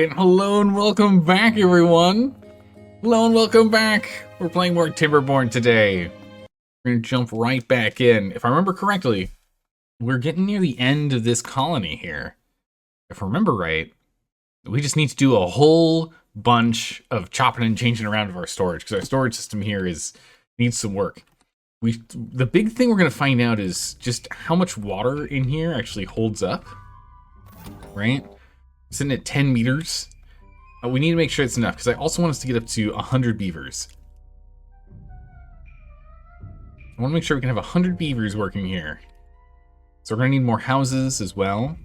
Alright, hello and welcome back, everyone. Hello and welcome back. We're playing more Timberborn today. We're gonna jump right back in. If I remember correctly, we're getting near the end of this colony here. If I remember right, we just need to do a whole bunch of chopping and changing around of our storage, because our storage system here needs some work. The big thing we're gonna find out is just how much water in here actually holds up, right? Sitting at 10 meters. We need to make sure it's enough, because I also want us to get up to 100 beavers. I want to make sure we can have 100 beavers working here. So we're going to need more houses as well.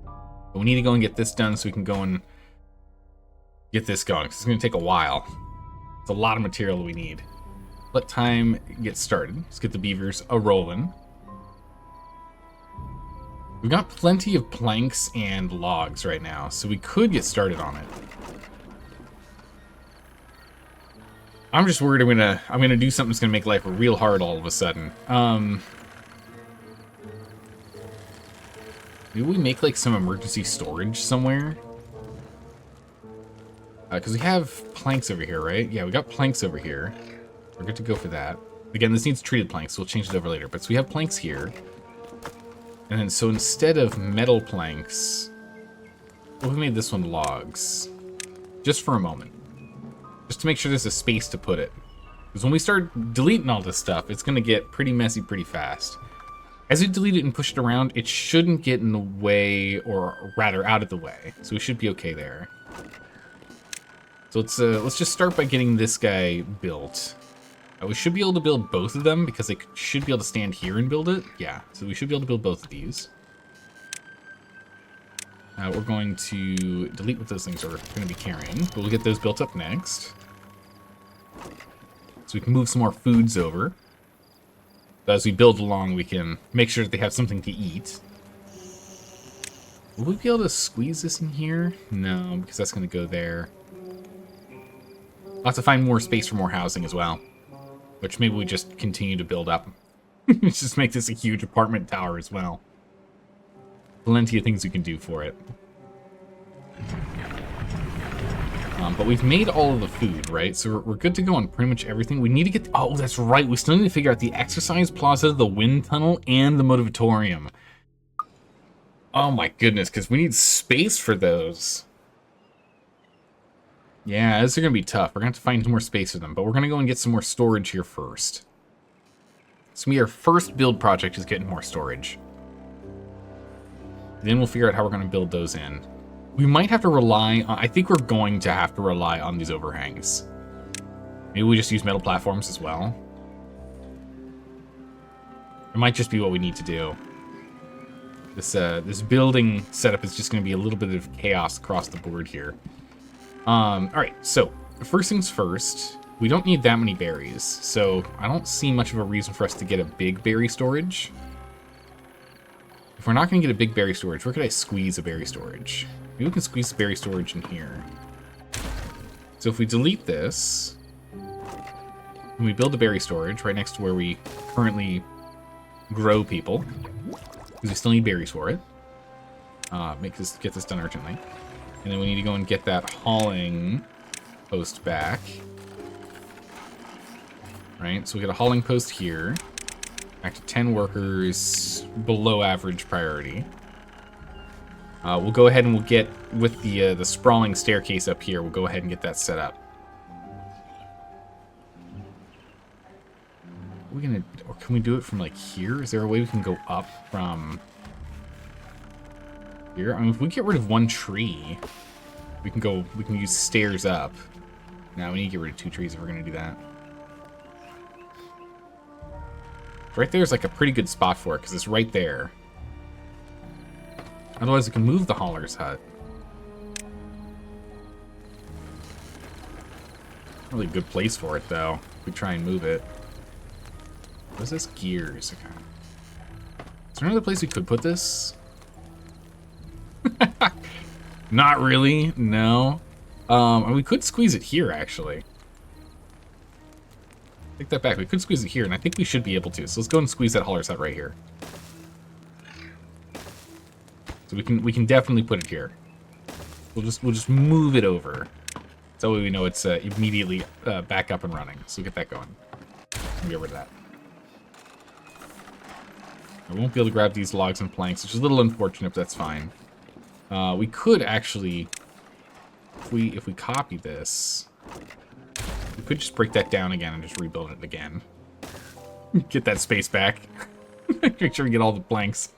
But we need to go and get this done so we can go and get this going, because it's going to take a while. It's a lot of material we need. Let time get started. Let's get the beavers a-rolling. We've got plenty of planks and logs right now, so we could get started on it. I'm just worried I'm gonna do something that's gonna make life real hard all of a sudden. Maybe we make like some emergency storage somewhere? Because we have planks over here, right? Yeah, we got planks over here. We're good to go for that. Again, this needs treated planks, so we'll change it over later. But so we have planks here. And then, so instead of metal planks, we made this one logs. Just for a moment. Just to make sure there's a space to put it. Because when we start deleting all this stuff, it's going to get pretty messy pretty fast. As we delete it and push it around, it shouldn't get in the way, or rather out of the way. So we should be okay there. So let's just start by getting this guy built. We should be able to build both of them, because they should be able to stand here and build it. Yeah, so we should be able to build both of these. We're going to delete what those things are going to be carrying, but we'll get those built up next. So we can move some more foods over. So as we build along, we can make sure that they have something to eat. Will we be able to squeeze this in here? No, because that's going to go there. I'll have to find more space for more housing as well. Which maybe we just continue to build up. Just make this a huge apartment tower as well. Plenty of things we can do for it. But we've made all of the food, right? So we're good to go on pretty much everything. We need to get... Oh, that's right. We still need to figure out the exercise plaza, the wind tunnel, and the motivatorium. Oh my goodness, because we need space for those. Yeah, this is going to be tough. We're going to have to find more space for them, but we're going to go and get some more storage here first. So our first build project is getting more storage. Then we'll figure out how we're going to build those in. We might have to rely on... I think we're going to have to rely on these overhangs. Maybe we just use metal platforms as well. It might just be what we need to do. This building setup is just going to be a little bit of chaos across the board here. Alright, so, first things first, we don't need that many berries, so I don't see much of a reason for us to get a big berry storage. If we're not going to get a big berry storage, where could I squeeze a berry storage? Maybe we can squeeze the berry storage in here. So if we delete this, and we build a berry storage right next to where we currently grow people, because we still need berries for it, get this done urgently. And then we need to go and get that hauling post back. Right, so we get a hauling post here. Back to 10 workers, below average priority. We'll go ahead and we'll get, with the sprawling staircase up here, we'll go ahead and get that set up. Are we gonna, or can we do it from like here? Is there a way we can go up from... here? I mean, if we get rid of one tree, we can use stairs up. Now we need to get rid of 2 trees if we're gonna do that. Right there is like a pretty good spot for it, because it's right there. Otherwise we can move the hauler's hut. Really good place for it though, if we try and move it. What is this? Gears. Okay. Is there another place we could put this? Not really, no. We could squeeze it here, actually. Take that back. We could squeeze it here, and I think we should be able to. So let's go and squeeze that hauler's hut right here. So we can definitely put it here. We'll just move it over. So we know it's immediately back up and running. So get that going. Get rid of that. I won't be able to grab these logs and planks, which is a little unfortunate, but that's fine. We could actually, if we copy this, we could just break that down again and just rebuild it again. Get that space back. Make sure we get all the planks.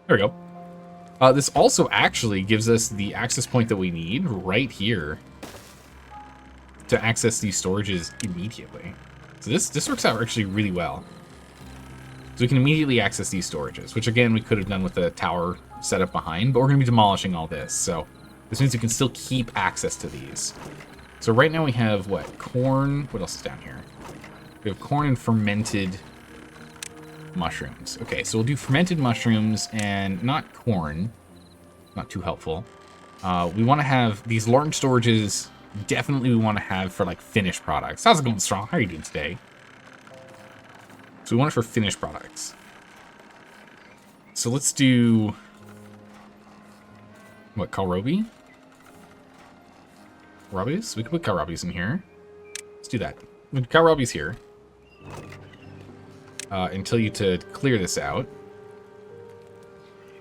There we go. This also actually gives us the access point that we need right here to access these storages immediately. So this works out actually really well. So we can immediately access these storages, which again we could have done with the tower setup behind, but we're going to be demolishing all this. So this means we can still keep access to these. So right now we have what? Corn. What else is down here? We have corn and fermented mushrooms. Okay, so we'll do fermented mushrooms and not corn. Not too helpful. We want to have these large storages. Definitely we want to have for like finished products. How's it going, Strong? How are you doing today? So we want it for finished products. So let's do what, kohlrabi? Kohlrabis? We can put kohlrabis in here. Let's do that. Kohlrabi's here. And tell you to clear this out.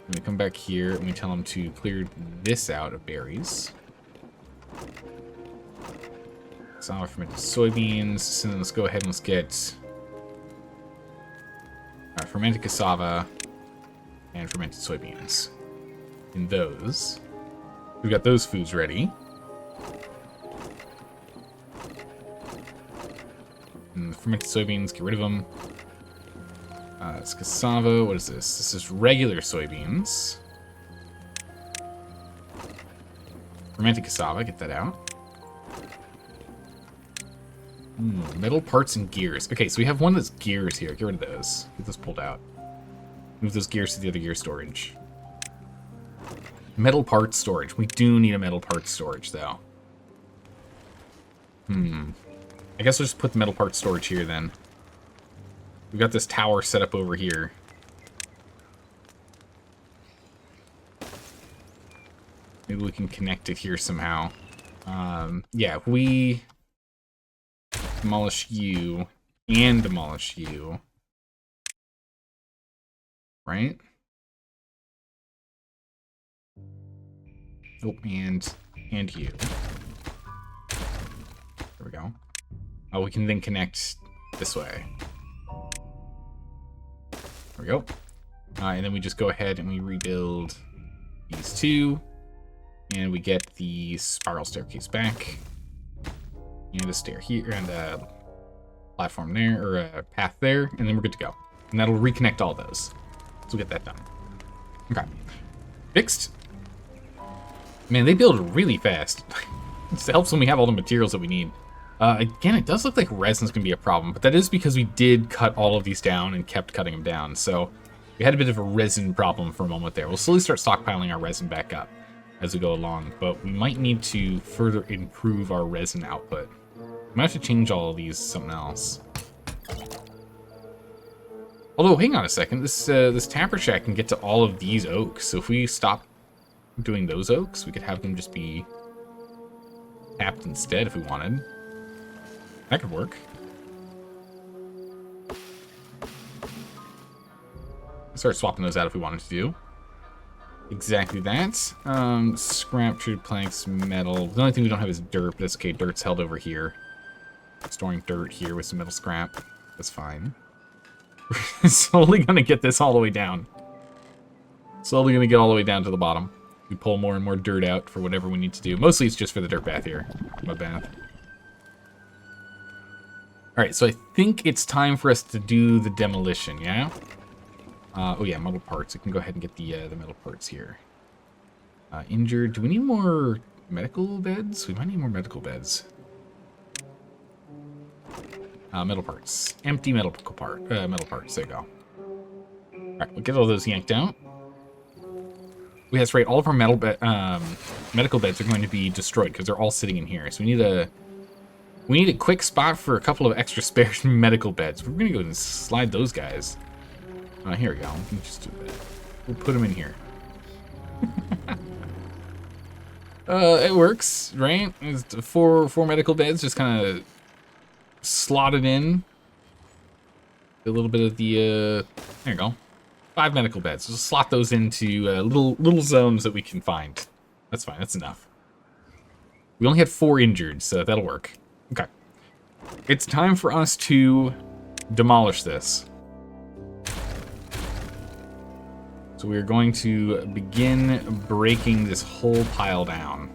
And we come back here and we tell them to clear this out of berries. Some fermented soybeans. So then let's go ahead and let's get fermented cassava and fermented soybeans. In those, we've got those foods ready. And the fermented soybeans, get rid of them. It's cassava. What is this? This is regular soybeans. Fermented cassava, get that out. Metal parts and gears. Okay, so we have one that's gears here. Get rid of those. Get those pulled out. Move those gears to the other gear storage. Metal parts storage. We do need a metal parts storage, though. I guess we'll just put the metal parts storage here, then. We've got this tower set up over here. Maybe we can connect it here somehow. Yeah, if we demolish you and demolish you, right? Oh, and you. There we go. Oh, we can then connect this way. There we go. And then we just go ahead and we rebuild these two. And we get the spiral staircase back. And a stair here, and a platform there, or a path there, and then we're good to go. And that'll reconnect all those. So we'll get that done. Okay. Fixed. Man, they build really fast. It helps when we have all the materials that we need. Again, it does look like resin's gonna be a problem, but that is because we did cut all of these down and kept cutting them down. So we had a bit of a resin problem for a moment there. We'll slowly start stockpiling our resin back up as we go along, but we might need to further improve our resin output. I might have to change all of these to something else. Although, hang on a second, this tapper shack can get to all of these oaks, so if we stop doing those oaks, we could have them just be tapped instead if we wanted. That could work. Start swapping those out if we wanted to do exactly that. Scrap, treated planks, metal. The only thing we don't have is dirt, but that's okay. Dirt's held over here. Storing dirt here with some metal scrap. That's fine. We're slowly gonna get this all the way down. Slowly gonna get all the way down to the bottom. We pull more and more dirt out for whatever we need to do. Mostly it's just for the dirt bath here. Mud bath. Alright, so I think it's time for us to do the demolition, yeah? Oh yeah, metal parts. I can go ahead and get the metal parts here. Injured. Do we need more medical beds? We might need more medical beds. Metal parts. Empty metal parts. There you go. Alright, we'll get all those yanked out. Wait, that's right. All of our medical beds are going to be destroyed because they're all sitting in here. So we need a quick spot for a couple of extra spare medical beds. We're going to go and slide those guys. Here we go. We can just do that. We'll put them in here. It works, right? It's four medical beds just kind of slotted in. A little bit of the, there you go. 5 medical beds. Just slot those into little zones that we can find. That's fine, that's enough. We only had 4 injured, so that'll work. Okay. It's time for us to demolish this. So we're going to begin breaking this whole pile down.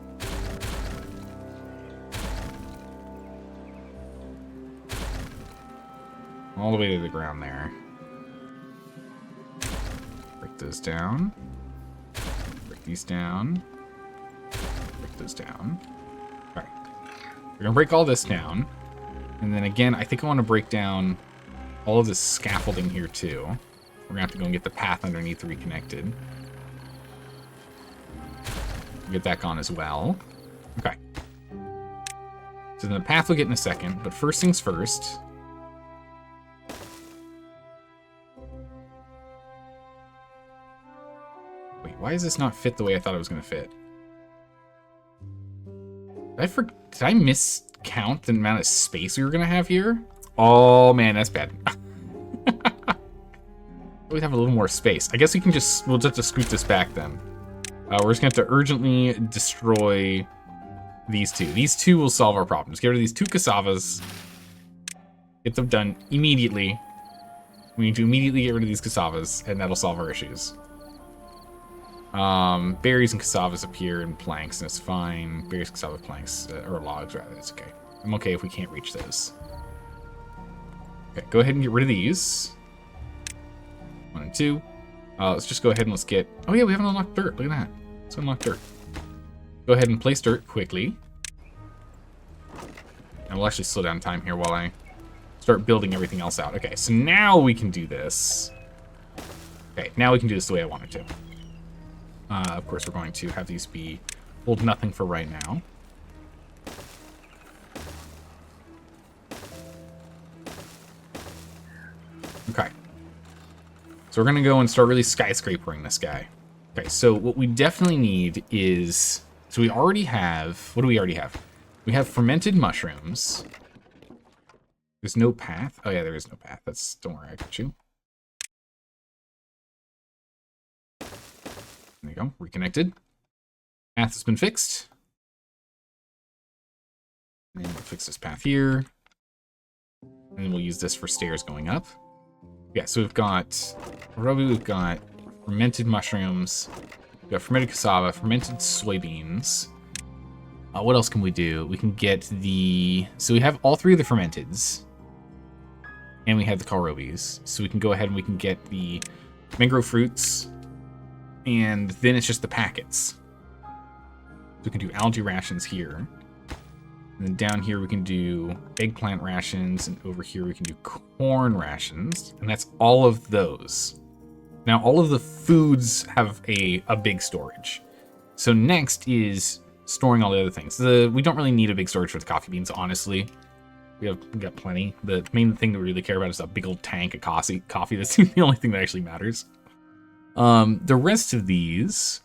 All the way to the ground there. Break those down. Break these down. Break those down. Alright. We're gonna break all this down. And then again, I think I want to break down all of this scaffolding here too. We're gonna have to go and get the path underneath reconnected. Get that gone as well. Okay. So then the path we'll get in a second, but first things first. Wait, why does this not fit the way I thought it was gonna fit? Did I miscount the amount of space we were gonna have here? Oh man, that's bad. We have a little more space. I guess we'll just have to scoot this back then. We're just gonna have to urgently destroy these 2. These 2 will solve our problems. Get rid of these 2 cassavas. Get them done immediately. We need to immediately get rid of these cassavas, and that'll solve our issues. Berries and cassavas appear in planks, and it's fine. Berries, cassava, planks, or logs rather. It's okay. I'm okay if we can't reach those. Okay, go ahead and get rid of these. 1 and 2. Let's just go ahead and let's get... Oh yeah, we haven't unlocked dirt. Look at that. Let's unlock dirt. Go ahead and place dirt quickly. And we'll actually slow down time here while I start building everything else out. Okay, so now we can do this. Okay, now we can do this the way I want it to. Of course, we're going to have these be hold nothing for right now. Okay. So we're going to go and start really skyscrapering this guy. Okay, so what we definitely need is... So we already have... What do we already have? We have fermented mushrooms. There's no path. Oh yeah, there is no path. That's... Don't worry, I got you. There you go. Reconnected. Path has been fixed. And we'll fix this path here. And then we'll use this for stairs going up. Yeah, so we've got Ruby, we've got fermented mushrooms, we've got fermented cassava, fermented soybeans. What else can we do? We can get the... So we have all 3 of the fermenteds. And we have the kohlrabies. So we can go ahead and we can get the mangrove fruits. And then it's just the packets. So we can do algae rations here. And then down here we can do eggplant rations, and over here we can do corn rations, and that's all of those. Now all of the foods have a big storage. So next is storing all the other things. We don't really need a big storage for the coffee beans, honestly. We got plenty. The main thing that we really care about is a big old tank of coffee. That's the only thing that actually matters. The rest of these...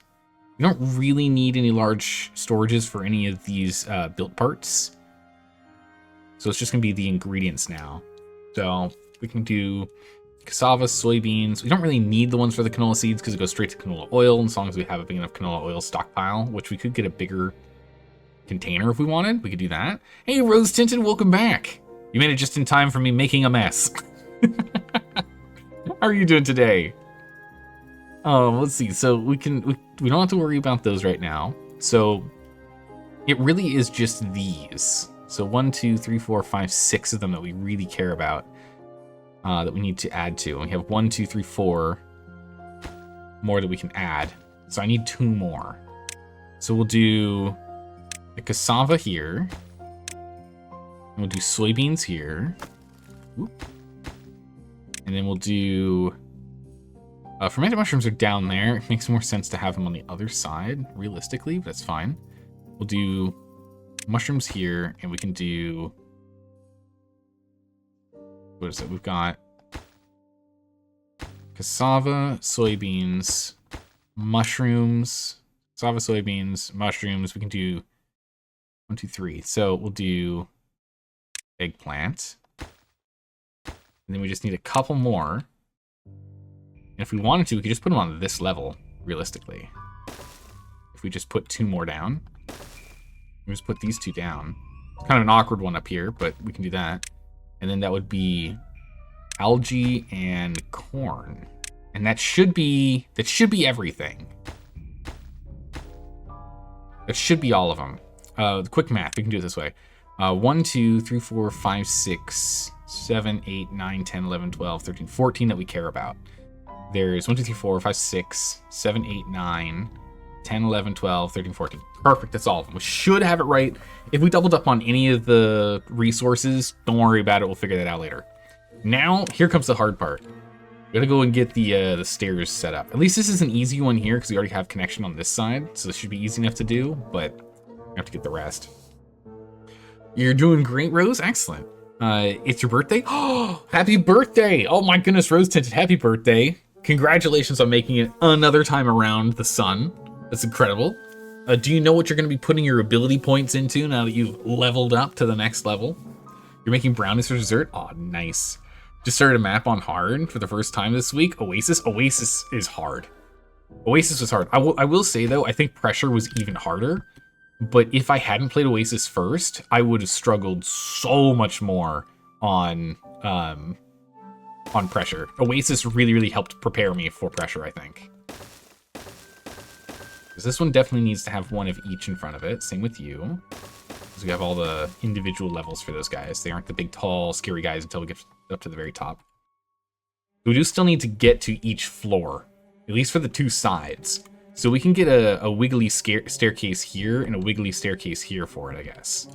We don't really need any large storages for any of these built parts. So it's just going to be the ingredients now. So we can do cassava, soybeans. We don't really need the ones for the canola seeds because it goes straight to canola oil as long as we have a big enough canola oil stockpile, which we could get a bigger container if we wanted. We could do that. Hey, Rose Tinted, welcome back. You made it just in time for me making a mess. How are you doing today? Let's see. So we don't have to worry about those right now. So it really is just these. So 1, 2, 3, 4, 5, 6 of them that we really care about, that we need to add to. And we have 1, 2, 3, 4 more that we can add. So I need 2 more. So we'll do the cassava here. And we'll do soybeans here. Oop. And then we'll do... fermented mushrooms are down there. It makes more sense to have them on the other side, realistically, but that's fine. We'll do mushrooms here, and we can do... What is it? We've got cassava, soybeans, mushrooms, cassava, soybeans, mushrooms. We can do 1, 2, 3. So we'll do eggplant. And then we just need a couple more. And if we wanted to, we could just put them on this level, realistically. If we just put 2 more down. We just put these 2 down. It's kind of an awkward one up here, but we can do that. And then that would be algae and corn. And that should be everything. That should be all of them. The quick math, we can do it this way. 1, 2, 3, 4, 5, 6, 7, 8, 9, 10, 11, 12, 13, 14 that we care about. There's 1, 2, 3, 4, 5, 6, 7, 8, 9, 10, 11, 12, 13, 14. Perfect, that's all of them. We should have it right. If we doubled up on any of the resources, don't worry about it. We'll figure that out later. Now, here comes the hard part. We gotta go and get the stairs set up. At least this is an easy one here because we already have connection on this side, so this should be easy enough to do, but we have to get the rest. You're doing great, Rose. Excellent. It's your birthday? Oh, happy birthday! Oh my goodness, Rose Tinted, happy birthday. Congratulations on making it another time around the sun. That's incredible. Do you know what you're going to be putting your ability points into now that you've leveled up to the next level? You're making brownies for dessert? Oh, nice. Just started a map on hard for the first time this week. Oasis? Oasis is hard. Oasis was hard. I will say, though, I think Pressure was even harder. But if I hadn't played Oasis first, I would have struggled so much more on Pressure. Oasis really, really helped prepare me for Pressure, I think. Because this one definitely needs to have one of each in front of it. Same with you. Because we have all the individual levels for those guys. They aren't the big, tall, scary guys until we get up to the very top. We do still need to get to each floor, at least for the 2 sides. So we can get a wiggly staircase here and a wiggly staircase here for it, I guess.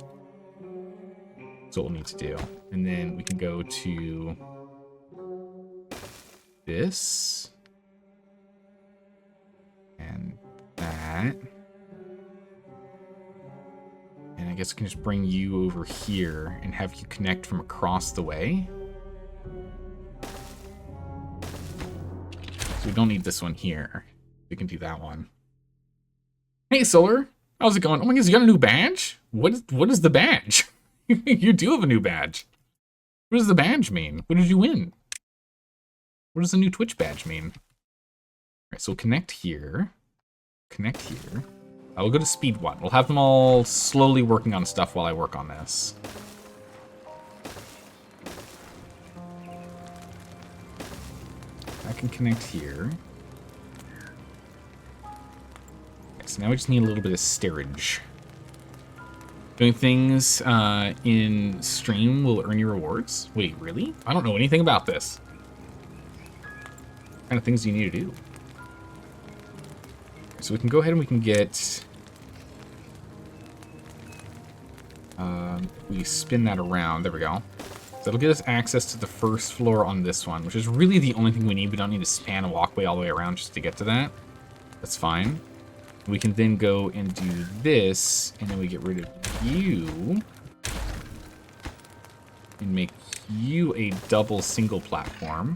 That's what we'll need to do. And then we can go to this. And that. And I guess we can just bring you over here and have you connect from across the way. So we don't need this one here. We can do that one. Hey, Solar. How's it going? Oh my goodness, you got a new badge? What is the badge? You do have a new badge. What does the badge mean? What did you win? What does the new Twitch badge mean? All right, so we'll connect here. Connect here. I will go to speed 1. We'll have them all slowly working on stuff while I work on this. I can connect here. Okay, so now we just need a little bit of steerage. Doing things in stream will earn you rewards. Wait, really? I don't know anything about this. What kind of things do you need to do? So we can go ahead and we can get... we spin that around. There we go. So that'll get us access to the first floor on this one, which is really the only thing we need. We don't need to span a walkway all the way around just to get to that. That's fine. We can then go and do this, and then we get rid of you. And make you a double single platform.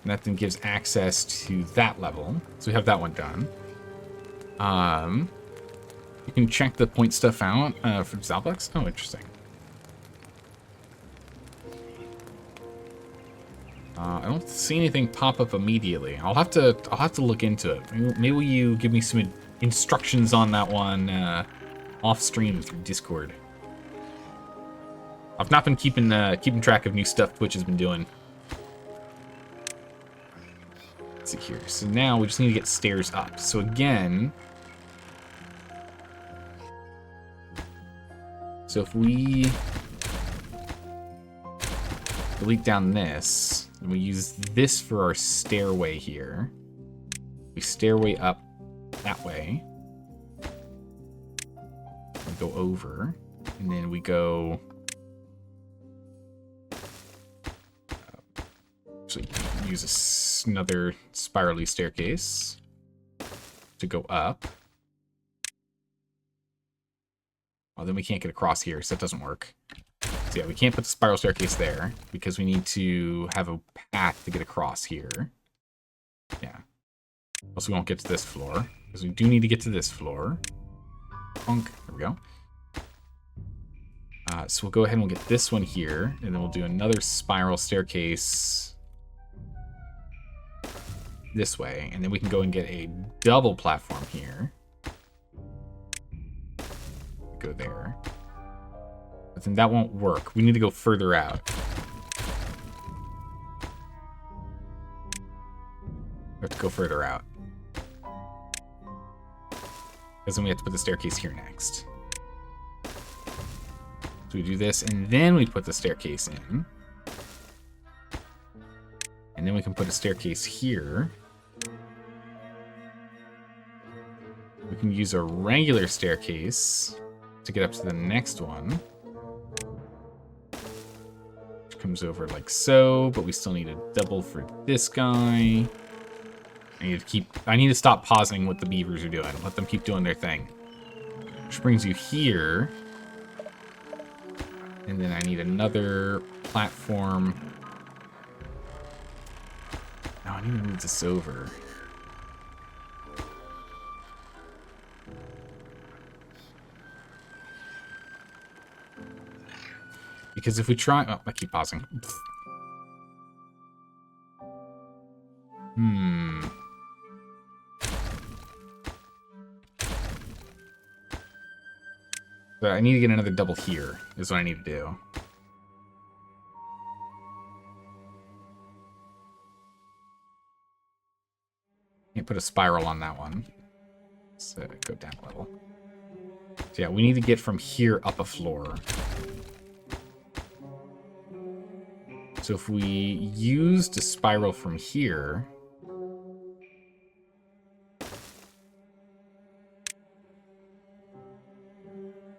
And that then gives access to that level. So we have that one done. You can check the point stuff out for Zalbucks. Oh, interesting. I don't see anything pop up immediately. I'll have to look into it. Maybe you give me some instructions on that one off stream through Discord. I've not been keeping track of new stuff Twitch has been doing. Let's see here. So now we just need to get stairs up. So again, so if we delete down this, and we use this for our stairway here. We stairway up that way. We go over, and then we go. Actually, use another spirally staircase to go up. Oh, then we can't get across here, so that doesn't work. So yeah, we can't put the spiral staircase there because we need to have a path to get across here. Yeah. Also, we won't get to this floor because we do need to get to this floor. Bonk. There we go. So we'll go ahead and we'll get this one here, and then we'll do another spiral staircase this way, and then we can go and get a double platform here. Go there. But then that won't work. We need to go further out. We have to go further out. Because then we have to put the staircase here next. So we do this, and then we put the staircase in. And then we can put a staircase here. We can use a regular staircase to get up to the next one. Which comes over like so, but we still need a double for this guy. I need to stop pausing what the beavers are doing. Let them keep doing their thing. Which brings you here. And then I need another platform. No, I need to move this over. Because if we try... Oh, I keep pausing. But I need to get another double here, is what I need to do. Can't put a spiral on that one. So go down a level. So yeah, we need to get from here up a floor. So if we used a spiral from here...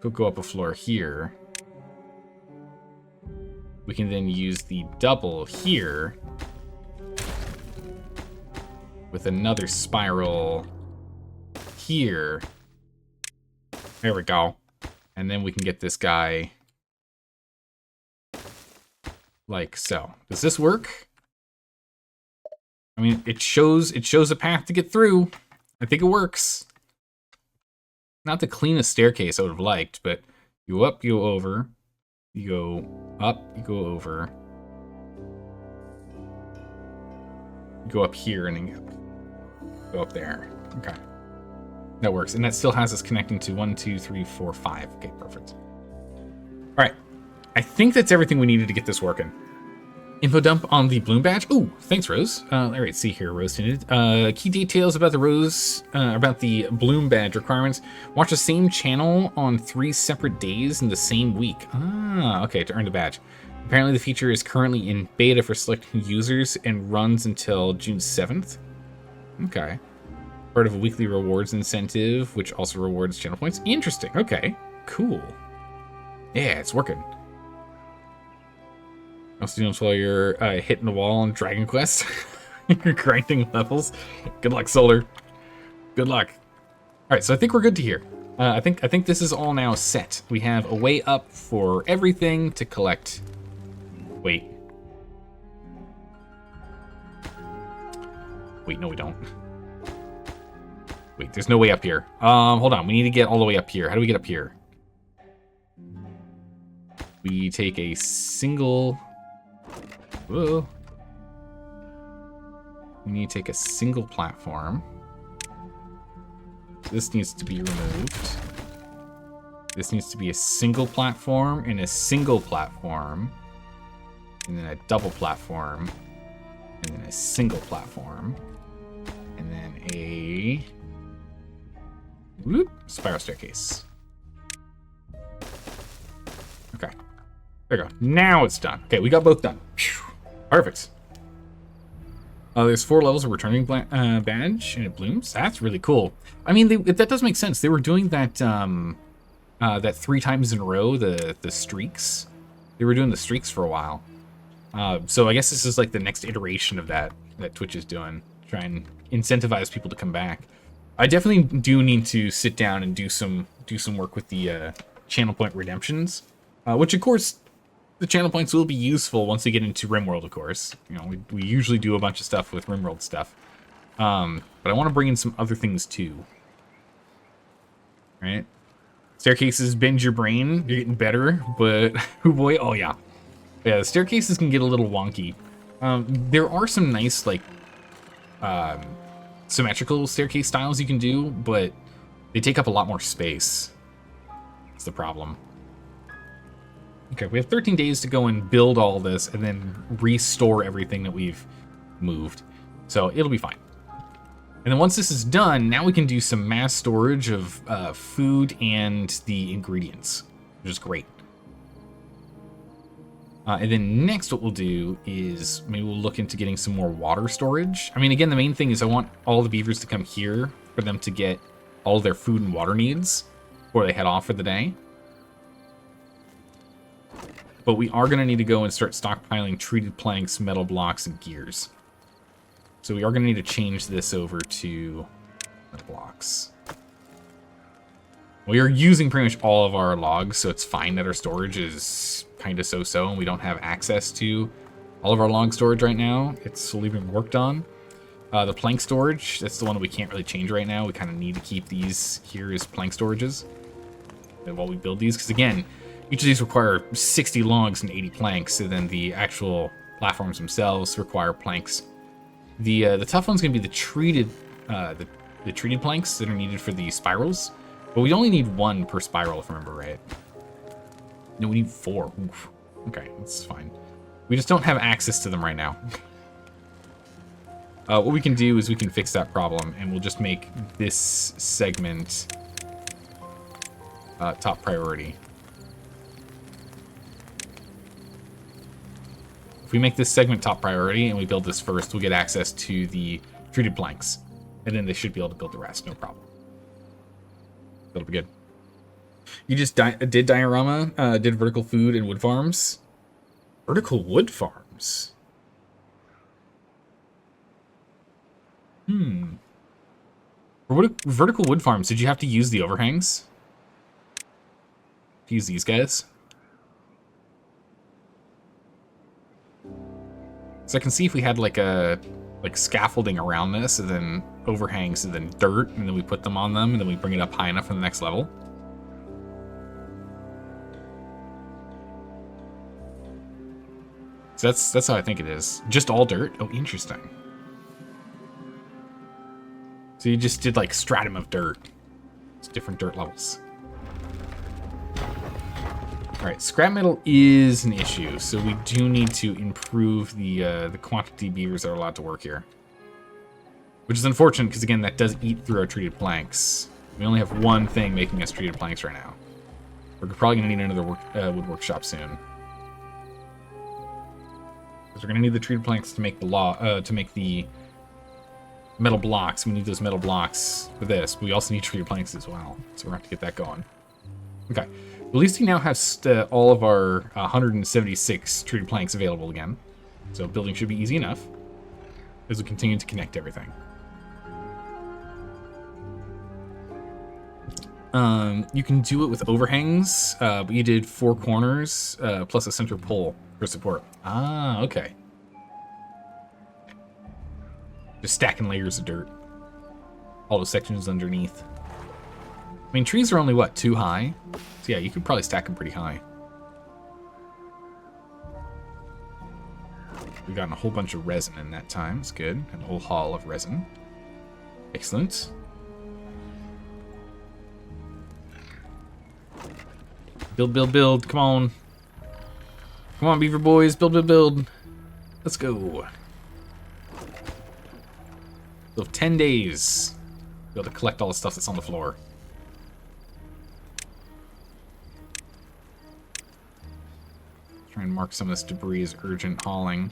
We'll go up a floor here. We can then use the double here with another spiral here. There we go. And then we can get this guy like so. Does this work? I mean, it shows a path to get through. I think it works. Not the cleanest staircase I would have liked, but you go up, you go over, you go up, you go over, you go up here, and then you go up there. Okay. That works. And that still has us connecting to 1, 2, 3, 4, 5. Okay, perfect. All right. I think that's everything we needed to get this working. Info dump on the bloom badge. Ooh, thanks, Rose. All right, see here, Rose Tinted. Key details about the bloom badge requirements. Watch the same channel on 3 separate days in the same week. Ah, okay, to earn the badge. Apparently the feature is currently in beta for select users and runs until June 7th. Okay. Part of a weekly rewards incentive, which also rewards channel points. Interesting. Okay, cool. Yeah, it's working. Also doing while you're hitting the wall on Dragon Quest. You're grinding levels. Good luck, Solar. Good luck. All right, so I think we're good to here. I think this is all now set. We have a way up for everything to collect. Wait. Wait, no, we don't. Wait, there's no way up here. Hold on. We need to get all the way up here. How do we get up here? We take a single... Whoa. We need to take a single platform. This needs to be removed. This needs to be a single platform and a single platform. And then a double platform. And then a single platform. And then a... Whoop, spiral staircase. Okay. There we go. Now it's done. Okay, we got both done. Phew. Perfect. There's 4 levels of returning badge, and it blooms. That's really cool. I mean, that does make sense. They were doing that that 3 times in a row, the streaks. They were doing the streaks for a while. So I guess this is like the next iteration of that Twitch is doing. Try and incentivize people to come back. I definitely do need to sit down and do some work with the channel point redemptions, which of course The channel points will be useful once we get into RimWorld, of course. You know, we usually do a bunch of stuff with RimWorld stuff. But I want to bring in some other things too. Right? Staircases bend your brain. You're getting better, but oh boy, oh yeah. Yeah, the staircases can get a little wonky. There are some nice, like, symmetrical staircase styles you can do, but they take up a lot more space. That's the problem. Okay, we have 13 days to go and build all this and then restore everything that we've moved. So it'll be fine. And then once this is done, now we can do some mass storage of food and the ingredients, which is great. And then next what we'll do is maybe we'll look into getting some more water storage. I mean, again, the main thing is I want all the beavers to come here for them to get all their food and water needs before they head off for the day. But we are going to need to go and start stockpiling treated planks, metal blocks, and gears. So we are going to need to change this over to metal blocks. We are using pretty much all of our logs, so it's fine that our storage is kind of so-so, and we don't have access to all of our log storage right now. It's slowly being worked on. The plank storage, that's the one that we can't really change right now. We kind of need to keep these here as plank storages and while we build these, because again, each of these require 60 logs and 80 planks, and then the actual platforms themselves require planks. The tough one's gonna be the treated planks that are needed for the spirals, but we only need 1 per spiral, if I remember right. No, we need 4. Oof. Okay, that's fine. We just don't have access to them right now. What we can do is we can fix that problem, and we'll just make this segment top priority. If we make this segment top priority and we build this first, we'll get access to the treated planks. And then they should be able to build the rest, no problem. That'll be good. You just did diorama, did vertical food and wood farms. Vertical wood farms? For vertical wood farms, did you have to use the overhangs? Use these guys? So I can see if we had like scaffolding around this, and then overhangs, and then dirt, and then we put them on them, and then we bring it up high enough for the next level. So that's how I think it is. Just all dirt? Oh, interesting. So you just did like stratum of dirt. It's different dirt levels. Alright, scrap metal is an issue, so we do need to improve the quantity of beavers that are allowed to work here. Which is unfortunate, because again, that does eat through our treated planks. We only have 1 thing making us treated planks right now. We're probably going to need another wood workshop soon. Because we're going to need the treated planks to make the metal blocks. We need those metal blocks for this, but we also need treated planks as well. So we're going to have to get that going. Okay. At least we now have all of our 176 treated planks available again. So building should be easy enough as we continue to connect everything. You can do it with overhangs, but you did 4 corners plus a center pole for support. Ah, okay. Just stacking layers of dirt. All the sections underneath. I mean, trees are only, what, 2 high? So yeah, you could probably stack them pretty high. We've gotten a whole bunch of resin in that time. It's good. And a whole haul of resin. Excellent. Build, build, build. Come on. Come on, beaver boys. Build, build, build. Let's go. So 10 days. Be able to collect all the stuff that's on the floor. Try and mark some of this debris as urgent hauling.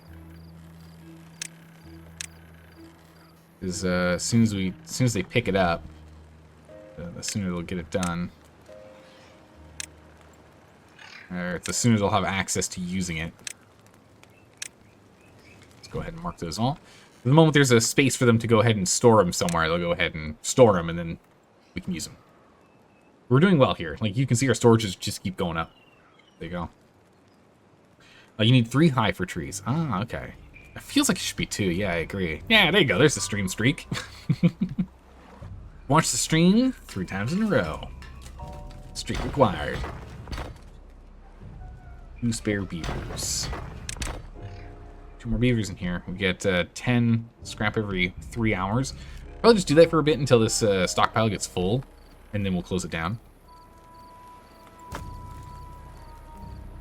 Because as soon as they pick it up, the sooner they'll get it done. Or the sooner they'll have access to using it. Let's go ahead and mark those all. The moment there's a space for them to go ahead and store them somewhere, they'll go ahead and store them, and then we can use them. We're doing well here. Like, you can see our storages just keep going up. There you go. Oh, you need 3 high for trees. Ah, okay. It feels like it should be 2. Yeah, I agree. Yeah, there you go. There's the stream streak. Watch the stream 3 times in a row. Streak required. 2 spare beavers. 2 more beavers in here. We get 10 scrap every 3 hours. Probably just do that for a bit until this stockpile gets full, and then we'll close it down.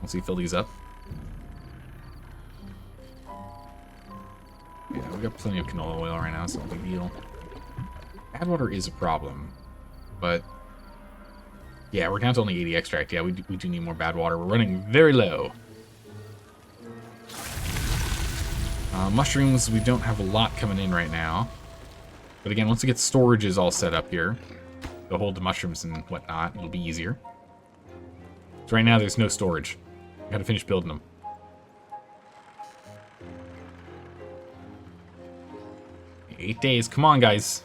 Once we fill these up. Yeah, we got plenty of canola oil right now, so no big deal. Bad water is a problem, but yeah, we're down to only 80 extract. Yeah, we do need more bad water. We're running very low. Mushrooms, we don't have a lot coming in right now. But again, once we get storages all set up here, to hold the mushrooms and whatnot, it'll be easier. So right now, there's no storage. We gotta finish building them. Eight days. Come on, guys.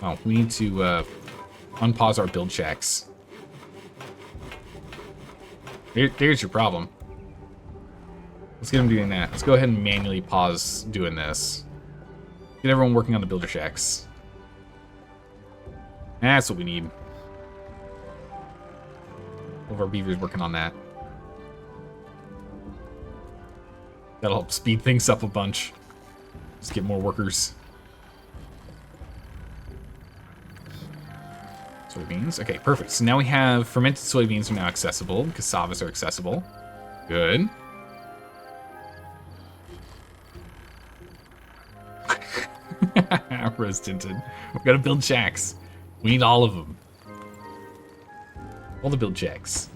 Oh, we need to unpause our build checks. There's your problem. Let's get them doing that. Let's go ahead and manually pause doing this. Get everyone working on the builder checks. That's what we need. All of our beavers working on that. That'll help speed things up a bunch. Just get more workers. Soybeans. Okay, perfect. So now we have fermented soybeans are now accessible. Cassavas are accessible. Good. Rose tinted. We've got to build shacks. We need all of them. All the build shacks.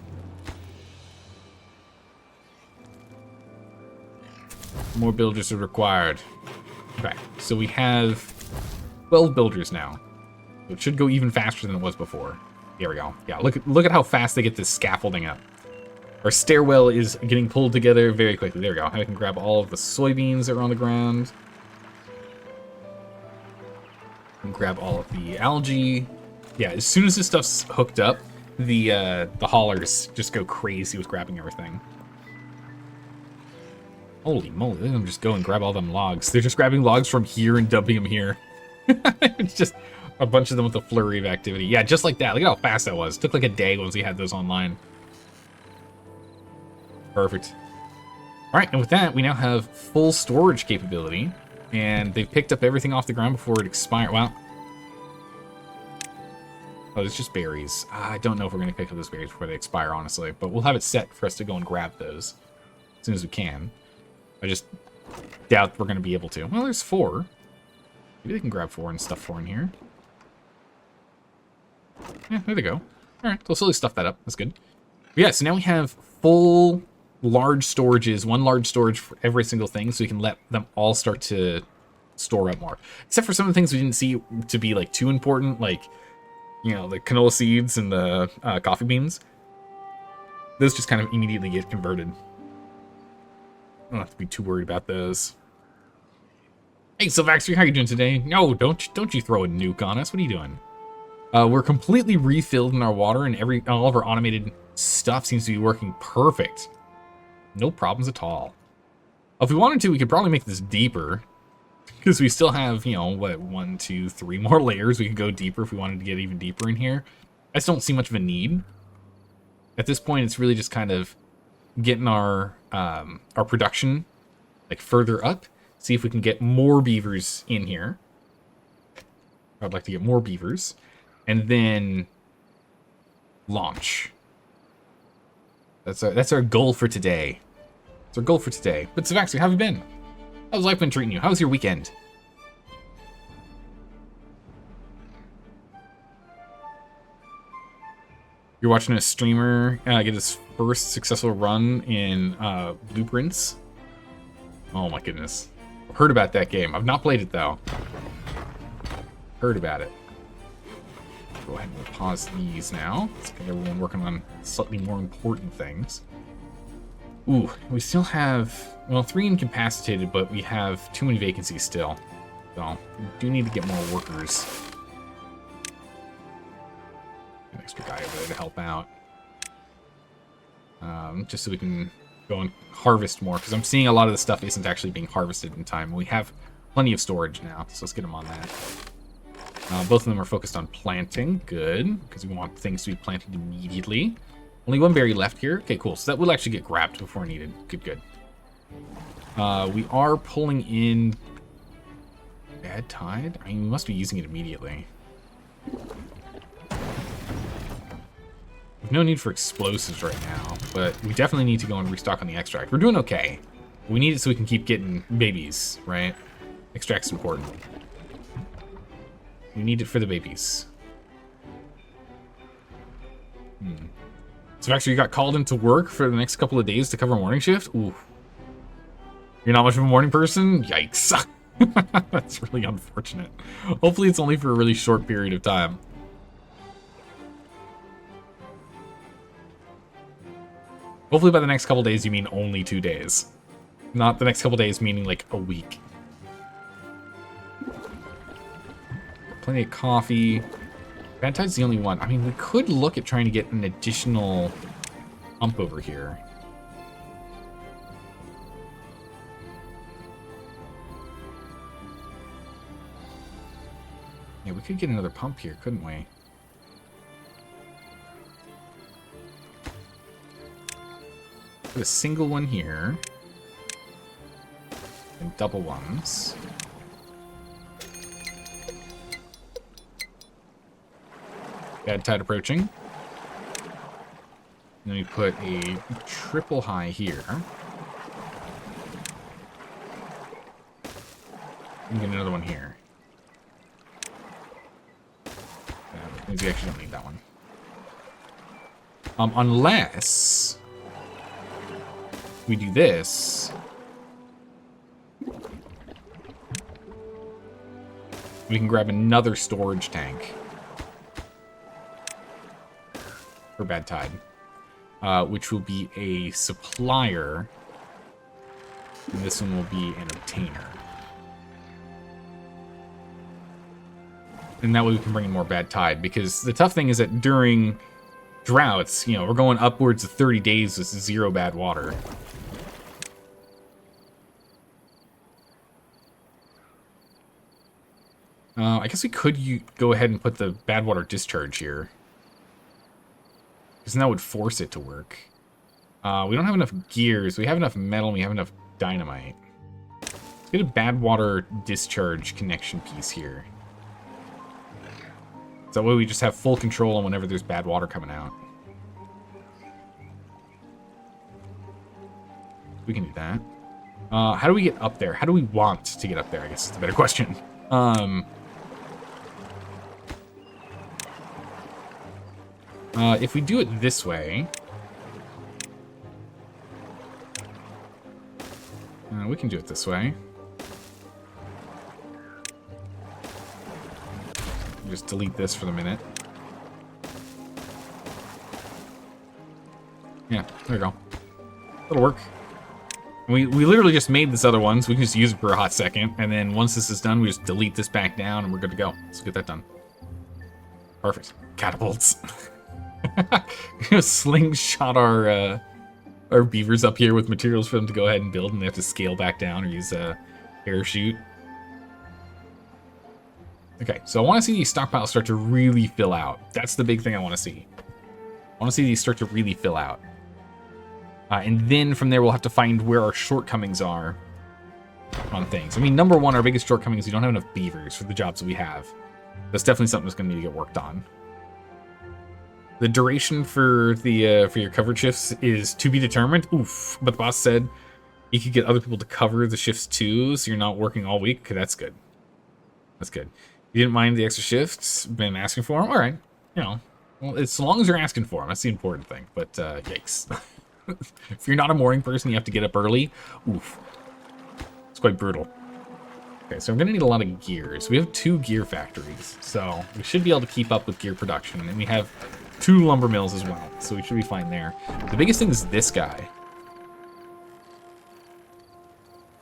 More builders are required. Okay, so we have 12 builders now. So it should go even faster than it was before. Here we go. Yeah, look at how fast they get this scaffolding up. Our stairwell is getting pulled together very quickly. There we go. I can grab all of the soybeans that are on the ground. And grab all of the algae. Yeah, as soon as this stuff's hooked up, the haulers just go crazy with grabbing everything. Holy moly, let them just go and grab all them logs. They're just grabbing logs from here and dumping them here. It's just a bunch of them with a flurry of activity. Yeah, just like that. Look at how fast that was. It took like a day once we had those online. Perfect. All right, and with that, we now have full storage capability. And they've picked up everything off the ground before it expired. Well, oh, it's just berries. I don't know if we're going to pick up those berries before they expire, honestly. But we'll have it set for us to go and grab those as soon as we can. I just doubt we're going to be able to. Well, there's 4. Maybe they can grab 4 and stuff 4 in here. Yeah, there they go. All right, so slowly stuff that up. That's good. But yeah, so now we have full large storages, 1 large storage for every single thing, so we can let them all start to store up more. Except for some of the things we didn't see to be like too important, like, you know, the canola seeds and the coffee beans. Those just kind of immediately get converted. I don't have to be too worried about those. Hey, Sylvaxter, how are you doing today? No, don't you throw a nuke on us. What are you doing? We're completely refilled in our water, and all of our automated stuff seems to be working perfect. No problems at all. If we wanted to, we could probably make this deeper. Because we still have, you know, what, 1, 2, 3 more layers. We could go deeper if we wanted to get even deeper in here. I just don't see much of a need. At this point, it's really just kind of getting our production like further up. See if we can get more beavers in here. I'd like to get more beavers. And then launch. That's our goal for today. That's our goal for today. But Savaxi, how have you been? How's life been treating you? How was your weekend? You're watching a streamer get his first successful run in Blueprints. Oh my goodness. I've heard about that game. I've not played it though. Heard about it. Go ahead and we'll pause these now. Let's get everyone working on slightly more important things. Ooh, we still have, well, 3 incapacitated, but we have too many vacancies still. So, we do need to get more workers. An extra guy over there to help out. Just so we can go and harvest more, because I'm seeing a lot of the stuff isn't actually being harvested in time. We have plenty of storage now, so let's get them on that. Both of them are focused on planting. Good, because we want things to be planted immediately. Only one berry left here. Okay, cool. So that will actually get grabbed before needed. Good, good. We are pulling in bad tide. I mean, we must be using it immediately. We've no need for explosives right now, but we definitely need to go and restock on the extract. We're doing okay. We need it so we can keep getting babies, right? Extract's important. We need it for the babies. So actually, you got called into work for the next couple of days to cover morning shift? Ooh. You're not much of a morning person? Yikes. That's really unfortunate. Hopefully it's only for a really short period of time. Hopefully by the next couple days you mean only 2 days. Not the next couple days meaning like a week. Plenty of coffee. Bad tide's the only one. I mean, we could look at trying to get an additional pump over here. Yeah, we could get another pump here, couldn't we? Put a single one here. And double ones. Bad tide approaching. Then we put a triple high here. And get another one here. Maybe we actually don't need that one. Unless we do this. We can grab another storage tank. For bad tide. Which will be a supplier. And this one will be an obtainer. And that way we can bring in more bad tide. Because the tough thing is that during droughts, you know, we're going upwards of 30 days with 0 bad water. I guess we could go ahead and put the bad water discharge here. Because that would force it to work. We don't have enough gears. We have enough metal. And we have enough dynamite. Let's get a bad water discharge connection piece here. So that way we just have full control on whenever there's bad water coming out. We can do that. How do we get up there? How do we want to get up there? I guess it's a better question. If we do it this way... we can do it this way. Just delete this for the minute. Yeah, there we go. That'll work. We literally just made this other one, so we can just use it for a hot second. And then once this is done, we just delete this back down and we're good to go. Let's get that done. Perfect. Catapults. Slingshot our beavers up here with materials for them to go ahead and build, and they have to scale back down or use a parachute. Okay, so I want to see these stockpiles start to really fill out. That's the big thing I want to see. I want to see these start to really fill out. And then from there, we'll have to find where our shortcomings are on things. I mean, number one, our biggest shortcoming is we don't have enough beavers for the jobs that we have. That's definitely something that's going to need to get worked on. The duration for the for your covered shifts is to be determined. Oof. But the boss said you could get other people to cover the shifts too, so you're not working all week. Okay, that's good. That's good. You didn't mind the extra shifts? Been asking for them? All right. You know, well, as long as you're asking for them, that's the important thing. But yikes. If you're not a morning person, you have to get up early. Oof. It's quite brutal. Okay, so I'm going to need a lot of gears. We have 2 gear factories, so we should be able to keep up with gear production. And we have 2 lumber mills as well, so we should be fine there. The biggest thing is this guy.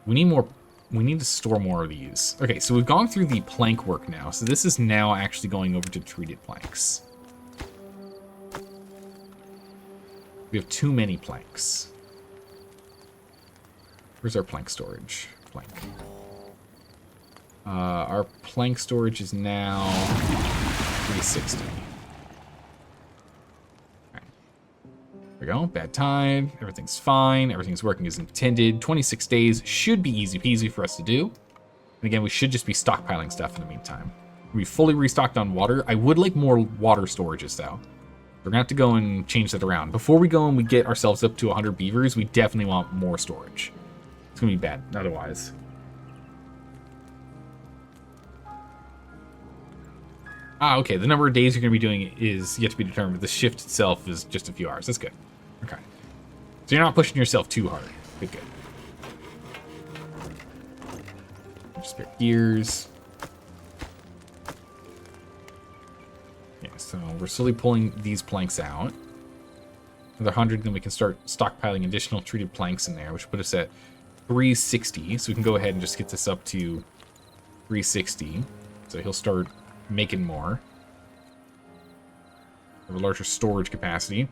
We need more. We need to store more of these. Okay, so we've gone through the plank work now, so this is now actually going over to treated planks. We have too many planks. Where's our plank storage? Plank. Our plank storage is now 360. Okay. There we go. Bad tide. Everything's fine. Everything's working as intended. 26 days should be easy peasy for us to do. And again, we should just be stockpiling stuff in the meantime. We fully restocked on water. I would like more water storages, though. We're going to have to go and change that around. Before we go and we get ourselves up to 100 beavers, we definitely want more storage. It's going to be bad otherwise. Ah, okay. The number of days you're going to be doing is yet to be determined, but the shift itself is just a few hours. That's good. Okay. So you're not pushing yourself too hard. Good, good. Spare gears. Yeah, so we're slowly pulling these planks out. Another 100, then we can start stockpiling additional treated planks in there, which will put us at 360. So we can go ahead and just get this up to 360. So he'll start making more. Have a larger storage capacity.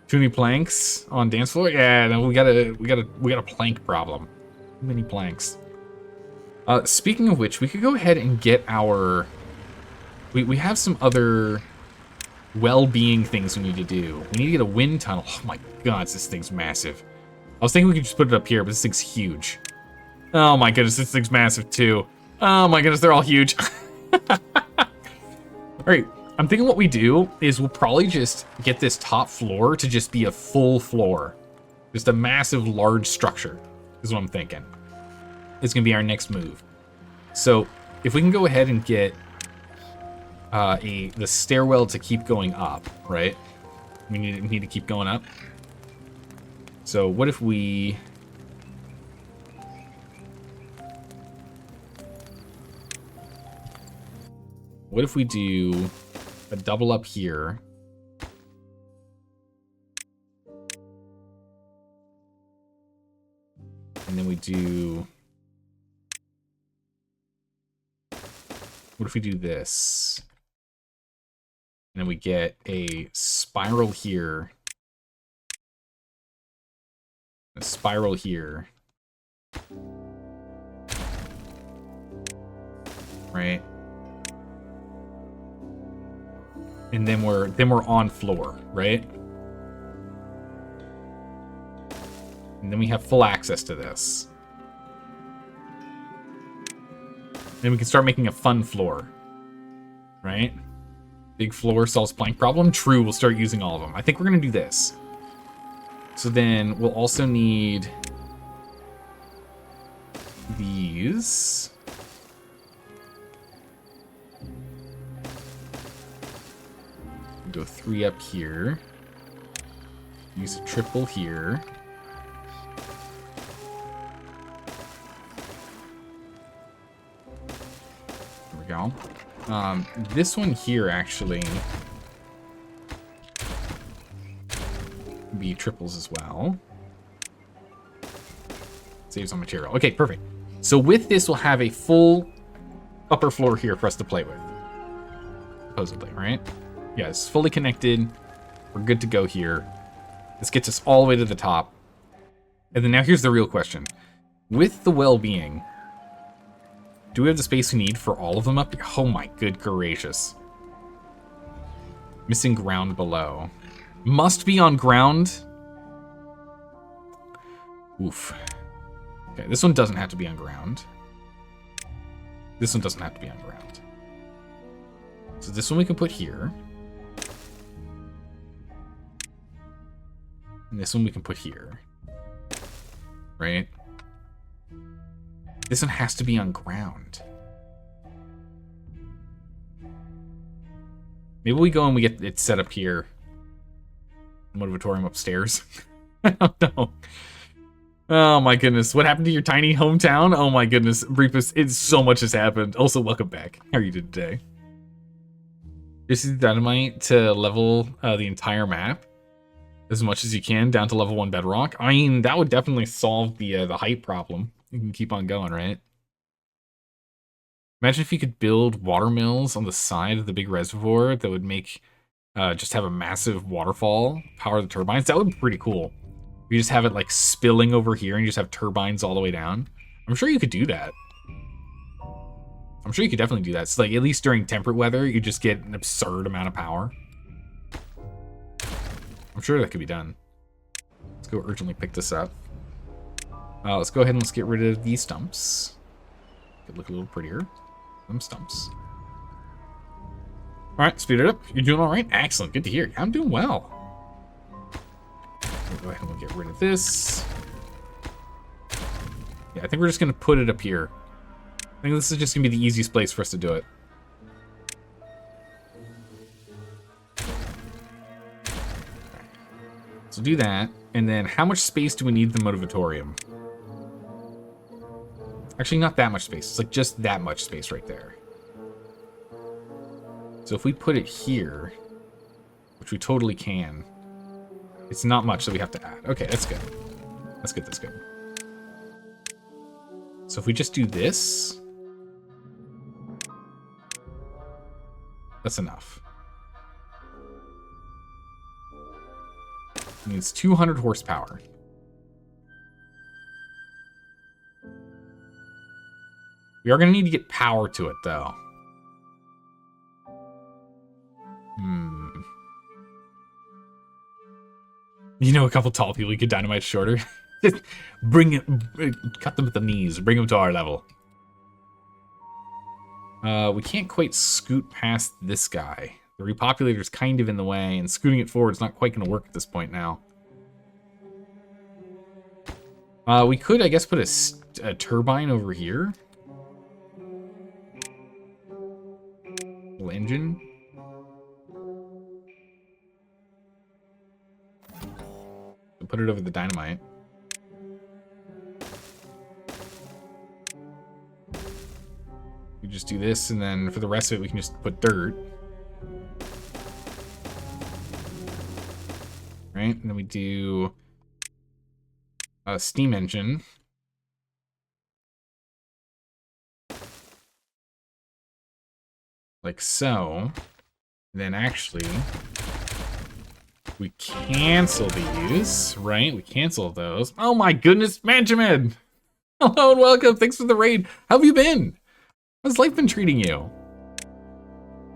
Too many planks on dance floor? Yeah, no, we got a plank problem. Too many planks. Speaking of which, we could go ahead and get our... We have some other well-being things we need to do. We need to get a wind tunnel. Oh my god, this thing's massive. I was thinking we could just put it up here, but this thing's huge. Oh my goodness, this thing's massive too. Oh my goodness, they're all huge. Alright, I'm thinking what we do is we'll probably just get this top floor to just be a full floor. Just a massive, large structure, is what I'm thinking. It's going to be our next move. So, if we can go ahead and get the stairwell to keep going up, right? We need to keep going up. So, what if we... What if we do a double up here? And then we do... What if we do this? And then we get a spiral here. A spiral here. Right? And then we're on floor, right? And then we have full access to this. Then we can start making a fun floor. Right? Big floor solves plank problem. True, we'll start using all of them. I think we're going to do this. So then we'll also need these. Go 3 up here. Use a triple here. There we go. This one here actually be triples as well. Saves on material. Okay, perfect. So with this, we'll have a full upper floor here for us to play with. Supposedly, right? Yeah, it's fully connected. We're good to go here. This gets us all the way to the top. And then now here's the real question. With the well-being, do we have the space we need for all of them up here? Oh my good gracious. Missing ground below. Must be on ground. Oof. Okay, this one doesn't have to be on ground. This one doesn't have to be on ground. So this one we can put here. And this one we can put here. Right? This one has to be on ground. Maybe we go and we get it set up here. Motivatorium upstairs. I don't know. Oh my goodness. What happened to your tiny hometown? Oh my goodness. Briefus, it's so much has happened. Also, welcome back. How are you doing today? Just use dynamite to level the entire map as much as you can down to level 1 bedrock. I mean, that would definitely solve the height problem. You can keep on going, right? Imagine if you could build water mills on the side of the big reservoir that would make just have a massive waterfall, power the turbines. That would be pretty cool. You just have it like spilling over here and you just have turbines all the way down. I'm sure you could do that. I'm sure you could definitely do that. So like at least during temperate weather, you just get an absurd amount of power. I'm sure that could be done. Let's go urgently pick this up. Let's go ahead and let's get rid of these stumps. Could look a little prettier. Them stumps. All right, speed it up. You're doing all right. Excellent. Good to hear. I'm doing well. We'll go ahead and we'll get rid of this. Yeah, I think we're just gonna put it up here. I think this is just gonna be the easiest place for us to do it. So do that, and then how much space do we need the motivatorium? Actually, not that much space. It's like just that much space right there. So if we put it here, which we totally can, it's not much that we have to add. Okay, that's good. That's good, that's good. So if we just do this, that's enough. It needs 200 horsepower. We are going to need to get power to it, though. You know a couple tall people you could dynamite shorter? Just bring it, cut them at the knees, bring them to our level. We can't quite scoot past this guy. The repopulator's kind of in the way, and scooting it forward is not quite going to work at this point now. We could, I guess, put a turbine over here. Little engine. Put it over the dynamite. We just do this, and then for the rest of it, we can just put dirt. Right? And then we do a steam engine. Like so. Then actually, we cancel these, right? We cancel those. Oh my goodness, Benjamin! Hello and welcome. Thanks for the raid. How have you been? How's life been treating you?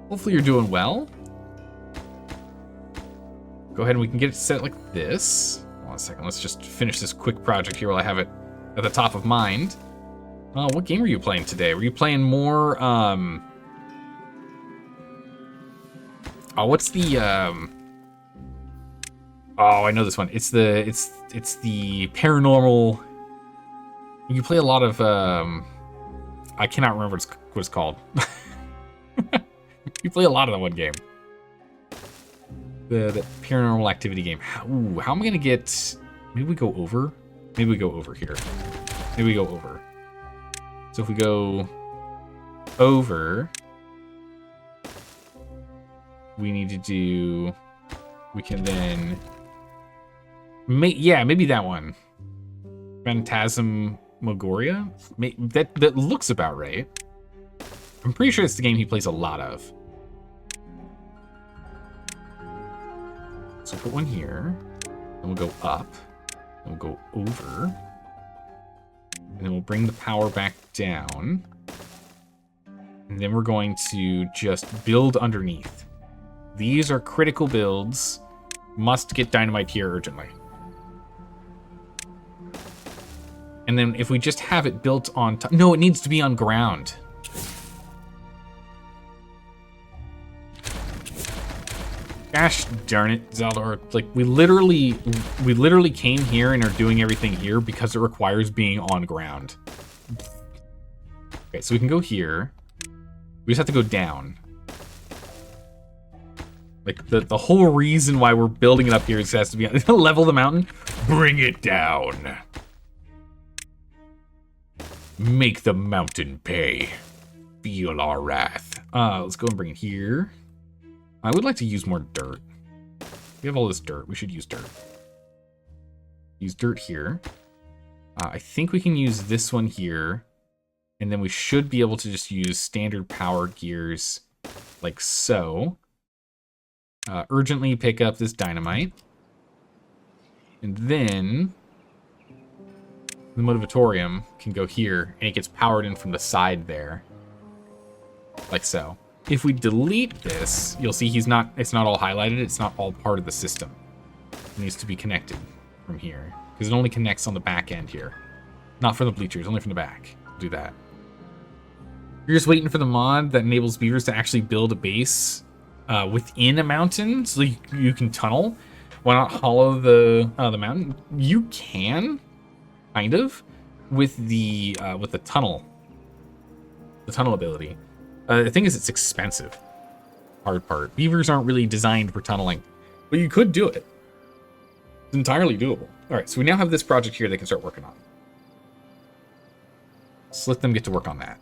Hopefully you're doing well. Go ahead and we can get it set like this. Hold on a second. Let's just finish this quick project here while I have it at the top of mind. What game were you playing today? Were you playing more, what's the, oh, I know this one. It's the paranormal. You play a lot of, I cannot remember what it's called. You play a lot of that one game. The paranormal activity game. How am I gonna get? Maybe we go over. Maybe we go over here. Maybe we go over. So if we go over, we need to do. We can then. Yeah, maybe that one. Phantasmagoria. That looks about right. I'm pretty sure it's the game he plays a lot of. So put one here, then we'll go up, then we'll go over, and then we'll bring the power back down, and then we're going to just build underneath. These are critical builds, must get dynamite here urgently. And then if we just have it built on top, no, it needs to be on ground. Gosh darn it, Zaldor. Like, we literally came here and are doing everything here because it requires being on ground. Okay, so we can go here. We just have to go down. Like, the whole reason why we're building it up here is it has to be level the mountain. Bring it down. Make the mountain pay. Feel our wrath. Let's go and bring it here. I would like to use more dirt. We have all this dirt. We should use dirt. Use dirt here. I think we can use this one here. And then we should be able to just use standard power gears like so. Urgently pick up this dynamite. And then the motivatorium can go here, and it gets powered in from the side there. Like so. If we delete this, you'll see it's not all highlighted. It's not all part of the system. It needs to be connected from here, because it only connects on the back end here. Not from the bleachers, only from the back. Do that. You're just waiting for the mod that enables beavers to actually build a base within a mountain, so you can tunnel. Why not hollow the mountain? You can, kind of, with the tunnel. The tunnel ability. The thing is, it's expensive. Hard part. Beavers aren't really designed for tunneling, but you could do it. It's entirely doable. All right, so we now have this project here they can start working on. Let's let them get to work on that.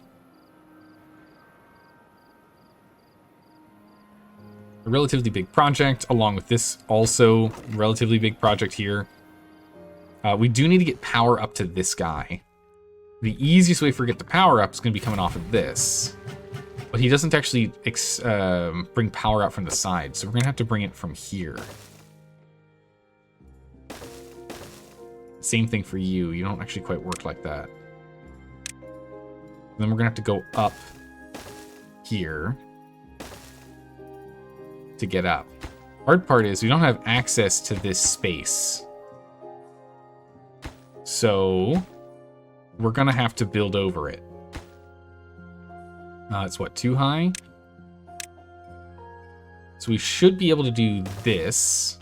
A relatively big project, along with this also relatively big project here. We do need to get power up to this guy. The easiest way for get the power up is going to be coming off of this. But he doesn't actually bring power out from the side, so we're going to have to bring it from here. Same thing for you. You don't actually quite work like that. And then we're going to have to go up here to get up. Hard part is we don't have access to this space. So we're going to have to build over it. It's what, too high? So we should be able to do this.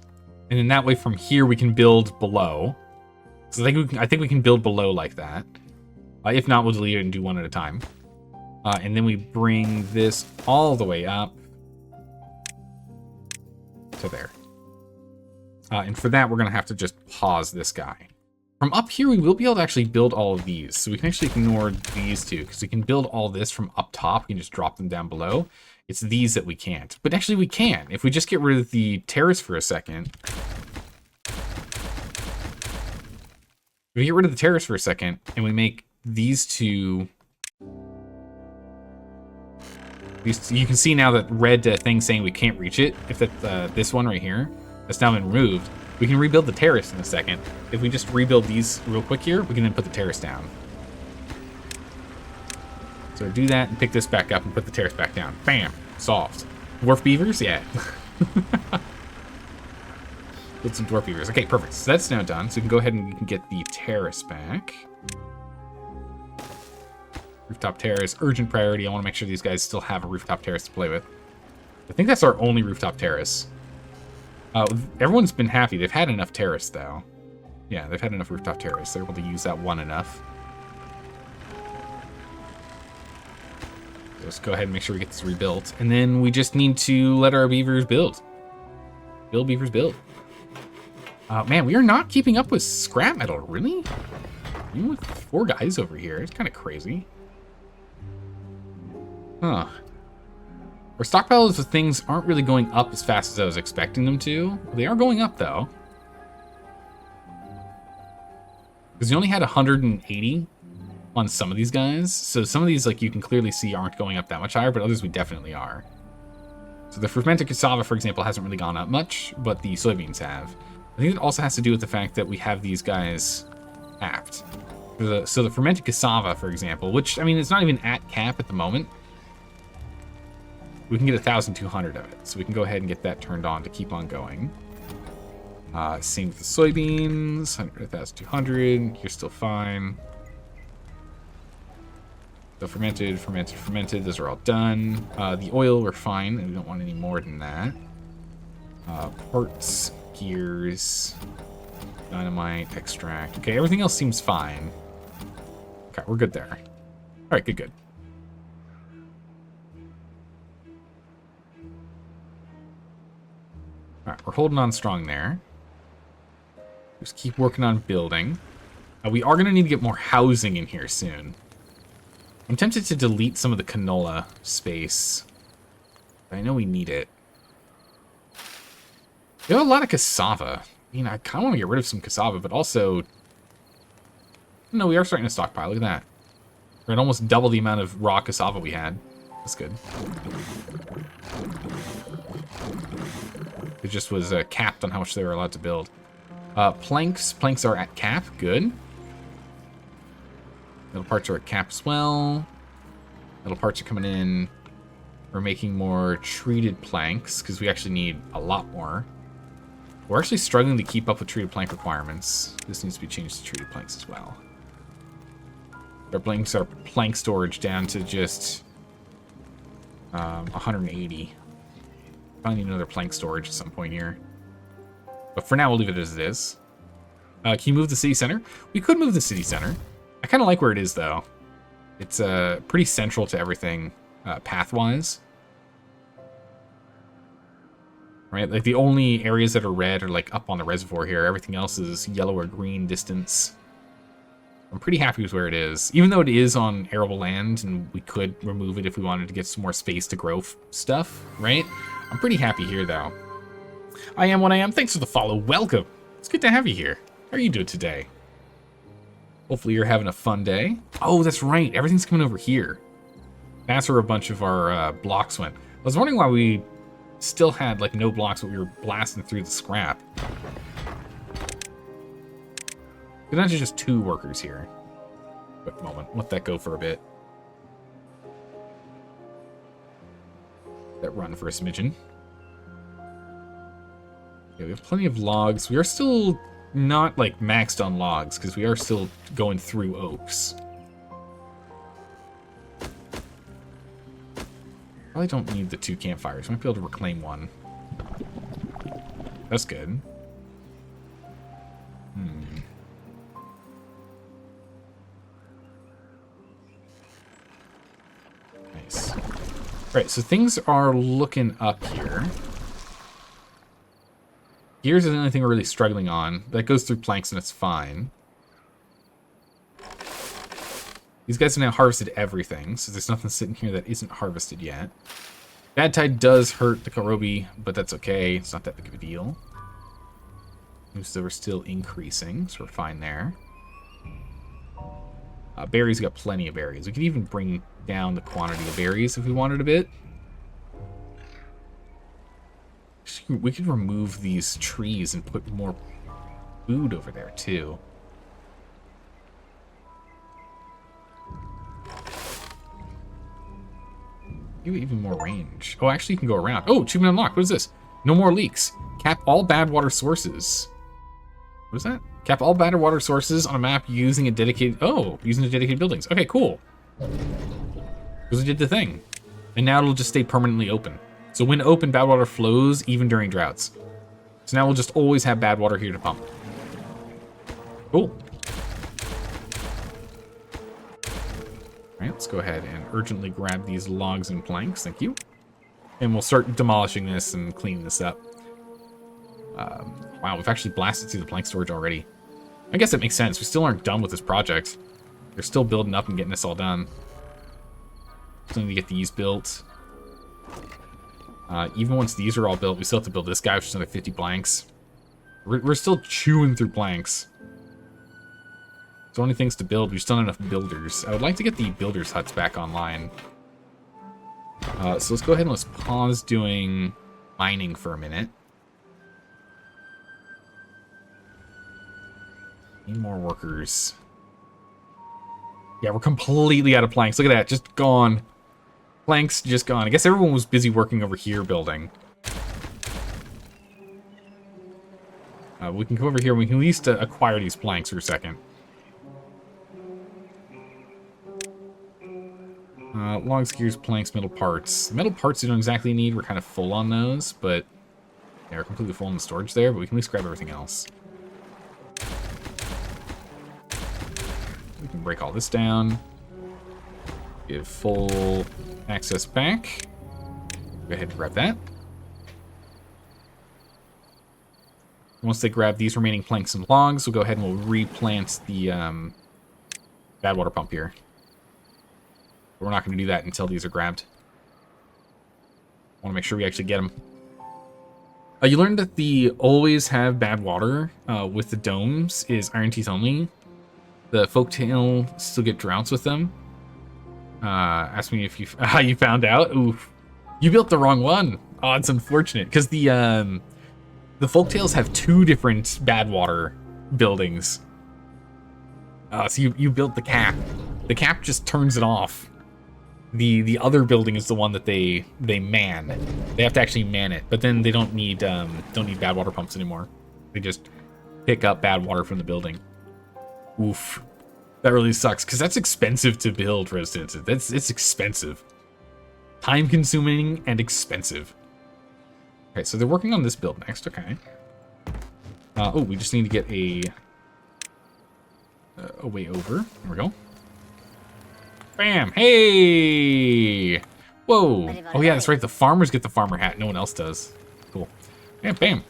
And then that way from here we can build below. So I think we can build below like that. If not, we'll delete it and do one at a time. And then we bring this all the way up to there. And for that, we're going to have to just pause this guy. From up here, we will be able to actually build all of these. So we can actually ignore these two, because we can build all this from up top. We can just drop them down below. It's these that we can't. But actually, we can. If we just get rid of the terrace for a second. If we get rid of the terrace for a second, and we make these two... You can see now that red thing saying we can't reach it. If that's this one right here, that's now been removed. We can rebuild the terrace in a second. If we just rebuild these real quick here, we can then put the terrace down. So do that and pick this back up and put the terrace back down. Bam! Solved. Dwarf beavers? Yeah. Build some dwarf beavers. Okay, perfect. So that's now done. So we can go ahead and we can get the terrace back. Rooftop terrace, urgent priority. I want to make sure these guys still have a rooftop terrace to play with. I think that's our only rooftop terrace. Everyone's been happy. They've had enough terrace, though. Yeah, they've had enough rooftop terrace. They're able to use that one enough. Let's go ahead and make sure we get this rebuilt. And then we just need to let our beavers build. Build, beavers, build. Man, we are not keeping up with scrap metal, really? Even with 4 guys over here, it's kind of crazy. Huh. Our stockpiles of things aren't really going up as fast as I was expecting them to. They are going up, though. Because we only had 180 on some of these guys. So some of these, like, you can clearly see aren't going up that much higher, but others we definitely are. So the fermented cassava, for example, hasn't really gone up much, but the soybeans have. I think it also has to do with the fact that we have these guys capped. So the fermented cassava, for example, which, I mean, it's not even at cap at the moment. We can get 1,200 of it. So we can go ahead and get that turned on to keep on going. Same with the soybeans. 1,200. You're still fine. The fermented. Those are all done. The oil, we're fine. And we don't want any more than that. Parts, gears, dynamite, extract. Okay, everything else seems fine. Okay, we're good there. All right, good. All right, we're holding on strong there. Just keep working on building. We are going to need to get more housing in here soon. I'm tempted to delete some of the canola space. But I know we need it. We have a lot of cassava. I mean, I kind of want to get rid of some cassava, but also... No, we are starting to stockpile. Look at that. We're at almost double the amount of raw cassava we had. That's good. It just was capped on how much they were allowed to build. Planks. Planks are at cap. Good. Metal parts are at cap as well. Metal parts are coming in. We're making more treated planks because we actually need a lot more. We're actually struggling to keep up with treated plank requirements. This needs to be changed to treated planks as well. Our plank storage down to just 180. Probably need another plank storage at some point here. But for now, we'll leave it as it is. Can you move the city center? We could move the city center. I kind of like where it is, though. It's pretty central to everything path-wise. Right? Like, the only areas that are red are, like, up on the reservoir here. Everything else is yellow or green distance. I'm pretty happy with where it is. Even though it is on arable land, and we could remove it if we wanted to get some more space to grow stuff, right? I'm pretty happy here, though. I am what I am. Thanks for the follow. Welcome. It's good to have you here. How are you doing today? Hopefully you're having a fun day. Oh, that's right. Everything's coming over here. That's where a bunch of our blocks went. I was wondering why we still had, like, no blocks, but we were blasting through the scrap. There's actually just 2 workers here. Quick moment. Let that go for a bit. That run for a smidgen. Yeah, we have plenty of logs. We are still not, like, maxed on logs, because we are still going through oaks. Probably don't need the 2 campfires. Might be able to reclaim 1. That's good. Nice. Alright, so things are looking up here. Gears is the only thing we're really struggling on. That goes through planks and it's fine. These guys have now harvested everything, so there's nothing sitting here that isn't harvested yet. Bad tide does hurt the Karobi, but that's okay. It's not that big of a deal. So we're still increasing, so we're fine there. Berries, got plenty of berries. We could even bring down the quantity of berries if we wanted a bit. We could remove these trees and put more food over there, too. Give it even more range. Oh, actually, you can go around. Oh, achievement unlocked. What is this? No more leaks. Cap all bad water sources. What is that? Cap all bad water sources on a map using a dedicated... Oh, using the dedicated buildings. Okay, cool. Because we did the thing. And now it'll just stay permanently open. So when open, bad water flows even during droughts. So now we'll just always have bad water here to pump. Cool. Alright, let's go ahead and urgently grab these logs and planks. Thank you. And we'll start demolishing this and cleaning this up. Wow, we've actually blasted through the plank storage already. I guess that makes sense. We still aren't done with this project. They're still building up and getting this all done. Still need to get these built. Even once these are all built, we still have to build this guy, which is another 50 planks. We're still chewing through planks. So many things to build. We just don't have enough builders. I would like to get the builders' huts back online. So let's go ahead and let's pause doing mining for a minute. Need more workers. Yeah, we're completely out of planks. Look at that, just gone. Planks just gone. I guess everyone was busy working over here building. We can go over here. We can at least acquire these planks for a second. Logs, gears, planks, metal parts. The metal parts we don't exactly need. We're kind of full on those, but yeah, we're completely full in the storage there, but we can at least grab everything else. We can break all this down. Give full access back. Go ahead and grab that. Once they grab these remaining planks and logs, we'll go ahead and we'll replant the bad water pump here. But we're not going to do that until these are grabbed. I want to make sure we actually get them. You learned that the always have bad water with the domes is Iron Teeth only. The Folktale still get droughts with them. Ask me if how you found out. Oof. You built the wrong one. Oh, it's unfortunate. Because the The folktales have 2 different bad water buildings. So you built the cap. The cap just turns it off. The other building is the one that they man. They have to actually man it, but then they don't need bad water pumps anymore. They just pick up bad water from the building. Oof, that really sucks because that's expensive to build residences. It's expensive, time consuming and expensive. Okay, so they're working on this build next. Okay. Oh, we just need to get a way over. There we go. Bam! Hey! Whoa! Oh yeah, that's right. The farmers get the farmer hat. No one else does. Cool. Bam! Bam!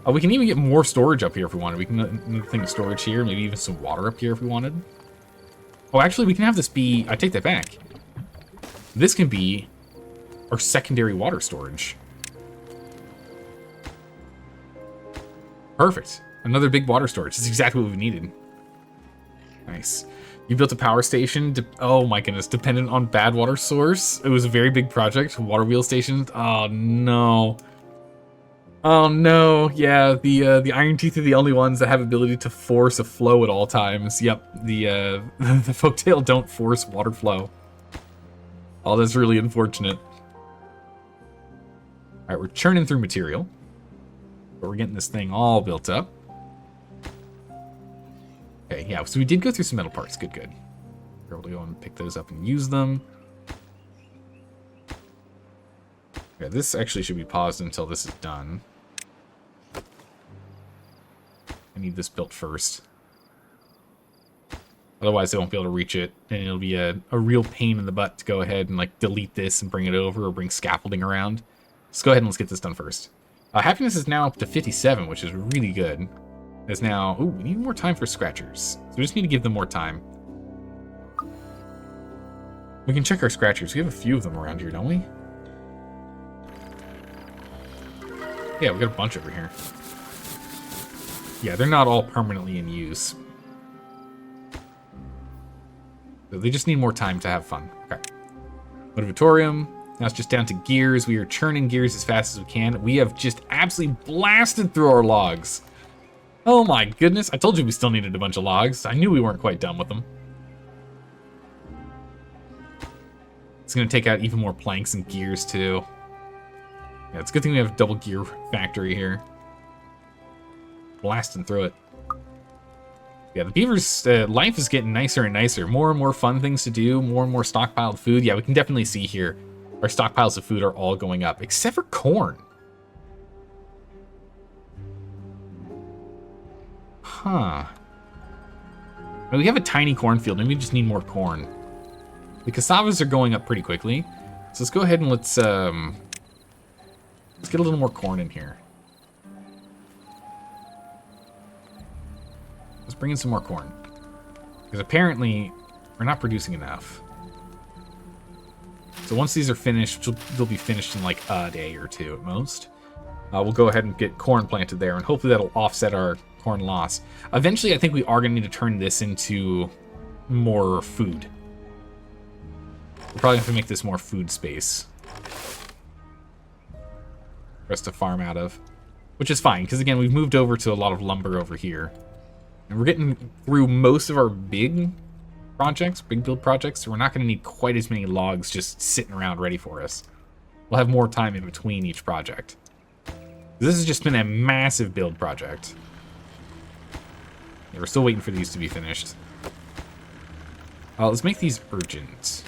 We can even get more storage up here if we wanted. We can another thing of storage here. Maybe even some water up here if we wanted. Oh, actually, we can have this be. I take that back. This can be our secondary water storage. Perfect. Another big water storage. That's exactly what we needed. Nice. You built a power station. Oh my goodness. Dependent on bad water source. It was a very big project. Water wheel stations. Oh no. Oh no. Yeah. The iron teeth are the only ones that have ability to force a flow at all times. Yep. The folktale don't force water flow. Oh, that's really unfortunate. All right, we're churning through material, but we're getting this thing all built up. Okay, yeah, so we did go through some metal parts. Good, good. We're able to go and pick those up and use them. Yeah, this actually should be paused until this is done. I need this built first. Otherwise, I won't be able to reach it, and it'll be a real pain in the butt to go ahead and like delete this and bring it over or bring scaffolding around. Let's go ahead and let's get this done first. Happiness is now up to 57, which is really good. Is now, ooh, we need more time for scratchers. So we just need to give them more time. We can check our scratchers. We have a few of them around here, don't we? Yeah, we got a bunch over here. Yeah, they're not all permanently in use. So they just need more time to have fun. Okay. Motivatorium. Now it's just down to gears. We are churning gears as fast as we can. We have just absolutely blasted through our logs. Oh my goodness. I told you we still needed a bunch of logs. I knew we weren't quite done with them. It's going to take out even more planks and gears too. Yeah, it's a good thing we have a double gear factory here. Blasting through it. Yeah, the beavers' life is getting nicer and nicer. More and more fun things to do. More and more stockpiled food. Yeah, we can definitely see here our stockpiles of food are all going up. Except for corn. Huh. Well, we have a tiny cornfield. Maybe we just need more corn. The cassavas are going up pretty quickly. So let's go ahead and let's get a little more corn in here. Let's bring in some more corn. Because apparently, we're not producing enough. So once these are finished, they'll be finished in like a day or two at most. We'll go ahead and get corn planted there, and hopefully that'll offset our corn loss. Eventually, I think we are going to need to turn this into more food. We'll probably have to make this more food space for us to farm out of. Which is fine, because again, we've moved over to a lot of lumber over here. And we're getting through most of our big projects, big build projects, so we're not going to need quite as many logs just sitting around ready for us. We'll have more time in between each project. This has just been a massive build project. Yeah, we're still waiting for these to be finished. Let's make these urgent.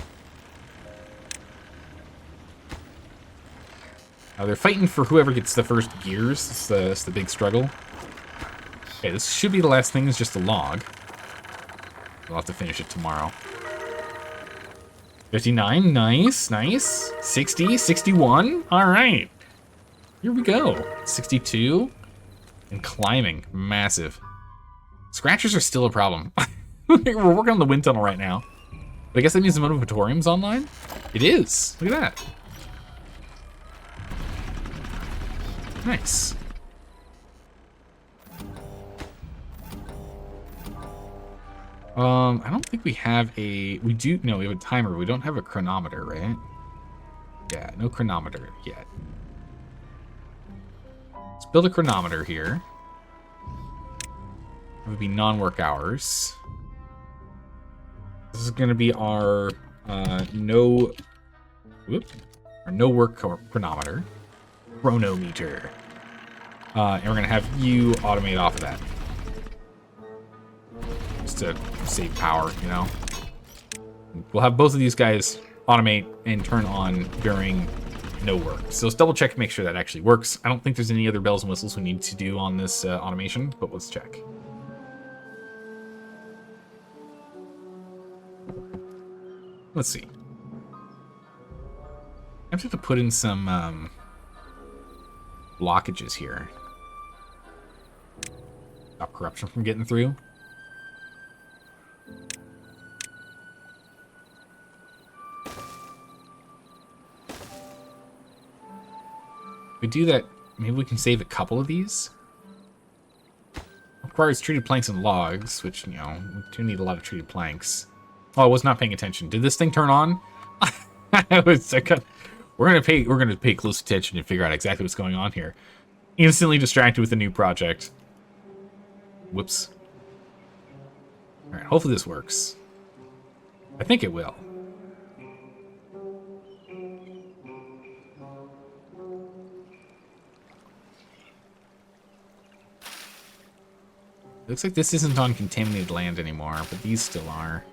They're fighting for whoever gets the first gears. It's the big struggle. Okay, this should be the last thing. It's just a log. We'll have to finish it tomorrow. 59, nice, nice. 60, 61, all right. Here we go. 62, and climbing, massive. Scratchers are still a problem. We're working on the wind tunnel right now. But I guess that means the motivatorium's online? It is, look at that. Nice. I don't think we have a, we have a timer. We don't have a chronometer, right? Yeah, no chronometer yet. Let's build a chronometer here. It would be non-work hours. This is going to be our no work chronometer. Chronometer. And we're going to have you automate off of that. Just to save power, you know. We'll have both of these guys automate and turn on during no work. So let's double check and make sure that actually works. I don't think there's any other bells and whistles we need to do on this automation, but let's check. Let's see. I have to put in some blockages here. Stop corruption from getting through. If we do that, maybe we can save a couple of these. Requires treated planks and logs, which, you know, we do need a lot of treated planks. Oh, I was not paying attention. Did this thing turn on? We're gonna pay close attention and figure out exactly what's going on here. Instantly distracted with a new project. Whoops. All right, hopefully this works. I think it will. Looks like this isn't on contaminated land anymore, but these still are.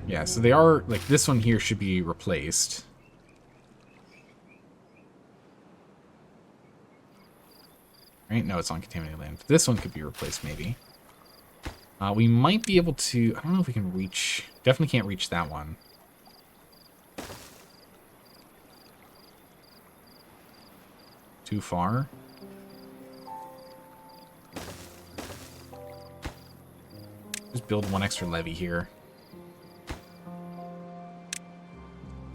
Yeah, so they are, like, this one here should be replaced. Right? No, it's on contaminated land. This one could be replaced, maybe. We might be able to... I don't know if we can reach... Definitely can't reach that one. Too far. Just build one extra levee here.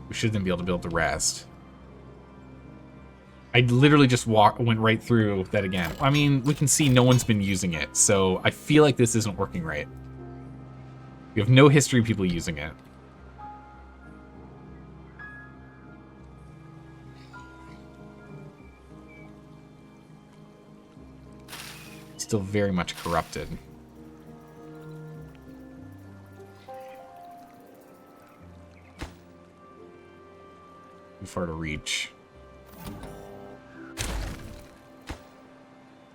We should then be able to build the rest. I literally just went right through that again. I mean, we can see no one's been using it, so I feel like this isn't working right. We have no history of people using it. Still very much corrupted. Too far to reach.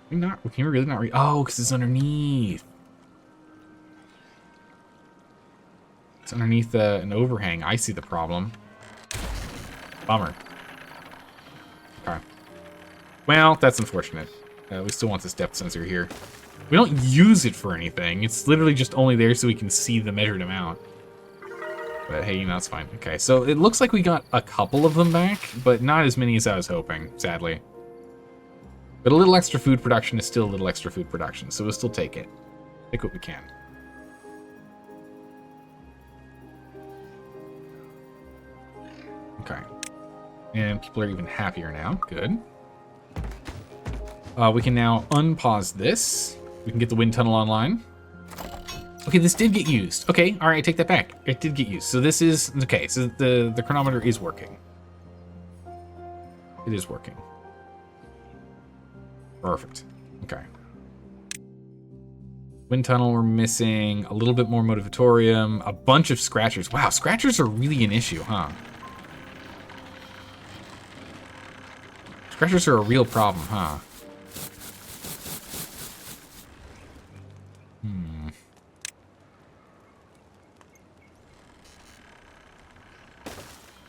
Can we really not reach? Oh, because it's underneath. It's underneath an overhang. I see the problem. Bummer. Okay. Well, that's unfortunate. We still want this depth sensor here. We don't use it for anything. It's literally just only there so we can see the measured amount. But hey, you know, it's fine. Okay, so it looks like we got a couple of them back, but not as many as I was hoping, sadly. But a little extra food production is still a little extra food production, so we'll still take it. Take what we can. Okay. And people are even happier now. Good. We can now unpause this. We can get the wind tunnel online. Okay, this did get used. Okay, all right, I take that back. It did get used. So this is, okay, so the chronometer is working. It is working. Perfect. Okay. Wind tunnel, we're missing a little bit more motivatorium, a bunch of scratchers. Wow, scratchers are really an issue, huh? Scratchers are a real problem, huh?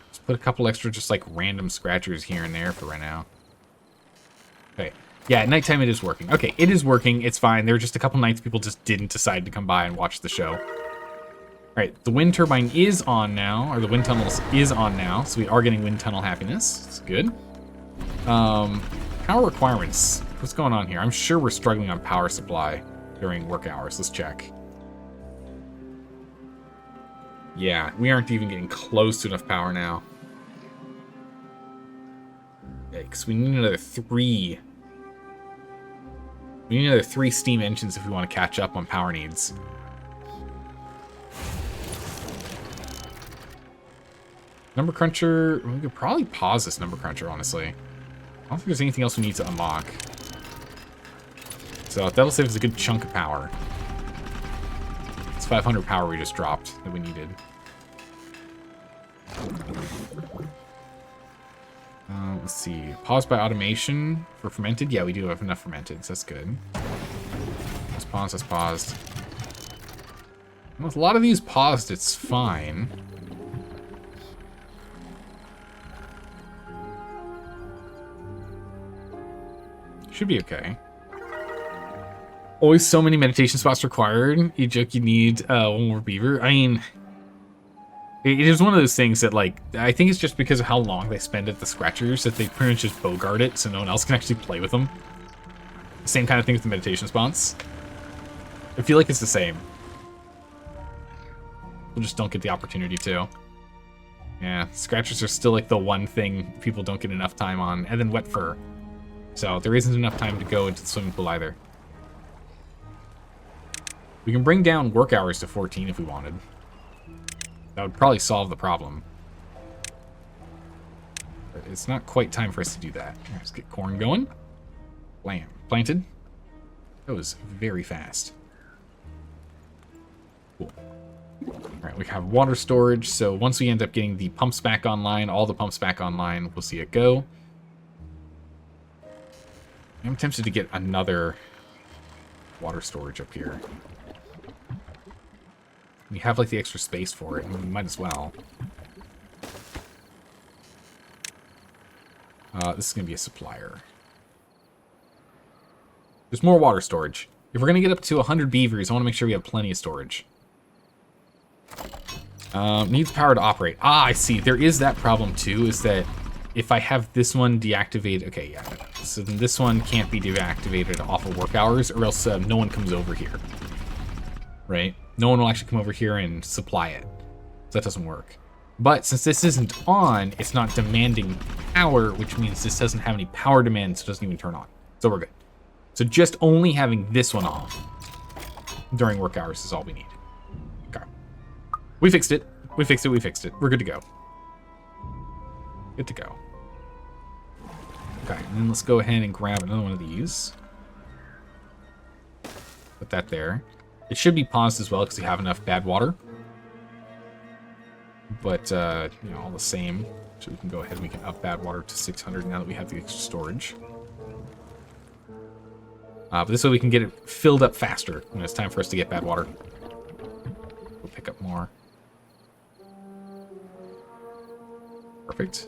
Let's put a couple extra just like random scratchers here and there for right now. Okay. Yeah, at nighttime it is working. Okay, it is working. It's fine. There were just a couple nights people just didn't decide to come by and watch the show. All right, the wind turbine is on now, or the wind tunnel is on now, so we are getting wind tunnel happiness. It's good. Power requirements. What's going on here? I'm sure we're struggling on power supply during work hours. Let's check. Yeah, we aren't even getting close to enough power now. Yikes, we need another 3. We need another 3 steam engines if we want to catch up on power needs. Number cruncher. We could probably pause this number cruncher, honestly. I don't think there's anything else we need to unlock. So that'll save us a good chunk of power. It's 500 power we just dropped that we needed. Let's see. Pause by automation for fermented. Yeah, we do have enough fermented, so that's good. Let's pause. Let's pause. With a lot of these paused, it's fine. Should be okay. Always so many meditation spots required. You joke you need one more beaver. I mean, it is one of those things that, like, I think it's just because of how long they spend at the scratchers that they pretty much just bogart it so no one else can actually play with them. Same kind of thing with the meditation spots. I feel like it's the same. People just don't get the opportunity to. Yeah, scratchers are still like the one thing people don't get enough time on, and then wet fur. So there isn't enough time to go into the swimming pool either. We can bring down work hours to 14 if we wanted. That would probably solve the problem. But it's not quite time for us to do that. Let's get corn going. Blam. Planted. That was very fast. Cool. Alright, we have water storage, so once we end up getting the pumps back online, all the pumps back online, we'll see it go. I'm tempted to get another water storage up here. We have, like, the extra space for it, and we might as well. This is going to be a supplier. There's more water storage. If we're going to get up to 100 beavers, I want to make sure we have plenty of storage. Needs power to operate. Ah, I see. There is that problem, too, is that if I have this one deactivated... Okay, yeah. So then this one can't be deactivated off of work hours, or else no one comes over here. Right? No one will actually come over here and supply it. So that doesn't work. But since this isn't on, it's not demanding power, which means this doesn't have any power demand, so it doesn't even turn on. So we're good. So just only having this one on during work hours is all we need. Okay. We fixed it. We fixed it. We fixed it. We're good to go. Good to go. Okay, and then let's go ahead and grab another one of these. Put that there. It should be paused as well because we have enough bad water. But, you know, all the same. So we can go ahead and we can up bad water to 600 now that we have the extra storage. But this way we can get it filled up faster when it's time for us to get bad water. We'll pick up more. Perfect.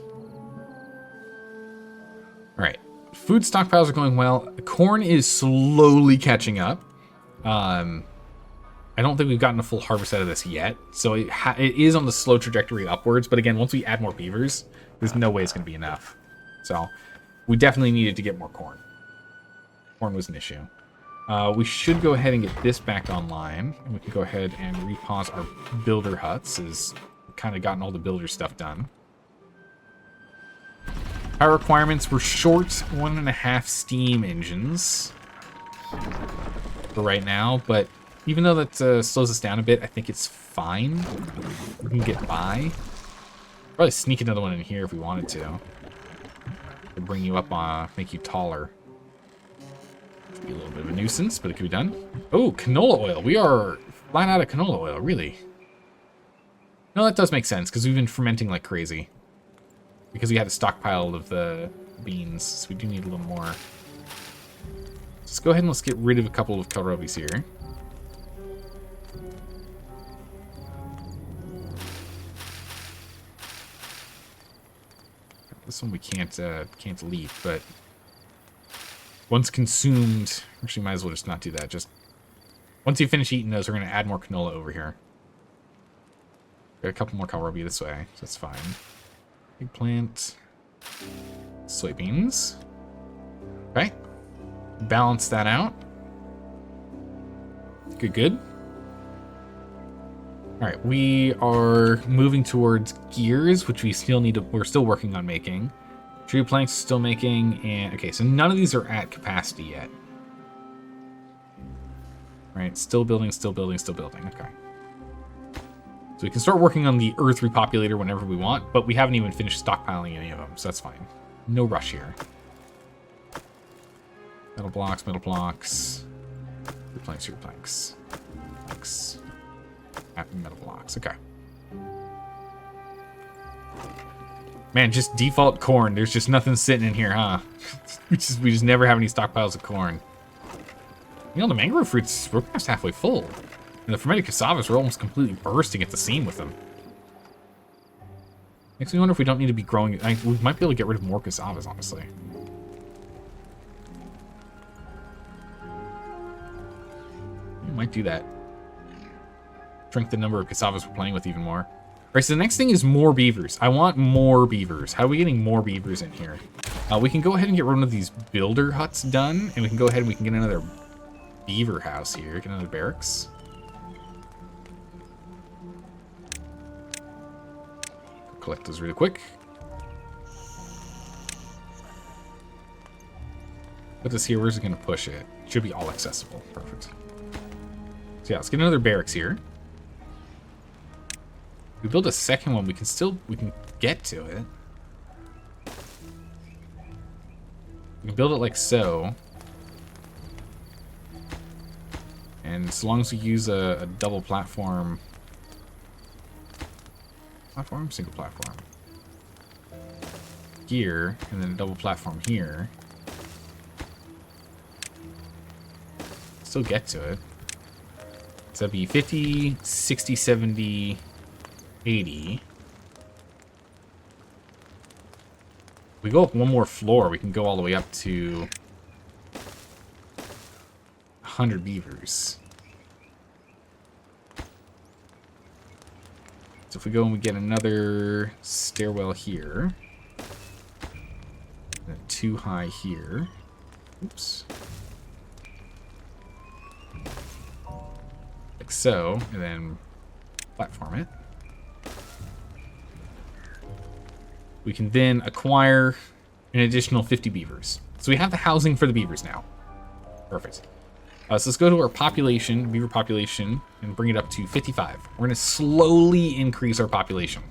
Alright. Food stockpiles are going well. Corn is slowly catching up. I don't think we've gotten a full harvest out of this yet. So it is on the slow trajectory upwards. But again, once we add more beavers, there's no way it's going to be enough. So we definitely needed to get more corn. Corn was an issue. We should go ahead and get this back online. And we can go ahead and repause our builder huts, as we've kind of gotten all the builder stuff done. Power requirements, we're short 1.5 steam engines for right now, but even though that slows us down a bit, I think it's fine. We can get by. Probably sneak another one in here if we wanted to. It'll bring you up on, make you taller. It'll be a little bit of a nuisance, but it can be done. Oh, canola oil. We are flat out of canola oil, really. No, that does make sense, because we've been fermenting like crazy. Because we had a stockpile of the beans, so we do need a little more. Let's go ahead and let's get rid of a couple of kohlrabies here. This one we can't leap, but once consumed, actually might as well just not do that. Just once you finish eating those, we're going to add more canola over here. Got a couple more kohlrabi this way, so that's fine. Eggplant, soybeans. Okay, balance that out. Good, good. All right, we are moving towards gears, which we still need to. We're still working on making. Tree planks still making, and okay, so none of these are at capacity yet. All right, still building, still building, still building. Okay. So we can start working on the Earth Repopulator whenever we want, but we haven't even finished stockpiling any of them, so that's fine. No rush here. Metal blocks, metal blocks. Your planks, your planks. Planks. Metal blocks, okay. Man, just default corn. There's just nothing sitting in here, huh? we just never have any stockpiles of corn. You know, the mangrove fruits, we're past halfway full. And the fermented cassavas, we're almost completely bursting at the seam with them. Makes me wonder if we don't need to be growing... we might be able to get rid of more cassavas, honestly. We might do that. Shrink the number of cassavas we're playing with even more. Alright, so the next thing is more beavers. I want more beavers. How are we getting more beavers in here? We can go ahead and get one of these builder huts done, and we can go ahead and we can get another beaver house here. Get another barracks. Collect those really quick. Put this here. Where's it going to push it? Should be all accessible. Perfect. So yeah, let's get another barracks here. If we build a second one, we can get to it. We can build it like so. And as long as we use a double platform... Single platform. Here, and then a double platform here. Still get to it. So that'd be 50, 60, 70, 80. We go up one more floor, we can go all the way up to 100 beavers. So if we go and we get another stairwell here, and then 2 high here, oops, like so, and then platform it. We can then acquire an additional 50 beavers. So we have the housing for the beavers now. Perfect. So let's go to our population, beaver population, and bring it up to 55. We're going to slowly increase our population.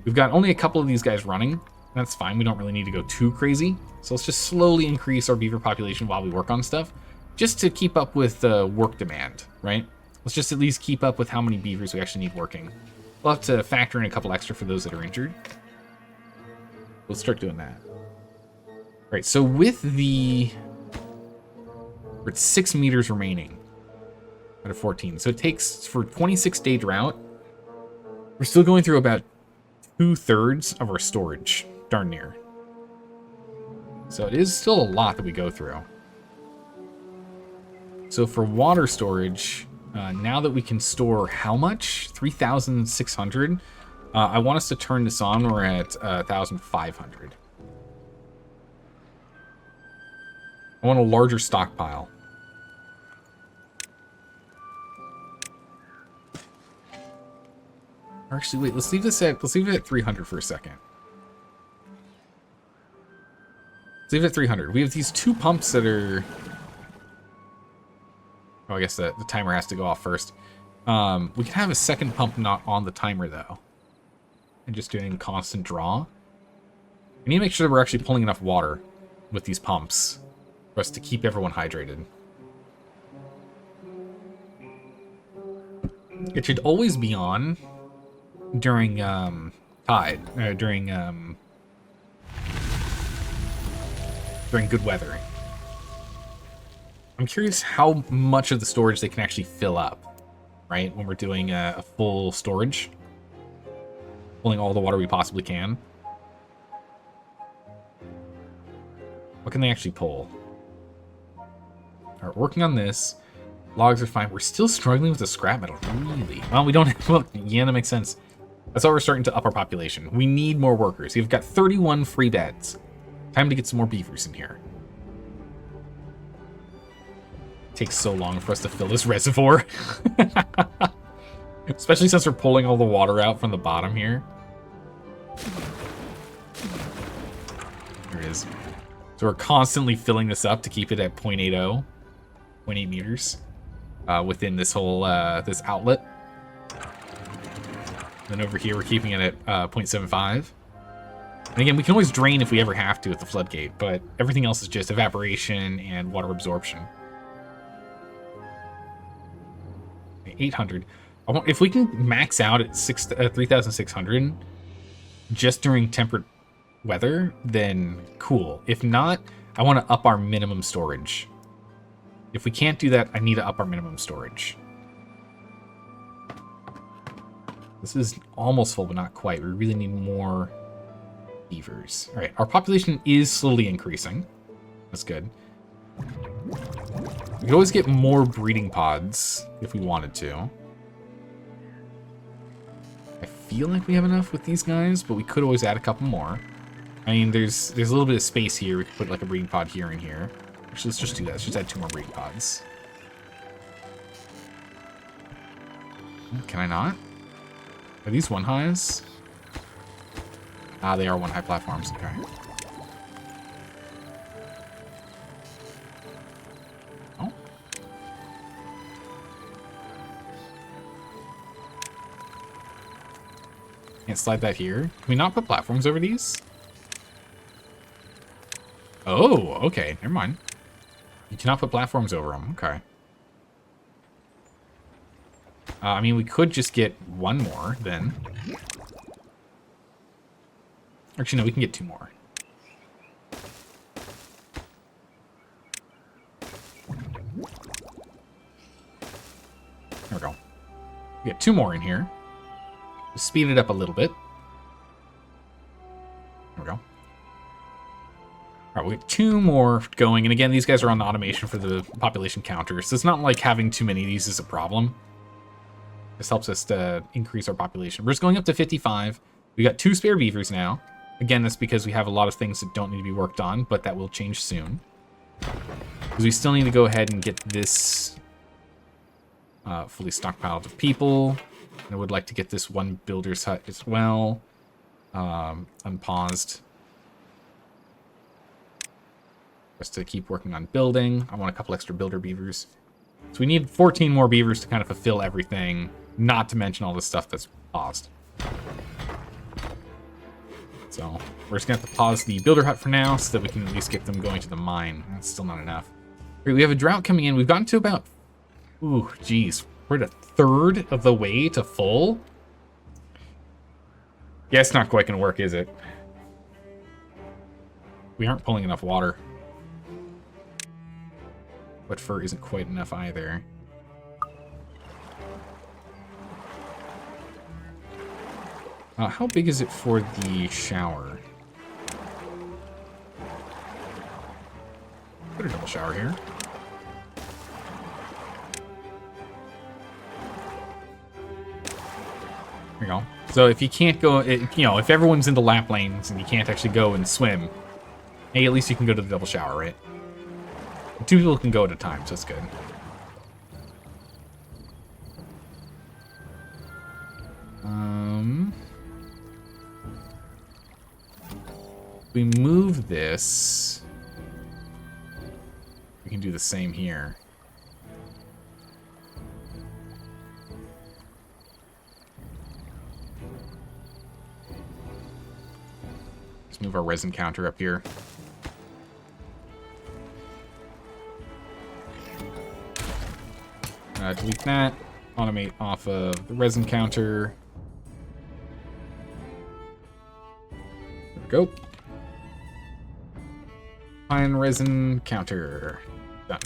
We've got only a couple of these guys running. That's fine. We don't really need to go too crazy. So let's just slowly increase our beaver population while we work on stuff, just to keep up with the work demand, right? Let's just at least keep up with how many beavers we actually need working. We'll have to factor in a couple extra for those that are injured. Let's start doing that. All right, so with the... we're at 6 meters remaining out of 14. So it takes, for 26-day drought, we're still going through about 2/3 of our storage, darn near. So it is still a lot that we go through. So for water storage, now that we can store how much? 3,600. I want us to turn this on. We're at 1,500. I want a larger stockpile. Actually, wait. Let's leave it at 300 for a second. Let's leave it at 300. We have these 2 pumps that are. Oh, I guess the timer has to go off first. We can have a second pump not on the timer though, and just doing constant draw. We need to make sure that we're actually pulling enough water with these pumps for us to keep everyone hydrated. It should always be on during during good weather. I'm curious how much of the storage they can actually fill up, right? When we're doing a full storage, pulling all the water we possibly can. What can they actually pull? All right, working on this. Logs are fine. We're still struggling with the scrap metal. Really? Well, we don't have... Well, yeah, that makes sense. That's why we're starting to up our population. We need more workers. We've got 31 free beds. Time to get some more beavers in here. It takes so long for us to fill this reservoir. Especially since we're pulling all the water out from the bottom here. There it is. So we're constantly filling this up to keep it at 0.80, 0.8 meters within this whole this outlet. Then over here, we're keeping it at 0.75. And again, we can always drain if we ever have to at the floodgate, but everything else is just evaporation and water absorption. 800. If we can max out at 3,600 just during temperate weather, then cool. If not, I want to up our minimum storage. If we can't do that, I need to up our minimum storage. This is almost full, but not quite. We really need more beavers. All right, our population is slowly increasing. That's good. We could always get more breeding pods if we wanted to. I feel like we have enough with these guys, but we could always add a couple more. I mean, there's a little bit of space here. We could put like a breeding pod here and here. Actually, let's just do that. Let's just add 2 more breeding pods. Can I not? Are these 1-highs? Ah, they are 1-high platforms. Okay. Oh. Can't slide that here. Can we not put platforms over these? Oh, okay. Never mind. You cannot put platforms over them. Okay. I mean, we could just get 1 more, then. Actually, no, we can get 2 more. There we go. We get 2 more in here. Just speed it up a little bit. There we go. All right, we have 2 more going. And again, these guys are on the automation for the population counter. So it's not like having too many of these is a problem. This helps us to increase our population. We're just going up to 55. We got 2 spare beavers now. Again, that's because we have a lot of things that don't need to be worked on, but that will change soon. Because we still need to go ahead and get this fully stockpiled of people. And I would like to get this 1 builder's hut as well. Unpaused. Just to keep working on building. I want a couple extra builder beavers. So we need 14 more beavers to kind of fulfill everything, not to mention all the stuff that's paused. So we're just going to have to pause the builder hut for now so that we can at least get them going to the mine. That's still not enough. Right, we have a drought coming in. We've gotten to about, ooh, geez, we're at 1/3 of the way to full. Yeah, it's not quite going to work, is it? We aren't pulling enough water. But fur isn't quite enough either. How big is it for the shower? Put a double shower here. There you go. So if you can't go, you know, if everyone's in the lap lanes and you can't actually go and swim, hey, at least you can go to the double shower, right? 2 people can go at a time, so that's good. We move this. We can do the same here. Let's move our resin counter up here. Delete that. Automate off of the resin counter. There we go. Fine resin counter. Done.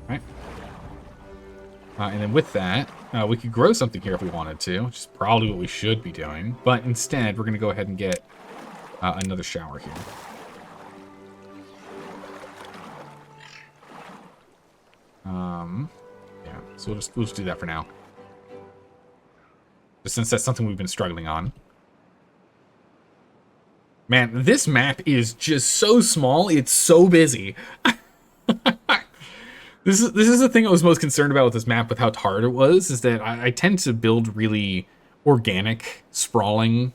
Alright. And then with that, we could grow something here if we wanted to, which is probably what we should be doing. But instead, we're going to go ahead and get another shower here. Yeah, so we'll just do that for now. Just since that's something we've been struggling on. Man, this map is just so small, it's so busy. This is the thing I was most concerned about with this map, with how hard it was, is that I tend to build really organic, sprawling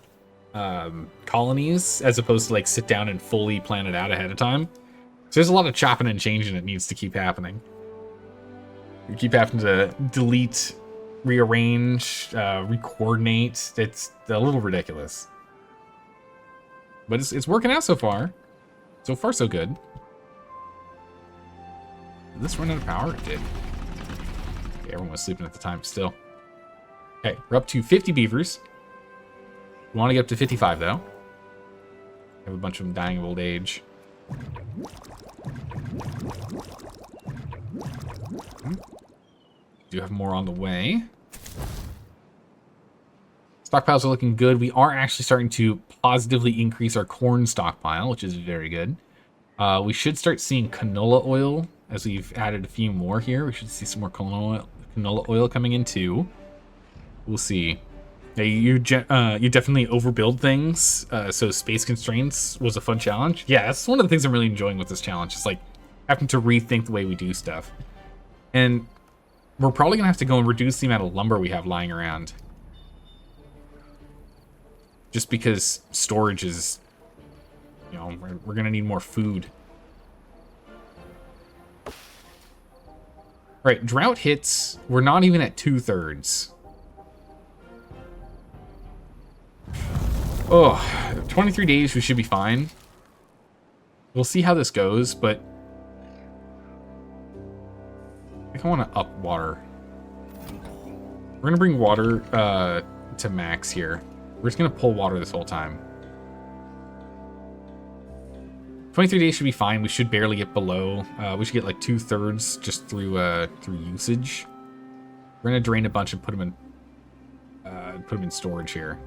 colonies, as opposed to like sit down and fully plan it out ahead of time. So there's a lot of chopping and changing that needs to keep happening. You keep having to delete rearrange, recoordinate. It's a little ridiculous. But it's working out so far. So far, so good. Did this run out of power? It did. Okay, everyone was sleeping at the time still. Okay, we're up to 50 beavers. We want to get up to 55, though. We have a bunch of them dying of old age. Do have more on the way. Stockpiles are looking good. We are actually starting to positively increase our corn stockpile, which is very good. We should start seeing canola oil as we've added a few more here. We should see some more canola oil coming in too. We'll see. Yeah, you definitely overbuild things, so space constraints was a fun challenge. Yeah, that's one of the things I'm really enjoying with this challenge. It's like having to rethink the way we do stuff. And we're probably gonna have to go and reduce the amount of lumber we have lying around. Just because storage is, you know, we're gonna need more food. Right, drought hits, we're not even at 2/3. Oh, 23 days, we should be fine. We'll see how this goes, but I think I want to up water. We're going to bring water to max here. We're just going to pull water this whole time. 23 days should be fine. We should barely get below. We should get like 2/3 just through usage. We're going to drain a bunch and put them in storage here.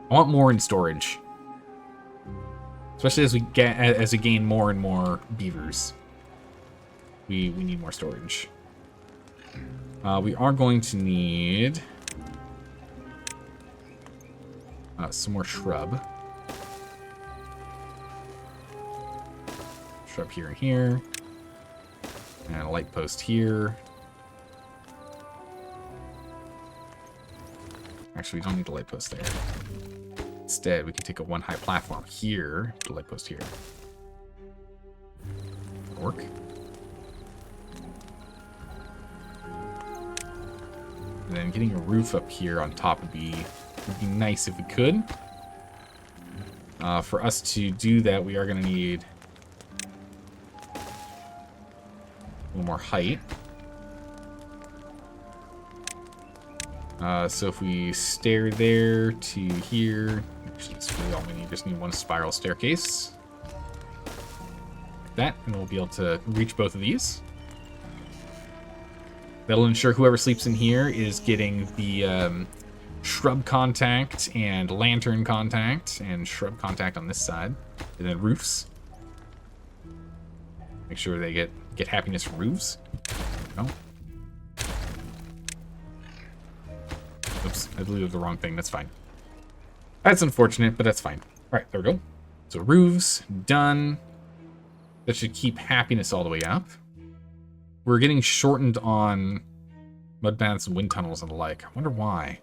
I want more in storage, especially as we gain more and more beavers. We need more storage. We are going to need some more shrub. Shrub here and here, and a light post here. Actually, we don't need a light post there. Instead, we can take a one high platform here, put a light post here. Work. And then getting a roof up here on top would be nice if we could. For us to do that, we are going to need a little more height. So if we stair there to here, actually that's really all we need. Just need one spiral staircase. Like that, and we'll be able to reach both of these. That'll ensure whoever sleeps in here is getting the shrub contact and lantern contact and shrub contact on this side. And then roofs. Make sure they get happiness from roofs. Oh. Oops, I believe it was the wrong thing. That's fine. That's unfortunate, but that's fine. All right, there we go. So roofs, done. That should keep happiness all the way up. We're getting shortened on mud baths and wind tunnels and the like. I wonder why.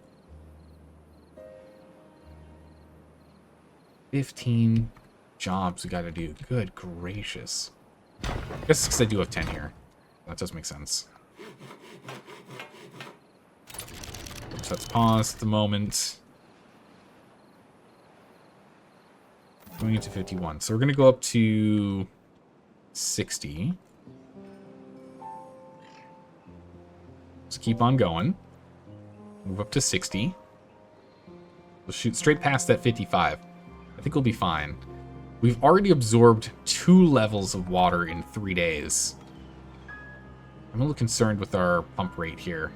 15 jobs we gotta do. Good gracious. I guess because I do have 10 here. That does make sense. So let's pause at the moment. Going into 51. So we're going to go up to 60. Let's keep on going. Move up to 60. We'll shoot straight past that 55. I think we'll be fine. We've already absorbed 2 levels of water in 3 days. I'm a little concerned with our pump rate here.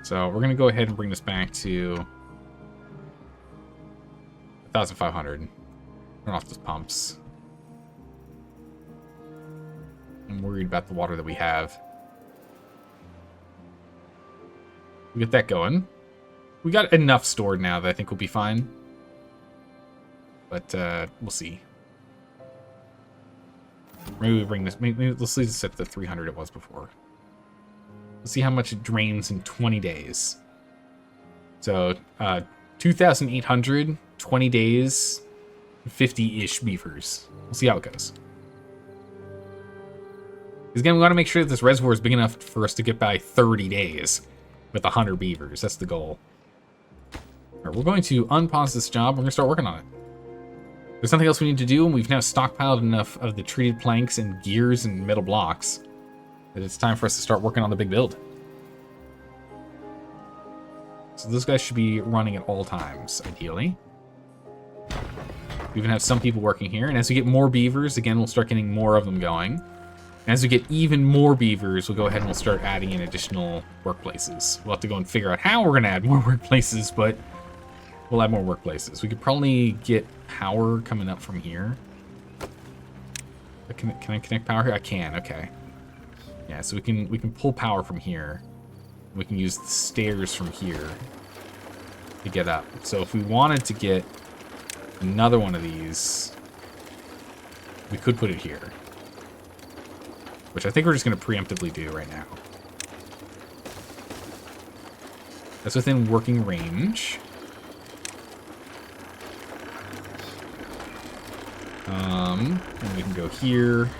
So we're going to go ahead and bring this back to 1,500. Turn off those pumps. I'm worried about the water that we have. We get that going. We got enough stored now that I think we'll be fine. But we'll see. Maybe we bring this. Maybe let's leave this at the 300 it was before. Let's see how much it drains in 20 days. So 2,800, 20 days, 50-ish beavers. We'll see how it goes. Because again, we want to make sure that this reservoir is big enough for us to get by 30 days with 100 beavers. That's the goal. All right, we're going to unpause this job. We're going to start working on it. There's nothing else we need to do, and we've now stockpiled enough of the treated planks and gears and metal blocks that it's time for us to start working on the big build. So those guys should be running at all times, ideally. We even have some people working here, and as we get more beavers, again, we'll start getting more of them going. And as we get even more beavers, we'll go ahead and we'll start adding in additional workplaces. We'll have to go and figure out how we're going to add more workplaces, but we'll add more workplaces. We could probably get power coming up from here. Can I connect power here? I can, okay. Yeah, so we can pull power from here. We can use the stairs from here to get up. So if we wanted to get another one of these, we could put it here. Which I think we're just going to preemptively do right now. That's within working range. And we can go here. Is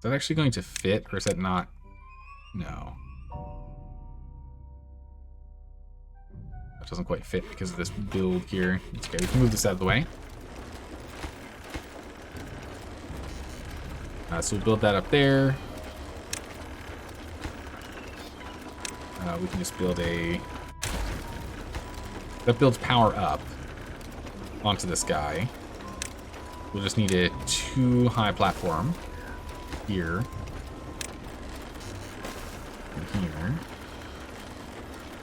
that actually going to fit, or is that not? No. That doesn't quite fit because of this build here. It's okay, we can move this out of the way. So we'll build that up there. We can just build a... That builds power up onto this guy. We'll just need a 2-high platform here. And here.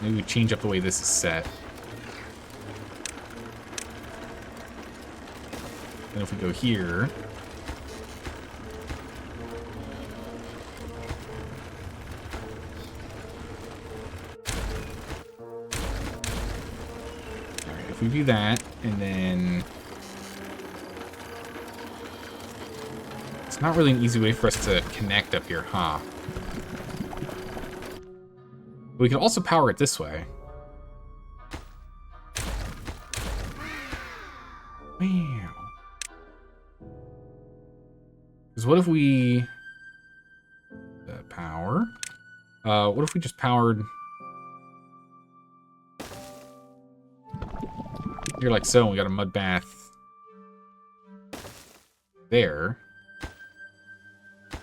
Maybe we change up the way this is set. And if we go here... Alright, if we do that, and then... It's not really an easy way for us to connect up here, huh? We could also power it this way. Wow. Because what if we... power? What if we just powered... Here like so, and we got a mud bath... There.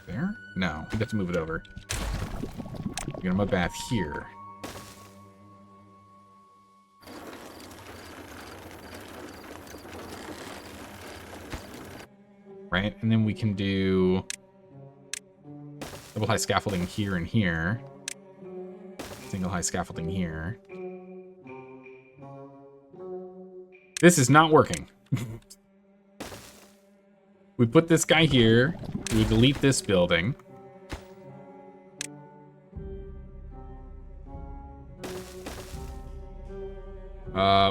There? No, we have to move it over. We got a mud bath here. Right, and then we can do double high scaffolding here and here. Single high scaffolding here. This is not working. We put this guy here. We delete this building.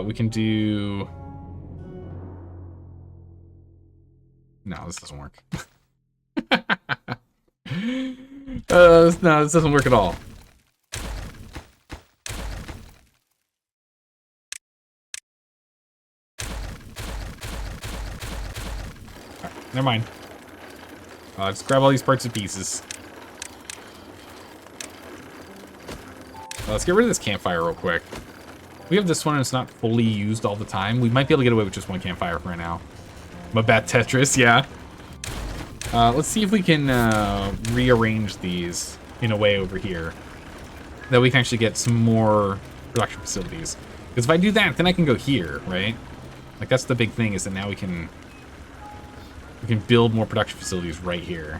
We can do... No, this doesn't work. No, this doesn't work at all. Alright, never mind. Just grab all these parts and pieces. Let's get rid of this campfire real quick. We have this one and it's not fully used all the time. We might be able to get away with just one campfire for right now. Mabat Tetris, yeah. Let's see if we can rearrange these in a way over here that we can actually get some more production facilities. Because if I do that, then I can go here, right? Like that's the big thing, is that now we can build more production facilities right here.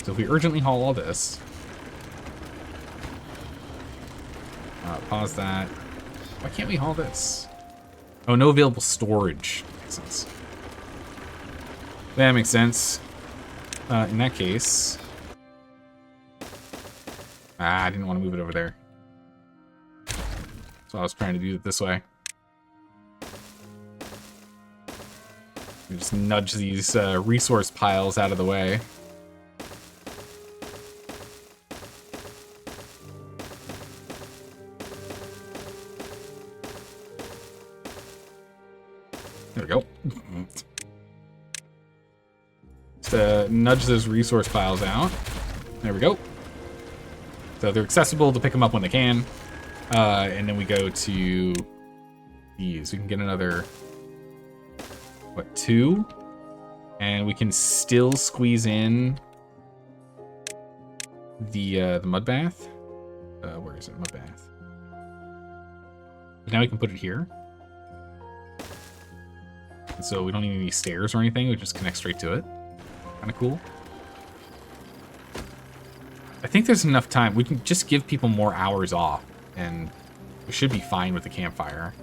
So if we urgently haul all this, pause that. Why can't we haul this? Oh, no available storage. Makes sense. That makes sense. In that case... I didn't want to move it over there. So I was trying to do it this way. We just nudge these resource piles out of the way. There we go. nudge those resource piles out. There we go. So they're accessible to pick them up when they can. And then we go to these. We can get another, what, 2? And we can still squeeze in the mud bath. Where is it? Mud bath. But now we can put it here. And so we don't need any stairs or anything. We just connect straight to it. Kind of cool. I think there's enough time. We can just give people more hours off, and we should be fine with the campfire.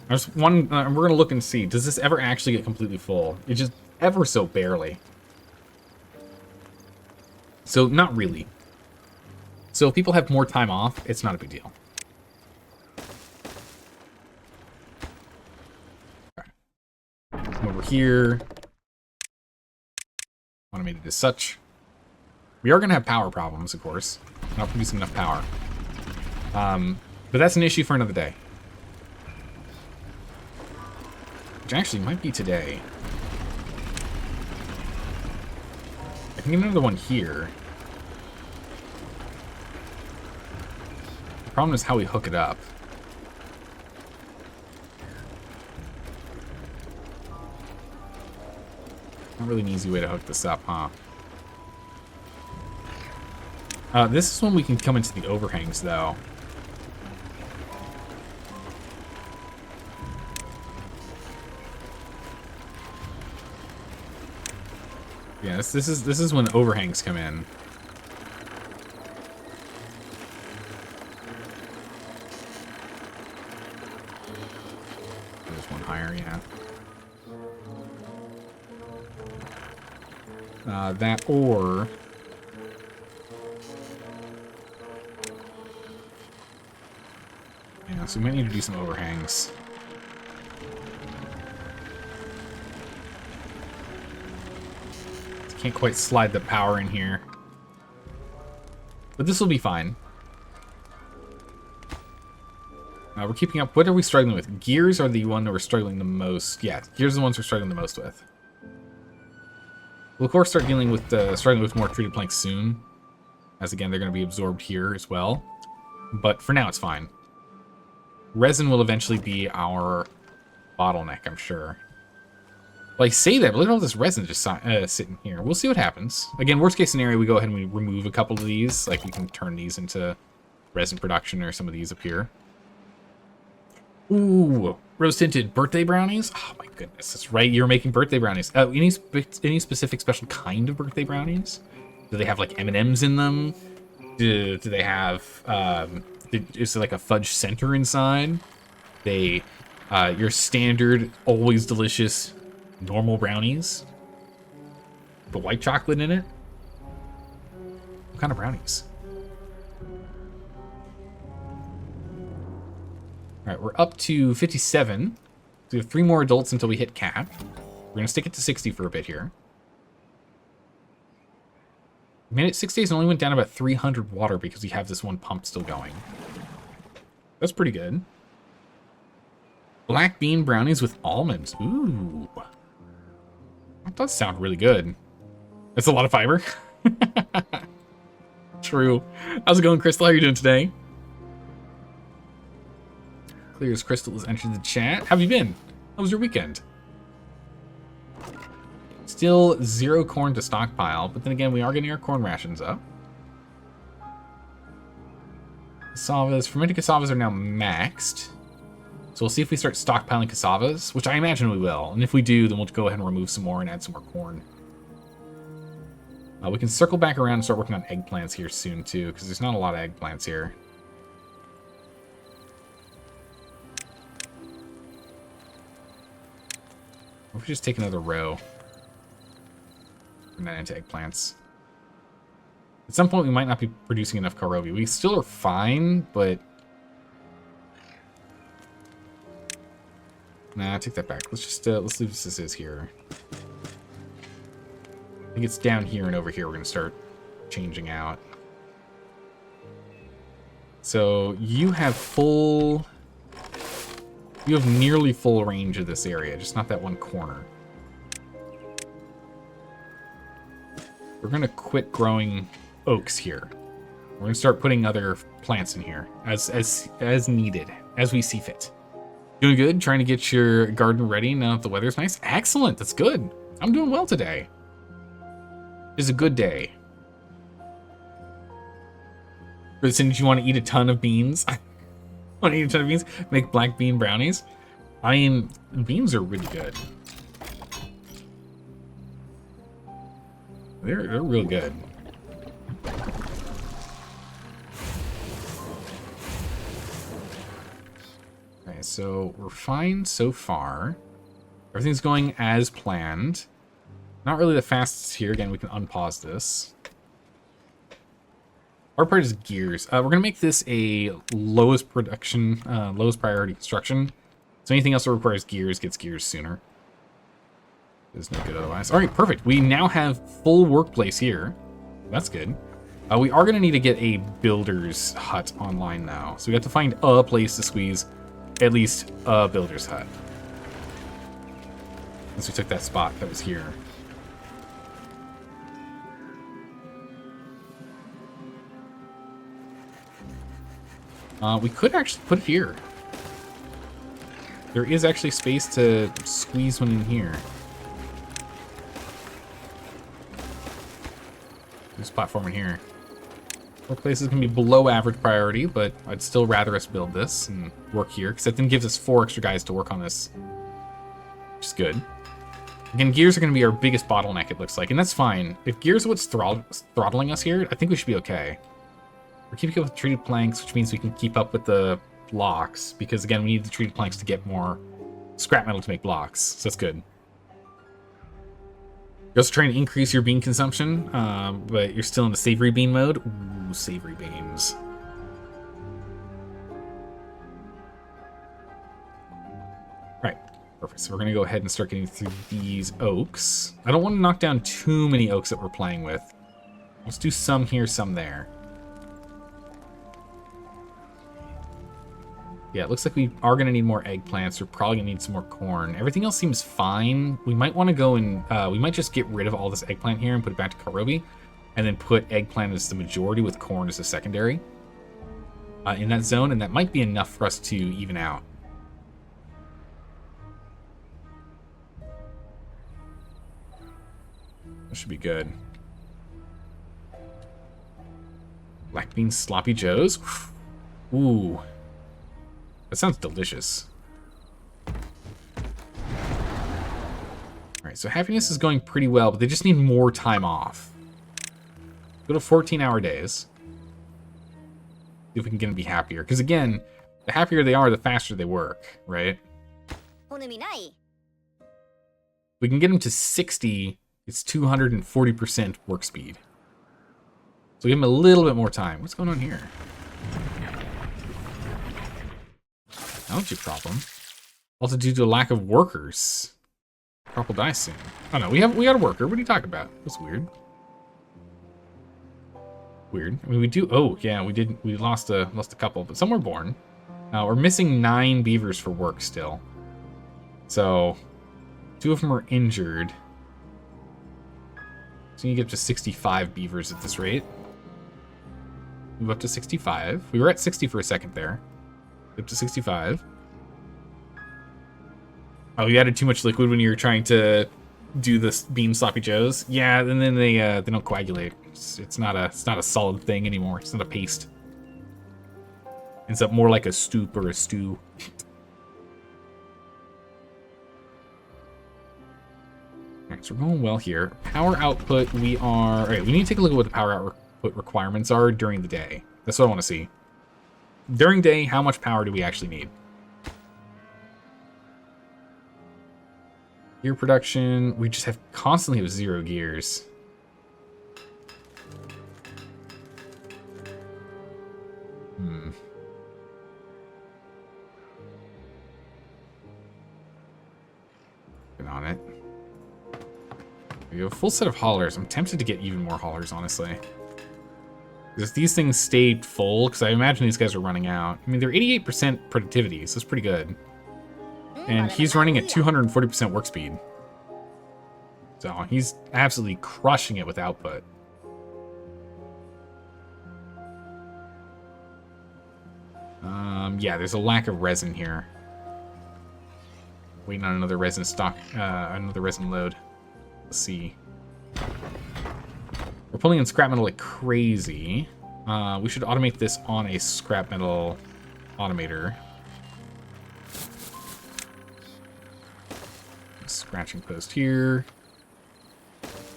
There's one. We're gonna look and see. Does this ever actually get completely full? It just ever so barely. So not really. So if people have more time off, it's not a big deal. Okay. Come over here. Automated as such. We are gonna have power problems, of course. Not producing enough power. But that's an issue for another day. Which actually might be today. I can get another one here. The problem is how we hook it up. Not really an easy way to hook this up, huh? This is when we can come into the overhangs, though. Yeah, this is when overhangs come in. There's one higher, yeah. That or yeah, so we might need to do some overhangs. Can't quite slide the power in here. But this will be fine. We're keeping up. What are we struggling with? Gears are the one that we're struggling the most. Yeah, gears are the ones we're struggling the most with. We'll of course start dealing with struggling with more treated planks soon. As again, they're going to be absorbed here as well. But for now, it's fine. Resin will eventually be our bottleneck, I'm sure. Well, I say that, but look at all this resin just sitting here. We'll see what happens. Again, worst case scenario, we go ahead and we remove a couple of these. Like, we can turn these into resin production or some of these up here. Ooh, rose-tinted birthday brownies? Oh my goodness, that's right, you're making birthday brownies. Any specific special kind of birthday brownies? Do they have, like, M&Ms in them? Do they have, is there, like, a fudge center inside? Your standard, always delicious normal brownies, the white chocolate in it. What kind of brownies? All right, we're up to 57. So we have 3 more adults until we hit cap. We're gonna stick it to 60 for a bit here. We made it 6 days and only went down about 300 water because we have this one pump still going. That's pretty good. Black bean brownies with almonds. Ooh. That does sound really good. That's a lot of fiber. True. How's it going, Crystal? How are you doing today? Clear as Crystal has entered the chat. How have you been? How was your weekend? Still 0 corn to stockpile, but then again, we are getting our corn rations up. Cassavas. Fermented cassavas are now maxed. So we'll see if we start stockpiling cassavas, which I imagine we will. And if we do, then we'll go ahead and remove some more and add some more corn. We can circle back around and start working on eggplants here soon, too, because there's not a lot of eggplants here. Or if we just take another row. Turn that into eggplants. At some point, we might not be producing enough Karobi. We still are fine, but... Nah, take that back. Let's just let's leave this as is here. I think it's down here and over here we're gonna start changing out. So you have nearly full range of this area, just not that one corner. we're going to quit growing oaks here. We're going to start putting other plants in here as needed, as we see fit. Doing good, trying to get your garden ready now that the weather's nice. Excellent, that's good. I'm doing well today. It's a good day. Listen, do you want to eat a ton of beans? Want to eat a ton of beans? Make black bean brownies? I mean, beans are really good. They're real good. Okay, so we're fine so far. Everything's going as planned. Not really the fastest here. Again, we can unpause this. Our part is gears. We're gonna make this a lowest production, lowest priority construction. So anything else that requires gears gets gears sooner. It's no good otherwise. All right, perfect. We now have full workplace here. That's good. We are gonna need to get a builder's hut online now. So we have to find a place to squeeze at least a builder's hut. Since we took that spot that was here. We could actually put it here. There is actually space to squeeze one in here. This platform in here. Workplaces can be below average priority, but I'd still rather us build this and work here, because that then gives us 4 extra guys to work on this. Which is good. Again, gears are going to be our biggest bottleneck, it looks like, and that's fine. If gears are what's throttling us here, I think we should be okay. We're keeping up with treated planks, which means we can keep up with the blocks, because again, we need the treated planks to get more scrap metal to make blocks, so that's good. You're also trying to increase your bean consumption, but you're still in the savory bean mode. Ooh, savory beans. Right, perfect. So we're going to go ahead and start getting through these oaks. I don't want to knock down too many oaks that we're playing with. Let's do some here, some there. Yeah, it looks like we are going to need more eggplants. We're probably going to need some more corn. Everything else seems fine. We might want to go and... we might just get rid of all this eggplant here and put it back to Karobi. And then put eggplant as the majority with corn as a secondary. In that zone. And that might be enough for us to even out. That should be good. Black bean sloppy joes. Ooh. That sounds delicious. Alright, so happiness is going pretty well, but they just need more time off. Go to 14-hour days. See if we can get them to be happier. Because again, the happier they are, the faster they work, right? We can get them to 60, it's 240% work speed. So give them a little bit more time. What's going on here? That's your problem. Also due to a lack of workers. Crop will die soon. Oh no, we got a worker. What are you talking about? That's weird. Weird. I mean, we do. Oh yeah, we did. We lost a couple, but some were born. We're missing 9 beavers for work still. So 2 of them are injured. So you get up to 65 beavers at this rate. Move up to 65. We were at 60 for a second there. Up to 65. Oh, you added too much liquid when you were trying to do this bean sloppy joes. Yeah, and then they don't coagulate. It's not a solid thing anymore. It's not a paste. Ends up more like a soup or a stew. Alright, so we're going well here. Power output, we are... Alright, we need to take a look at what the power output requirements are during the day. That's what I want to see. During day, how much power do we actually need? Gear production, we just have constantly with 0 gears. Get on it. We have a full set of haulers. I'm tempted to get even more haulers, honestly. Because these things stayed full, because I imagine these guys are running out. I mean, they're 88% productivity, so it's pretty good. And he's running at 240% work speed. So he's absolutely crushing it with output. Yeah, there's a lack of resin here. Waiting on another resin stock, another resin load. Let's see. We're pulling in scrap metal like crazy. We should automate this on a scrap metal automator. Scratching post here.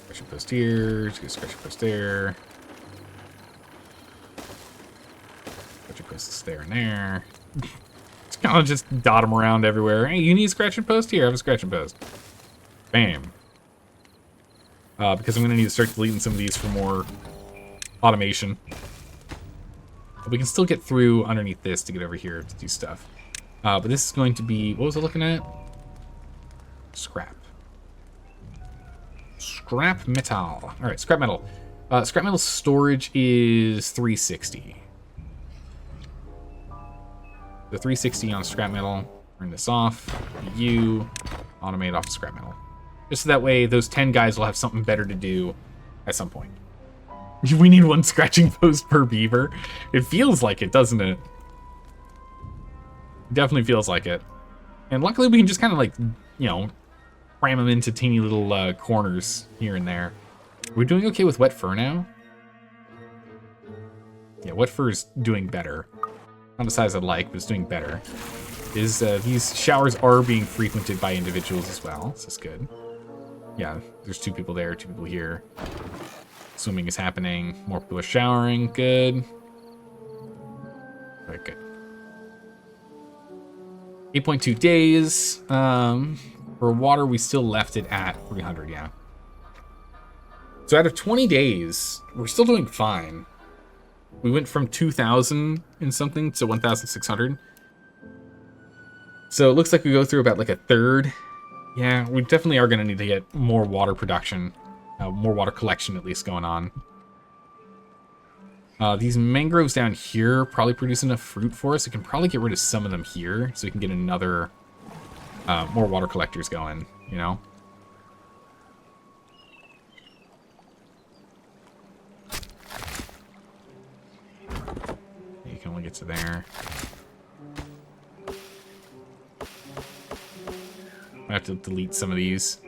Scratching post here. Just get a scratching post there. Scratching posts there and there. Just kind of just dot them around everywhere. Hey, you need a scratching post? Here, I have a scratching post. Bam. Because I'm going to need to start deleting some of these for more automation. But we can still get through underneath this to get over here to do stuff. But this is going to be... What was I looking at? Scrap. Scrap metal. All right, scrap metal. Scrap metal storage is 360. The 360 on scrap metal. Turn this off. You automate off scrap metal. Just so that way those 10 guys will have something better to do at some point. We need one scratching post per beaver. It feels like it, doesn't it? Definitely feels like it. And luckily we can just kind of like, you know, cram them into teeny little corners here and there. We're doing okay with wet fur now. Yeah, wet fur is doing better. Not the size I'd like, but it's doing better. These showers are being frequented by individuals as well, so that's good. Yeah, there's 2 people there, 2 people here. Swimming is happening. More people are showering. Good. Very good. 8.2 days. For water, we still left it at 300, yeah. So out of 20 days, we're still doing fine. We went from 2,000 and something to 1,600. So it looks like we go through about like a third. Yeah, we definitely are going to need to get more water production. More water collection at least going on. These mangroves down here probably produce enough fruit for us. We can probably get rid of some of them here so we can get another more water collectors going, you know? You can only get to there. I have to delete some of these.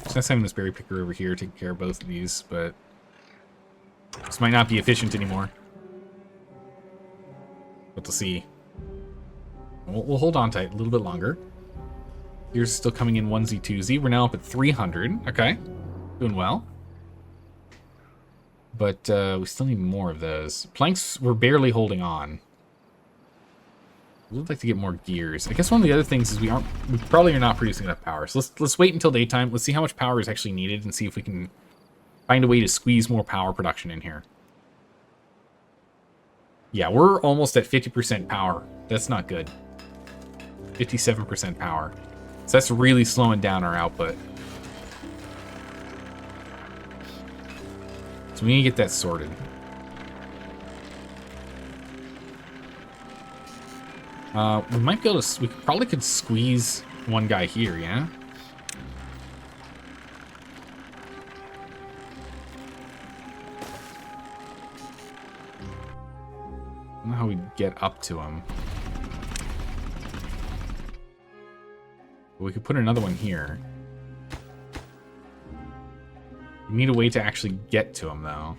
So that's having this berry picker over here taking care of both of these, but this might not be efficient anymore. But we'll see. We'll hold on tight a little bit longer. Here's still coming in onesie twosie. We're now up at 300. Okay, doing well. But we still need more of those. Planks, we're barely holding on. We'd like to get more gears. I guess one of the other things is we probably are not producing enough power. So let's wait until daytime. Let's see how much power is actually needed and see if we can find a way to squeeze more power production in here. Yeah, we're almost at 50% power. That's not good. 57% power. So that's really slowing down our output. So we need to get that sorted. We might be able to... We probably could squeeze one guy here, yeah? I don't know how we get up to him. But we could put another one here. We need a way to actually get to him, though.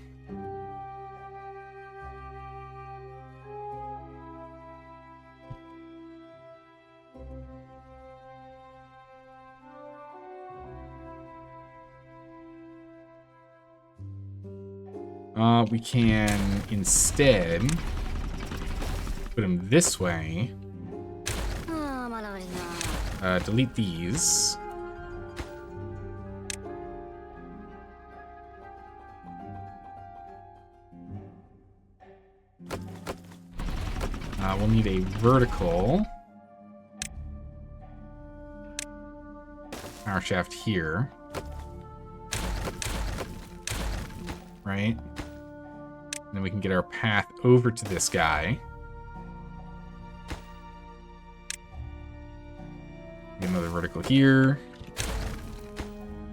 We can instead put him this way. Delete these. We'll need a vertical power shaft here. Right? And then we can get our path over to this guy. Get another vertical here.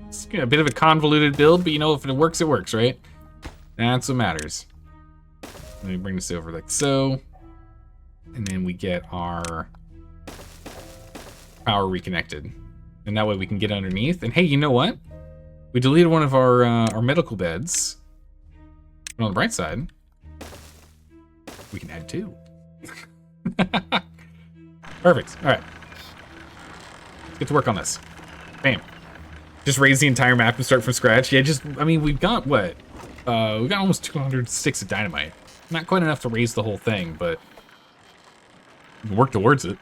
It's a bit of a convoluted build, but you know, if it works, it works, right? That's what matters. Let me bring this over like so. And then we get our power reconnected. And that way we can get underneath. And hey, you know what? We deleted one of our medical beds. But on the bright side, we can add 2. Perfect. All right. Let's get to work on this. Bam. Just raise the entire map and start from scratch. Yeah, I mean, we've got what? We've got almost 200 sticks of dynamite. Not quite enough to raise the whole thing, but we can work towards it.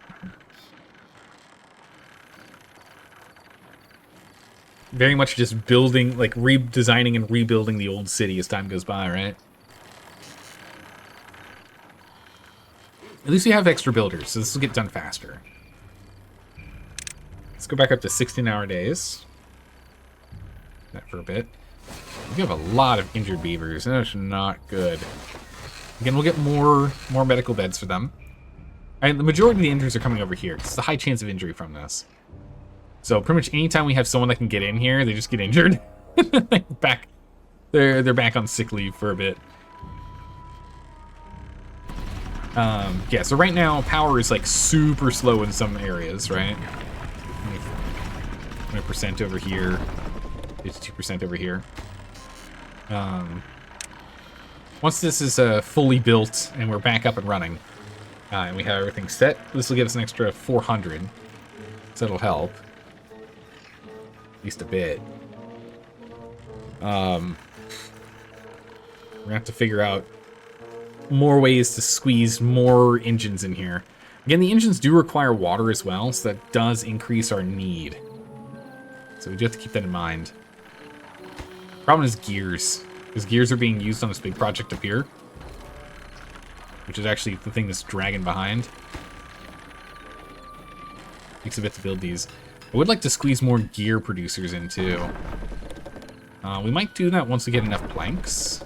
Very much just building, like redesigning and rebuilding the old city as time goes by, right? At least we have extra builders, so this will get done faster. Let's go back up to 16-hour days. That for a bit. We have a lot of injured beavers, and that's not good. Again, we'll get more medical beds for them. And the majority of the injuries are coming over here. It's a high chance of injury from this. So pretty much anytime we have someone that can get in here, they just get injured. They're back on sick leave for a bit. Yeah, so right now power is like super slow in some areas, right? 20% over here, 52% over here. Once this is fully built and we're back up and running, and we have everything set, this will give us an extra 400. So that'll help. At least a bit. We're gonna have to figure out more ways to squeeze more engines in here. Again, the engines do require water as well, so that does increase our need. So we do have to keep that in mind. Problem is gears, because gears are being used on this big project up here, which is actually the thing that's dragging behind. Takes a bit to build these. I would like to squeeze more gear producers in too. We might do that once we get enough planks.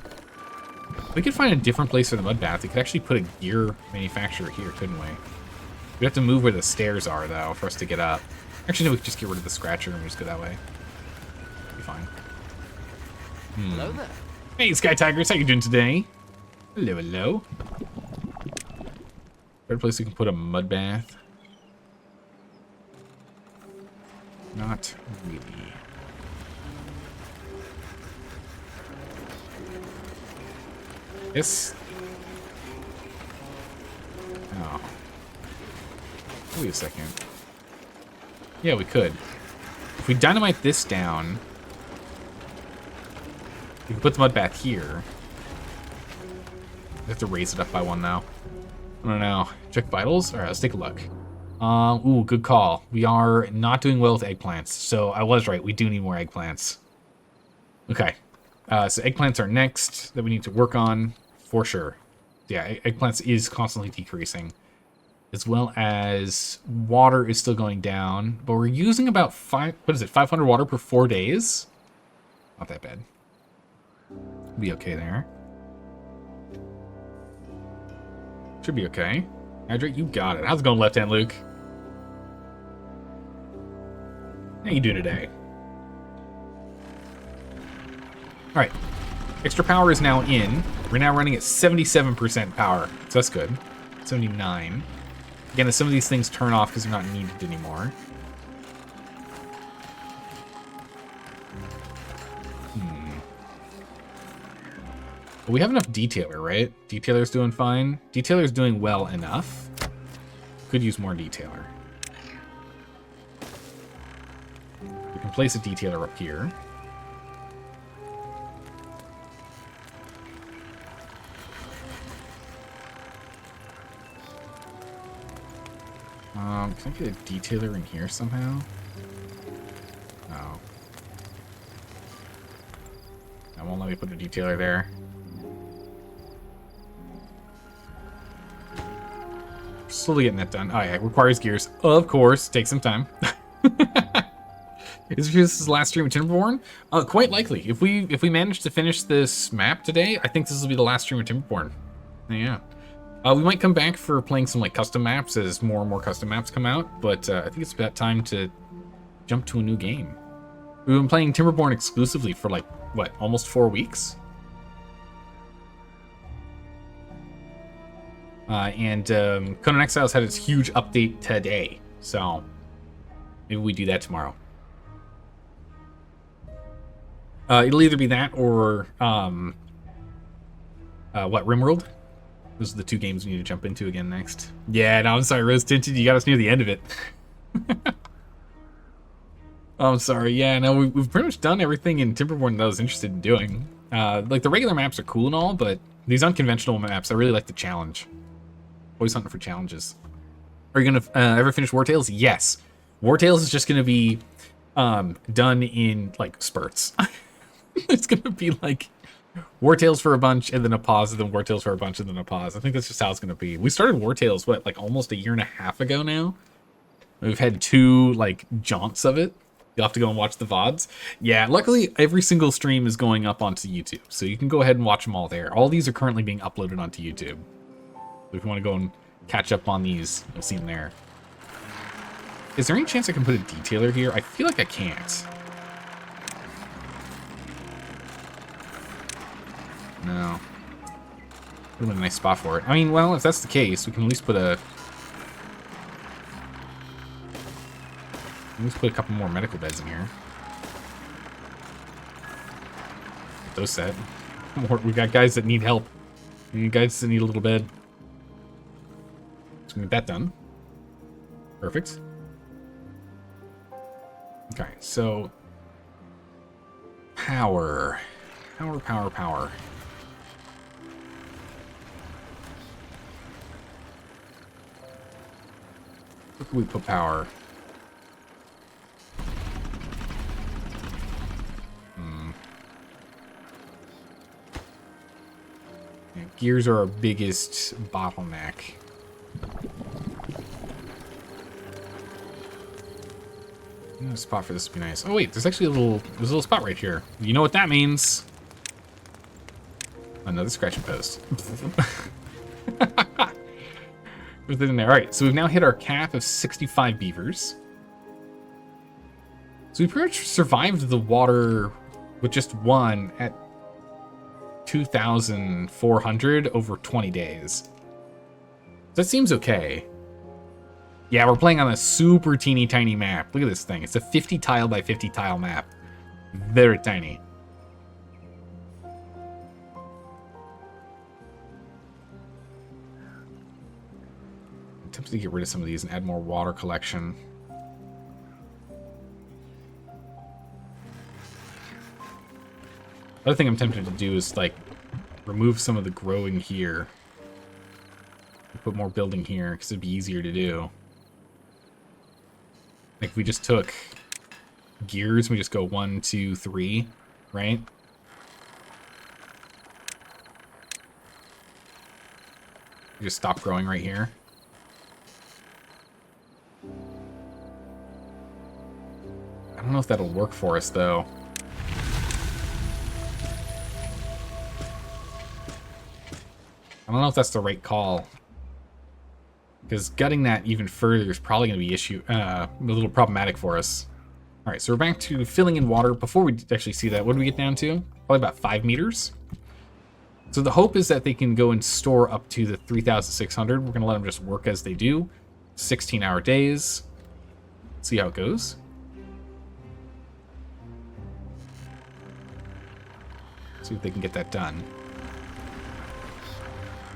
We could find a different place for the mud bath. We could actually put a gear manufacturer here, couldn't we? We have to move where the stairs are, though, for us to get up. Actually, no, we could just get rid of the scratcher and just go that way. Be fine. Hello there. Hey, Sky Tigers, how you doing today? Hello, hello. Better place we can put a mud bath. Not really. This. Oh. Wait a second. Yeah, we could. If we dynamite this down, we can put the mud bath here. We have to raise it up by 1 now. I don't know. Check vitals? Alright, let's take a look. Ooh, good call. We are not doing well with eggplants, so I was right. We do need more eggplants. Okay. So eggplants are next that we need to work on, for sure. Yeah, eggplants is constantly decreasing. As well as water is still going down, but we're using about 500 water per 4 days? Not that bad. Be okay there. Should be okay. Hydrate, you got it. How's it going, Left Hand Luke? How you doing today? Alright. Extra power is now in. We're now running at 77% power, so that's good. 79. Again, as some of these things turn off because they're not needed anymore. But we have enough detailer, right? Detailer's doing fine. Detailer's doing well enough. Could use more detailer. We can place a detailer up here. Can I get a detailer in here somehow? No. That won't let me put a detailer there. Slowly getting that done. Oh yeah, it requires gears. Of course, take some time. Is this the last stream of Timberborn? Quite likely. If we manage to finish this map today, I think this will be the last stream of Timberborn. Yeah. We might come back for playing some like custom maps as more and more custom maps come out, but I think it's about time to jump to a new game. We've been playing Timberborn exclusively for like, what, almost 4 weeks? And Conan Exiles had its huge update today, so maybe we do that tomorrow. It'll either be that or RimWorld. Those are the two games we need to jump into again next. Yeah, no, I'm sorry, Rose Tinted, you got us near the end of it. I'm sorry. Yeah, no, we've pretty much done everything in Timberborn that I was interested in doing. Like, the regular maps are cool and all, but these unconventional maps, I really like the challenge. Always hunting for challenges. Are you gonna ever finish War Tales? Yes. War Tales is just gonna be done in, like, spurts. It's gonna be, like, War Tales for a bunch, and then a pause, and then War Tales for a bunch, and then a pause. I think that's just how it's gonna be. We started War Tales, what, like, almost a year and a half ago now? We've had 2, like, jaunts of it. You'll have to go and watch the VODs. Yeah, luckily, every single stream is going up onto YouTube, so you can go ahead and watch them all there. All these are currently being uploaded onto YouTube. So if you want to go and catch up on these, you'll see them there. Is there any chance I can put a detailer here? I feel like I can't. No. Would have been a nice spot for it. I mean, well, if that's the case, we can at least put a... Let's put a couple more medical beds in here. Get those set. We got guys that need help. We need guys that need a little bed. So we get that done. Perfect. Okay, so... Power. Power. Where can we put power? Yeah, gears are our biggest bottleneck. A spot for this would be nice. Oh wait, there's actually there's a little spot right here. You know what that means? Another scratching post. Put it in there. All right, so we've now hit our cap of 65 beavers. So we pretty much survived the water with just one at 2,400 over 20 days. That seems okay. Yeah, we're playing on a super teeny tiny map. Look at this thing. It's a 50 tile by 50 tile map. Very tiny. I'm tempted to get rid of some of these and add more water collection. The other thing I'm tempted to do is, like, remove some of the growing here. Put more building here, because it'd be easier to do. Like, if we just took gears, we just go 1, 2, 3, right? We just stop growing right here. I don't know if that'll work for us, though. I don't know if that's the right call. Because gutting that even further is probably going to be a little problematic for us. All right, so we're back to filling in water. Before we actually see that, what do we get down to? Probably about 5 meters. So the hope is that they can go and store up to the 3,600. We're going to let them just work as they do. 16-hour days. See how it goes. See if they can get that done.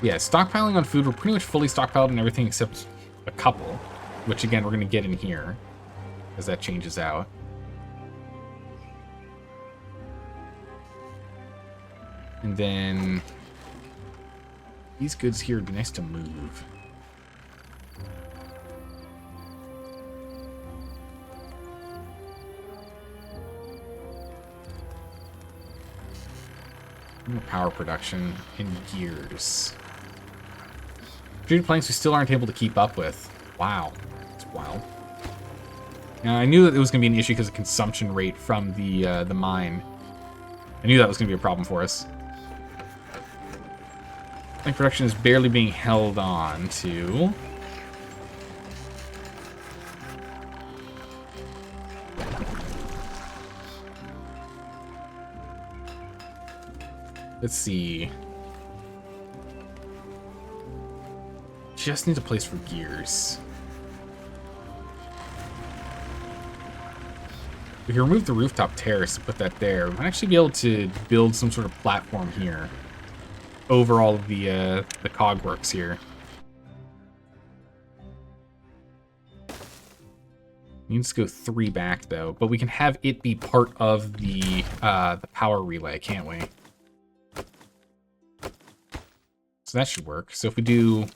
Yeah, stockpiling on food. We're pretty much fully stockpiled on everything except a couple, which again we're going to get in here as that changes out. And then these goods here would be nice to move. Power production and gears. Treated planks we still aren't able to keep up with. Wow. That's wild. Now, I knew that it was going to be an issue because of consumption rate from the mine. I knew that was going to be a problem for us. Plank production is barely being held on to. Let's see. just need a place for gears. If you remove the rooftop terrace and put that there, we might actually be able to build some sort of platform here over all of the cog works here. Needs to go 3 back though, but we can have it be part of the power relay, can't we? So that should work. So if we do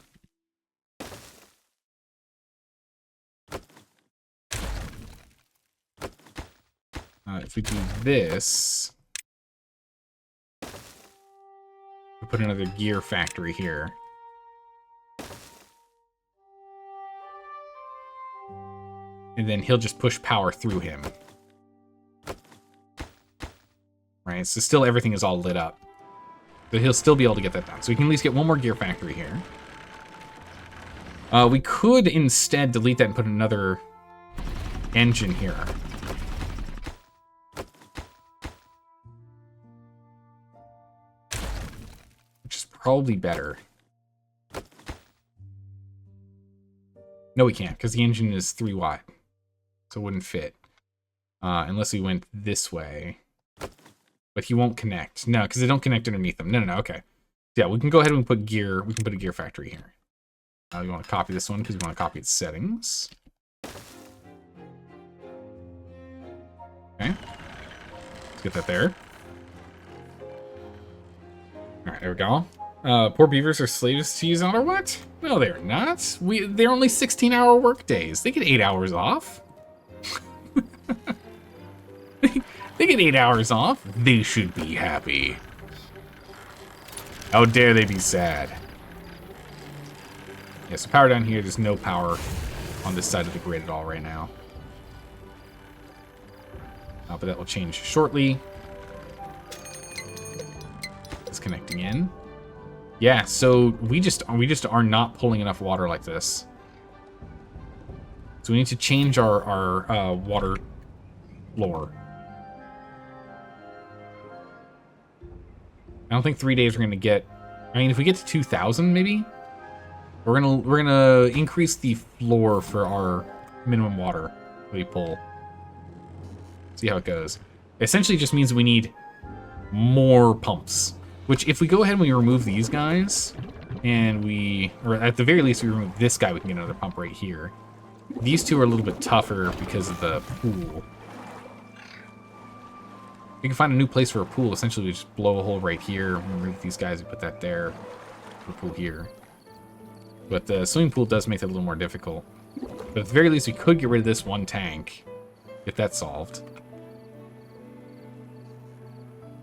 this, we put another gear factory here. And then he'll just push power through him. Right, so still everything is all lit up. So he'll still be able to get that done. So we can at least get one more gear factory here. We could instead delete that and put another engine here. Which is probably better. No, we can't, because the engine is 3 wide. So it wouldn't fit. Unless we went this way. But he won't connect. No, because they don't connect underneath them. No, okay. Yeah, we can go ahead and put gear. We can put a gear factory here. We want to copy this one because we want to copy its settings. Okay. Let's get that there. Alright, there we go. Poor beavers are slaves to use auto what? No, they're not. They're only 16-hour work days. They get 8 hours off. They get 8 hours off. They should be happy. How dare they be sad? Yeah, so power down here. There's no power on this side of the grid at all right now. But that will change shortly. It's connecting in. Yeah, so we just are not pulling enough water like this. So we need to change our water floor. I don't think 3 days we're gonna get. I mean, if we get to 2,000, maybe we're gonna increase the floor for our minimum water that we pull. See how it goes. It essentially just means we need more pumps. Which, if we go ahead and we remove these guys, and or at the very least we remove this guy, we can get another pump right here. These two are a little bit tougher because of the pool. We can find a new place for a pool. Essentially, we just blow a hole right here, remove these guys, and put that there. The pool here. But the swimming pool does make it a little more difficult. But at the very least, we could get rid of this one tank, if that's solved.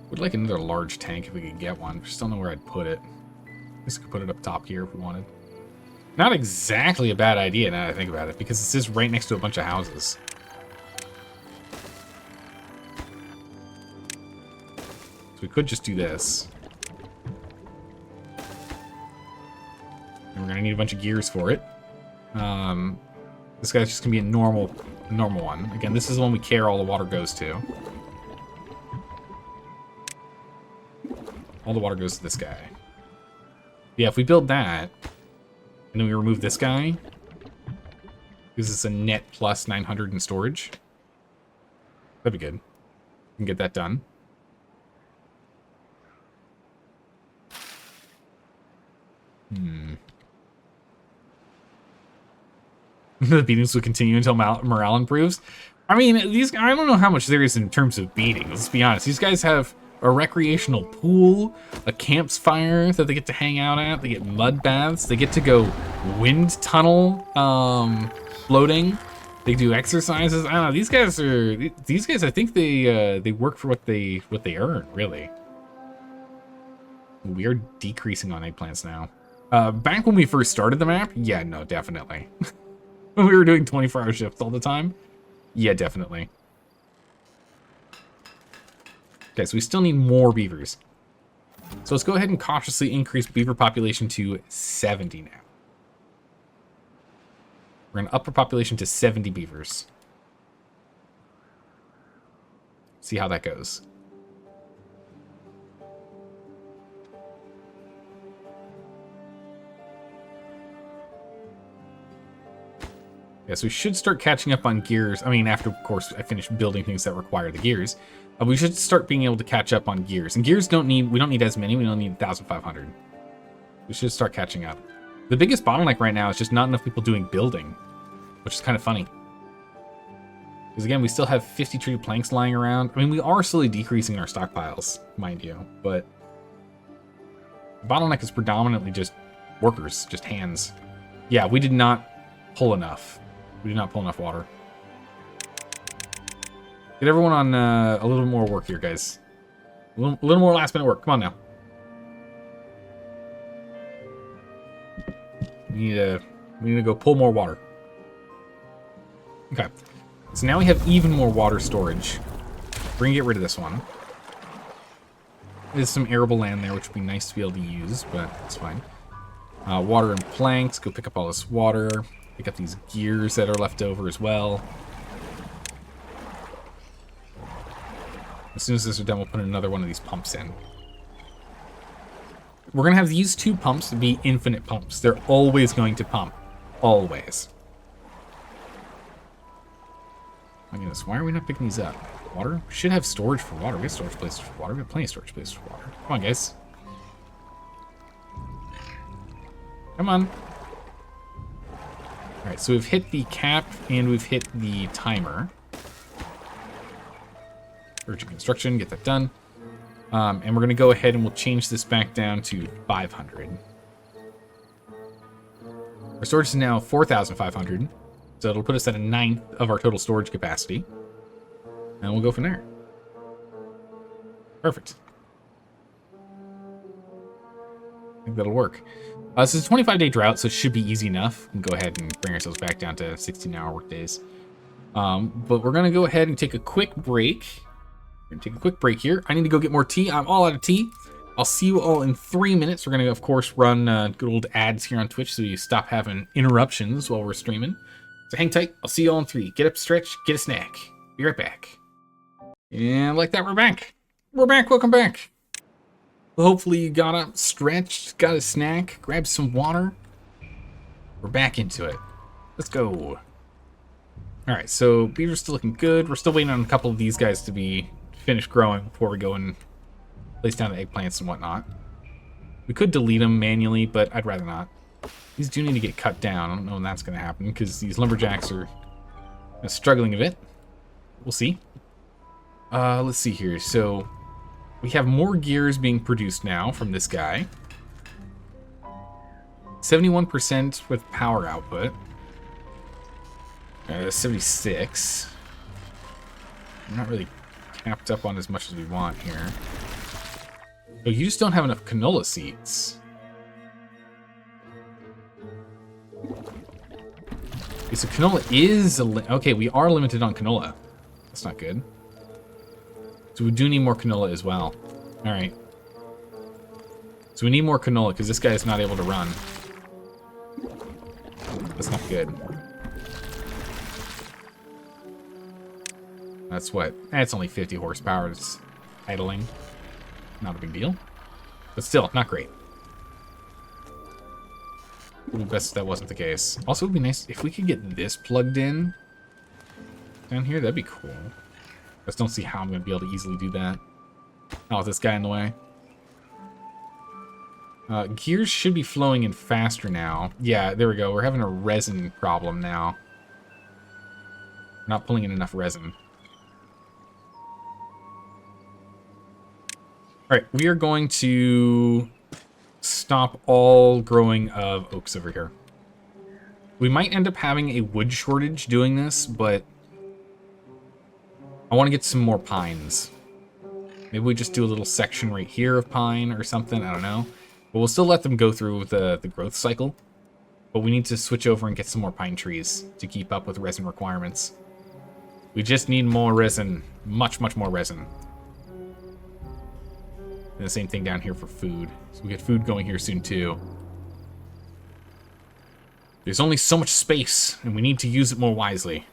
Would like another large tank if we could get one. Just don't know where I'd put it. I guess we could put it up top here if we wanted. Not exactly a bad idea now that I think about it, because it's just right next to a bunch of houses. So we could just do this. And we're gonna need a bunch of gears for it. This guy's just gonna be a normal one. Again, this is the one we care all the water goes to. All the water goes to this guy. Yeah, if we build that, and then we remove this guy, because it's a net plus 900 in storage, that'd be good. We can get that done. The beatings will continue until morale improves. I mean, I don't know how much there is in terms of beatings. Let's be honest. These guys have a recreational pool, a campfire that they get to hang out at. They get mud baths. They get to go wind tunnel floating. They do exercises. I don't know. These guys. I think they work for what they earn. Really. We are decreasing on eggplants now. Back when we first started the map, yeah, no, definitely. When we were doing 24-hour shifts all the time, yeah, definitely. Okay, so we still need more beavers. So let's go ahead and cautiously increase beaver population to 70 now. We're gonna up our population to 70 beavers. See how that goes. Yeah, so we should start catching up on gears. I mean, after, of course, I finish building things that require the gears. We should start being able to catch up on gears. And gears we don't need as many. We only need 1,500. We should start catching up. The biggest bottleneck right now is just not enough people doing building, which is kind of funny. Because again, we still have 50 treated planks lying around. I mean, we are slowly decreasing our stockpiles, mind you, but the bottleneck is predominantly just workers, just hands. Yeah, we did not pull enough. We did not pull enough water. Get everyone on a little more work here, guys. A little more last minute work. Come on now. We need to go pull more water. Okay. So now we have even more water storage. We're gonna get rid of this one. There's some arable land there, which would be nice to be able to use, but it's fine. Water and planks. Go pick up all this water. Pick up these gears that are left over as well. As soon as this is done, we'll put another one of these pumps in. We're going to have these 2 pumps be infinite pumps. They're always going to pump. Always. My goodness, why are we not picking these up? Water? We should have storage for water. We have storage places for water. We have plenty of storage places for water. Come on, guys. Come on. Alright, so we've hit the cap and we've hit the timer. Urgent construction, get that done. And we're going to go ahead and we'll change this back down to 500. Our storage is now 4,500. So it'll put us at 1/9 of our total storage capacity. And we'll go from there. Perfect. I think that'll work. This is a 25-day drought, so it should be easy enough. We can go ahead and bring ourselves back down to 16-hour work days. But we're going to go ahead and take a quick break. We're going to take a quick break here. I need to go get more tea. I'm all out of tea. I'll see you all in 3 minutes. We're going to, of course, run good old ads here on Twitch so you stop having interruptions while we're streaming. So hang tight. I'll see you all in 3. Get up, stretch, get a snack. Be right back. And like that, we're back. We're back. Welcome back. Hopefully you got up, stretched, got a snack, grabbed some water. We're back into it. Let's go. All right, so beaver's still looking good. We're still waiting on a couple of these guys to be finished growing before we go and place down the eggplants and whatnot. We could delete them manually, but I'd rather not. These do need to get cut down. I don't know when that's going to happen because these lumberjacks are struggling a bit. We'll see. Let's see here. So we have more gears being produced now from this guy. 71% with power output. 76. I'm not really capped up on as much as we want here. Oh, you just don't have enough canola seeds. Okay, so canola is okay, we are limited on canola. That's not good. So we do need more canola as well. All right. So we need more canola because this guy is not able to run. That's not good. That's what? It's only 50 horsepower. It's idling. Not a big deal. But still, not great. It would be best if that wasn't the case. Also, it would be nice if we could get this plugged in down here. That'd be cool. I just don't see how I'm going to be able to easily do that. Not with this guy in the way. Gears should be flowing in faster now. Yeah, there we go. We're having a resin problem now. We're not pulling in enough resin. Alright, we are going to stop all growing of oaks over here. We might end up having a wood shortage doing this, but I want to get some more pines. Maybe we just do a little section right here of pine or something, I don't know. But we'll still let them go through the growth cycle. But we need to switch over and get some more pine trees to keep up with resin requirements. We just need more resin. Much, much more resin. And the same thing down here for food. So we get food going here soon too. There's only so much space, and we need to use it more wisely.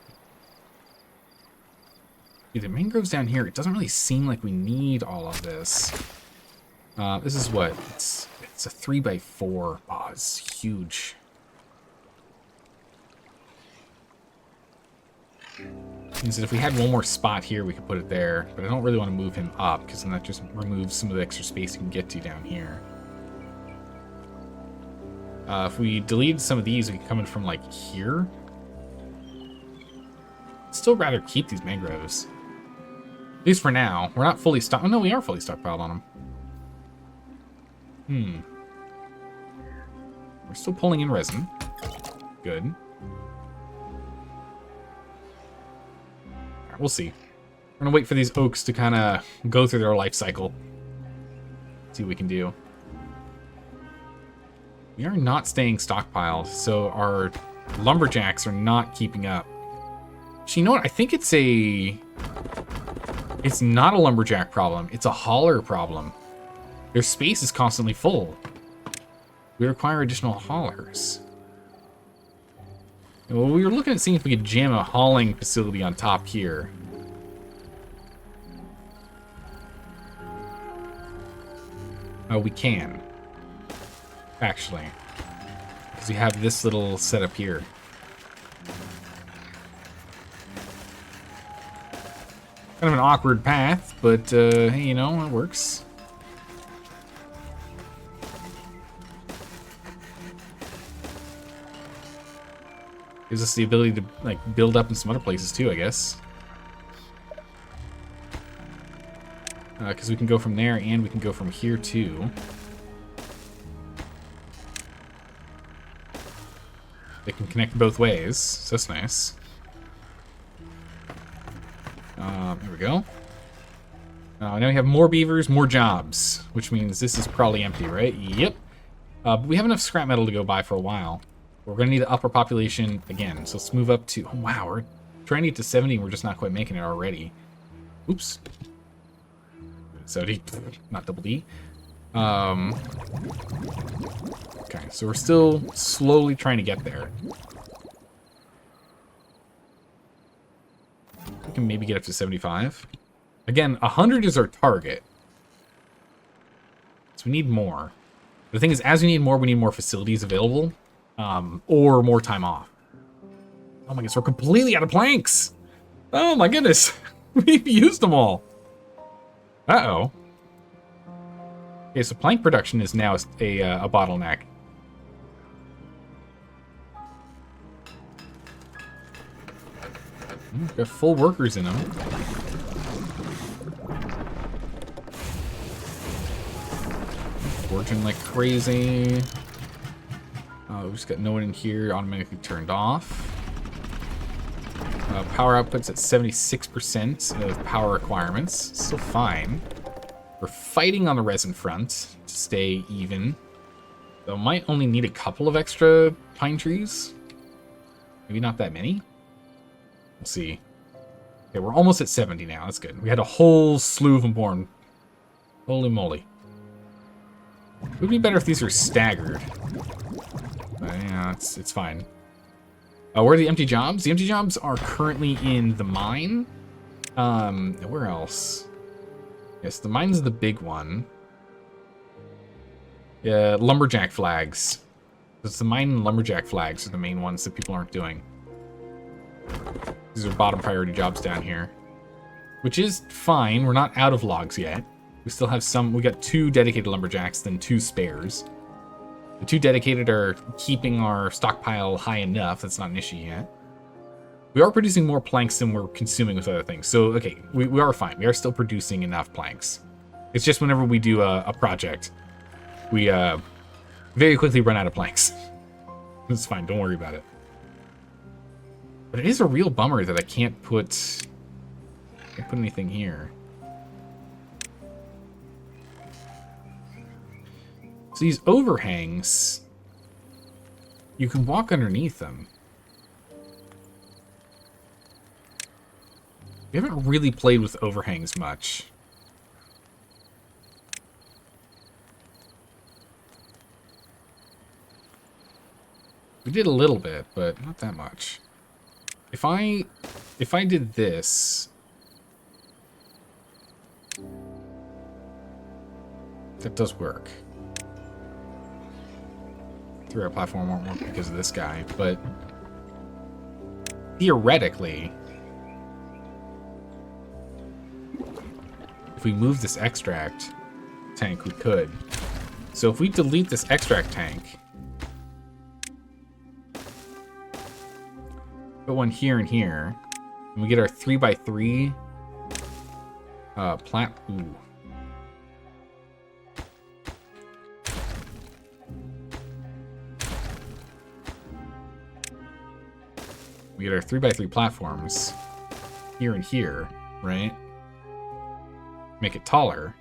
The mangroves down here, it doesn't really seem like we need all of this. This is what? It's a 3x4. Oh, it's huge. Means that if we had one more spot here, we could put it there. But I don't really want to move him up, because then that just removes some of the extra space you can get to down here. If we deleted some of these, we could come in from, like, here. Still rather keep these mangroves. At least for now. We're not fully stocked. Oh, no, we are fully stockpiled on them. We're still pulling in resin. Good. Alright, we'll see. We're gonna wait for these oaks to kind of go through their life cycle. See what we can do. We are not staying stockpiled, so our lumberjacks are not keeping up. Actually, you know what? I think it's not a lumberjack problem. It's a hauler problem. Their space is constantly full. We require additional haulers. Well, we were looking at seeing if we could jam a hauling facility on top here. Oh, we can. Actually. Because we have this little setup here. Kind of an awkward path, but, hey, you know, it works. Gives us the ability to, like, build up in some other places, too, I guess. Because we can go from there, and we can go from here, too. They can connect both ways, so that's nice. There we go. Now we have more beavers, more jobs, which means this is probably empty, right? Yep. But we have enough scrap metal to go by for a while. We're going to need to up our population again, so let's move up to... Oh, wow, we're trying to get to 70, and we're just not quite making it already. Oops. 70, not double D. Okay, so we're still slowly trying to get there. We can maybe get up to 75. Again, 100 is our target. So we need more. The thing is, as we need more facilities available. Or more time off. Oh my goodness, we're completely out of planks! Oh my goodness! We've used them all! Uh-oh. Okay, so plank production is now a bottleneck. We've got full workers in them. Forging like crazy. We just got no one in here, automatically turned off. Power output's at 76% of power requirements. Still fine. We're fighting on the resin front to stay even. Though might only need a couple of extra pine trees. Maybe not that many. We'll see. Okay, we're almost at 70 now. That's good. We had a whole slew of them born. Holy moly. It would be better if these are staggered. Yeah, it's fine. Where are the empty jobs? The empty jobs are currently in the mine. Where else? Yes, the mine's the big one. Yeah, lumberjack flags. It's the mine and lumberjack flags are the main ones that people aren't doing. These are bottom priority jobs down here. Which is fine. We're not out of logs yet. We still have some. We got 2 dedicated lumberjacks, then 2 spares. The 2 dedicated are keeping our stockpile high enough. That's not an issue yet. We are producing more planks than we're consuming with other things. So, okay, we are fine. We are still producing enough planks. It's just whenever we do a project, we very quickly run out of planks. It's fine. Don't worry about it. But it is a real bummer that I can't put anything here. So these overhangs, you can walk underneath them. We haven't really played with overhangs much. We did a little bit, but not that much. If I did this, that does work. 3-hour platform won't work because of this guy, but theoretically, we move this extract tank, we could. So if we delete this extract tank, put one here and here, and we get our 3x3 plat. Ooh. We get our 3x3 platforms here and here, right? Make it taller.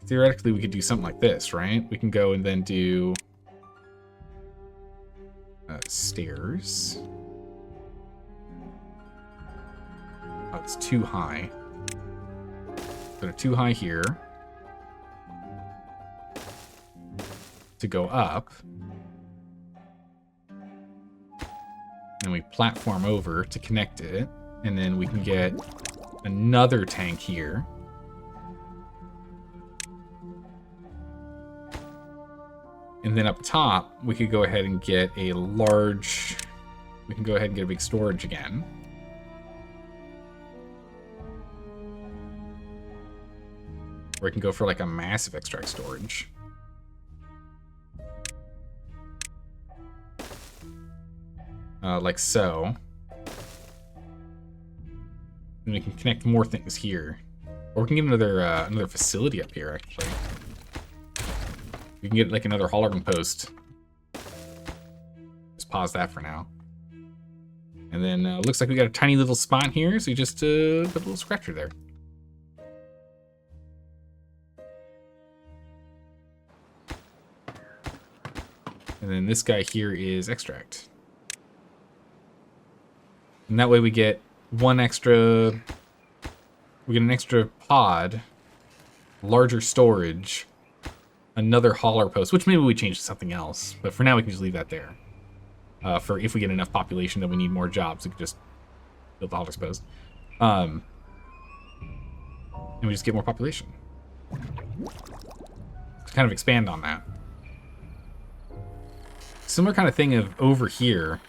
Theoretically, we could do something like this, right? We can go and then do stairs. Oh, it's too high. So they're too high here to go up. And we platform over to connect it. And then we can get another tank here. And then up top, we could go ahead and get a large... We can go ahead and get a big storage again. Or we can go for like a massive extract storage. Like so. And we can connect more things here. Or we can get another facility up here, actually. We can get like another hollering post. Just pause that for now. And then looks like we got a tiny little spot here, so you just put a little scratcher there. And then this guy here is extract. And that way we get one extra... We get an extra pod, larger storage, another hauler post, which maybe we change to something else. But for now, we can just leave that there. For if we get enough population that we need more jobs, we can just build the hauler post. And we just get more population. To kind of expand on that. Similar kind of thing of over here.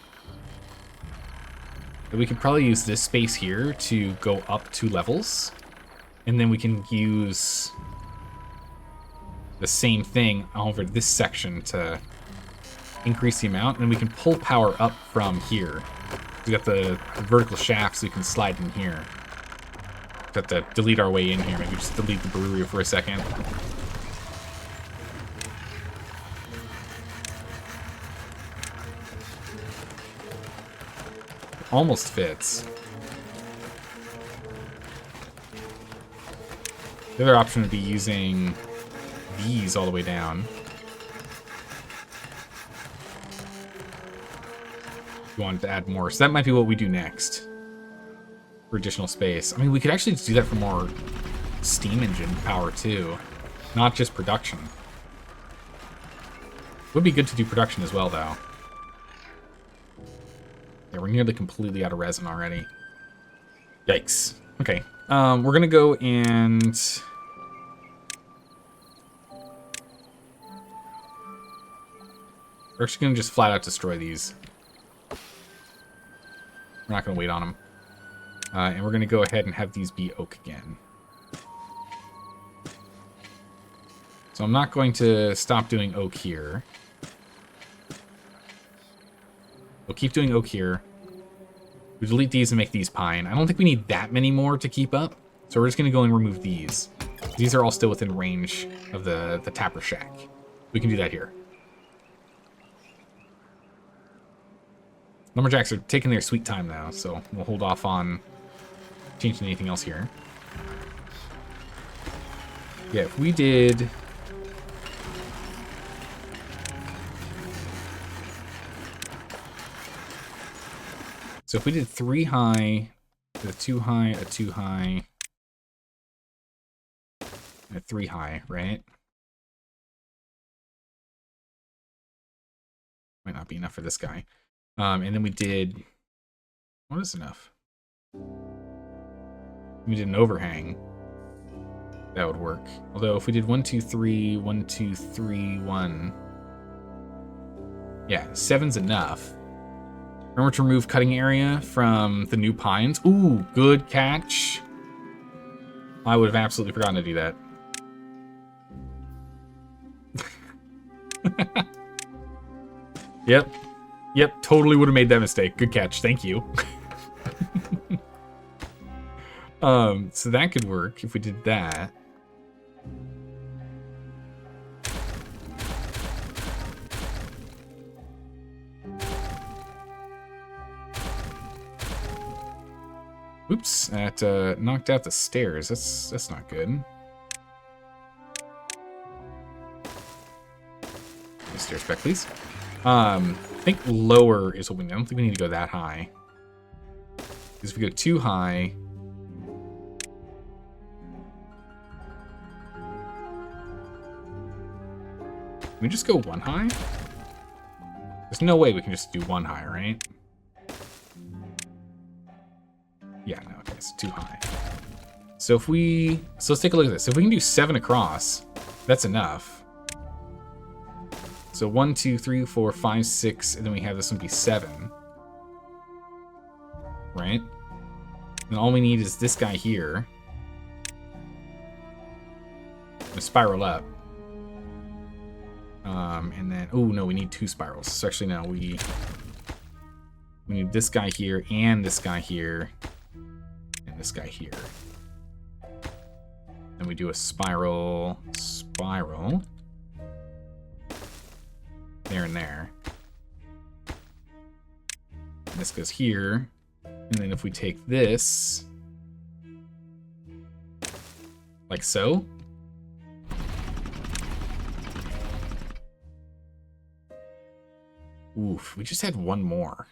That we could probably use this space here to go up 2 levels. And then we can use the same thing over this section to increase the amount. And then we can pull power up from here. We got the vertical shaft so we can slide in here. Got to delete our way in here. Maybe just delete the brewery for a second. Almost fits. The other option would be using these all the way down. If you wanted to add more. So that might be what we do next. For additional space. I mean, we could actually do that for more steam engine power too. Not just production. Would be good to do production as well though. Yeah, we're nearly completely out of resin already. Yikes. Okay. We're gonna go and... We're actually gonna just flat out destroy these. We're not gonna wait on them. And we're gonna go ahead and have these be oak again. So I'm not going to stop doing oak here. We'll keep doing oak here. We delete these and make these pine. I don't think we need that many more to keep up. So we're just going to go and remove these. These are all still within range of the tapper shack. We can do that here. Lumberjacks are taking their sweet time now, so we'll hold off on changing anything else here. Yeah, if we did... So if we did 3 high, a 2 high, a 2 high, and a 3 high, right? Might not be enough for this guy. And then we did... What is enough? We did an overhang. That would work. Although if we did 1, 2, 3, 1, 2, 3, 1... Yeah, 7's enough. Remember to remove cutting area from the new pines. Ooh, good catch. I would have absolutely forgotten to do that. Yep. Yep, totally would have made that mistake. Good catch. Thank you. So that could work if we did that. Oops, that knocked out the stairs. That's not good. Stairs back, please. I think lower is what we need. I don't think we need to go that high. Because if we go too high... Can we just go one high? There's no way we can just do one high, right? Yeah, no, okay, it's too high. So if we... So let's take a look at this. If we can do 7 across, that's enough. So 1, 2, 3, 4, 5, 6, and then we have this one be 7. Right? And all we need is this guy here. To spiral up. And then... Oh, no, we need 2 spirals. So actually, no, we need this guy here and this guy here. And this guy here. Then we do a spiral. There and there. And this goes here. And then if we take this, like so. Oof, we just had one more.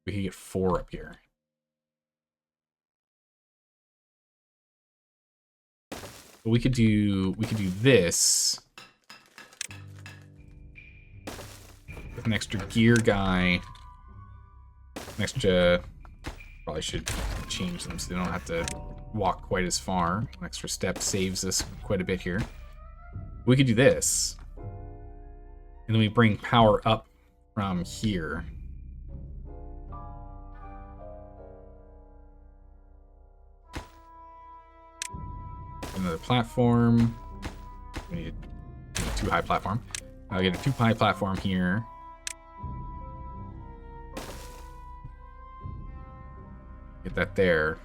We could get 4 up here. But we could do this. With an extra gear guy. An extra... Probably should change them so they don't have to walk quite as far. An extra step saves us quite a bit here. We could do this. And then we bring power up from here. Another platform. We need a 2 high platform. I'll get a 2 high platform here. Get that there.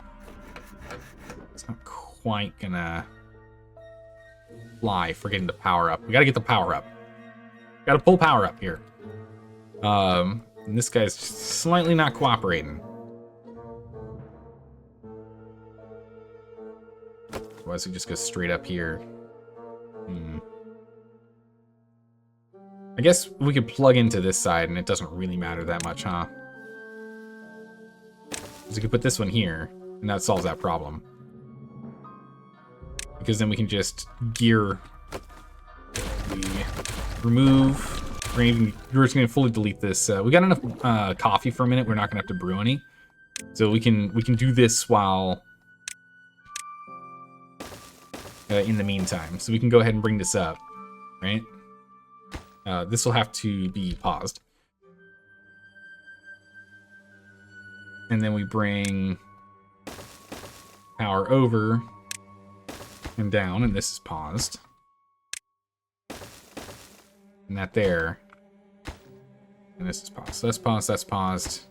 It's not quite gonna fly for getting the power up. We gotta get the power up. Gotta pull power up here. And this guy's just slightly not cooperating. Otherwise, we just go straight up here. I guess we could plug into this side and it doesn't really matter that much, huh? Because we could put this one here, and that solves that problem. Because then we can just gear... remove... We're just going to fully delete this. We got enough coffee for a minute. We're not going to have to brew any. So we can do this while... in the meantime. So we can go ahead and bring this up. Right? This will have to be paused. And then we bring power over and down, and this is paused. And that there. And this is paused. So that's paused, that's paused.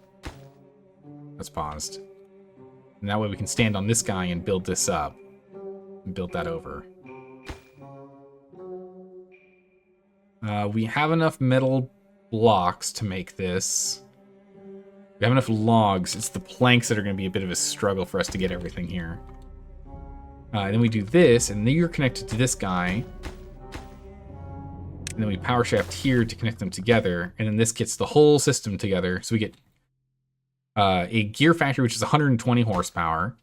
That's paused. And that way we can stand on this guy and build this up. And build that over. We have enough metal blocks to make this. We have enough logs. It's the planks that are going to be a bit of a struggle for us to get everything here. Then we do this, and then you're connected to this guy. And then we power shaft here to connect them together. And then this gets the whole system together. So we get a gear factory, which is 120 horsepower.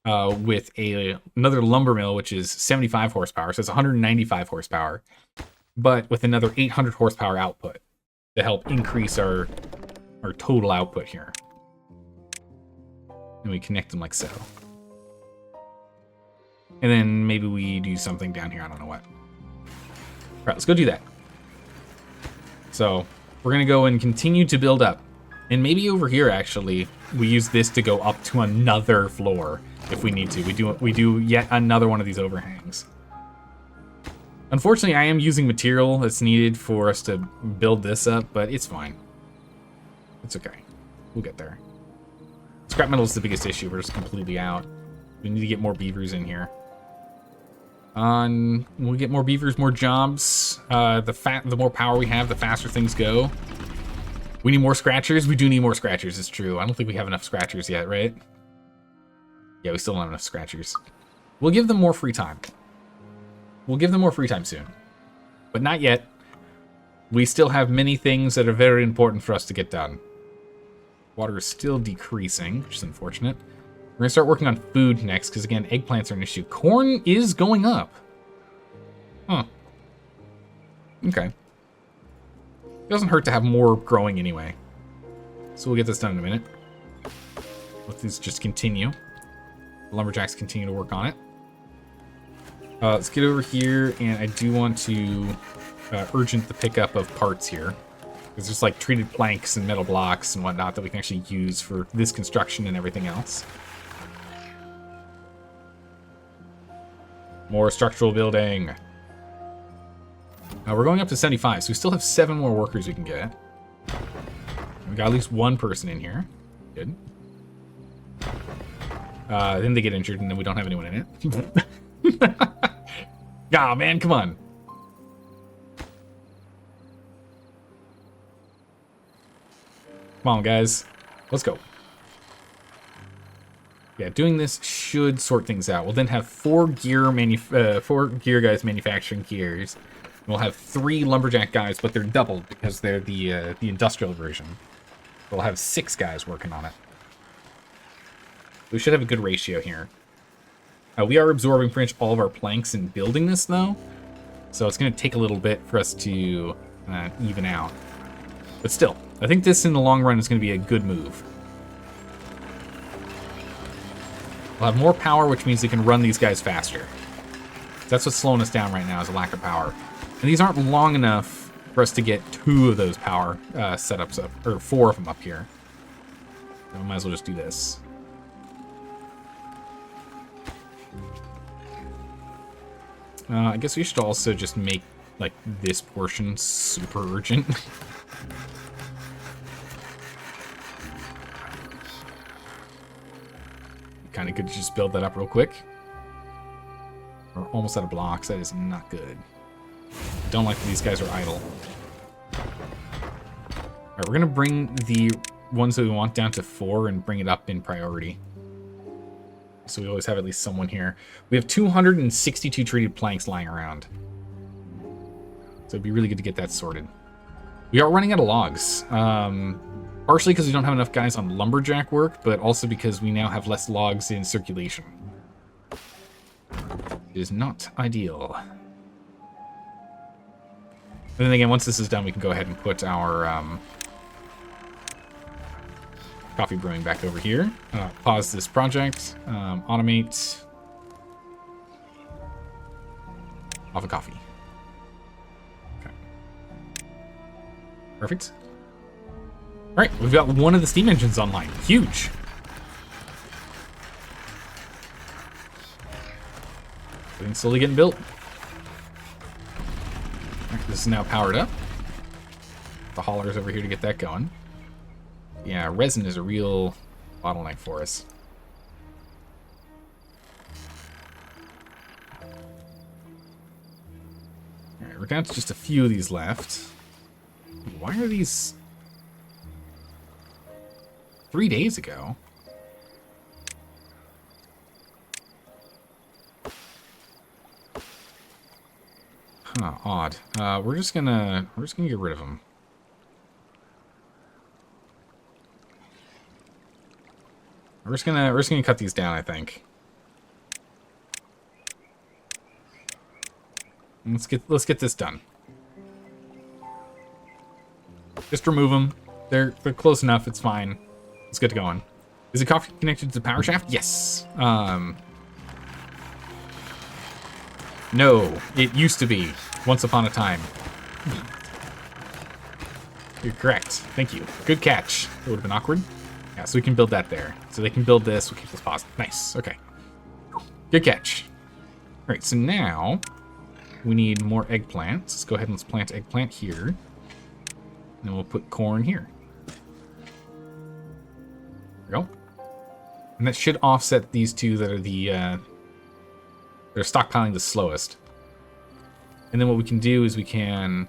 With another lumber mill, which is 75 horsepower. So it's 195 horsepower. But with another 800 horsepower output to help increase our total output here. And we connect them like so. And then maybe we do something down here. I don't know what. All right, let's go do that. So we're going to go and continue to build up. And maybe over here, actually, we use this to go up to another floor if we need to. We do yet another one of these overhangs. Unfortunately, I am using material that's needed for us to build this up, but it's fine. It's okay. We'll get there. Scrap metal is the biggest issue. We're just completely out. We need to get more beavers in here. We'll get more beavers, more jobs. The more power we have, the faster things go. We need more scratchers. We do need more scratchers, it's true. I don't think we have enough scratchers yet, right? Yeah, we still don't have enough scratchers. We'll give them more free time. We'll give them more free time soon. But not yet. We still have many things that are very important for us to get done. Water is still decreasing, which is unfortunate. We're going to start working on food next, because again, eggplants are an issue. Corn is going up. Huh. Okay. Doesn't hurt to have more growing anyway. So we'll get this done in a minute. Let these just continue. The lumberjacks continue to work on it. Let's get over here, and I do want to urgent the pickup of parts here. Because there's like treated planks and metal blocks and whatnot that we can actually use for this construction and everything else. More structural building. We're going up to 75, so we still have 7 more workers we can get. We got at least 1 person in here. Good. Then they get injured, and then we don't have anyone in it. Aw, man, come on. Come on, guys. Let's go. Yeah, doing this should sort things out. We'll then have 4 gear guys manufacturing gears. We'll have 3 lumberjack guys, but they're doubled because they're the industrial version. We'll have 6 guys working on it. We should have a good ratio here. We are absorbing pretty much all of our planks in building this, though. So it's going to take a little bit for us to even out. But still, I think this in the long run is going to be a good move. We'll have more power, which means we can run these guys faster. That's what's slowing us down right now, is a lack of power. And these aren't long enough for us to get 2 of those power setups up, or 4 of them up here. So we might as well just do this. I guess we should also just make, like, this portion super urgent. Kind of good to just build that up real quick. We're almost out of blocks. That is not good. Don't like that these guys are idle. Alright, we're going to bring the ones that we want down to 4 and bring it up in priority. So we always have at least someone here. We have 262 treated planks lying around. So it'd be really good to get that sorted. We are running out of logs. Partially because we don't have enough guys on lumberjack work, but also because we now have less logs in circulation. It is not ideal. And then again, once this is done, we can go ahead and put our coffee brewing back over here. Pause this project. Automate. Off of coffee. Okay. Perfect. All right, we've got one of the steam engines online. Huge. Everything's slowly getting built. All right, this is now powered up. The hauler's over here to get that going. Yeah, resin is a real bottleneck for us. All right, we're down to just a few of these left. Why are these 3 days ago? Huh, odd. We're just gonna get rid of them. We're just gonna cut these down, I think. Let's get this done. Just remove them. They're close enough. It's fine. Let's get going. Is the coffee connected to the power shaft? Yes. No, it used to be once upon a time. You're correct. Thank you. Good catch. It would have been awkward. Yeah, so we can build that there. So they can build this. We'll keep this positive. Nice. Okay. Good catch. All right, so now we need more eggplants. Let's go ahead and let's plant eggplant here. And then we'll put corn here. There we go. And that should offset these two that are they're stockpiling the slowest. And then what we can do is we can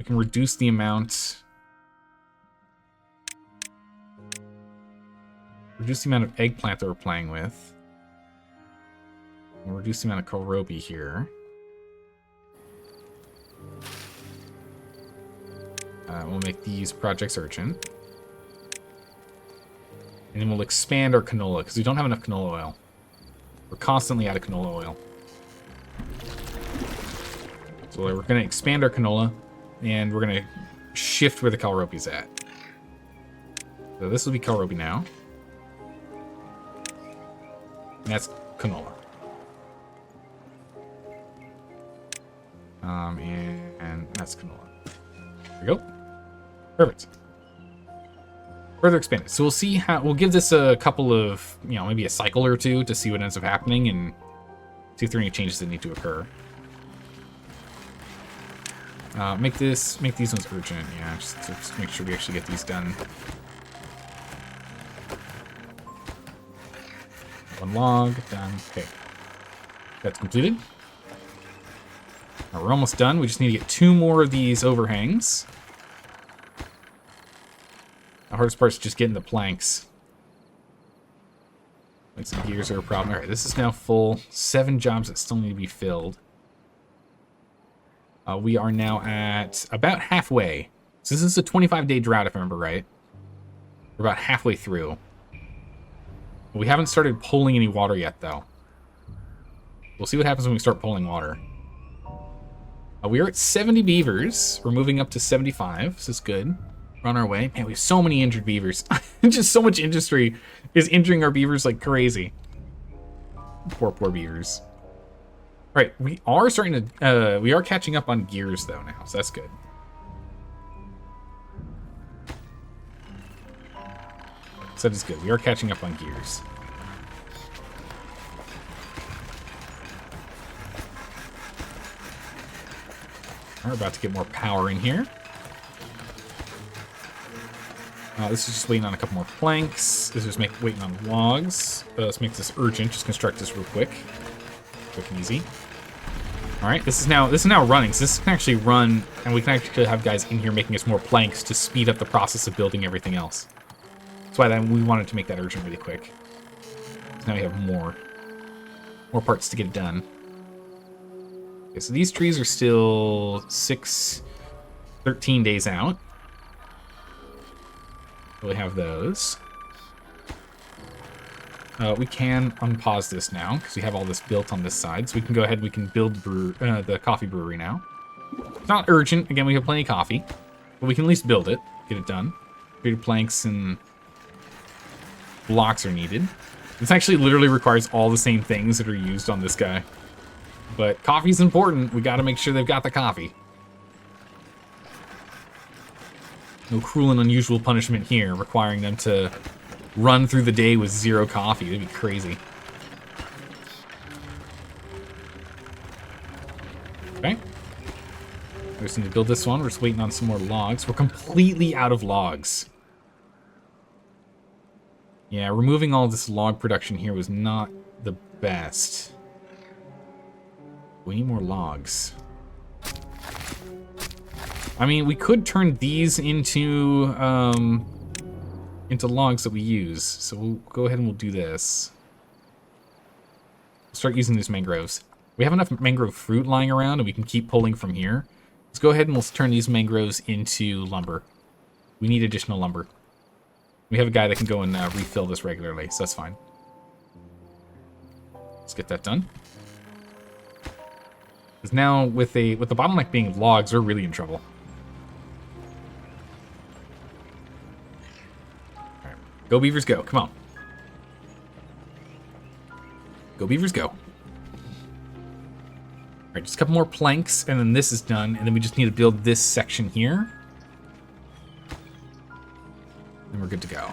reduce the amount of eggplant that we're playing with. We'll reduce the amount of kohlrabi here. We'll make these projects urgent. And then we'll expand our canola, because we don't have enough canola oil. We're constantly out of canola oil. So we're going to expand our canola, and we're going to shift where the kohlrabi's at. So this will be kohlrabi now. And that's canola. And that's canola. There we go. Perfect. Further expanded. So we'll see how, we'll give this a couple of, maybe a cycle or two to see what ends up happening and see if there are any changes that need to occur. Make these ones urgent. Yeah, just make sure we actually get these done. One log, done. Okay. That's completed. We're almost done. We just need to get 2 more of these overhangs. The hardest part is just getting the planks. Planks and gears are a problem. Alright, this is now full. 7 jobs that still need to be filled. We are now at about halfway. So this is a 25-day drought, if I remember right. We're about halfway through. We haven't started pulling any water yet, though. We'll see what happens when we start pulling water. We are at 70 beavers. We're moving up to 75. This is good. We're on our way. Man, we have so many injured beavers. Just so much industry is injuring our beavers like crazy. Poor beavers. All right, we are starting to, we are catching up on gears though now, so that's good. So that is good. We are catching up on gears. We're about to get more power in here. This is just waiting on a couple more planks. This is waiting on logs. Let's make this urgent. Just construct this real quick. Quick and easy. All right, this is now running. So this can actually run, and we can actually have guys in here making us more planks to speed up the process of building everything else. That's why we wanted to make that urgent really quick. So now we have more parts to get it done. Okay, so these trees are still 13 days out. We have those. We can unpause this now because we have all this built on this side. So we can go ahead and we can build the coffee brewery now. It's not urgent. Again, we have plenty of coffee. But we can at least build it. Get it done. Created planks and blocks are needed. This actually literally requires all the same things that are used on this guy. But coffee's important. We got to make sure they've got the coffee. No cruel and unusual punishment here, requiring them to run through the day with 0 coffee. That'd be crazy. Okay. We just need to build this one. We're just waiting on some more logs. We're completely out of logs. Yeah, removing all this log production here was not the best. We need more logs. I mean, we could turn these into logs that we use. So we'll go ahead and we'll do this. We'll start using these mangroves. We have enough mangrove fruit lying around, and we can keep pulling from here. Let's go ahead and we'll turn these mangroves into lumber. We need additional lumber. We have a guy that can go and refill this regularly, so that's fine. Let's get that done. Because now with the bottleneck being logs, we're really in trouble. Alright. Go beavers go. Come on. Go beavers go. right, just a couple more planks, and then this is done, and then we just need to build this section here. And we're good to go.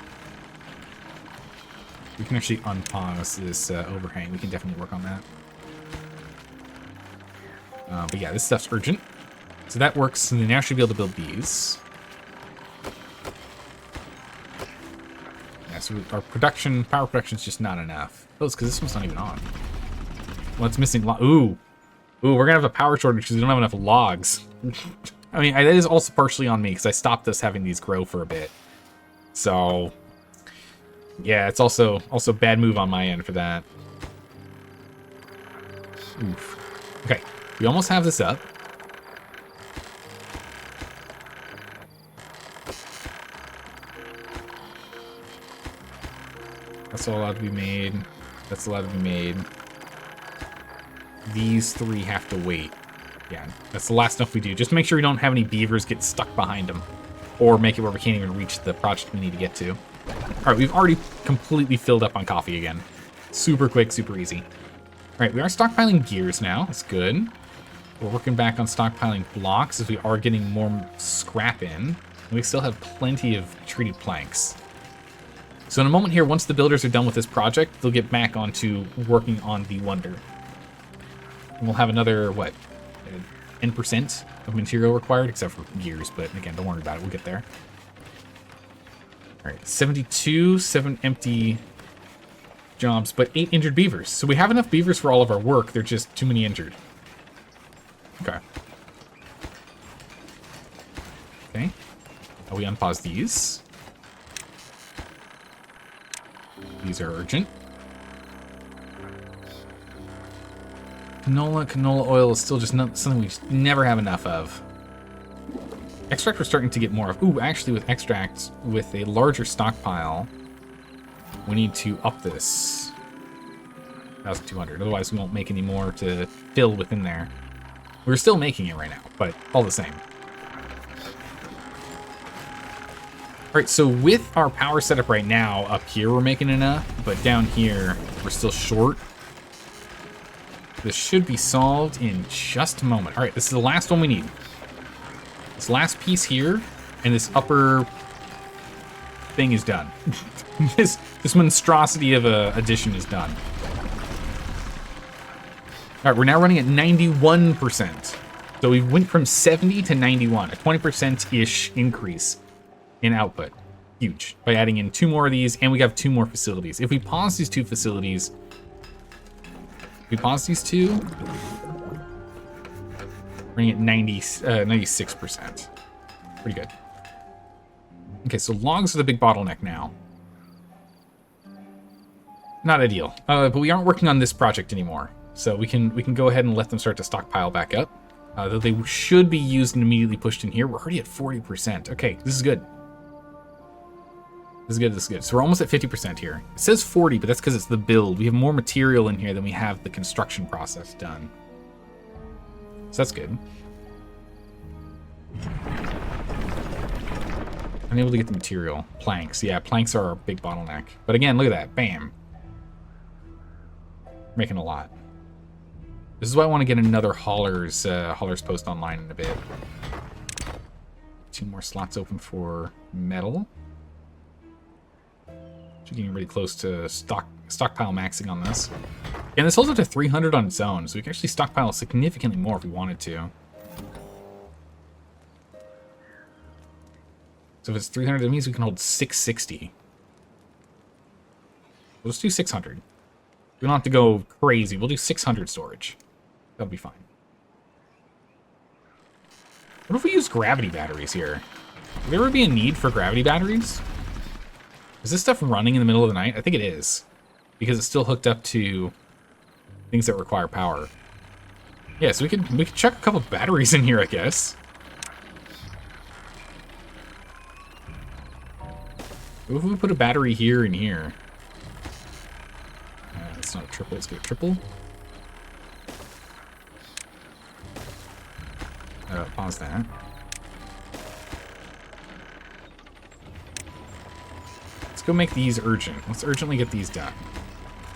We can actually unpause this overhang. We can definitely work on that. But yeah, this stuff's urgent. So that works, and then now should be able to build these. Yeah, so our power production is just not enough. Oh, it's because this one's not even on. Well, it's missing Ooh, we're gonna have a power shortage because we don't have enough logs. I mean, that is also partially on me because I stopped us having these grow for a bit. So, yeah, it's also bad move on my end for that. Oof. Okay, we almost have this up. That's all allowed to be made. That's allowed to be made. These three have to wait. Yeah, that's the last stuff we do. Just make sure we don't have any beavers get stuck behind them. Or make it where we can't even reach the project we need to get to. Alright, we've already completely filled up on coffee again. Super quick, super easy. Alright, we are stockpiling gears now. That's good. We're working back on stockpiling blocks as we are getting more scrap in. And we still have plenty of treated planks. So in a moment here, once the builders are done with this project, they'll get back onto working on the Wonder. And we'll have another, what, 10% of material required, except for gears, but again, don't worry about it, we'll get there. All right, 72, 7 empty jobs, but 8 injured beavers. So we have enough beavers for all of our work, they're just too many injured. Okay. Okay, we unpause these. These are urgent. Canola oil is still just something we just never have enough of. Extract we're starting to get more of. Ooh, actually with extract, with a larger stockpile, we need to up this. 1,200, otherwise we won't make any more to fill within there. We're still making it right now, but all the same. Alright, so with our power setup right now, up here we're making enough, but down here we're still short. This should be solved in just a moment. All right, this is the last one we need. This last piece here, and this upper thing is done. this monstrosity of a addition is done. All right, we're now running at 91%. So we went from 70 to 91, a 20%-ish increase in output. Huge. By adding in 2 more of these, and we have 2 more facilities. If we pause these 2 facilities, we pause these 2, running at 96%. Pretty good. Okay, so logs are the big bottleneck now. Not ideal, but we aren't working on this project anymore, so we can go ahead and let them start to stockpile back up. Though they should be used and immediately pushed in here. We're already at 40%. Okay, this is good. This is good, this is good. So we're almost at 50% here. It says 40, but that's because it's the build. We have more material in here than we have the construction process done. So that's good. Unable to get the material. Planks. Yeah, planks are our big bottleneck. But again, look at that. Bam. Making a lot. This is why I want to get another hauler's post online in a bit. 2 more slots open for metal. Getting really close to stockpile maxing on this. And this holds up to 300 on its own, so we can actually stockpile significantly more if we wanted to. So if it's 300, that means we can hold 660. We'll just do 600. We don't have to go crazy. We'll do 600 storage. That'll be fine. What if we use gravity batteries here? Would there ever be a need for gravity batteries? Is this stuff running in the middle of the night? I think it is. Because it's still hooked up to things that require power. Yeah, so we could chuck a couple batteries in here, I guess. What if we put a battery here and here? It's not a triple, let's get a triple. Pause that. Let's go make these urgent. Let's urgently get these done.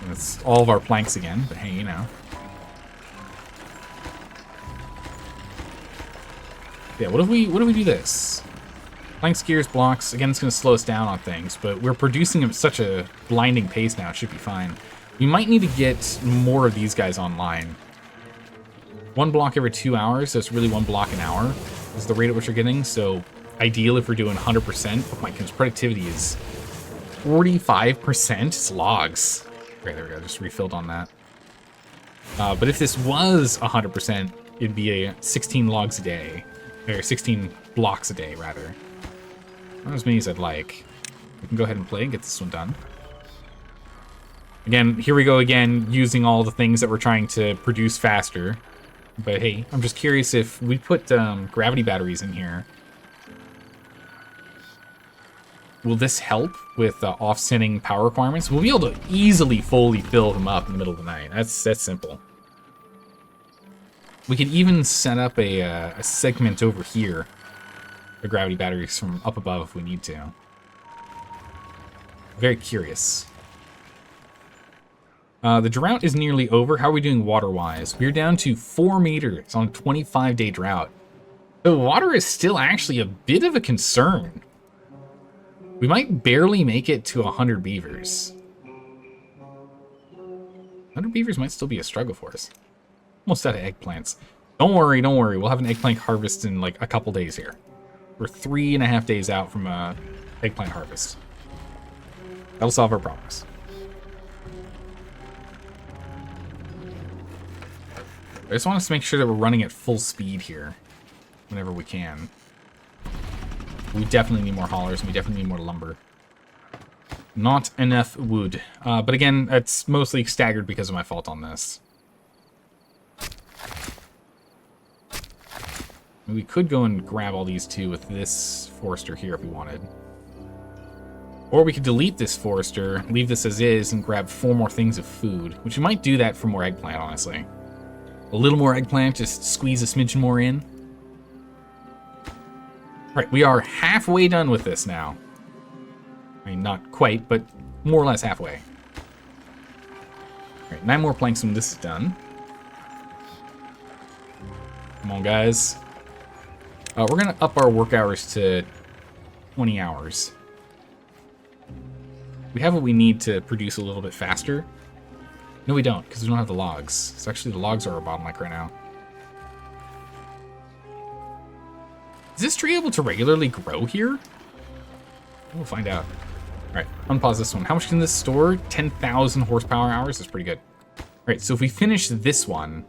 And it's all of our planks again, but hey, you know. Yeah, what if we do this? Planks, gears, blocks. Again, it's going to slow us down on things, but we're producing them at such a blinding pace now. It should be fine. We might need to get more of these guys online. 1 block every 2 hours, so it's really 1 block an hour is the rate at which you're getting. So ideal if we're doing 100%. Oh my goodness, productivity is 45%. It's logs. Okay, there we go. Just refilled on that. But if this was 100%, it'd be a 16 logs a day. Or 16 blocks a day, rather. Not as many as I'd like. We can go ahead and play and get this one done. Again, here we go again, using all the things that we're trying to produce faster. But hey, I'm just curious if we put gravity batteries in here. Will this help with offsetting power requirements? We'll be able to easily fully fill them up in the middle of the night. That's simple. We could even set up a segment over here. The gravity batteries from up above if we need to. Very curious. The drought is nearly over. How are we doing water-wise? We're down to 4 meters on a 25-day drought. The water is still actually a bit of a concern. We might barely make it to 100 beavers. 100 beavers might still be a struggle for us. Almost out of eggplants. Don't worry, don't worry. We'll have an eggplant harvest in like a couple days here. We're 3.5 days out from eggplant harvest. That'll solve our problems. I just want us to make sure that we're running at full speed here whenever we can. We definitely need more haulers, and we definitely need more lumber. Not enough wood. But again, it's mostly staggered because of my fault on this. We could go and grab all these two with this forester here if we wanted. Or we could delete this forester, leave this as is, and grab 4 more things of food. Which we might do that for more eggplant, honestly. A little more eggplant, just squeeze a smidgen more in. Right, we are halfway done with this now. I mean, not quite, but more or less halfway. Alright, 9 more planks when this is done. Come on, guys. We're going to up our work hours to 20 hours. We have what we need to produce a little bit faster. No, we don't, because we don't have the logs. So actually, the logs are our bottleneck right now. Is this tree able to regularly grow here? We'll find out. All right, unpause this one. How much can this store? 10,000 horsepower hours? That's pretty good. All right, so if we finish this one,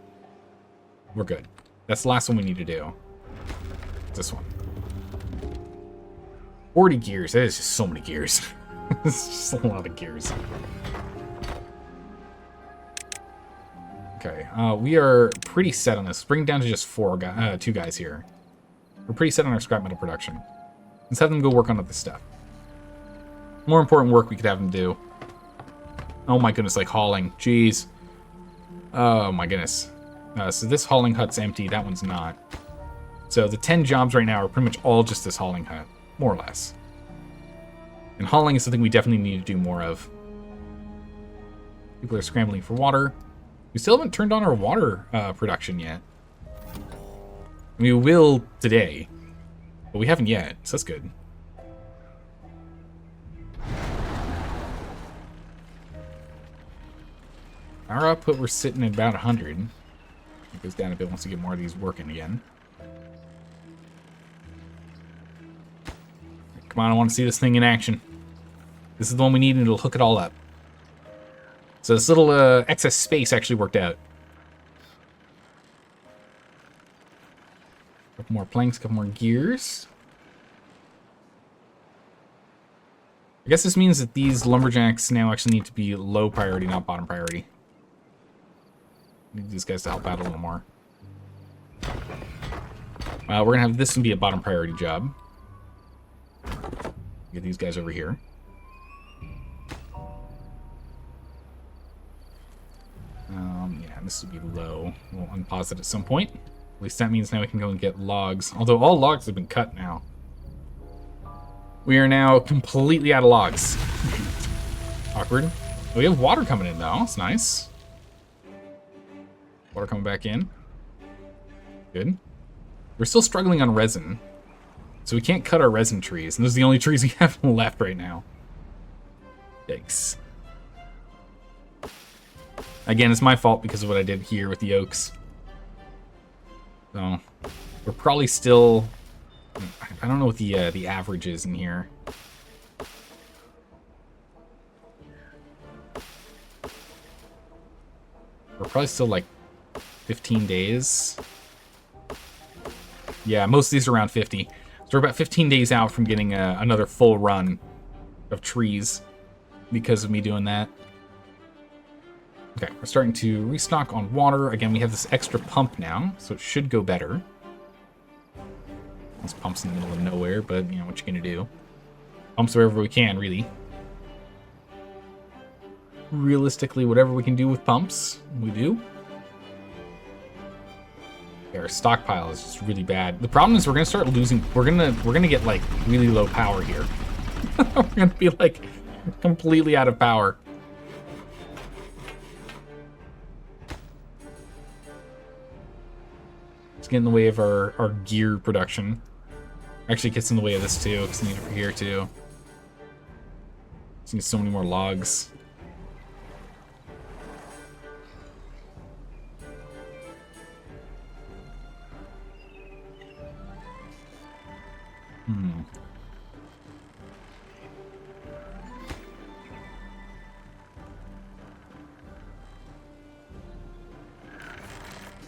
we're good. That's the last one we need to do. This one. 40 gears. That is just so many gears. It's just a lot of gears. Okay, we are pretty set on this. Bring it down to just 2 guys here. We're pretty set on our scrap metal production. Let's have them go work on other stuff. More important work we could have them do. Oh my goodness, like hauling. Jeez. Oh my goodness. So this hauling hut's empty. That one's not. So the 10 jobs right now are pretty much all just this hauling hut. More or less. And hauling is something we definitely need to do more of. People are scrambling for water. We still haven't turned on our water production yet. We will today, but we haven't yet, so that's good. Our output, we're sitting at about 100. It goes down a bit once we get more of these working again. Come on, I want to see this thing in action. This is the one we need, and it'll hook it all up. So this little excess space actually worked out. A couple more planks, a couple more gears. I guess this means that these lumberjacks now actually need to be low priority, not bottom priority. Need these guys to help out a little more. We're gonna have this one be a bottom priority job. Get these guys over here. Yeah, this would be low. We'll unpause it at some point. At least that means now we can go and get logs. Although all logs have been cut now. We are now completely out of logs. Awkward. We have water coming in though. It's nice. Water coming back in. Good. We're still struggling on resin. So we can't cut our resin trees. And those are the only trees we have left right now. Yikes. Again, it's my fault because of what I did here with the oaks. So, we're probably still... I don't know what the average is in here. We're probably still like 15 days. Yeah, most of these are around 50. So we're about 15 days out from getting another full run of trees because of me doing that. Okay, we're starting to restock on water. Again, we have this extra pump now, so it should go better. This pump's in the middle of nowhere, but, you know, what you gonna do? Pumps wherever we can, really. Realistically, whatever we can do with pumps, we do. Yeah, our stockpile is just really bad. The problem is we're gonna start losing. We're gonna get like really low power here. We're gonna be like completely out of power. It's getting in the way of our gear production. Actually, it gets in the way of this too, because I need it for here too. Just need so many more logs.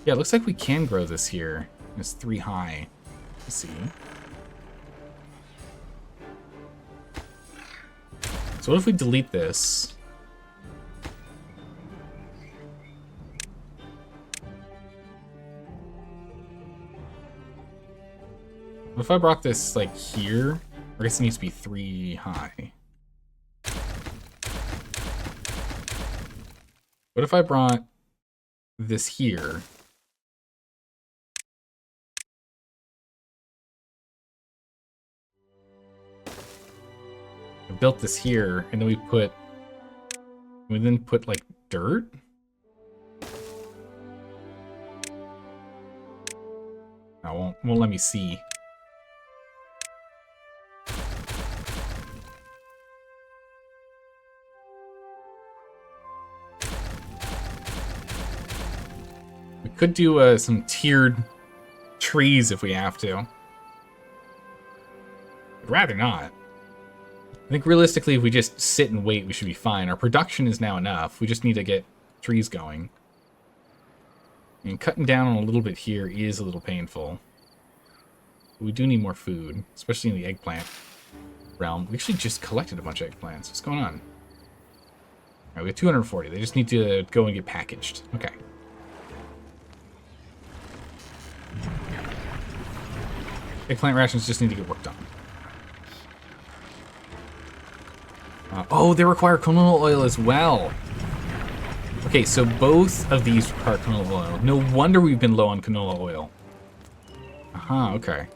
Yeah, it looks like we can grow this here. It's 3 high. Let's see. So what if we delete this? What if I brought this like here? I guess it needs to be 3 high. What if I brought this here? I built this here, and then we then put like dirt? No, won't let me see. We could do some tiered trees if we have to. I'd rather not. I think realistically, if we just sit and wait, we should be fine. Our production is now enough. We just need to get trees going. And cutting down on a little bit here is a little painful. But we do need more food, especially in the eggplant realm. We actually just collected a bunch of eggplants. What's going on? All right, we have 240. They just need to go and get packaged. Okay. Eggplant rations just need to get worked on. Oh, they require canola oil as well. Okay, so both of these require canola oil. No wonder we've been low on canola oil. Aha, okay.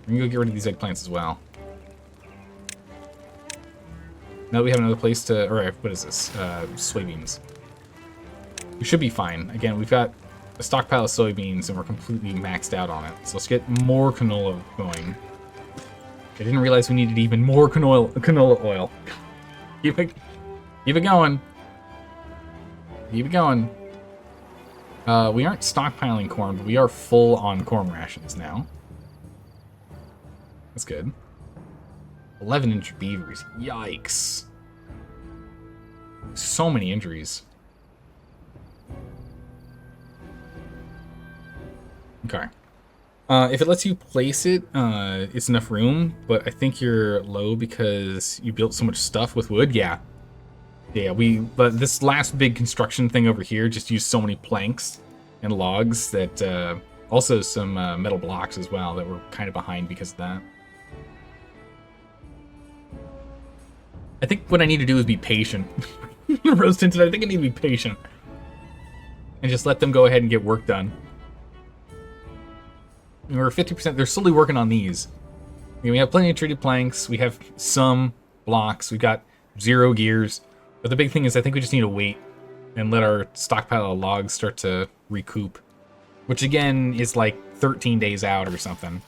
We're gonna go get rid of these eggplants as well. Now that we have another place to... Alright, what is this? Soybeans. We should be fine. Again, we've got a stockpile of soybeans and we're completely maxed out on it. So let's get more canola going. I didn't realize we needed even more canola oil. Keep it going. Keep it going. We aren't stockpiling corn, but we are full on corn rations now. That's good. 11-inch beavers. Yikes. So many injuries. Okay. If it lets you place it, it's enough room, but I think you're low because you built so much stuff with wood. Yeah. Yeah, but this last big construction thing over here just used so many planks and logs that, also some metal blocks as well that were kind of behind because of that. I think what I need to do is be patient. Rose tinted, I think I need to be patient. And just let them go ahead and get work done. We're 50%. They're slowly working on these. We have plenty of treated planks. We have some blocks. We've got 0 gears. But the big thing is I think we just need to wait and let our stockpile of logs start to recoup. which again is like 13 days out or something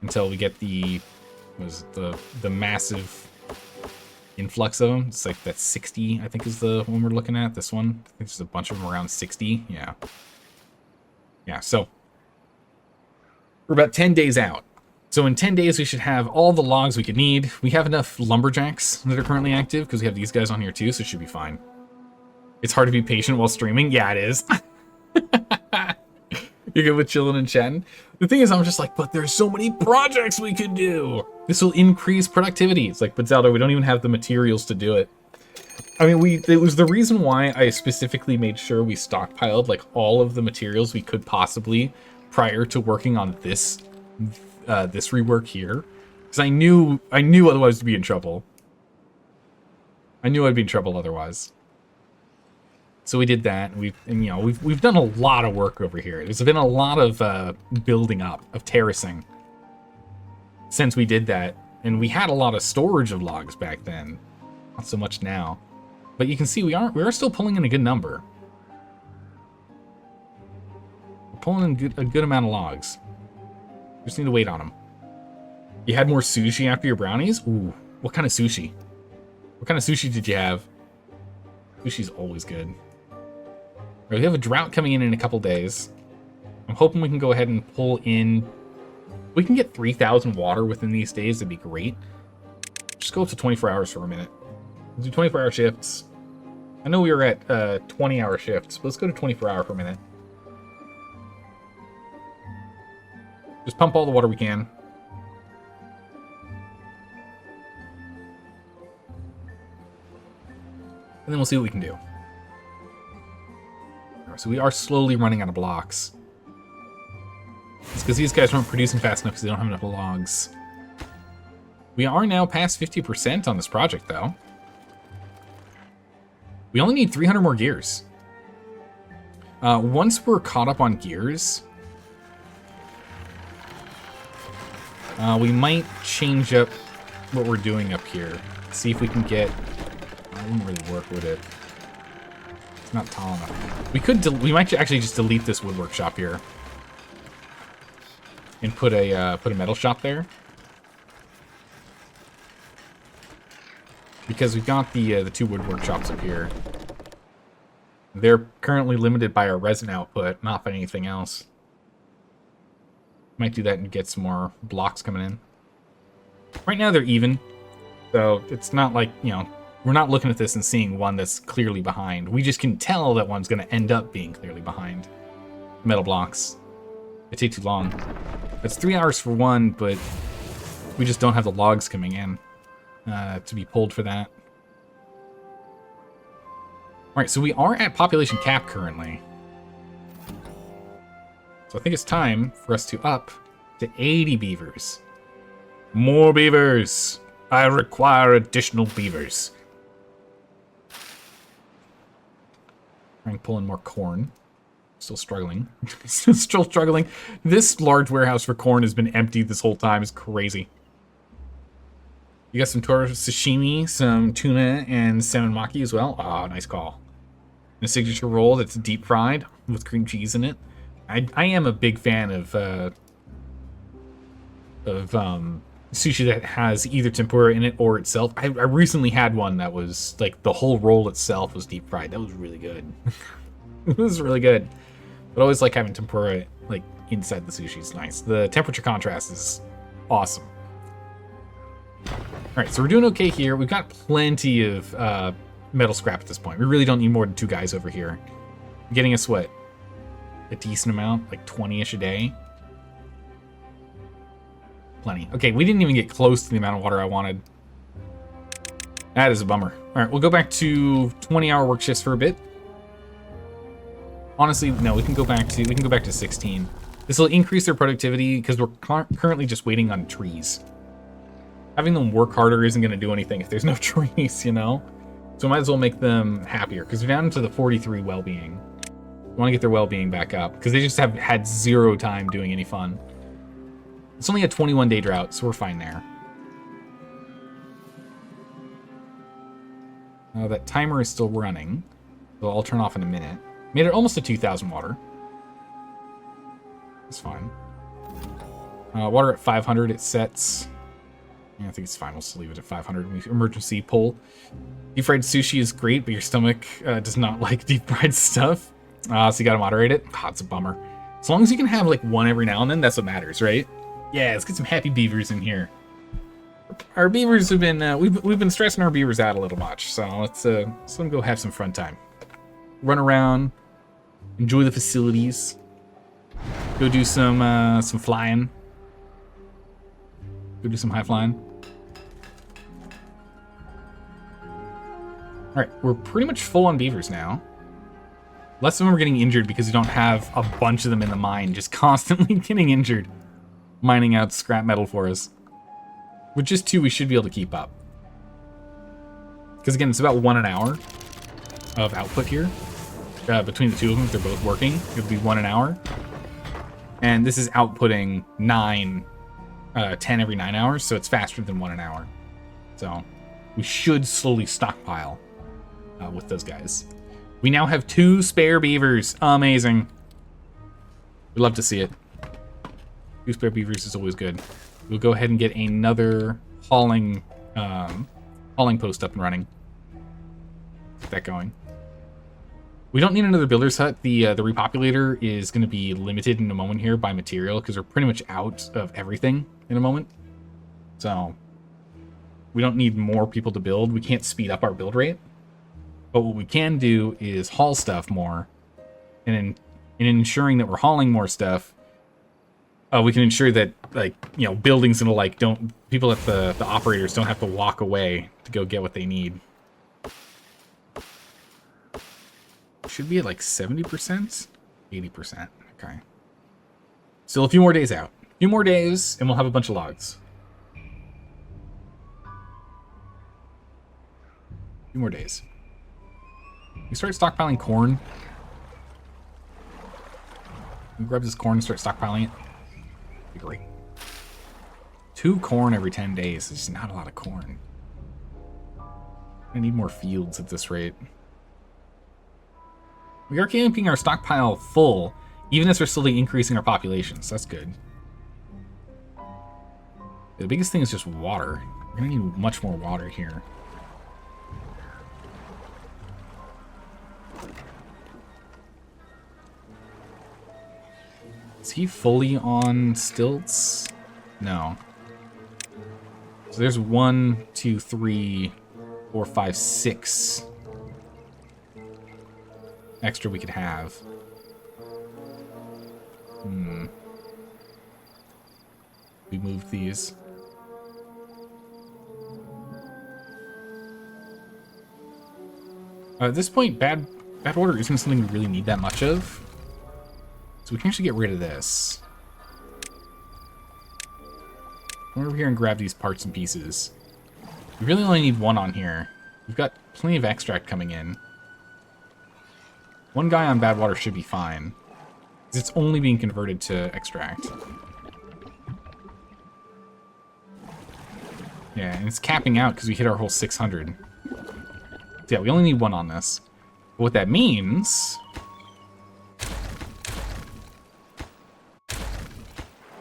until we get the massive influx of them. It's like that 60, I think, is the one we're looking at. This one, I think there's a bunch of them around 60. Yeah, so we're about 10 days out. So in 10 days, we should have all the logs we could need. We have enough lumberjacks that are currently active because we have these guys on here too, so it should be fine. It's hard to be patient while streaming. Yeah, it is. You're good with chilling and chatting. The thing is, I'm just like, but there's so many projects we could do. This will increase productivity. It's like, but Zelda, we don't even have the materials to do it. I mean, it was the reason why I specifically made sure we stockpiled like all of the materials we could possibly prior to working on this rework here, because I knew otherwise to be in trouble. I knew I'd be in trouble otherwise. So we did that. We've done a lot of work over here. There's been a lot of building up, of terracing since we did that, and we had a lot of storage of logs back then. Not so much now, but you can see we are still pulling in a good number. We're pulling in a good amount of logs. Just need to wait on them. You had more sushi after your brownies? Ooh, what kind of sushi? What kind of sushi did you have? Sushi's always good. All right, we have a drought coming in a couple days. I'm hoping we can go ahead and pull in. If we can get 3,000 water within these days, that'd be great. Just go up to 24 hours for a minute. Let's do 24-hour shifts. I know we were at 20-hour shifts, but let's go to 24-hour for a minute. Just pump all the water we can. And then we'll see what we can do. Alright, so we are slowly running out of blocks. It's because these guys weren't producing fast enough because they don't have enough logs. We are now past 50% on this project, though. We only need 300 more gears. Once we're caught up on gears, we might change up what we're doing up here. See if we can get... I wouldn't really work with it. It's not tall enough. We might actually just delete this wood workshop here and put a metal shop there, because we've got the 2 wood workshops up here. They're currently limited by our resin output, not by anything else. Might do that and get some more blocks coming in. Right now they're even, so it's not like, we're not looking at this and seeing one that's clearly behind. We just can tell that one's going to end up being clearly behind. Metal blocks. They take too long. It's 3 hours for one, but we just don't have the logs coming in to be pulled for that. Alright, so we are at population cap currently. So I think it's time for us to up to 80 beavers. More beavers! I require additional beavers. Trying to pull in more corn. Still struggling. Still struggling. This large warehouse for corn has been empty this whole time. It's crazy. You got some toro sashimi, some tuna, and salmon maki as well. Ah, nice call. And a signature roll that's deep fried with cream cheese in it. I am a big fan of sushi that has either tempura in it or itself. I recently had one that was like the whole roll itself was deep fried. That was really good. It was really good. But I always like having tempura like inside the sushi. It's nice. The temperature contrast is awesome. All right, so we're doing okay here. We've got plenty of metal scrap at this point. We really don't need more than 2 guys over here. Getting us what? A decent amount, like 20-ish a day. Plenty. Okay, we didn't even get close to the amount of water I wanted. That is a bummer. All right, we'll go back to 20-hour work shifts for a bit. Honestly, no, we can go back to 16. This will increase their productivity because we're currently just waiting on trees. Having them work harder isn't going to do anything if there's no trees, So might as well make them happier because we're down to the 43 well-being. We want to get their well-being back up because they just have had 0 time doing any fun. It's only a 21-day drought, so we're fine there. That timer is still running, so I'll turn off in a minute. Made it almost to 2,000 water. It's fine. Water at 500, it sets. Yeah, I think it's fine. We'll just leave it at 500. We emergency pull. Deep fried sushi is great, but your stomach does not like deep fried stuff. So you gotta moderate it. Oh, it's a bummer. As long as you can have like one every now and then, that's what matters, right? Yeah, let's get some happy beavers in here. Our beavers have been we've been stressing our beavers out a little much, so let's let them go have some fun time. Run around, enjoy the facilities, go do some flying, go do some high flying. All right, we're pretty much full on beavers now. Less of them are getting injured because we don't have a bunch of them in the mine just constantly getting injured, mining out scrap metal for us. With just 2, we should be able to keep up. Because again, it's about 1 an hour of output here. Between the 2 of them, if they're both working, it'll be 1 an hour. And this is outputting 10 every 9 hours, so it's faster than 1 an hour. So we should slowly stockpile with those guys. We now have 2 spare beavers. Amazing. We'd love to see it. 2 spare beavers is always good. We'll go ahead and get another hauling post up and running. Get that going. We don't need another builder's hut. The repopulator is going to be limited in a moment here by material because we're pretty much out of everything in a moment. So we don't need more people to build. We can't speed up our build rate. But what we can do is haul stuff more. And in ensuring that we're hauling more stuff, we can ensure that, like, you know, buildings and like people at the operators don't have to walk away to go get what they need. Should be at like 70%, 80%. Okay. Still a few more days out. A few more days, and we'll have a bunch of logs. A few more days. We start stockpiling corn. We grab this corn and start stockpiling it. Be great. 2 corn every 10 days is just not a lot of corn. I need more fields at this rate. We are keeping our stockpile full, even as we're slowly increasing our population, so that's good. The biggest thing is just water. We're gonna need much more water here. Is he fully on stilts? No. So there's 1, 2, 3, 4, 5, 6 extra we could have. We moved these. At this point, bad water isn't something we really need that much of. So we can actually get rid of this. Come over here and grab these parts and pieces. We really only need 1 on here. We've got plenty of extract coming in. 1 guy on bad water should be fine. It's only being converted to extract. Yeah, and it's capping out because we hit our whole 600. So yeah, we only need 1 on this. But what that means...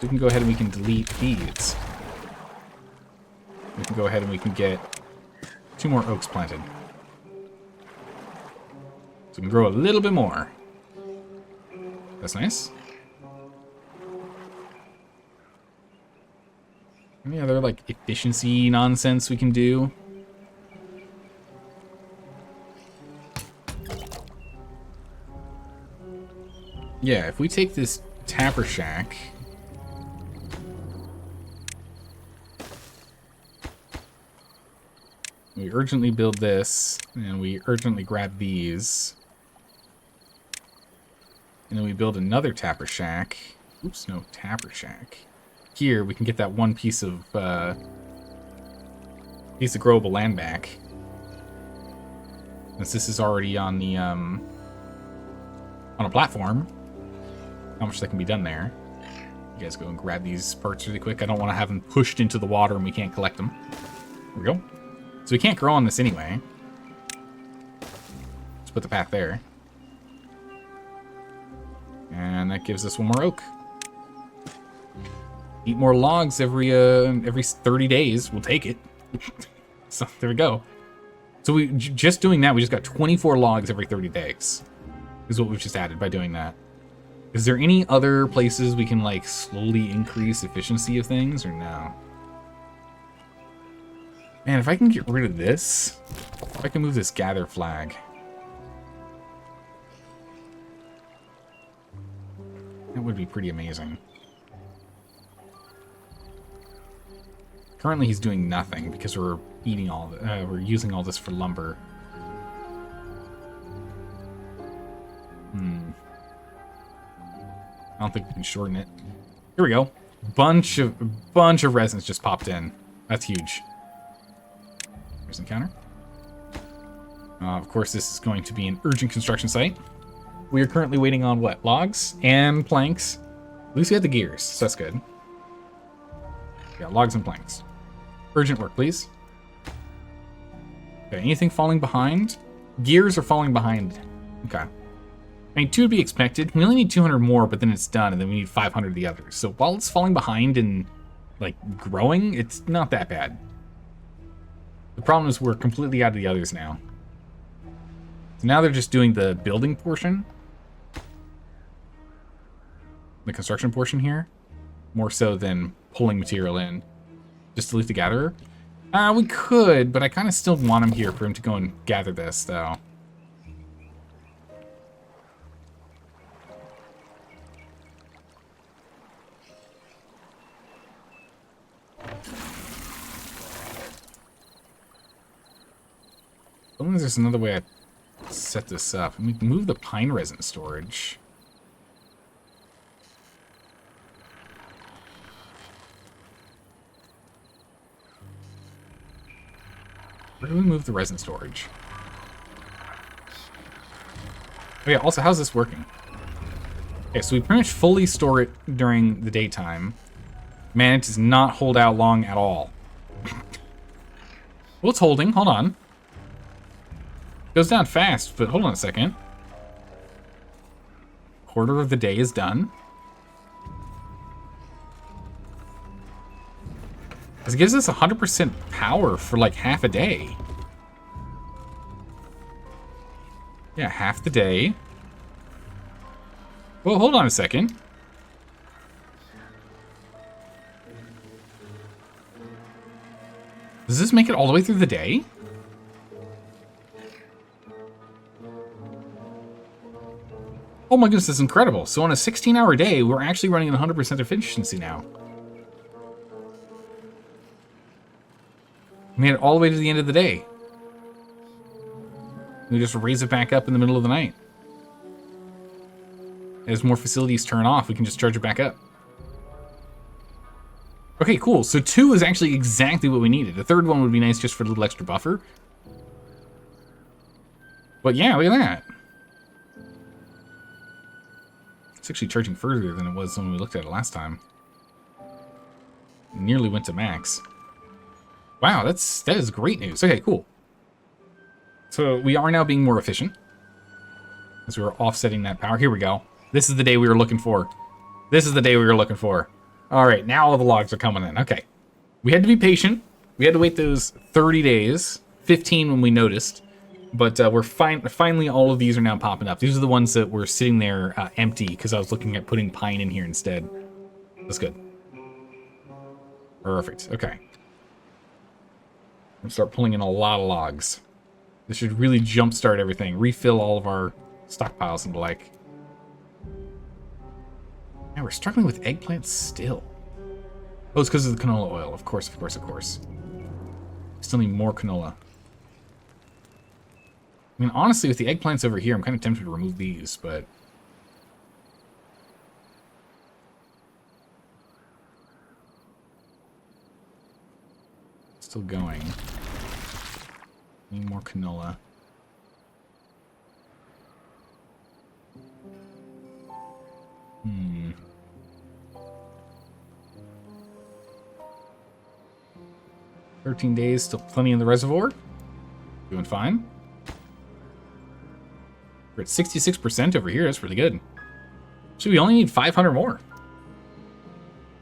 we can go ahead and we can delete these. We can go ahead and we can get 2 more oaks planted. So we can grow a little bit more. That's nice. Any other, like, efficiency nonsense we can do? Yeah, if we take this tapper shack... we urgently build this, and we urgently grab these. And then we build another tapper shack. Oops, no, tapper shack. Here, we can get that 1 piece of growable land back. Since this is already on the, on a platform. How much that can be done there. You guys go and grab these parts really quick. I don't want to have them pushed into the water and we can't collect them. There we go. So we can't grow on this anyway. Let's put the path there. And that gives us 1 more oak. Eat more logs every 30 days. We'll take it. So there we go. So we just doing that, we just got 24 logs every 30 days. Is what we've just added by doing that. Is there any other places we can like slowly increase efficiency of things or no? Man, if I can get rid of this, if I can move this gather flag. That would be pretty amazing. Currently he's doing nothing because we're eating all we're using all this for lumber. I don't think we can shorten it. Here we go. Bunch of resins just popped in. That's huge. Here's an encounter. Of course, this is going to be an urgent construction site. We are currently waiting on what? Logs and planks. At least we have the gears, so that's good. Yeah, logs and planks. Urgent work, please. Okay, anything falling behind? Gears are falling behind. Okay. I mean, 2 would be expected. We only need 200 more, but then it's done, and then we need 500 of the others. So while it's falling behind and, like, growing, it's not that bad. The problem is we're completely out of the others now. So now they're just doing the building portion. The construction portion here. More so than pulling material in. Just delete the gatherer. We could, but I kind of still want him here for him to go and gather this, though. I wonder if there's another way I set this up. Let me move the pine resin storage. Where do we move the resin storage? Oh yeah, also, how's this working? Okay, so we pretty much fully store it during the daytime. Man, it does not hold out long at all. Well, it's holding. Hold on. Goes down fast, but hold on a second. Quarter of the day is done. This gives us 100% power for like half a day. Yeah, half the day. Well, hold on a second. Does this make it all the way through the day? Oh my goodness, that's incredible. So on a 16-hour day, we're actually running at 100% efficiency now. We made it all the way to the end of the day. We just raise it back up in the middle of the night. As more facilities turn off, we can just charge it back up. Okay, cool. So 2 is actually exactly what we needed. The third one would be nice just for a little extra buffer. But yeah, look at that. It's actually charging further than it was when we looked at it last time. It nearly went to max. Wow, that is great news. Okay, cool. So we are now being more efficient. As we were offsetting that power. Here we go. This is the day we were looking for. This is the day we were looking for. All right, now all the logs are coming in. Okay. We had to be patient. We had to wait those 30 days. 15 when we noticed. But we're finally all of these are now popping up. These are the ones that were sitting there empty because I was looking at putting pine in here instead. That's good. Perfect. Okay. And start pulling in a lot of logs. This should really jumpstart everything. Refill all of our stockpiles and the like. Man, we're struggling with eggplants still. Oh, it's because of the canola oil. Of course, of course, of course. Still need more canola. I mean, honestly, with the eggplants over here, I'm kind of tempted to remove these, but... Still going. Need more canola. Hmm. "13 days, still plenty in the reservoir. Doing fine. We're at 66% over here. That's really good. So we only need 500 more.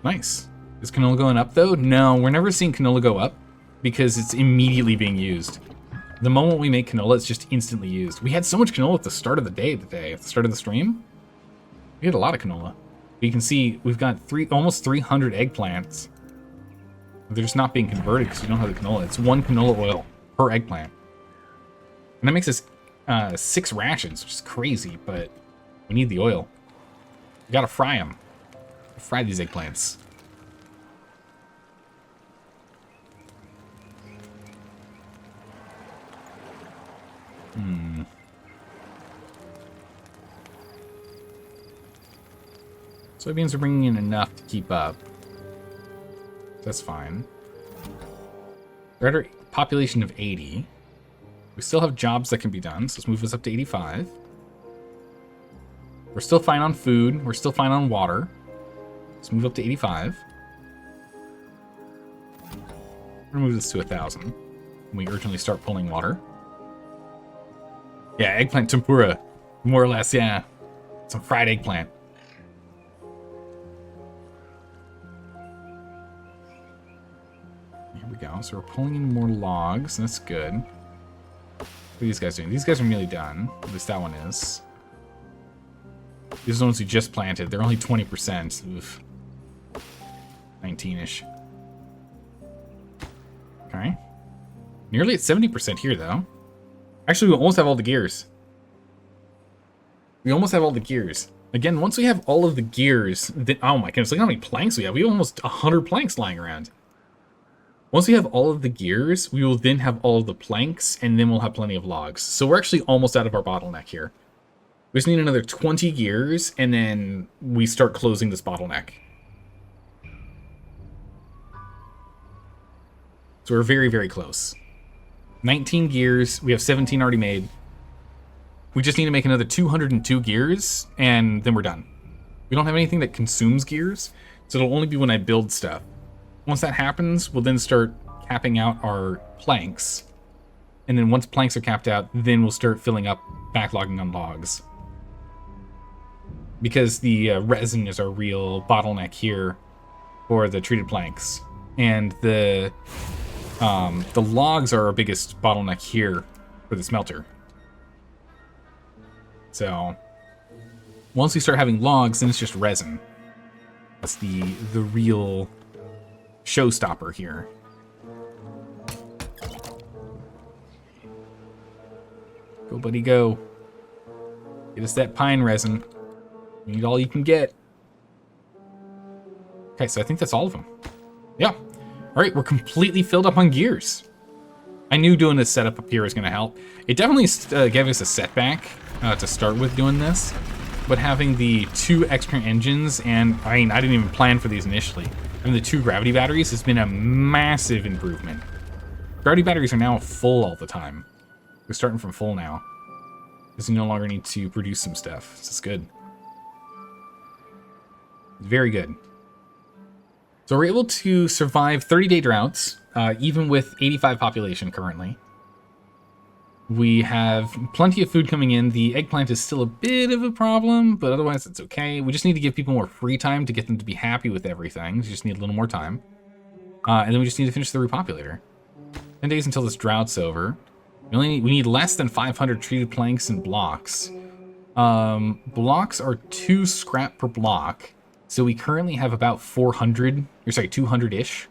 Nice. Is canola going up, though? No, we're never seeing canola go up because it's immediately being used. The moment we make canola, it's just instantly used. We had so much canola at the start of the day today, at the start of the stream. We had a lot of canola. You can see we've got almost 300 eggplants. They're just not being converted because we don't have the canola. It's 1 canola oil per eggplant. And that makes us 6 rations, which is crazy, but we need the oil. We gotta fry them. Fry these eggplants. Soybeans are bringing in enough to keep up. That's fine. We're at our population of 80. We still have jobs that can be done, so let's move us up to 85. We're still fine on food. We're still fine on water. Let's move up to 85. We're gonna move this to 1,000. We urgently start pulling water. Yeah, eggplant tempura. More or less, yeah. Some fried eggplant. Here we go. So we're pulling in more logs, and that's good. What are these guys doing? These guys are nearly done. At least that one is. These are the ones we just planted. They're only 20%. Oof. 19-ish. Okay. Nearly at 70% here, though. Actually, we almost have all the gears. We almost have all the gears. Again, once we have all of the gears, then, oh my goodness, look how many planks we have. We have almost 100 planks lying around. Once we have all of the gears, we will then have all of the planks, and then we'll have plenty of logs. So we're actually almost out of our bottleneck here. We just need another 20 gears, and then we start closing this bottleneck. So we're very, very close. 19 gears. We have 17 already made. We just need to make another 202 gears, and then we're done. We don't have anything that consumes gears, so it'll only be when I build stuff. Once that happens, we'll then start capping out our planks. And then once planks are capped out, then we'll start filling up, backlogging on logs. Because the resin is our real bottleneck here for the treated planks. And the logs are our biggest bottleneck here for the smelter. So once we start having logs, then it's just resin. That's the real showstopper here. Go, buddy, go. Get us that pine resin. We need all you can get. Okay, so I think that's all of them. Yeah. All right, we're completely filled up on gears. I knew doing this setup up here was going to help. It definitely gave us a setback to start with doing this, but having the 2 extra engines, and I mean, I didn't even plan for these initially. Having the 2 gravity batteries has been a massive improvement. Gravity batteries are now full all the time. We're starting from full now, because we no longer need to produce some stuff. This is good. Very good. So we're able to survive 30-day droughts, even with 85 population currently. We have plenty of food coming in. The eggplant is still a bit of a problem, but otherwise it's okay. We just need to give people more free time to get them to be happy with everything. We just need a little more time. And then we just need to finish the repopulator. 10 days until this drought's over. We need less than 500 treated planks and blocks. Blocks are 2 scrap per block. So we currently have about 200-ish.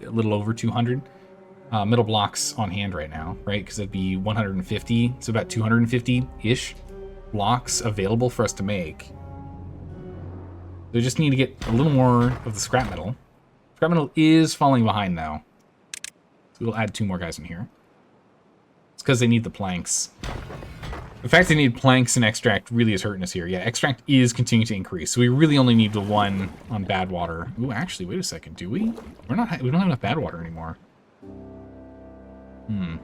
A little over 200 metal blocks on hand right now, right? Because it'd be 150, so about 250-ish blocks available for us to make. So we just need to get a little more of the scrap metal. Scrap metal is falling behind, though. So we'll add 2 more guys in here. It's because they need the planks. The fact they need planks and extract really is hurting us here. Yeah, extract is continuing to increase, so we really only need the 1 on bad water. Ooh, actually, wait a second. Do we? We don't have enough bad water anymore. I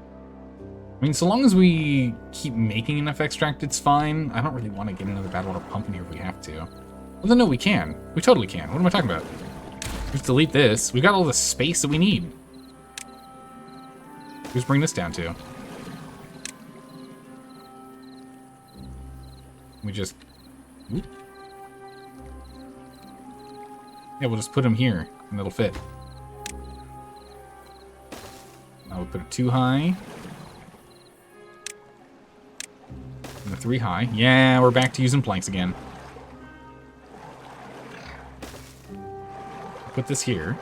mean, so long as we keep making enough extract, it's fine. I don't really want to get another bad water pump in here if we have to. Well, then no, we can. We totally can. What am I talking about? Let's delete this. We got all the space that we need. Just bring this down to. We just... Oop. Yeah, we'll just put them here, and it'll fit. Now we'll put it 2 high. And a 3 high. Yeah, we're back to using planks again. Put this here.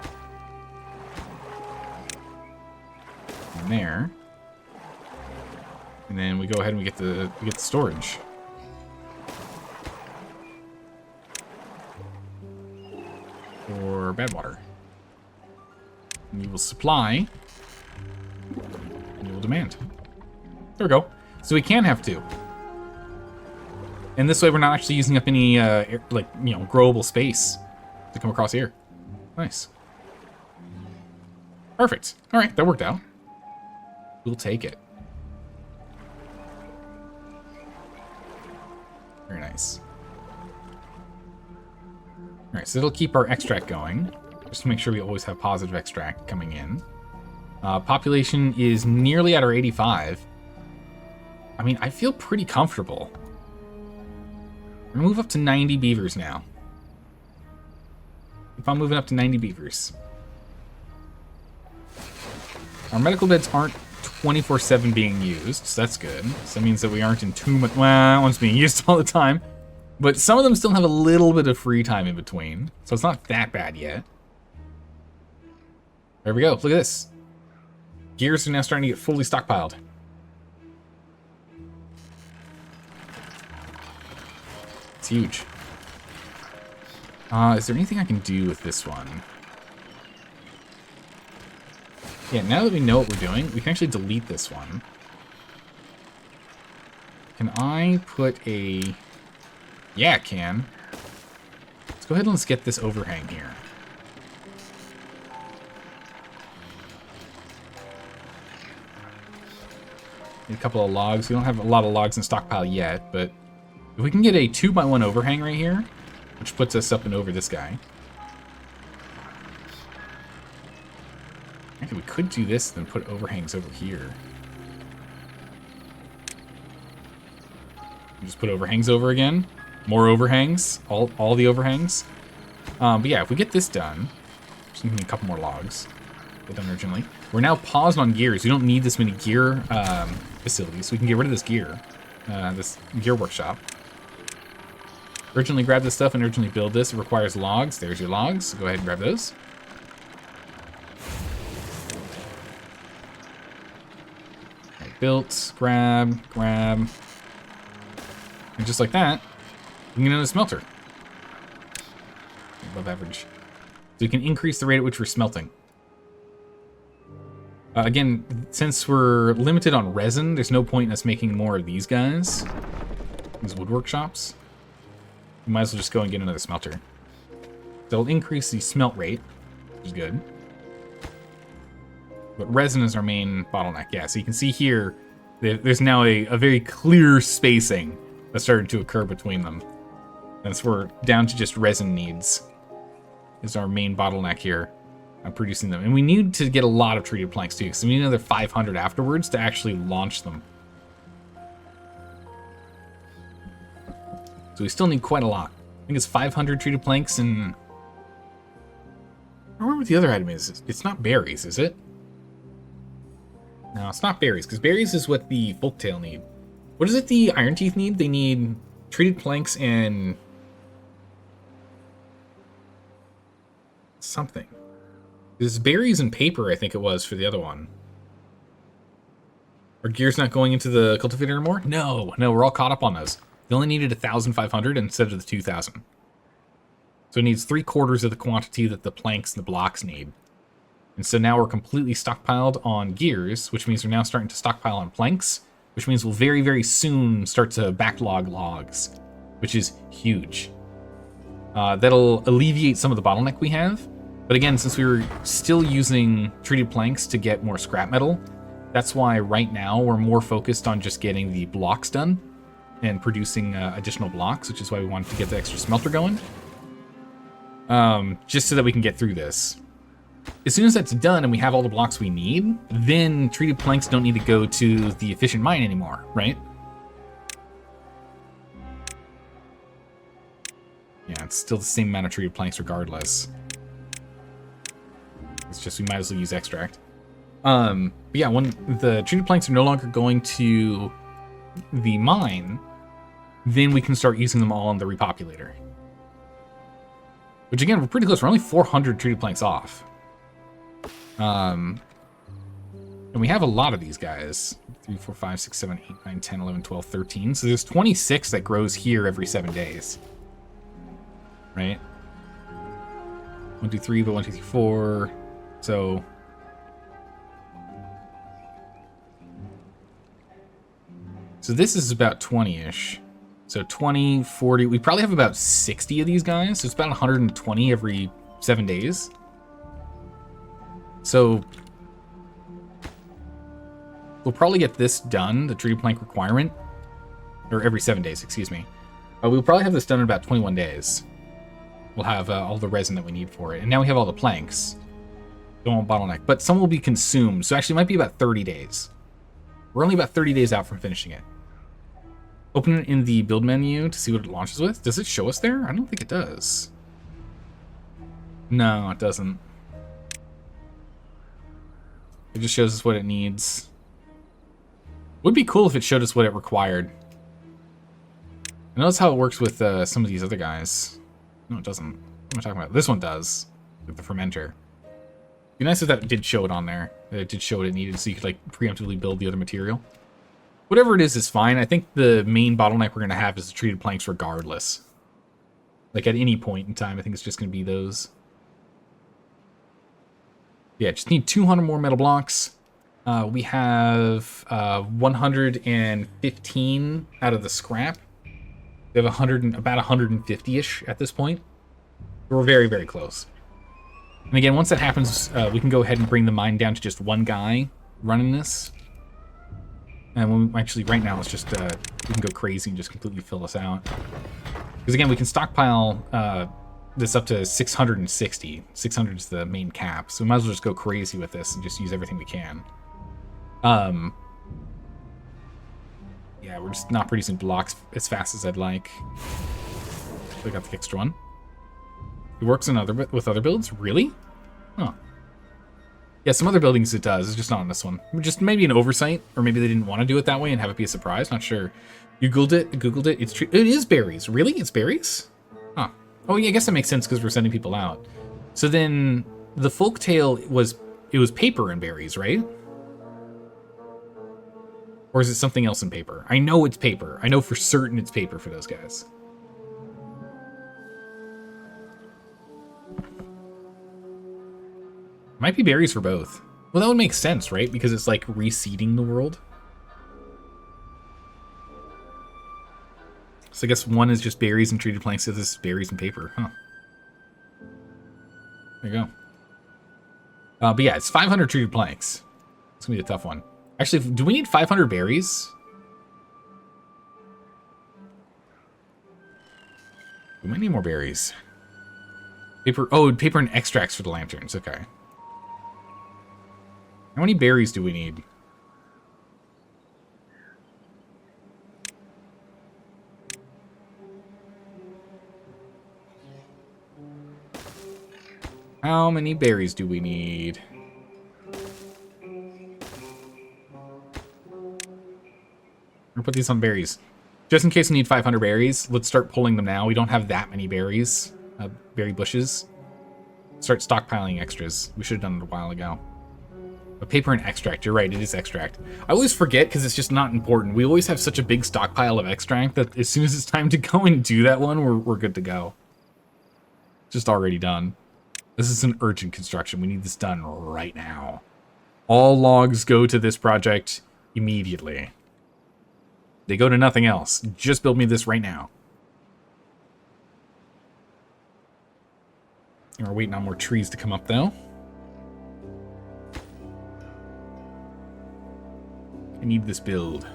And there. And then we go ahead and we get the storage. For bad water. And you will supply. And you will demand. There we go. So we can have 2. And this way we're not actually using up any, growable space to come across here. Nice. Perfect. All right, that worked out. We'll take it. Very nice. All right, so it'll keep our extract going, just to make sure we always have positive extract coming in. Population is nearly at our 85. I mean, I feel pretty comfortable. We're gonna move up to 90 beavers now. If I'm moving up to 90 beavers. Our medical beds aren't 24/7 being used, so that's good. So that means that we aren't in too much... Well, that one's being used all the time. But some of them still have a little bit of free time in between, so it's not that bad yet. There we go, look at this. Gears are now starting to get fully stockpiled. It's huge. Is there anything I can do with this one? Yeah, now that we know what we're doing, we can actually delete this one. Can I put a... Yeah, it can. Let's go ahead and let's get this overhang here. Need a couple of logs. We don't have a lot of logs in stockpile yet, but if we can get a 2x1 overhang right here, which puts us up and over this guy. Actually, we could do this and then put overhangs over here. Just put overhangs over again. More overhangs. All the overhangs. But yeah, if we get this done, just need a couple more logs. Get done urgently. We're now paused on gears. We don't need this many gear facilities, so we can get rid of this gear. This gear workshop. Urgently grab this stuff and urgently build this. It requires logs. There's your logs. Go ahead and grab those. Right, built. Grab. And just like that, you can get another smelter. Above average. So you can increase the rate at which we're smelting. Again, since we're limited on resin, there's no point in us making more of these guys. These wood workshops. We might as well just go and get another smelter. They'll increase the smelt rate, which is good. But resin is our main bottleneck. Yeah, so you can see here, there's now a very clear spacing that started to occur between them. And so we're down to just resin needs is our main bottleneck here on producing them. And we need to get a lot of treated planks too, so we need another 500 afterwards to actually launch them. So we still need quite a lot. I think it's 500 treated planks and... I don't remember what the other item is. It's not berries, is it? No, it's not berries, because berries is what the folktail need. What is it the Iron Teeth need? They need treated planks and... something. There's berries and paper, I think it was, for the other one. Are gears not going into the cultivator anymore? No, we're all caught up on those. They only needed 1,500 instead of the 2,000. So it needs 3/4 of the quantity that the planks and the blocks need. And so now we're completely stockpiled on gears, which means we're now starting to stockpile on planks, which means we'll very, very soon start to backlog logs, which is huge. That'll alleviate some of the bottleneck we have. But again, since we were still using treated planks to get more scrap metal, that's why right now we're more focused on just getting the blocks done and producing additional blocks, which is why we wanted to get the extra smelter going. Just so that we can get through this. As soon as that's done and we have all the blocks we need, then treated planks don't need to go to the efficient mine anymore, right? Yeah, it's still the same amount of treated planks regardless. It's just we might as well use extract. But yeah, when the treated planks are no longer going to the mine, then we can start using them all in the repopulator. Which again, we're pretty close. We're only 400 treated planks off. And we have a lot of these guys. 3, 4, 5, 6, 7, 8, 9, 10, 11, 12, 13. So there's 26 that grows here every 7 days. Right? 1, 2, 3, but 1, 2, 3, 4. So this is about 20-ish. So 20, 40. We probably have about 60 of these guys. So it's about 120 every 7 days. So we'll probably get this done, the treated plank requirement. Or every 7 days, excuse me. We'll probably have this done in about 21 days. We'll have all the resin that we need for it. And now we have all the planks. Don't want bottleneck. But some will be consumed. So actually it might be about 30 days. We're only about 30 days out from finishing it. Open it in the build menu to see what it launches with. Does it show us there? I don't think it does. No, it doesn't. It just shows us what it needs. Would be cool if it showed us what it required. I know that's how it works with some of these other guys. No, it doesn't. What am I talking about? This one does, with the fermenter. It'd be nice if that did show it on there. That it did show what it needed, so you could like preemptively build the other material. Whatever it is fine. I think the main bottleneck we're going to have is the treated planks regardless. Like at any point in time, I think it's just going to be those. Yeah, just need 200 more metal blocks. We have 115 out of the scrap. We have about 150-ish at this point. We're very, very close. And again, once that happens, we can go ahead and bring the mine down to just one guy running this. And actually, right now, it's just we can go crazy and just completely fill this out. Because again, we can stockpile this up to 660. 600 is the main cap, so we might as well just go crazy with this and just use everything we can. Yeah, we're just not producing blocks as fast as I'd like. We got the extra one. It works with other builds? Really? Huh. Yeah, some other buildings it does. It's just not on this one. Just maybe an oversight, or maybe they didn't want to do it that way and have it be a surprise. Not sure. You Googled it. It's true. It is berries. Really? It's berries? Huh. Oh, yeah, I guess that makes sense because we're sending people out. So then the folktale was paper and berries, right? Or is it something else in paper? I know it's paper. I know for certain it's paper for those guys. Might be berries for both. Well, that would make sense, right? Because it's like reseeding the world. So I guess one is just berries and treated planks, so this is berries and paper, huh? There you go. But yeah, it's 500 treated planks. It's gonna be a tough one. Actually, do we need 500 berries? We might need more berries. Paper. Oh, paper and extracts for the lanterns. Okay. How many berries do we need? How many berries do we need? We'll put these on berries. Just in case we need 500 berries, let's start pulling them now. We don't have that many berries, berry bushes. Start stockpiling extras. We should have done it a while ago. But paper and extract, you're right, it is extract. I always forget because it's just not important. We always have such a big stockpile of extract that as soon as it's time to go and do that one, we're good to go. Just already done. This is an urgent construction. We need this done right now. All logs go to this project immediately. They go to nothing else. Just build me this right now. And we're waiting on more trees to come up, though. I need this build.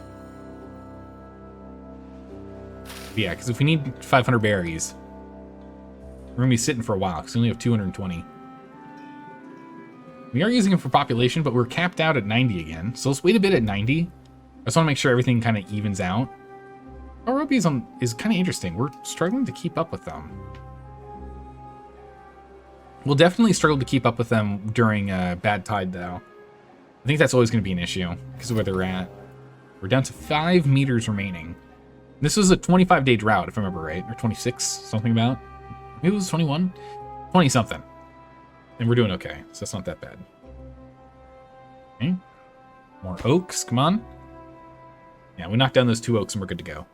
Yeah, because if we need 500 berries, we're going to be sitting for a while, because we only have 220. We are using them for population, but we're capped out at 90 again. So let's wait a bit at 90. I just want to make sure everything kind of evens out. Our rupees is kind of interesting. We're struggling to keep up with them. We'll definitely struggle to keep up with them during bad tide, though. I think that's always going to be an issue because of where they're at. We're down to 5 meters remaining. This was a 25-day drought, if I remember right, or 26, something about. Maybe it was 21, 20 something, and we're doing okay, so it's not that bad. Okay, more oaks, come on. Yeah, we knocked down those 2 oaks and we're good to go.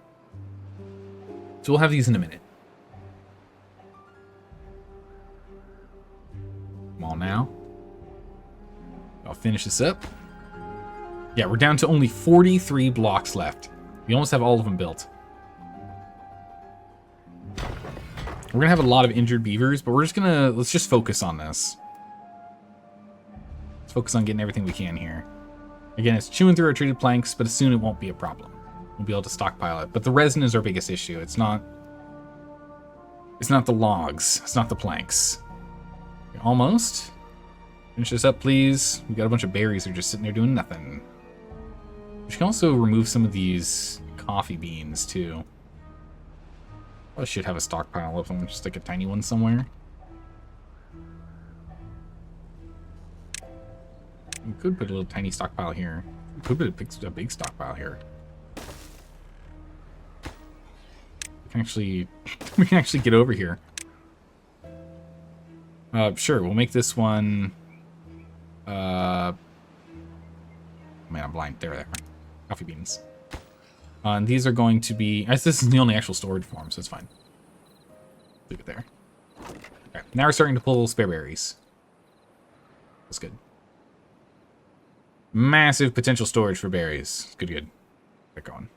So we'll have these in a minute. Come on now. I'll finish this up. Yeah, we're down to only 43 blocks left. We almost have all of them built. We're gonna have a lot of injured beavers, but let's just focus on this. Let's focus on getting everything we can here. Again, it's chewing through our treated planks, but soon it won't be a problem. We'll be able to stockpile it. But the resin is our biggest issue. It's not the logs. It's not the planks. Almost. Finish this up, please. We got a bunch of berries that are just sitting there doing nothing. We can also remove some of these coffee beans, too. I should have a stockpile of them, just like a tiny one somewhere. We could put a little tiny stockpile here. We could put a big stockpile here. We can actually get over here. Sure, we'll make this one. Man, I'm blind. There. Coffee beans. And these are going to be. This is the only actual storage form, so it's fine. Leave it there. Okay, now we're starting to pull spare berries. That's good. Massive potential storage for berries. Good. Get going.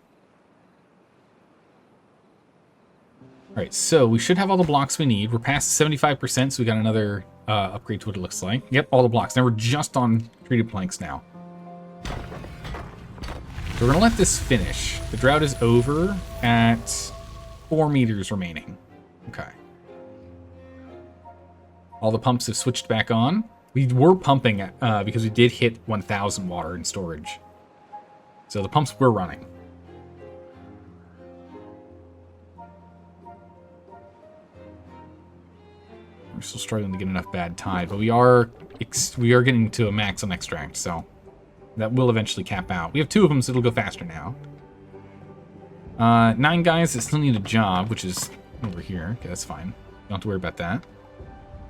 Alright, so we should have all the blocks we need. We're past 75%, so we got another upgrade to what it looks like. Yep, all the blocks. Now we're just on treated planks now. So we're going to let this finish. The drought is over at 4 meters remaining. Okay. All the pumps have switched back on. We were pumping because we did hit 1,000 water in storage. So the pumps were running. We're still struggling to get enough bad tide, but we are getting to a max on extract, so that will eventually cap out. We have 2 of them, so it'll go faster now. 9 guys that still need a job, which is over here. Okay, that's fine. Don't have to worry about that.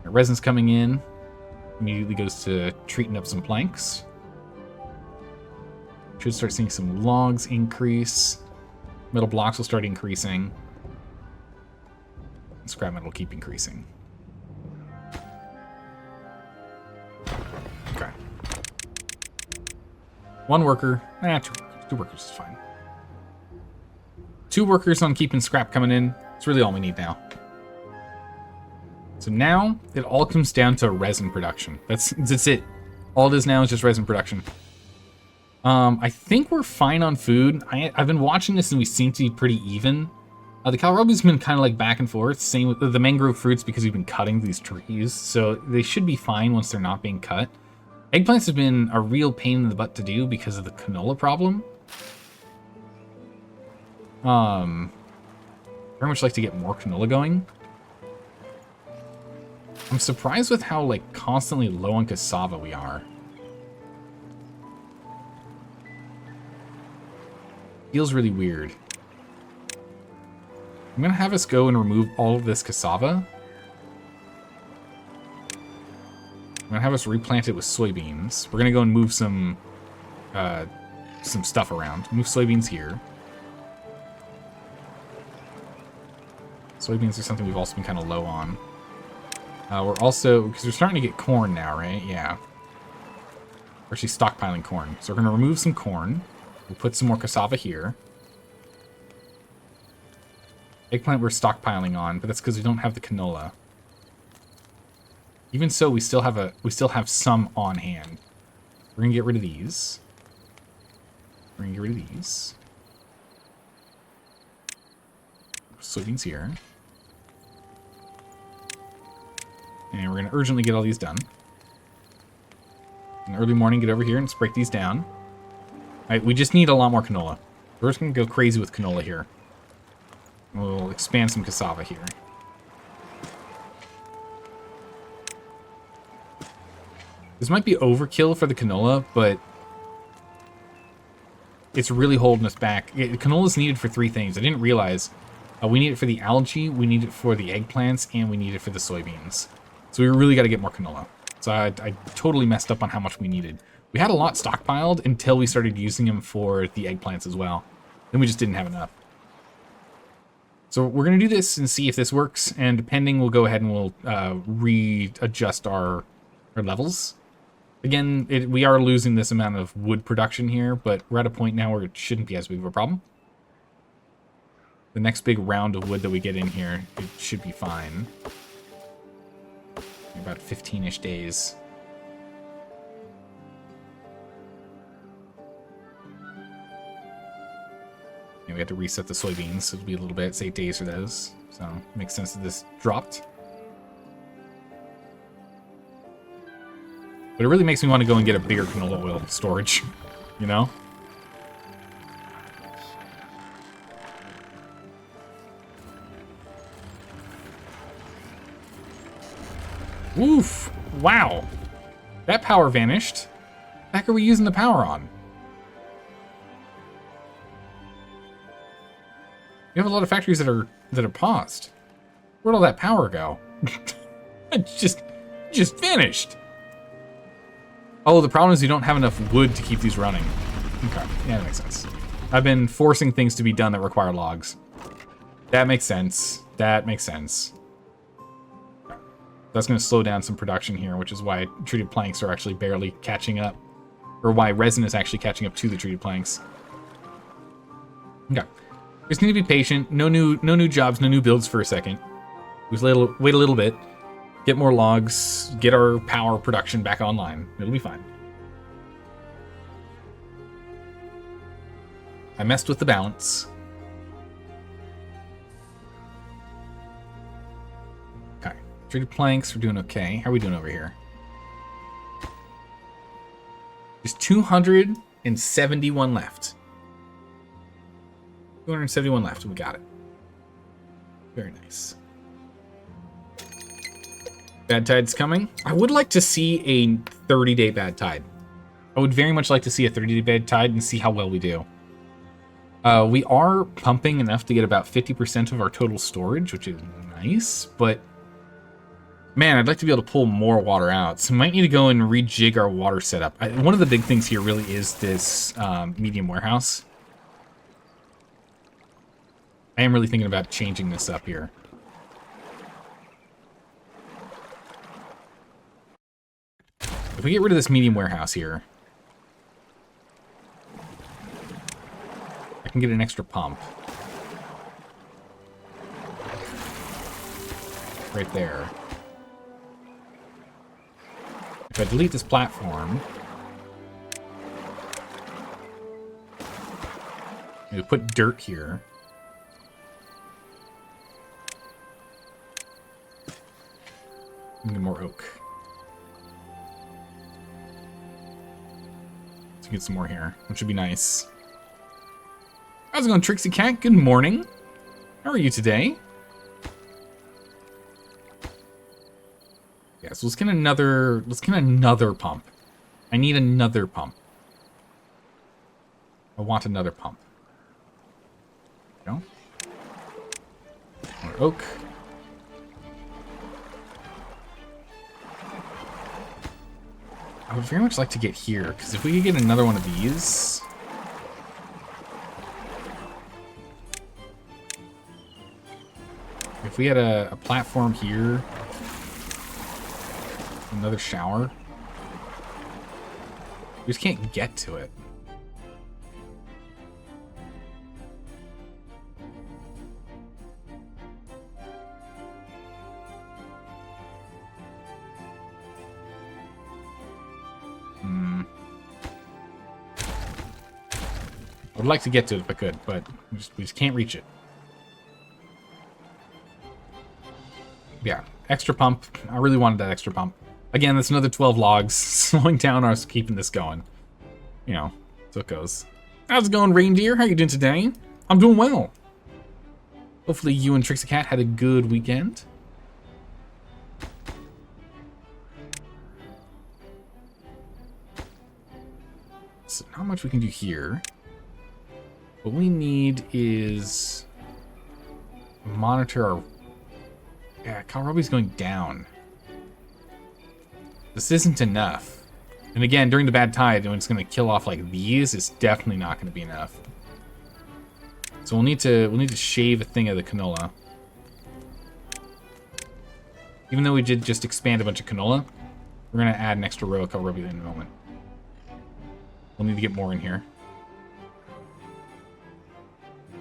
Our resin's coming in. Immediately goes to treating up some planks. Should start seeing some logs increase. Metal blocks will start increasing. Scrap metal will keep increasing. Okay. 1 worker. 2 workers is fine. 2 workers on keeping scrap coming in. It's really all we need now. So now it all comes down to resin production. That's it. All it is now is just resin production. I think we're fine on food. I've been watching this and we seem to be pretty even. The kohlrabi's been kind of like back and forth. Same with the mangrove fruits because we've been cutting these trees. So they should be fine once they're not being cut. Eggplants have been a real pain in the butt to do because of the canola problem. Very much like to get more canola going. I'm surprised with how like constantly low on cassava we are. Feels really weird. I'm gonna have us go and remove all of this cassava. I'm gonna have us replant it with soybeans. We're gonna go and move some stuff around. Move soybeans here. Soybeans are something we've also been kind of low on. We're also, because we're starting to get corn now, right? Yeah. We're actually stockpiling corn. So we're going to remove some corn. We'll put some more cassava here. Eggplant we're stockpiling on, but that's because we don't have the canola. Even so, we still have some on hand. We're going to get rid of these. We're going to get rid of these. Soybeans here. And we're going to urgently get all these done. In the early morning, get over here and just break these down. Alright, we just need a lot more canola. We're just going to go crazy with canola here. We'll expand some cassava here. This might be overkill for the canola, but it's really holding us back. Canola is needed for 3 things. I didn't realize. We need it for the algae, we need it for the eggplants, and we need it for the soybeans. So we really got to get more canola. So I totally messed up on how much we needed. We had a lot stockpiled until we started using them for the eggplants as well. Then we just didn't have enough. So we're going to do this and see if this works. And depending, we'll go ahead and we'll readjust our levels. Again, we are losing this amount of wood production here, but we're at a point now where it shouldn't be as big of a problem. The next big round of wood that we get in here, it should be fine. About 15-ish days. We have to reset the soybeans, so it'll be a little bit. It's 8 days for those. So it makes sense that this dropped. But it really makes me want to go and get a bigger canola oil storage, you know? Oof! Wow! That power vanished. What the heck are we using the power on? We have a lot of factories that are paused. Where'd all that power go? It just vanished. Oh, the problem is you don't have enough wood to keep these running. Okay, yeah, that makes sense. I've been forcing things to be done that require logs. That makes sense. That makes sense. That's going to slow down some production here, which is why treated planks are actually barely catching up. Or why resin is actually catching up to the treated planks. Okay. Just need to be patient. No new jobs, no new builds for a second. Just wait a little bit. Get more logs. Get our power production back online. It'll be fine. I messed with the balance. Okay. Treated planks, we're doing okay. How are we doing over here? There's 271 left. 271 left. We got it. Very nice. Bad tide's coming. I would like to see a 30-day bad tide. I would very much like to see a 30-day bad tide and see how well we do. We are pumping enough to get about 50% of our total storage, which is nice, but man, I'd like to be able to pull more water out. So might need to go and rejig our water setup. One of the big things here really is this medium warehouse. I am really thinking about changing this up here. If we get rid of this medium warehouse here, I can get an extra pump. Right there. If I delete this platform, we put dirt here. Need more oak. Let's get some more here, which would be nice. How's it going, Trixie Cat? Good morning. How are you today? Yeah, so let's get another pump. I need another pump. I want another pump. No? More oak. I would very much like to get here, because if we could get another one of these... If we had a platform here... Another shower... We just can't get to it. I would like to get to it if I could, but we just can't reach it. Yeah, extra pump. I really wanted that extra pump. Again, that's another 12 logs, slowing down us keeping this going. You know, so it goes. How's it going, Reindeer? How you doing today? I'm doing well. Hopefully you and Trixie Cat had a good weekend. So not much we can do here. What we need is monitor our... Yeah, Kohlrabi's going down. This isn't enough. And again, during the bad tide, when it's going to kill off like these, it's definitely not going to be enough. So we'll need to shave a thing of the canola. Even though we did just expand a bunch of canola, we're going to add an extra row of Kohlrabi in a moment. We'll need to get more in here.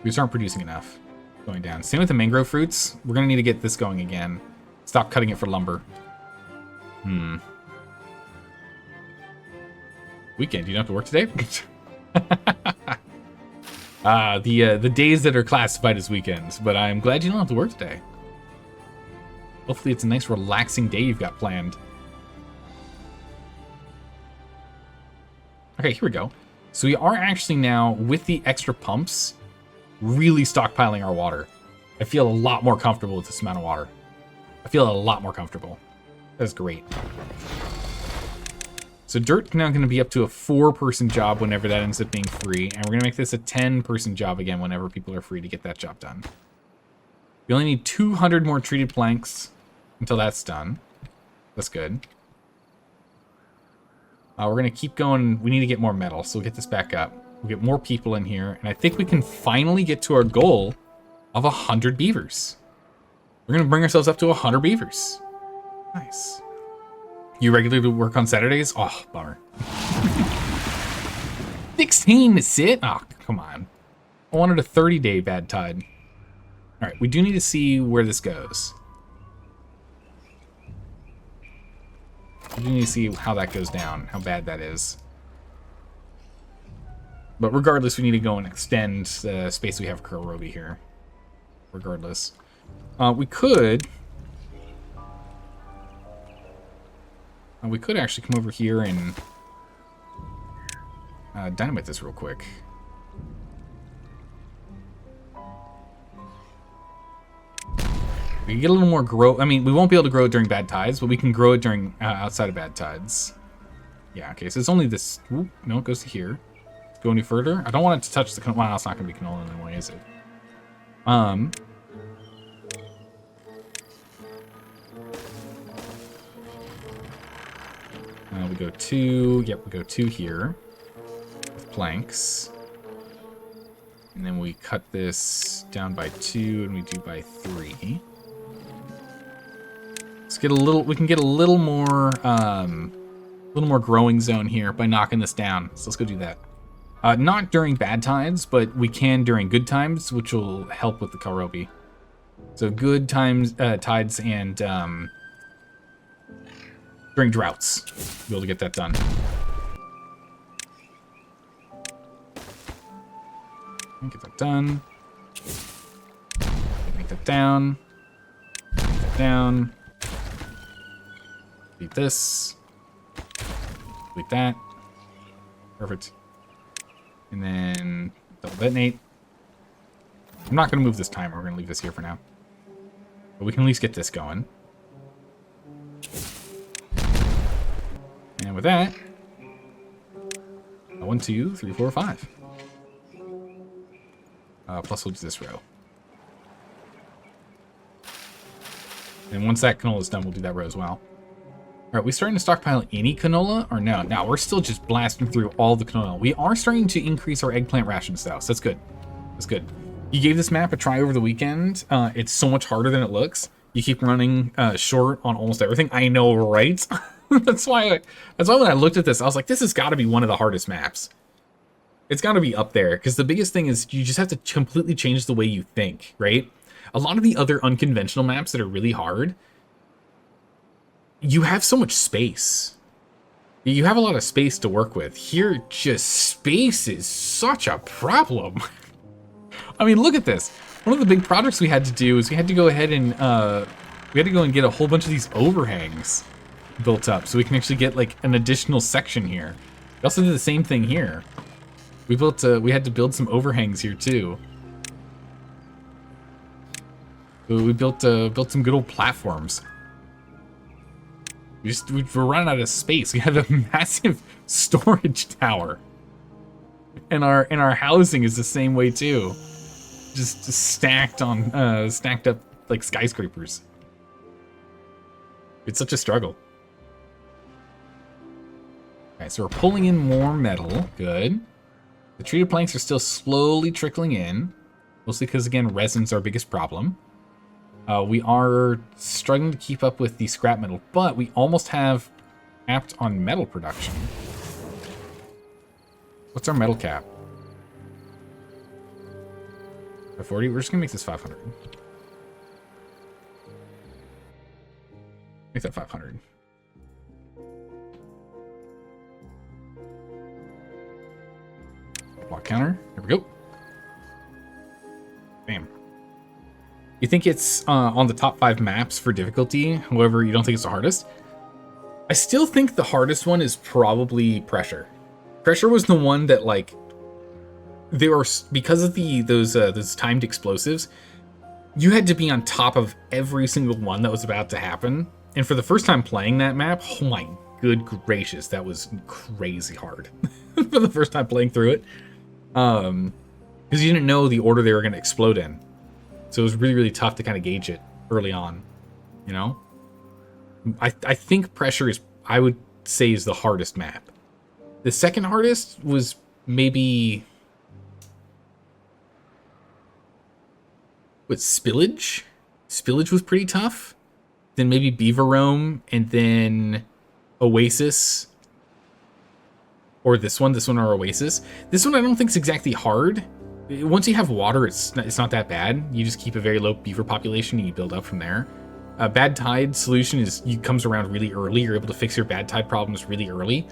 We just aren't producing enough. Going down. Same with the mangrove fruits. We're going to need to get this going again. Stop cutting it for lumber. Weekend, you don't have to work today? The days that are classified as weekends, but I'm glad you don't have to work today. Hopefully it's a nice relaxing day you've got planned. Okay, here we go. So we are actually now, with the extra pumps, really stockpiling our water. I feel a lot more comfortable with this amount of water. I feel a lot more comfortable. That's great. So dirt's now going to be up to a 4-person job whenever that ends up being free. And we're going to make this a 10-person job again whenever people are free to get that job done. We only need 200 more treated planks until that's done. That's good. We're going to keep going. We need to get more metal, so we'll get this back up. We'll get more people in here. And I think we can finally get to our goal of 100 beavers. We're going to bring ourselves up to 100 beavers. Nice. You regularly work on Saturdays? Oh, bummer. 16 to sit? Oh, come on. I wanted a 30-day bad tide. All right, we do need to see where this goes. We do need to see how that goes down, how bad that is. But regardless, we need to go and extend the space we have for Kohlrabi here. Regardless. We could actually come over here and dynamite this real quick. We can get a little more grow. I mean, we won't be able to grow it during bad tides, but we can grow it during outside of bad tides. Yeah, okay, so it's only this. Whoop, no, it goes to here. Go any further? I don't want it to touch the canola. Well, it's not going to be canola anyway, is it? We go 2. Yep, we go 2 here with planks. And then we cut this down by 2 and we do by 3. Let's get a little, we can get a little more growing zone here by knocking this down. So let's go do that. Not during bad times, but we can during good times, which will help with the Kohlrabi. So good times, tides and during droughts, be able to get that done. Get that done. Make that down. Make that down. Delete this. Delete that. Perfect. And then double detonate. I'm not going to move this timer. We're going to leave this here for now. But we can at least get this going. And with that, 1, 2, 3, 4, 5. Plus we'll do this row. And once that canola is done, we'll do that row as well. All right, we starting to stockpile any canola or no? No, we're still just blasting through all the canola. We are starting to increase our eggplant rations though, so that's good. That's good. You gave this map a try over the weekend. It's so much harder than it looks. You keep running short on almost everything. I know, right? That's why when I looked at this, I was like, this has got to be one of the hardest maps. It's got to be up there, because the biggest thing is you just have to completely change the way you think, right? A lot of the other unconventional maps that are really hard, you have so much space. You have a lot of space to work with. Here, just space is such a problem. I mean, look at this. One of the big projects we had to do is we had to go ahead and get a whole bunch of these overhangs built up so we can actually get like an additional section here. We also did the same thing here. We had to build some overhangs here too. So we built some good old platforms. We're running out of space. We have a massive storage tower. And our housing is the same way too. Just stacked up like skyscrapers. It's such a struggle. Alright, so we're pulling in more metal. Good. The treated planks are still slowly trickling in. Mostly because, again, resin's our biggest problem. We are struggling to keep up with the scrap metal, but we almost have capped on metal production. What's our metal cap? 540? We're just going to make this 500. Make that 500. Block counter. There we go. Bam. You think it's on the top 5 maps for difficulty, however, you don't think it's the hardest? I still think the hardest one is probably Pressure. Pressure was the one that, like, they were, because of those timed explosives, you had to be on top of every single one that was about to happen. And for the first time playing that map, oh my good gracious, that was crazy hard for the first time playing through it. Because you didn't know the order they were going to explode in. So it was really, really tough to kind of gauge it early on, you know? I think Pressure is, I would say, is the hardest map. The second hardest was maybe... what, Spillage? Spillage was pretty tough. Then maybe Beaver Roam, and then Oasis. Or this one or Oasis. This one I don't think is exactly hard. Once you have water, it's not that bad. You just keep a very low beaver population and you build up from there. Bad Tide solution is comes around really early. You're able to fix your bad tide problems really early.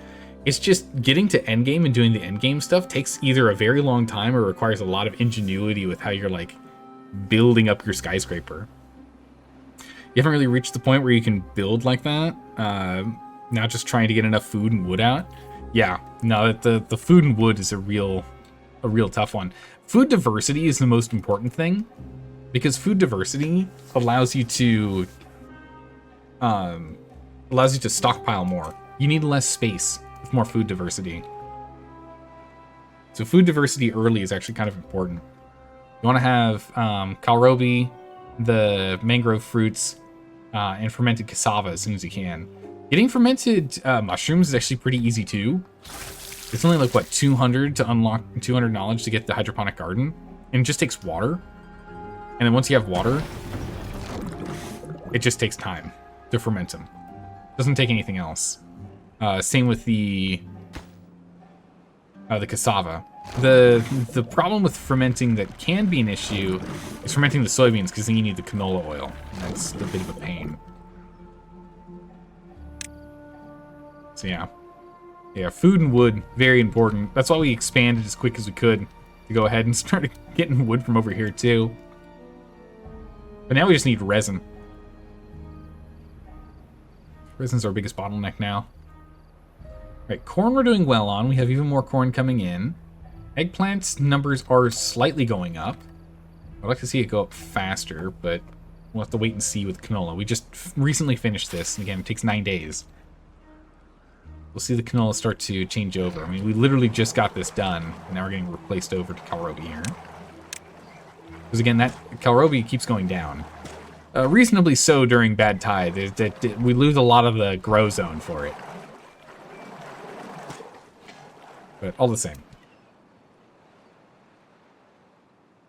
It's just getting to endgame and doing the endgame stuff takes either a very long time or requires a lot of ingenuity with how you're like building up your skyscraper. You haven't really reached the point where you can build like that. Now just trying to get enough food and wood out. Yeah, no, the food and wood is a real tough one. Food diversity is the most important thing, because food diversity allows you to stockpile more. You need less space with more food diversity. So food diversity early is actually kind of important. You want to have kohlrabi, the mangrove fruits, and fermented cassava as soon as you can. Getting fermented mushrooms is actually pretty easy too. It's only like, what, 200 to unlock 200 knowledge to get the hydroponic garden. And it just takes water. And then once you have water, it just takes time to ferment them. Doesn't take anything else. Same with the cassava. The problem with fermenting that can be an issue is fermenting the soybeans, because then you need the canola oil. And that's a bit of a pain. So yeah. Yeah, food and wood, very important. That's why we expanded as quick as we could to go ahead and start getting wood from over here too. But now we just need resin. Resin's our biggest bottleneck now. Right, corn we're doing well on. We have even more corn coming in. Eggplants numbers are slightly going up. I'd like to see it go up faster, but we'll have to wait and see with canola. We just recently finished this, and again, it takes 9 days. We'll see the canola start to change over. I mean, we literally just got this done, and now we're getting replaced over to kohlrabi here. Because again, that kohlrabi keeps going down. Reasonably so during bad tide. We lose a lot of the grow zone for it. But all the same.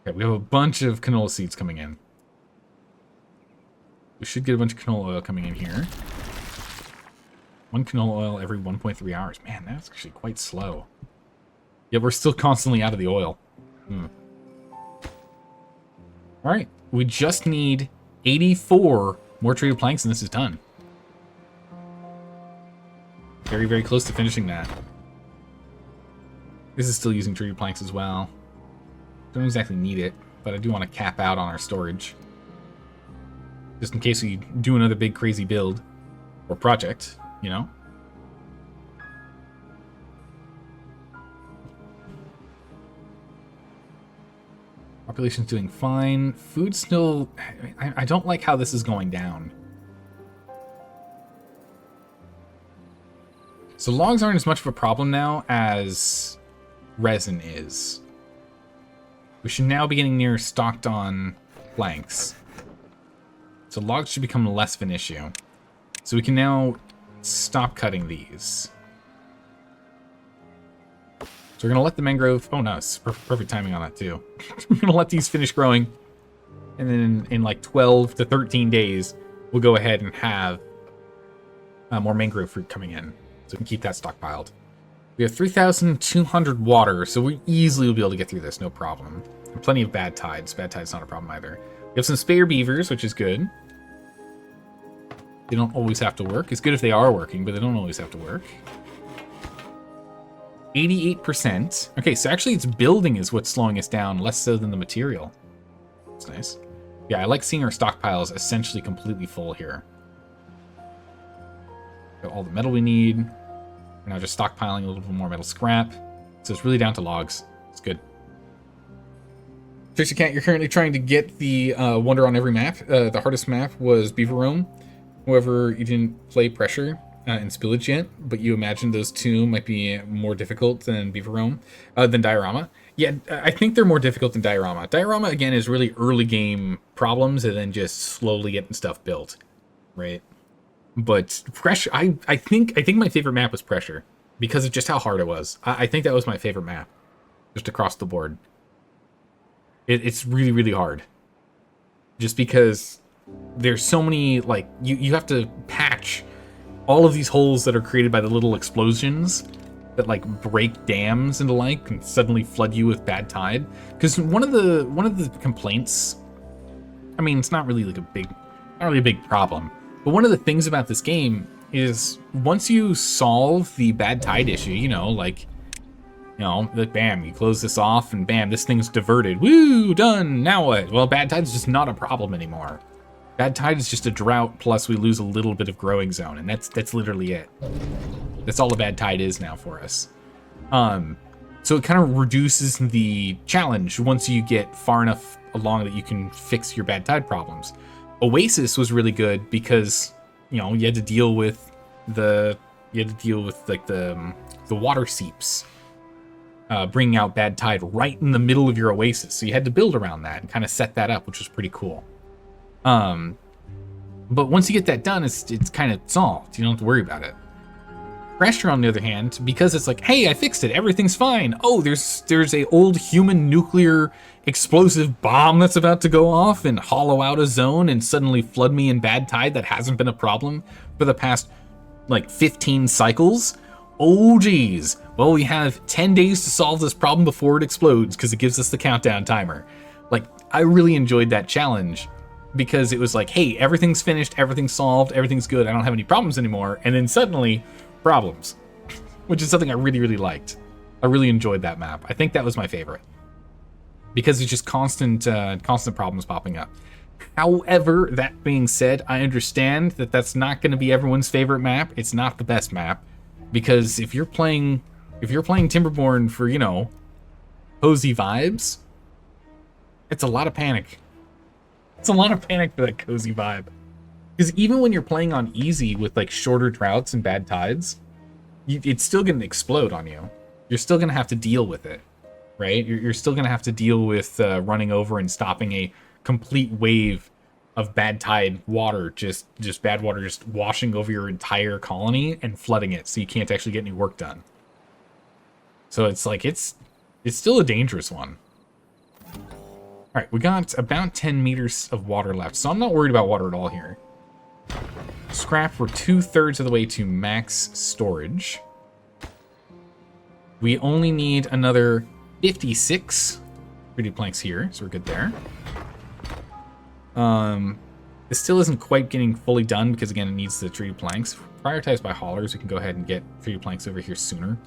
Okay, we have a bunch of canola seeds coming in. We should get a bunch of canola oil coming in here. 1 canola oil every 1.3 hours. Man, that's actually quite slow. Yeah, we're still constantly out of the oil. Alright, we just need 84 more treated planks and this is done. Very, very close to finishing that. This is still using treated planks as well. Don't exactly need it, but I do want to cap out on our storage. Just in case we do another big crazy build or project, you know? Population's doing fine. Food still... I don't like how this is going down. So logs aren't as much of a problem now as resin is. We should now be getting near stocked on planks. So logs should become less of an issue. So we can now stop cutting these. So we're going to let the mangrove... Oh, no, it's perfect timing on that, too. We're going to let these finish growing. And then in like 12 to 13 days, we'll go ahead and have more mangrove fruit coming in. So we can keep that stockpiled. We have 3,200 water, so we easily will be able to get through this, no problem. And plenty of bad tides. Bad tides not a problem either. We have some spare beavers, which is good. They don't always have to work. It's good if they are working, but they don't always have to work. 88%. Okay, so actually its building is what's slowing us down, less so than the material. That's nice. Yeah, I like seeing our stockpiles essentially completely full here. Got all the metal we need. We're now just stockpiling a little bit more metal scrap. So it's really down to logs. It's good. Trixie Cat, you're currently trying to get the Wonder on every map. The hardest map was Beaver Roam. However, you didn't play Pressure and Spillage yet, but you imagined those two might be more difficult than Beaver Roam, than Diorama. Yeah, I think they're more difficult than Diorama. Diorama, again, is really early game problems and then just slowly getting stuff built, right? But Pressure, I think my favorite map was Pressure because of just how hard it was. I think that was my favorite map, just across the board. It's really, really hard. Just because there's so many, like, you have to patch all of these holes that are created by the little explosions that, like, break dams and the like and suddenly flood you with bad tide. Because one of the complaints, I mean, it's not really like not really a big problem, but one of the things about this game is once you solve the bad tide issue, like bam, you close this off and bam, this thing's diverted. Woo, done. Now what? Well, bad tide's just not a problem anymore. Bad tide is just a drought, plus we lose a little bit of growing zone, and that's literally it. That's all a bad tide is now for us. So it kind of reduces the challenge once you get far enough along that you can fix your bad tide problems. Oasis was really good because you had to deal with like the water seeps, bringing out bad tide right in the middle of your oasis. So you had to build around that and kind of set that up, which was pretty cool. But once you get that done, it's kind of solved. You don't have to worry about it. Pressure, on the other hand, because it's like, hey, I fixed it, everything's fine. Oh, there's a old human nuclear explosive bomb that's about to go off and hollow out a zone and suddenly flood me in bad tide that hasn't been a problem for the past, like, 15 cycles. Oh, geez. Well, we have 10 days to solve this problem before it explodes because it gives us the countdown timer. Like, I really enjoyed that challenge because it was like, hey, everything's finished, everything's solved, everything's good, I don't have any problems anymore. And then suddenly, problems, which is something I really, really liked. I really enjoyed that map. I think that was my favorite because it's just constant problems popping up. However, that being said, I understand that that's not going to be everyone's favorite map. It's not the best map because if you're playing Timberborn for, cozy vibes, it's a lot of panic. It's a lot of panic for that cozy vibe. Because even when you're playing on easy with like shorter droughts and bad tides, it's still going to explode on you. You're still going to have to deal with it, right? You're still going to have to deal with running over and stopping a complete wave of bad tide water, just bad water just washing over your entire colony and flooding it, so you can't actually get any work done. So it's like it's still a dangerous one. All right, we got about 10 meters of water left, so I'm not worried about water at all here. Scrap, we're 2/3 of the way to max storage. We only need another 56 3D planks here, so we're good there. This still isn't quite getting fully done because, again, it needs the 3D planks. Prioritized by haulers, we can go ahead and get 3D planks over here sooner.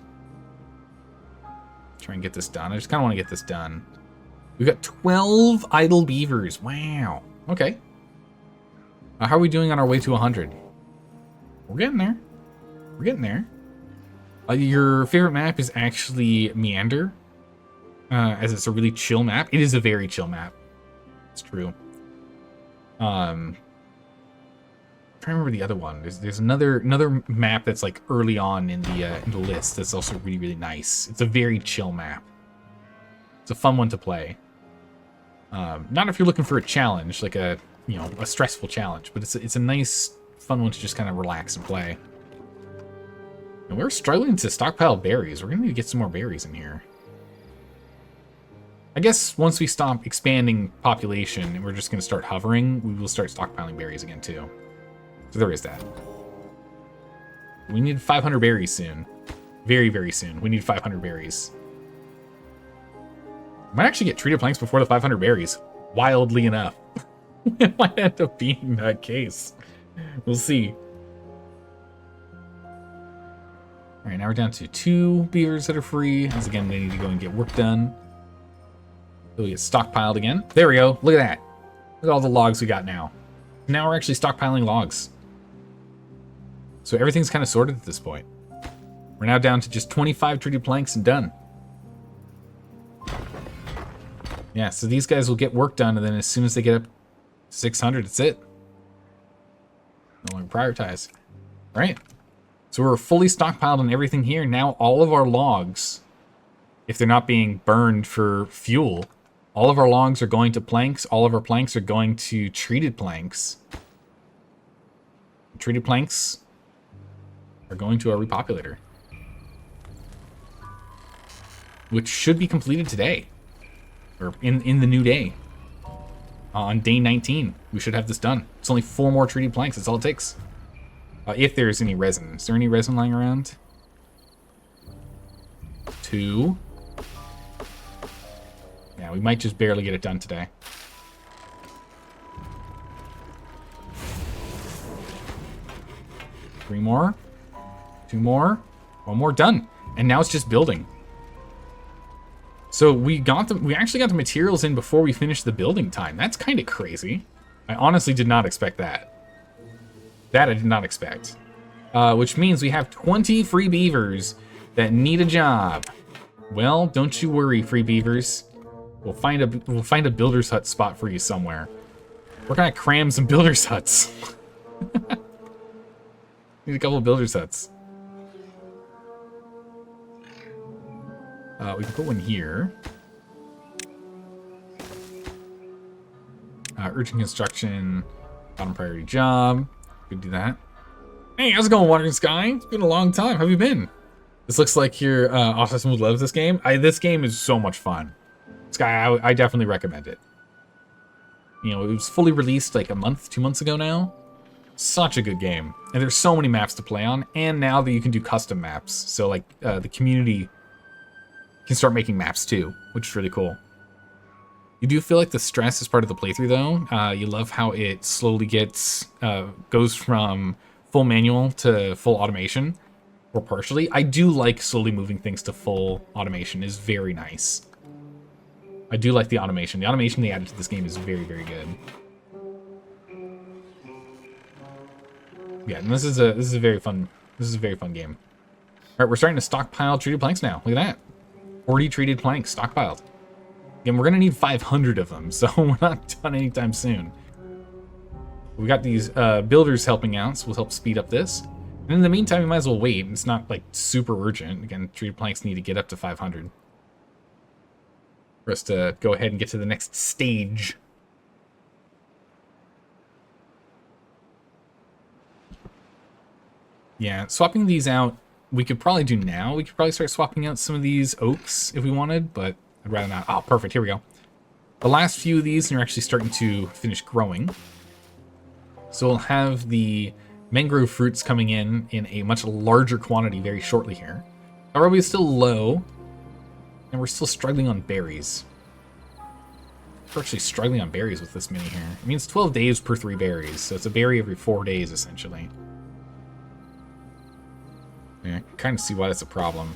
Try and get this done. I just kind of want to get this done. We've got 12 idle beavers. Wow. Okay. How are we doing on our way to 100? We're getting there. We're getting there. Your favorite map is actually Meander, as it's a really chill map. It is a very chill map. It's true. to remember the other one. There's another map that's like early on in the list that's also really, really nice. It's a very chill map. It's a fun one to play. Not if you're looking for a challenge, like a stressful challenge, but it's a nice, fun one to just kind of relax and play. And we're struggling to stockpile berries. We're gonna need to get some more berries in here. I guess once we stop expanding population and we're just gonna start hovering, we will start stockpiling berries again too. So there is that. We need 500 berries soon. Very, very soon. We need 500 berries. Might actually get treated planks before the 500 berries. Wildly enough. It might end up being that case. We'll see. Alright, now we're down to 2 beavers that are free. As again, they need to go and get work done. They'll get stockpiled again. There we go. Look at that. Look at all the logs we got now. Now we're actually stockpiling logs. So everything's kind of sorted at this point. We're now down to just 25 treated planks and done. Yeah, so these guys will get work done, and then as soon as they get up 600, that's it. No longer prioritize. All right. So we're fully stockpiled on everything here. Now all of our logs, if they're not being burned for fuel, all of our logs are going to planks. All of our planks are going to treated planks. Treated planks are going to our repopulator, which should be completed today. Or in the new day. On day 19, we should have this done. It's only 4 more treated planks. That's all it takes. If there's any resin. Is there any resin lying around? 2. Yeah, we might just barely get it done today. Three more. 2 more. 1 more. Done. And now it's just building. So we actually got the materials in before we finished the building time. That's kind of crazy. I honestly did not expect that. That I did not expect. Which means we have 20 free beavers that need a job. Well, don't you worry, free beavers. We'll find a builder's hut spot for you somewhere. We're gonna cram some builder's huts. Need a couple of builder's huts. We can put one here. Urgent construction, bottom priority job. We can do that. Hey, how's it going, Wandering Sky? It's been a long time. How have you been? This looks like your Off-System would love this game. This game is so much fun. Sky, I definitely recommend it. You know, it was fully released like a month, 2 months ago now. Such a good game. And there's so many maps to play on. And now that you can do custom maps. So like the community can start making maps too, which is really cool. You do feel like the stress is part of the playthrough though. You love how it slowly goes from full manual to full automation, or partially. I do like slowly moving things to full automation. Is very nice. I do like the automation. The automation they added to this game is very, very good. Yeah, and this is a very fun game. All right, we're starting to stockpile treated planks now. Look at that. 40 treated planks stockpiled. Again, we're going to need 500 of them, so we're not done anytime soon. We got these builders helping out, so we'll help speed up this. And in the meantime, we might as well wait. It's not, like, super urgent. Again, treated planks need to get up to 500 for us to go ahead and get to the next stage. Yeah, swapping these out, we could probably do now. We could probably start swapping out some of these oaks if we wanted, but I'd rather not. Oh, perfect. Here we go. The last few of these are actually starting to finish growing. So we'll have the mangrove fruits coming in a much larger quantity very shortly here. Our rubby is still low, and we're still struggling on berries. We're actually struggling on berries with this mini here. It means 12 days per 3 berries, so it's a berry every 4 days, essentially. Yeah, I can kind of see why that's a problem.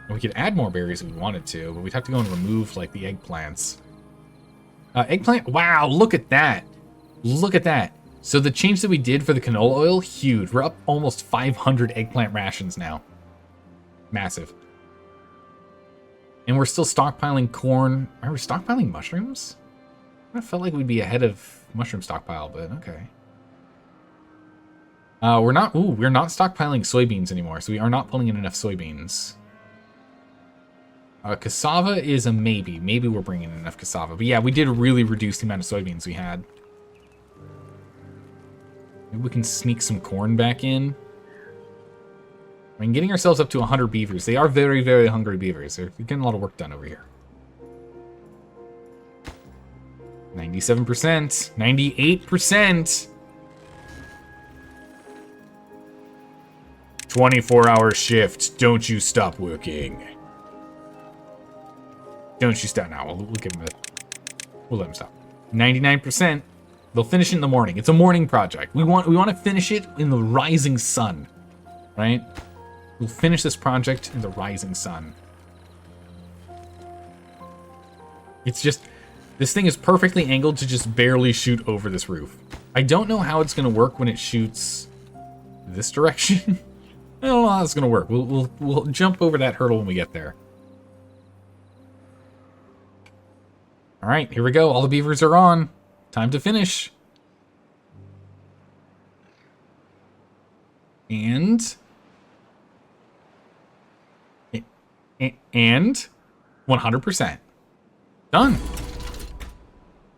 And we could add more berries if we wanted to, but we'd have to go and remove, like, the eggplants. Eggplant? Wow, look at that. Look at that. So the change that we did for the canola oil, huge. We're up almost 500 eggplant rations now. Massive. And we're still stockpiling corn. Are we stockpiling mushrooms? I felt like we'd be ahead of mushroom stockpile, but okay. We're not stockpiling soybeans anymore, so we are not pulling in enough soybeans. Cassava is a maybe. Maybe we're bringing in enough cassava. But yeah, we did really reduce the amount of soybeans we had. Maybe we can sneak some corn back in. I mean, getting ourselves up to 100 beavers. They are very, very hungry beavers. They're getting a lot of work done over here. 97%. 98%. 24-hour shift. Don't you stop working. Don't you stop now. We'll give him a... We'll let him stop. 99%. They'll finish it in the morning. It's a morning project. We want to finish it in the rising sun. Right? We'll finish this project in the rising sun. It's just... This thing is perfectly angled to just barely shoot over this roof. I don't know how it's going to work when it shoots this direction. I don't know how it's going to work. We'll jump over that hurdle when we get there. All right, here we go. All the beavers are on. Time to finish. And 100%. Done.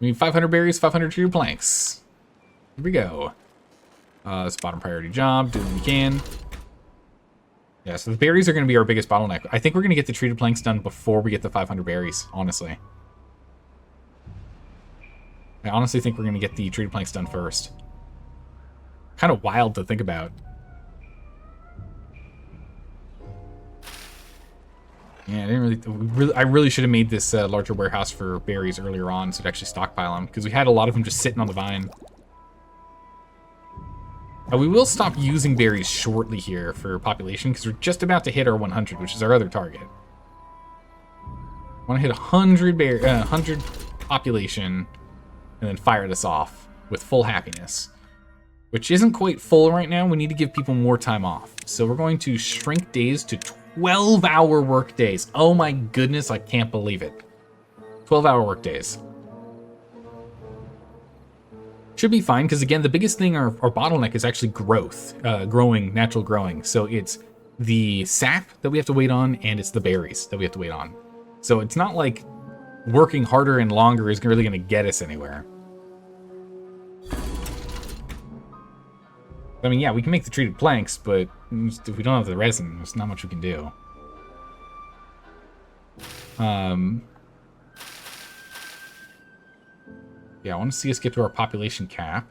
We need 500 berries, 500 treated planks. Here we go. It's a bottom priority job. Do what we can. Yeah, so the berries are going to be our biggest bottleneck. I think we're going to get the treated planks done before we get the 500 berries, honestly. I honestly think we're going to get the treated planks done first. Kind of wild to think about. Yeah, I really should have made this larger warehouse for berries earlier on so to actually stockpile them, because we had a lot of them just sitting on the vine. We will stop using berries shortly here for population, because we're just about to hit our 100, which is our other target. I want to hit 100 population, and then fire this off with full happiness. Which isn't quite full right now. We need to give people more time off. So we're going to shrink days to 12-hour work days. Oh my goodness, I can't believe it. 12-hour work days. Should be fine, because again, the biggest thing, our bottleneck is actually growth. Natural growing. So it's the sap that we have to wait on, and it's the berries that we have to wait on. So it's not like working harder and longer is really going to get us anywhere. I mean, yeah, we can make the treated planks, but if we don't have the resin, there's not much we can do. Yeah, I want to see us get to our population cap.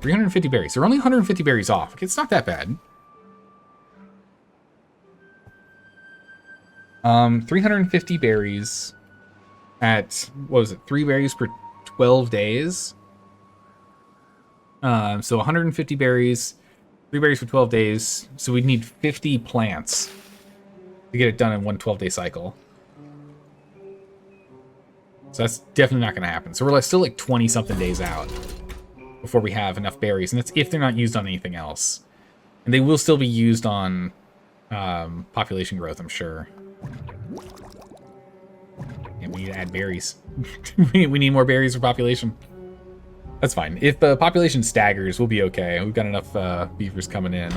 350 berries. So we're only 150 berries off. It's not that bad. 350 berries at, what was it, 3 berries per 12 days? So 150 berries, 3 berries for 12 days. So we'd need 50 plants to get it done in one 12-day cycle. So that's definitely not going to happen. So we're still like 20-something days out before we have enough berries. And that's if they're not used on anything else. And they will still be used on population growth, I'm sure. And we need to add berries. We need more berries for population. That's fine. If the population staggers, we'll be okay. We've got enough beavers coming in.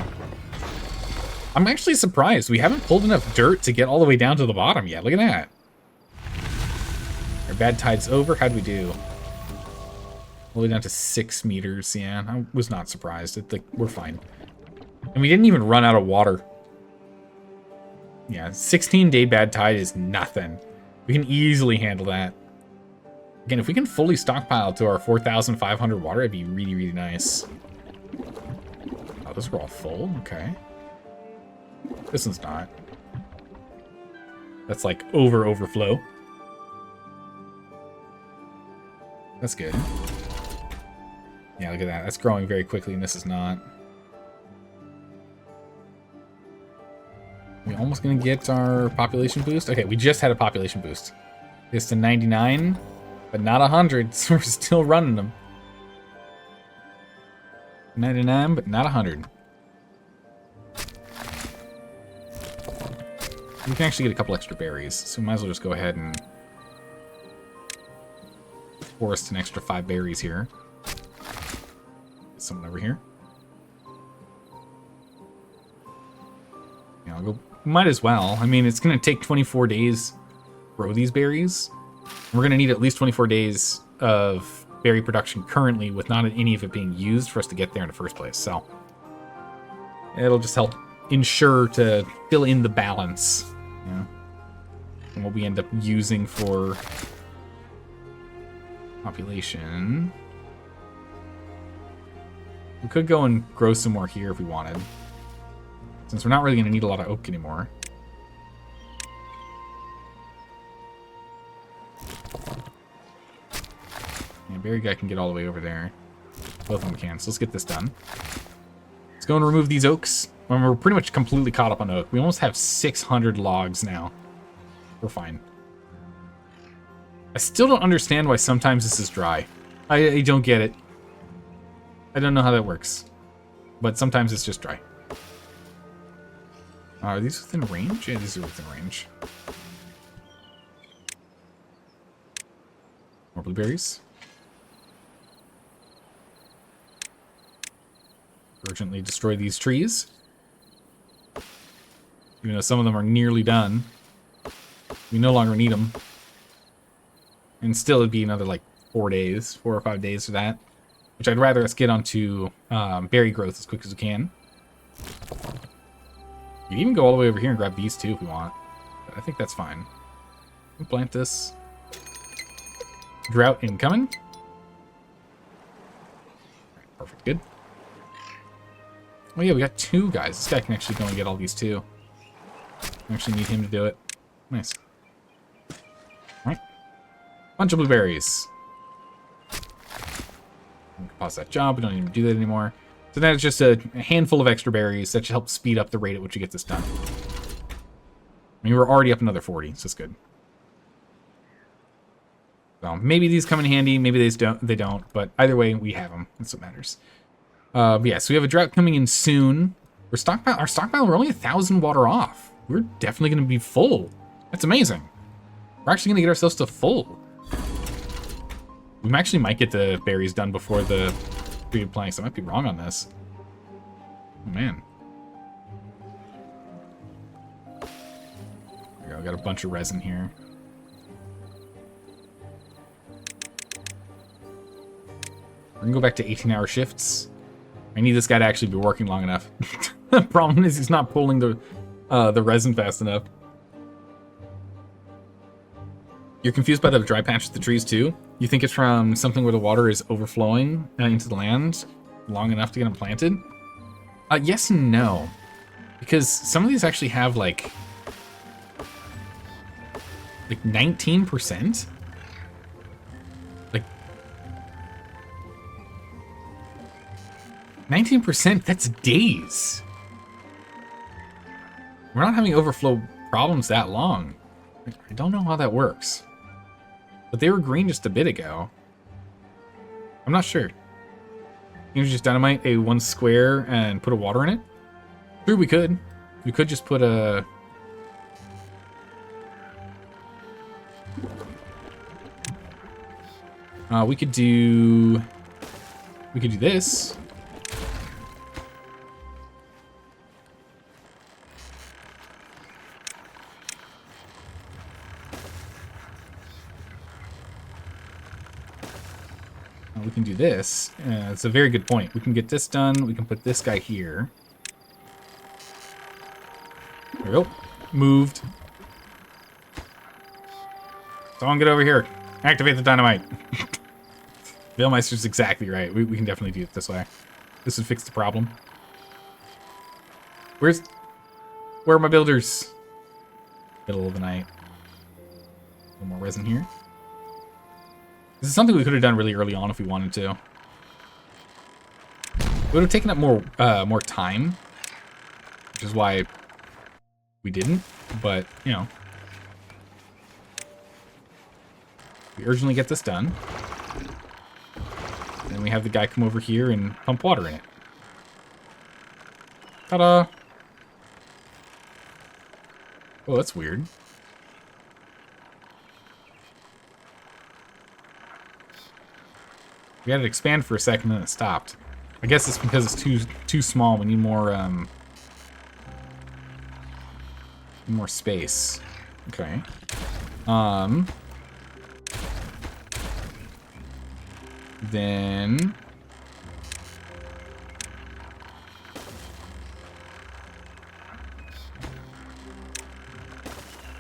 I'm actually surprised. We haven't pulled enough dirt to get all the way down to the bottom yet. Look at that. Our bad tide's over. How'd we do? All the way down to 6 meters. Yeah, I was not surprised. We're fine. And we didn't even run out of water. Yeah, 16-day bad tide is nothing. We can easily handle that. Again, if we can fully stockpile to our 4,500 water, it'd be really, really nice. Oh, those are all full? Okay. This one's not. That's like overflow. That's good. Yeah, look at that. That's growing very quickly, and this is not. We're almost going to get our population boost. Okay, we just had a population boost. It's to 99, but not 100, so we're still running them. 99, but not 100. We can actually get a couple extra berries, so we might as well just go ahead and forest an extra 5 berries here. someone over here. Yeah, I'll go. Might as well. I mean, it's going to take 24 days to grow these berries. We're going to need at least 24 days of berry production currently with not any of it being used for us to get there in the first place. So it'll just help ensure to fill in the balance, you know, and what we end up using for population. We could go and grow some more here if we wanted, since we're not really going to need a lot of oak anymore. Yeah, berry guy can get all the way over there. Both of them can, so let's get this done. Let's go and remove these oaks. We're pretty much completely caught up on oak. We almost have 600 logs now. We're fine. I still don't understand why sometimes this is dry. I don't get it. I don't know how that works. But sometimes it's just dry. Are these within range? Yeah, these are within range. More blueberries. Urgently destroy these trees. Even though some of them are nearly done. We no longer need them. And still it'd be another like 4 or 5 days for that. Which I'd rather us get onto berry growth as quick as we can. You can even go all the way over here and grab these too if we want. But I think that's fine. We'll plant this. Drought incoming. Right, perfect, good. Oh yeah, we got 2 guys. This guy can actually go and get all these too. We actually need him to do it. Nice. Alright. Bunch of blueberries. We can pause that job. We don't even do that anymore. So that's just a handful of extra berries that should help speed up the rate at which you get this done. I mean, we're already up another 40, so it's good. So maybe these come in handy, maybe they don't, but either way, we have them. That's what matters. But yeah, so we have a drought coming in soon. Our stockpile, we're only 1,000 water off. We're definitely going to be full. That's amazing. We're actually going to get ourselves to full. We actually might get the berries done before the period planks. I might be wrong on this. Oh, man. There we go. I got a bunch of resin here. We're going to go back to 18-hour shifts. I need this guy to actually be working long enough. The problem is he's not pulling the resin fast enough. You're confused by the dry patch of the trees too? You think it's from something where the water is overflowing into the land long enough to get them planted? Yes and no. Because some of these actually have like 19%? Like 19%, that's days. We're not having overflow problems that long. I don't know how that works. But they were green just a bit ago. I'm not sure. You just dynamite a 1 square and put a water in it? Sure, we could. We could just put a... we could do this. We can do this. It's a very good point. We can get this done. We can put this guy here. There we go. Moved. Someone get over here. Activate the dynamite. Veilmeister's exactly right. We can definitely do it this way. This would fix the problem. Where are my builders? Middle of the night. A little more resin here. This is something we could have done really early on if we wanted to. It would have taken up more time, which is why we didn't. But you know, we urgently get this done. Then we have the guy come over here and pump water in it. Ta-da! Oh, that's weird. We had it expand for a second and then it stopped. I guess it's because it's too small. We need more more space. Okay. Then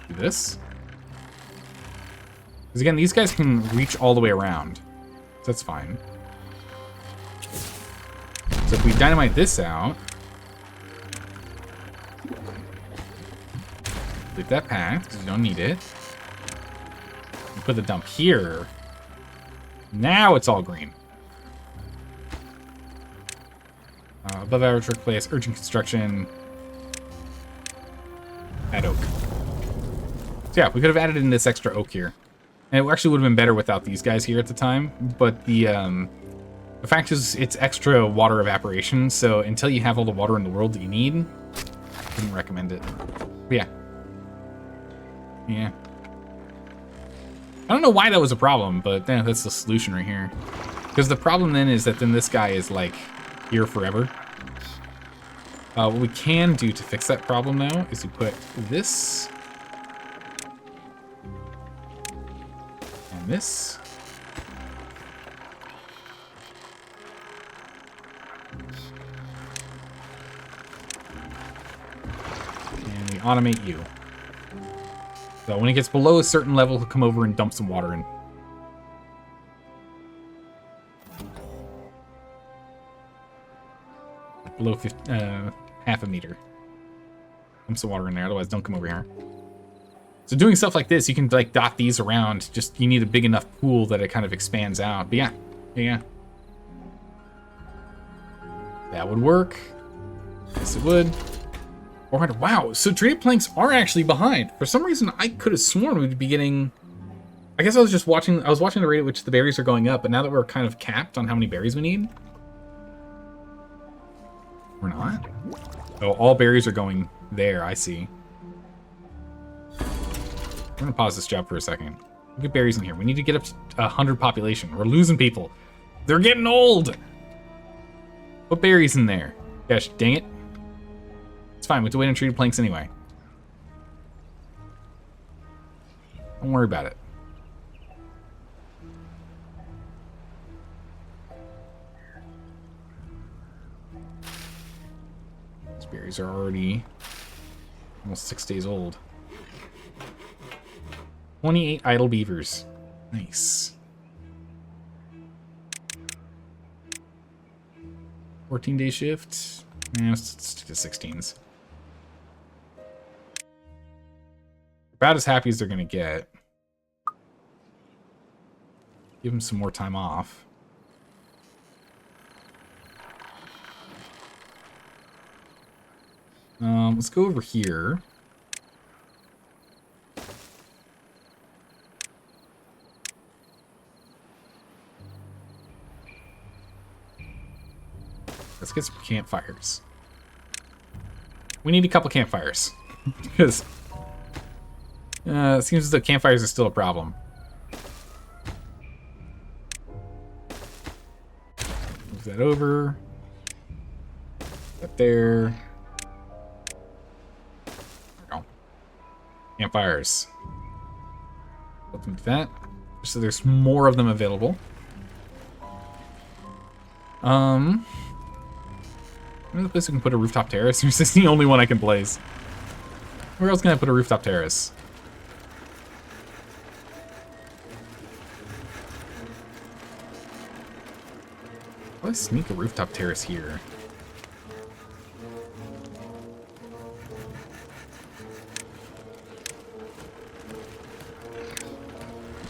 do this. Because again, these guys can reach all the way around. So that's fine. So if we dynamite this out, leave that path, because you don't need it. You put the dump here. Now it's all green. Above average workplace, urgent construction. Add oak. So yeah, we could have added in this extra oak here. And it actually would have been better without these guys here at the time. But the fact is, it's extra water evaporation. So until you have all the water in the world that you need, I wouldn't recommend it. But yeah. Yeah. I don't know why that was a problem, but that's the solution right here. Because the problem then is that then this guy is like here forever. What we can do to fix that problem now is we put this and this. And we automate you. So when it gets below a certain level, he'll come over and dump some water in. Below half a meter. Dump some water in there, otherwise don't come over here. So doing stuff like this, you can like dot these around. Just you need a big enough pool that it kind of expands out. But yeah. That would work. Yes, it would. 400. Wow, so trade planks are actually behind. For some reason, I could have sworn we'd be getting... I guess I was watching the rate at which the berries are going up, but now that we're kind of capped on how many berries we need... We're not? Oh, all berries are going there, I see. We're gonna pause this job for a second. Get berries in here. We need to get up to 100 population. We're losing people. They're getting old! Put berries in there. Gosh, dang it. It's fine, we have to wait on treated planks anyway. Don't worry about it. These berries are already almost 6 days old. 28 idle beavers. Nice. 14-day shift. Let's stick to 16s. About as happy as they're gonna get. Give them some more time off. Let's go over here. Let's get some campfires. We need a couple campfires. Because it seems as though campfires are still a problem. Move that over. That there. There we go. Campfires. Let them do that. So there's more of them available. Another place we can put a rooftop terrace. This is the only one I can blaze. Where else can I put a rooftop terrace? How do I sneak a rooftop terrace here?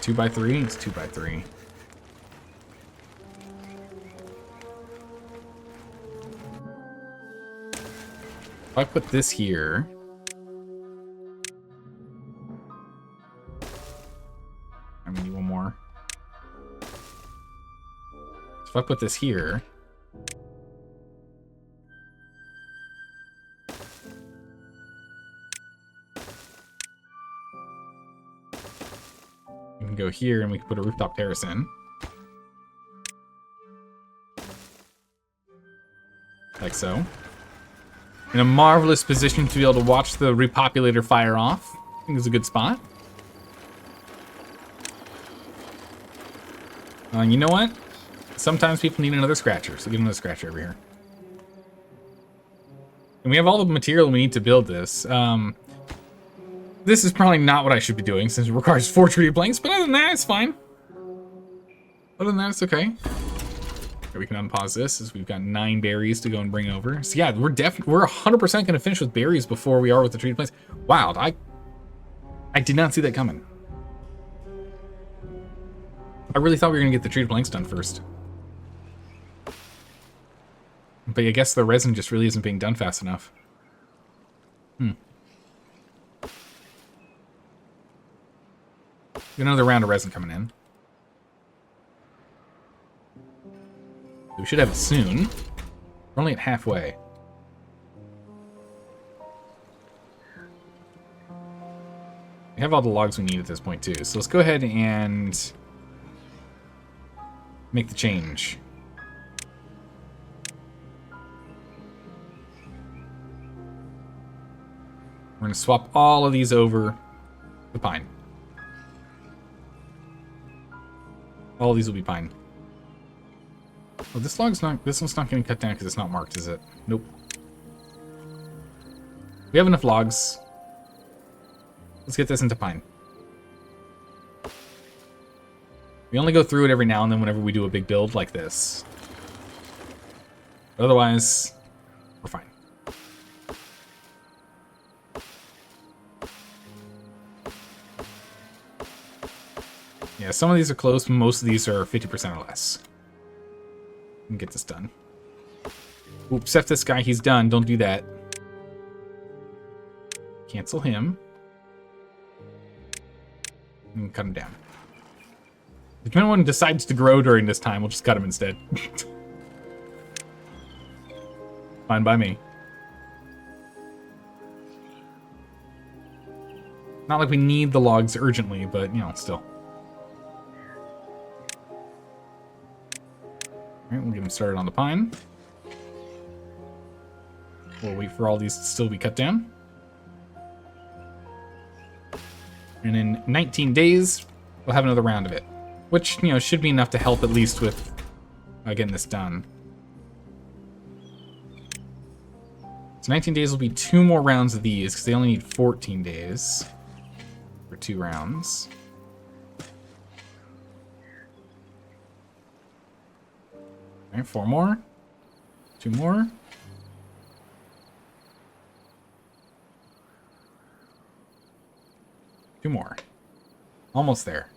Two by three? It's 2x3. If I put this here... I'm gonna need one more. So if I put this here... we can go here and we can put a rooftop terrace in. Like so. In a marvelous position to be able to watch the repopulator fire off. I think it's a good spot. You know what? Sometimes people need another scratcher, so get another scratcher over here. And we have all the material we need to build this. This is probably not what I should be doing since it requires 4 treated planks, but other than that, it's fine. Other than that, it's okay. Okay, we can unpause this as we've got 9 berries to go and bring over. So yeah, we're 100% going to finish with berries before we are with the treated planks. Wow, I did not see that coming. I really thought we were going to get the treated planks done first. But I guess the resin just really isn't being done fast enough. Got another round of resin coming in. We should have it soon. We're only at halfway. We have all the logs we need at this point too. So let's go ahead and make the change. We're going to swap all of these over to pine. All of these will be pine. Oh, this one's not getting cut down because it's not marked, is it? Nope. We have enough logs. Let's get this into pine. We only go through it every now and then whenever we do a big build like this. Otherwise, we're fine. Yeah, some of these are close, but most of these are 50% or less. We can get this done. Oops, F this guy, he's done. Don't do that. Cancel him. And cut him down. If anyone decides to grow during this time, we'll just cut him instead. Fine by me. Not like we need the logs urgently, but, you know, still. Alright, we'll get them started on the pine. We'll wait for all these to still be cut down. And in 19 days, we'll have another round of it. Which, you know, should be enough to help at least with getting this done. So 19 days will be 2 more rounds of these, because they only need 14 days for 2 rounds. Alright, 4 more. 2 more. Two more. Almost there.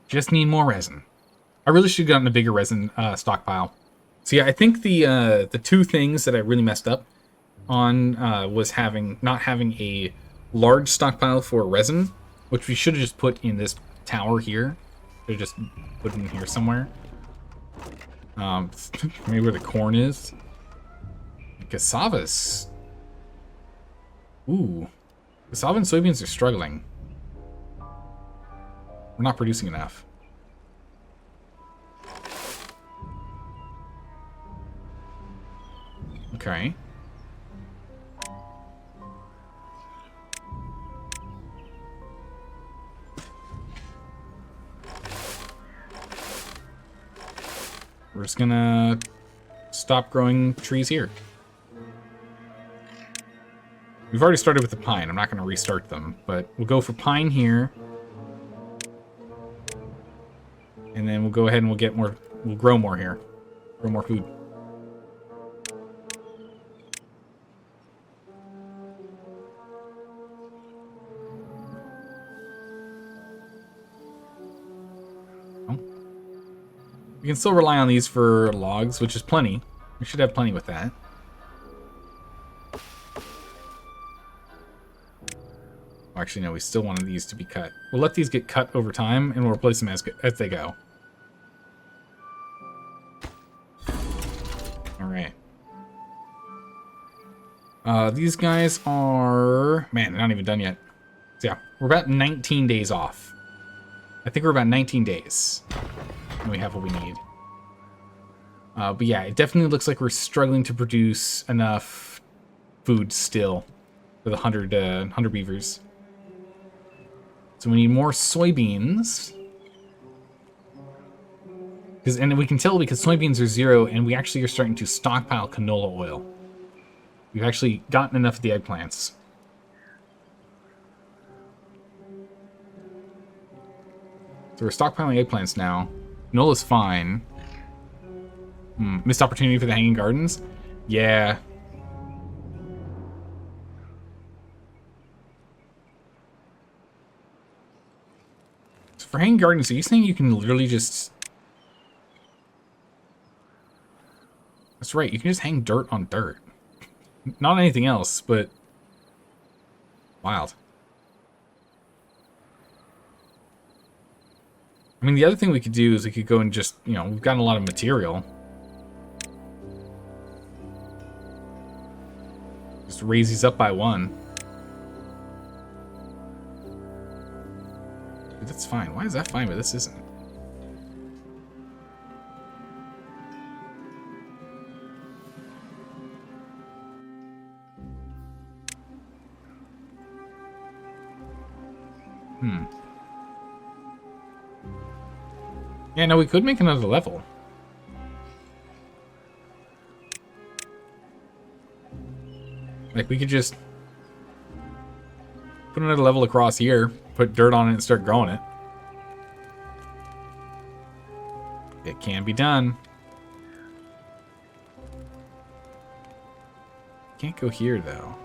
Just need more resin. I really should have gotten a bigger resin stockpile. So yeah, I think the 2 things that I really messed up on was not having a large stockpile for resin, which we should have just put in this tower here. Should have just put it in here somewhere. Maybe where the corn is. Cassavas. Ooh. Cassava and soybeans are struggling. We're not producing enough. Okay. We're just gonna stop growing trees here. We've already started with the pine. I'm not going to restart them, but we'll go for pine here. And then we'll go ahead and we'll get more, we'll grow more here. Grow more food. Oh. We can still rely on these for logs, which is plenty. We should have plenty with that. Actually, no, we still wanted these to be cut. We'll let these get cut over time, and we'll replace them as they go. Alright. These guys are... Man, they're not even done yet. So yeah, we're about 19 days off. I think we're about 19 days. And we have what we need. But yeah, it definitely looks like we're struggling to produce enough food still for the 100 beavers. So we need more soybeans. And we can tell because soybeans are 0, and we actually are starting to stockpile canola oil. We've actually gotten enough of the eggplants. So we're stockpiling eggplants now. Canola's fine. Missed opportunity for the hanging gardens? Yeah. So for hanging gardens, are you saying you can literally just... That's right, you can just hang dirt on dirt. Not anything else, but... Wild. I mean, the other thing we could do is we could go and just, you know, we've gotten a lot of material. Just raise these up by 1. Dude, that's fine. Why is that fine, but this isn't? Yeah, no, we could make another level. Like, we could just put another level across here, put dirt on it, and start growing it. It can be done. Can't go here, though.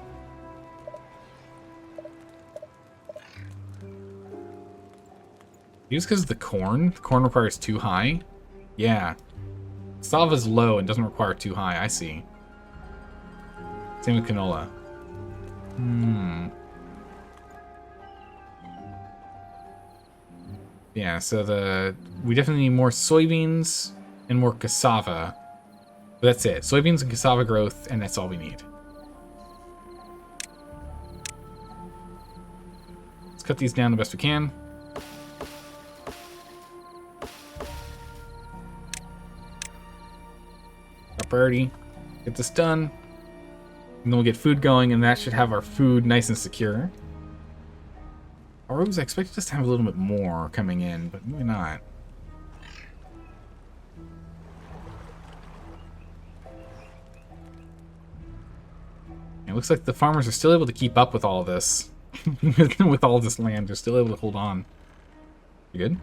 Just because of the corn? The corn requires too high? Yeah. Salva's low and doesn't require too high. I see. Same with canola. Yeah, so we definitely need more soybeans and more cassava. But that's it. Soybeans and cassava growth, and that's all we need. Let's cut these down the best we can. Our priority. Get this done. And then we'll get food going, and that should have our food nice and secure. Or I expected us to have a little bit more coming in, but maybe not. It looks like the farmers are still able to keep up with all of this. With all this land, they're still able to hold on. You good?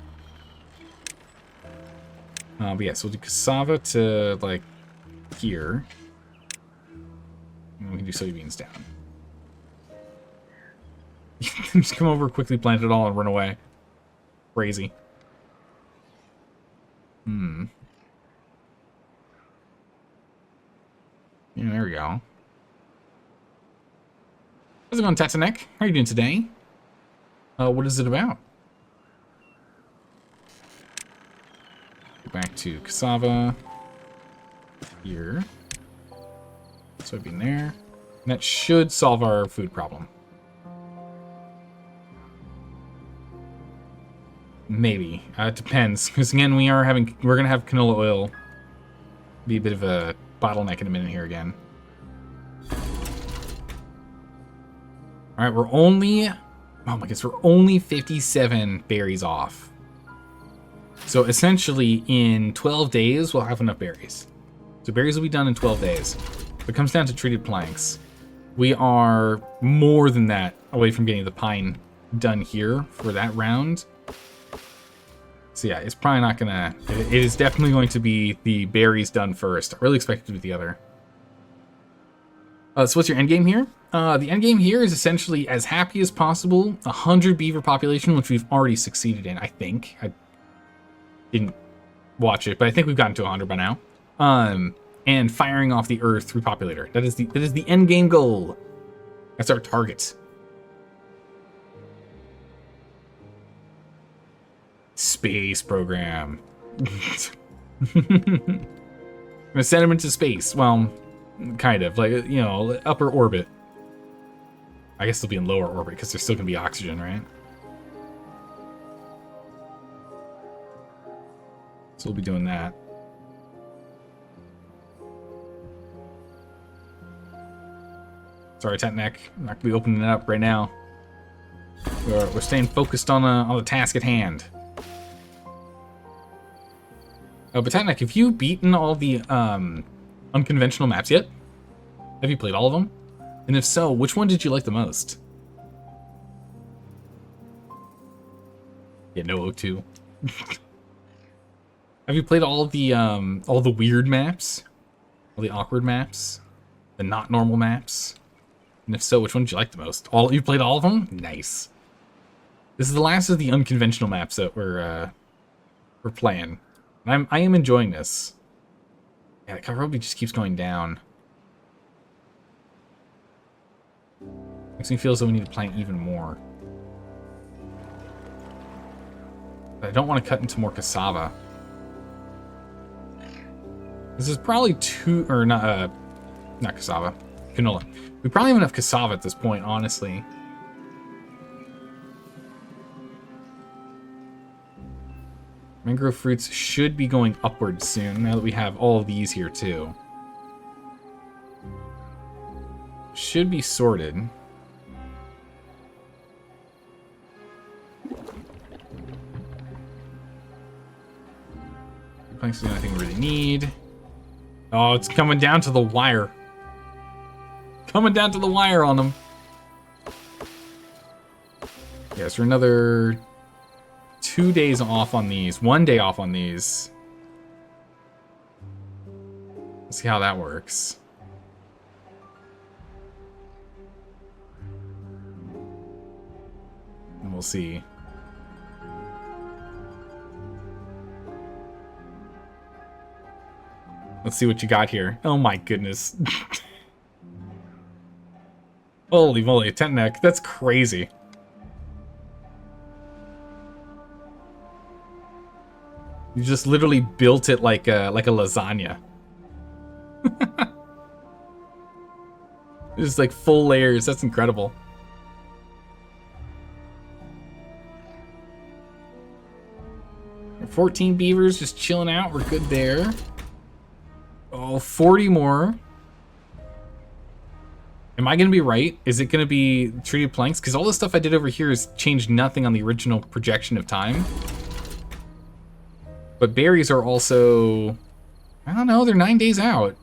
But yeah, so we'll do cassava to, like, here. And we can do soybeans down. Just come over, quickly plant it all, and run away. Crazy. Yeah, there we go. How's it going, Tatanek? How are you doing today? What is it about? Go back to cassava. Here. Soybean there. And that should solve our food problem. Maybe. It depends. Because again, we're gonna have canola oil be a bit of a bottleneck in a minute here again. Alright, we're only... Oh my goodness, we're only 57 berries off. So essentially, in 12 days, we'll have enough berries. So berries will be done in 12 days. If it comes down to treated planks, we are more than that away from getting the pine done here for that round. So yeah, it's probably not gonna... It is definitely going to be the berries done first. I really expect it to be the other. So what's your end game here? The end game here is essentially as happy as possible. 100 beaver population, which we've already succeeded in, I think. I didn't watch it, but I think we've gotten to 100 by now. And firing off the Earth repopulator. That is the end game goal. That's our target. Space program. I'm gonna send him into space. Well, kind of, like, you know, upper orbit. I guess they'll be in lower orbit because there's still gonna be oxygen, right? So we'll be doing that. Sorry, Tent Neck. I'm not gonna be opening it up right now. We're staying focused on the task at hand. Oh, but Tent Neck, have you beaten all the unconventional maps yet? Have you played all of them? And if so, which one did you like the most? Yeah, no O2. Have you played all the weird maps? All the awkward maps? The not normal maps? And if so, which one did you like the most? You played all of them? Nice. This is the last of the unconventional maps that we're playing. And I am enjoying this. Yeah, the Karobi just keeps going down. Makes me feel as though we need to plant even more. But I don't want to cut into more cassava. This is probably not cassava, canola. We probably have enough cassava at this point, honestly. Mangrove fruits should be going upwards soon, now that we have all of these here, too. Should be sorted. Planks is the only thing we really need. Oh, it's coming down to the wire. Coming down to the wire on them. Yeah, so another 2 days off on these. 1 day off on these. Let's see how that works. And we'll see. Let's see what you got here. Oh my goodness. Holy moly, Tent Neck. That's crazy. You just literally built it like a lasagna. Just like full layers. That's incredible. We're 14 beavers just chilling out. We're good there. Oh, 40 more. Am I going to be right? Is it going to be treated planks? Because all the stuff I did over here has changed nothing on the original projection of time. But berries are also... I don't know, they're 9 days out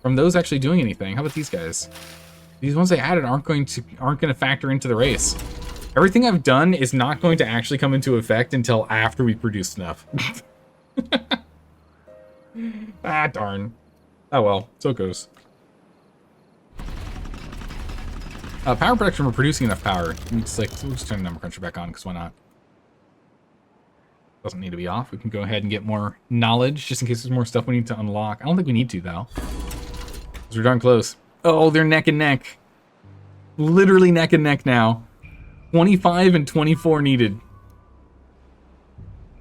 from those actually doing anything. How about these guys? These ones they added aren't going to factor into the race. Everything I've done is not going to actually come into effect until after we produce enough. Ah, darn. Oh well, so it goes. Power production, we're producing enough power. It's like, we'll just turn the number cruncher back on, because why not? Doesn't need to be off. We can go ahead and get more knowledge, just in case there's more stuff we need to unlock. I don't think we need to, though. Because we're darn close. Oh, they're neck and neck. Literally neck and neck now. 25 and 24 needed.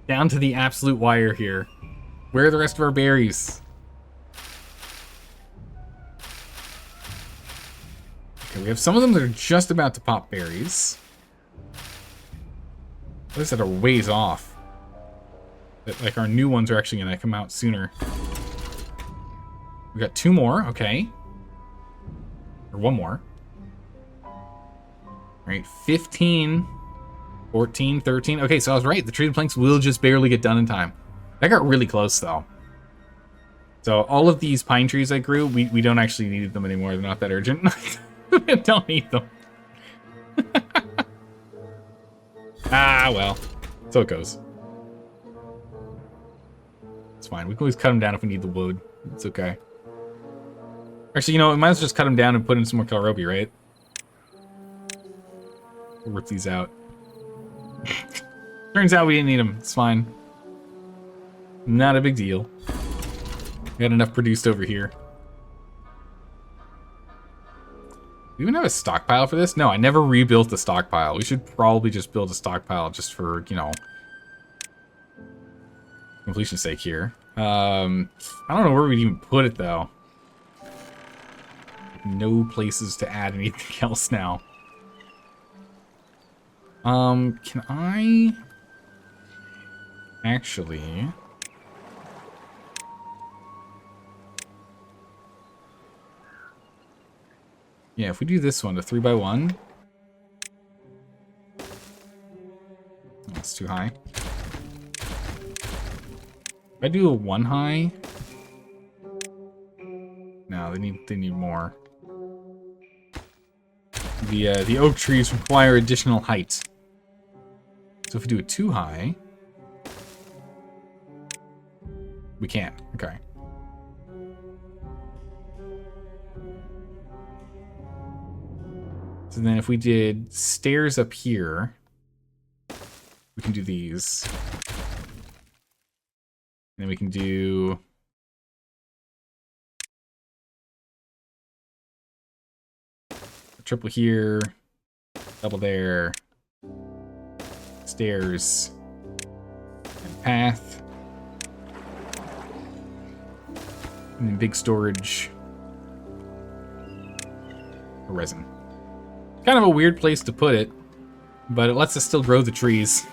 Down to the absolute wire here. Where are the rest of our berries? Okay, we have some of them that are just about to pop berries. Others that are ways off. That, like, our new ones are actually going to come out sooner. We got 2 more, okay. Or 1 more. Alright, 15, 14, 13. Okay, so I was right. The treated planks will just barely get done in time. That got really close, though. So all of these pine trees I grew, we don't actually need them anymore. They're not that urgent. We don't need them. Ah, well. So it goes. It's fine. We can always cut them down if we need the wood. It's okay. Actually, you know, we might as well just cut them down and put in some more Kalrobi, right? We'll rip these out. Turns out we didn't need them. It's fine. Not a big deal. We got enough produced over here. Do we even have a stockpile for this? No, I never rebuilt the stockpile. We should probably just build a stockpile just for, you know, completion's sake here. I don't know where we'd even put it, though. No places to add anything else now. Can I... Actually... Yeah, if we do this one, the 3x1. That's too high. If I do a 1 high. No, they need more. The oak trees require additional height. So if we do a 2 high, we can't. Okay. So then if we did stairs up here, we can do these. And then we can do a triple here, double there, stairs, and path. And then big storage for resin. Kind of a weird place to put it, but it lets us still grow the trees,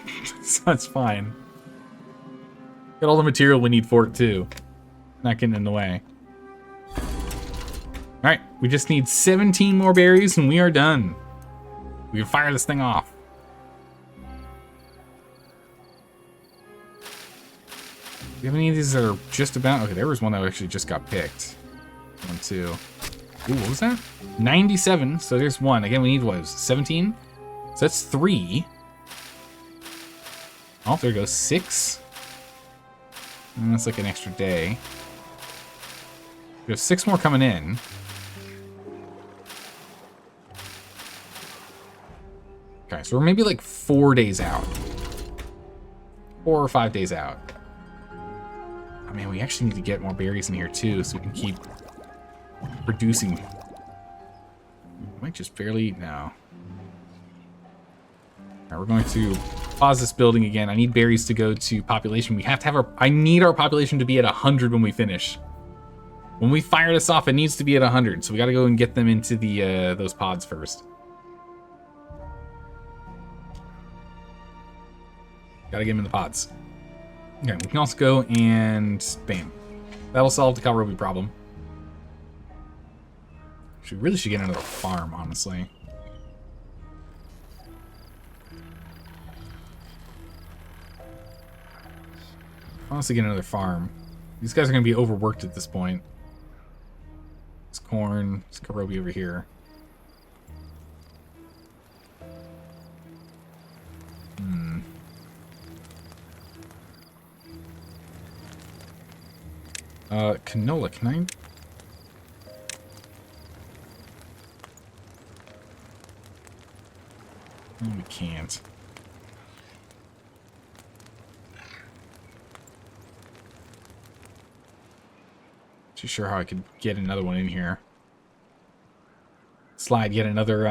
so that's fine. Got all the material we need for it too. Not getting in the way. Alright, we just need 17 more berries and we are done. We can fire this thing off. Do you have any of these that are just about... Okay, there was one that actually just got picked. 1, 2. Ooh, what was that? 97, so there's one. Again, we need, what, 17? So that's 3. Oh, there goes 6. And that's like an extra day. We have 6 more coming in. Okay, so we're maybe like 4 days out. 4 or 5 days out. I mean, we actually need to get more berries in here too, so we can keep producing. We might just barely... No. Alright, we're going to pause this building again. I need berries to go to population. We have to have our... I need our population to be at 100 when we finish. When we fire this off, it needs to be at 100, so we gotta go and get them into the those pods first. Gotta get them in the pods. Okay, we can also go and bam. That'll solve the Kalrobi problem. We really should get another farm, honestly. Honestly, get another farm. These guys are going to be overworked at this point. There's corn. There's Kalrobi over here. Canola, can I... No, we can't. Too sure how I could get another one in here. Slide yet another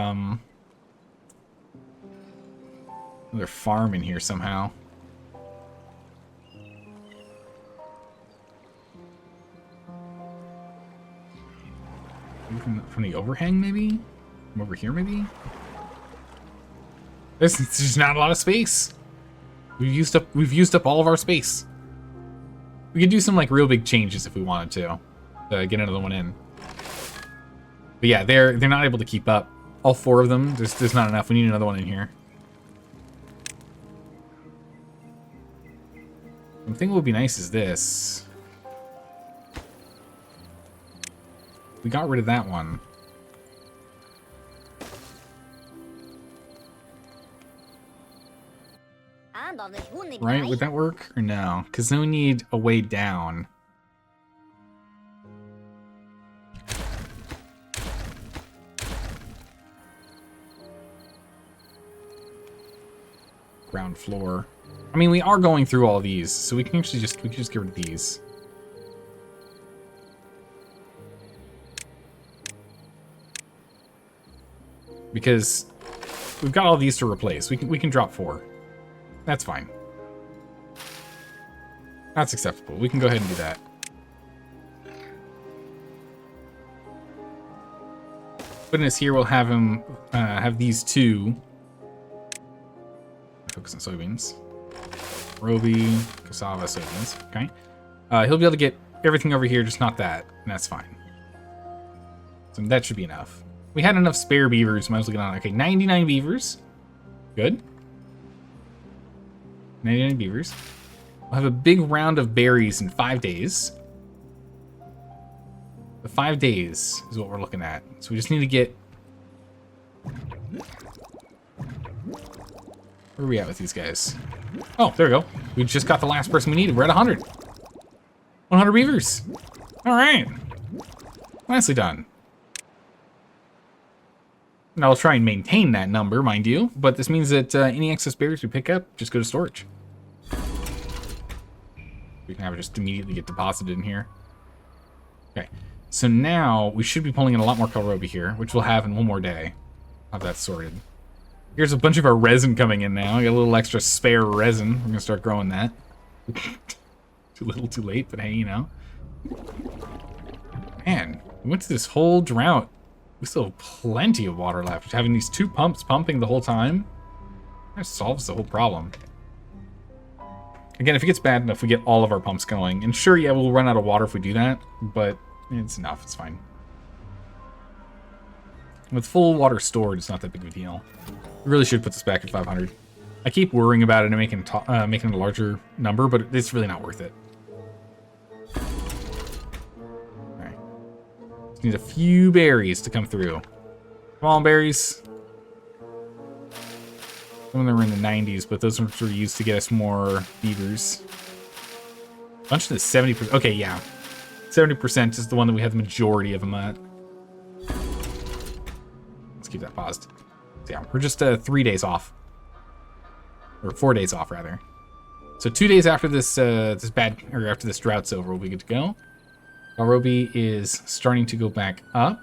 farm in here somehow. From the overhang, maybe? From over here, maybe? There's just not a lot of space. We've used up all of our space. We could do some like real big changes if we wanted to get another one in. But yeah, they're not able to keep up. All 4 of them. There's not enough. We need another one in here. The thing that would be nice is this. We got rid of that one. Right? Would that work? Or no? Because then we need a way down. Ground floor. I mean, we are going through all these, so we can actually just get rid of these. Because we've got all these to replace. We can drop 4. That's fine. That's acceptable. We can go ahead and do that. Putting us here, we'll have him have these 2. Focus on soybeans. Roby, cassava, soybeans. Okay. He'll be able to get everything over here, just not that. And that's fine. So that should be enough. We had enough spare beavers. Might as well get on. Okay, 99 beavers. Good. 99 beavers. We'll have a big round of berries in 5 days. The 5 days is what we're looking at. So we just need to get... Where are we at with these guys? Oh, there we go. We just got the last person we needed. We're at 100. 100 beavers. All right. Nicely done. Now I'll try and maintain that number, mind you, but this means that any excess berries we pick up just go to storage. We can have it just immediately get deposited in here. Okay, so now we should be pulling in a lot more kohlrabi here, which we'll have in one more day. Have that sorted. Here's a bunch of our resin coming in now. I got a little extra spare resin. We're gonna start growing that. Too little, too late, but hey, you know. Man, we went through this whole drought. We still have plenty of water left. Having these 2 pumps pumping the whole time, that solves the whole problem. Again, if it gets bad enough, we get all of our pumps going. And sure, yeah, we'll run out of water if we do that, but it's enough. It's fine. With full water stored, it's not that big of a deal. We really should put this back at 500. I keep worrying about it and making it a larger number, but it's really not worth it. Alright. Just need a few berries to come through. Come on, berries. Some of them are in the 90s, but those ones were used to get us more beavers. A bunch of the 70%. Okay, yeah. 70% is the one that we have the majority of them at. Let's keep that paused. So yeah, we're just 3 days off. Or 4 days off, rather. So 2 days after this after this drought's over, we'll be good to go. Kohlrabi is starting to go back up.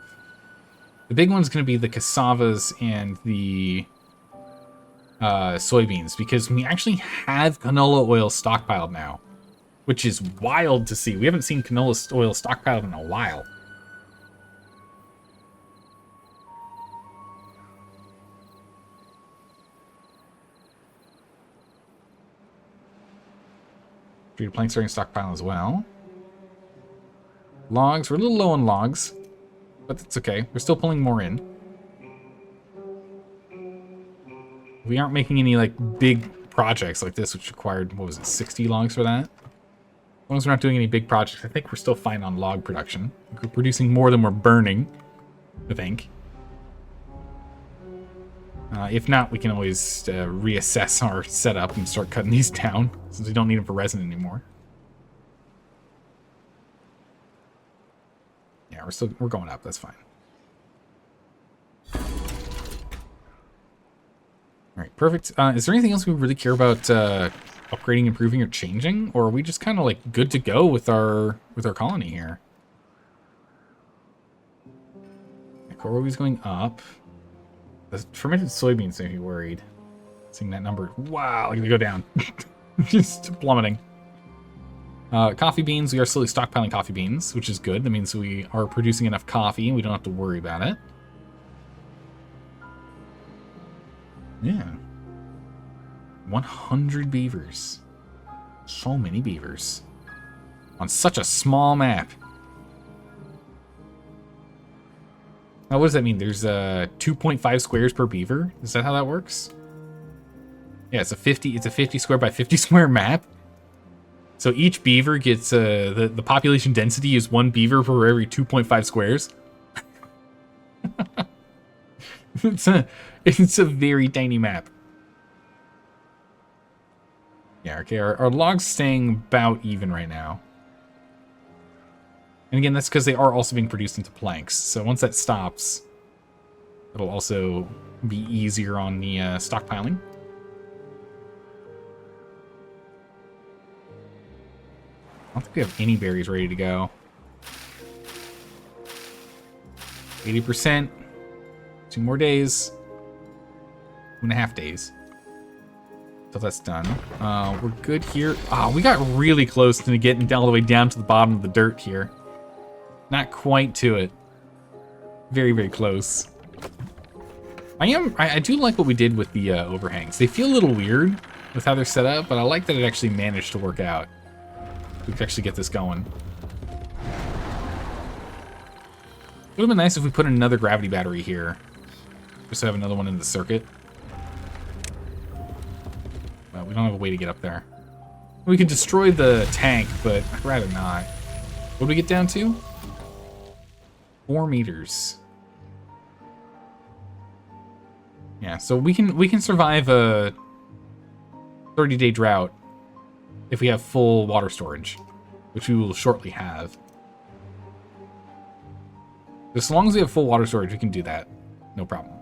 The big one's going to be the cassavas and the soybeans, because we actually have canola oil stockpiled now, which is wild to see. We haven't seen canola oil stockpiled in a while. Treated planks are in stockpile as well. Logs, we're a little low on logs, but that's okay. We're still pulling more in. We aren't making any like big projects like this, which required, what was it, 60 logs for that? As long as we're not doing any big projects, I think we're still fine on log production. We're producing more than we're burning, I think. If not, we can always reassess our setup and start cutting these down, since we don't need them for resin anymore. Yeah, we're going up. That's fine. All right, perfect. Is there anything else we really care about upgrading, improving, or changing, or are we just kind of like good to go with our colony here? Yeah, Kohlrabi's going up. The fermented soybeans make me worried. Seeing that number, wow, I'm gonna go down. Just plummeting. Coffee beans, we are slowly stockpiling coffee beans, which is good. That means we are producing enough coffee and we don't have to worry about it. Yeah. 100 beavers. So many beavers. On such a small map. Now, what does that mean? There's 2.5 squares per beaver? Is that how that works? Yeah, it's a 50 square by 50 square map. So each beaver gets the population density is 1 beaver for every 2.5 squares. It's a very tiny map. Yeah, okay, our logs staying about even right now. And again, that's because they are also being produced into planks. So once that stops, it'll also be easier on the stockpiling. I don't think we have any berries ready to go. 80%. 2 more days. 2.5 days. So that's done. We're good here. We got really close to getting all the way down to the bottom of the dirt here. Not quite to it. Very, very close. I do like what we did with the overhangs. They feel a little weird with how they're set up, but I like that it actually managed to work out. We can actually get this going. It would have been nice if we put another gravity battery here. Just to have another one in the circuit. Well, we don't have a way to get up there. We can destroy the tank, but I'd rather not. What do we get down to? 4 meters. Yeah, so we can survive a 30-day drought if we have full water storage, which we will shortly have. As long as we have full water storage, we can do that. No problem.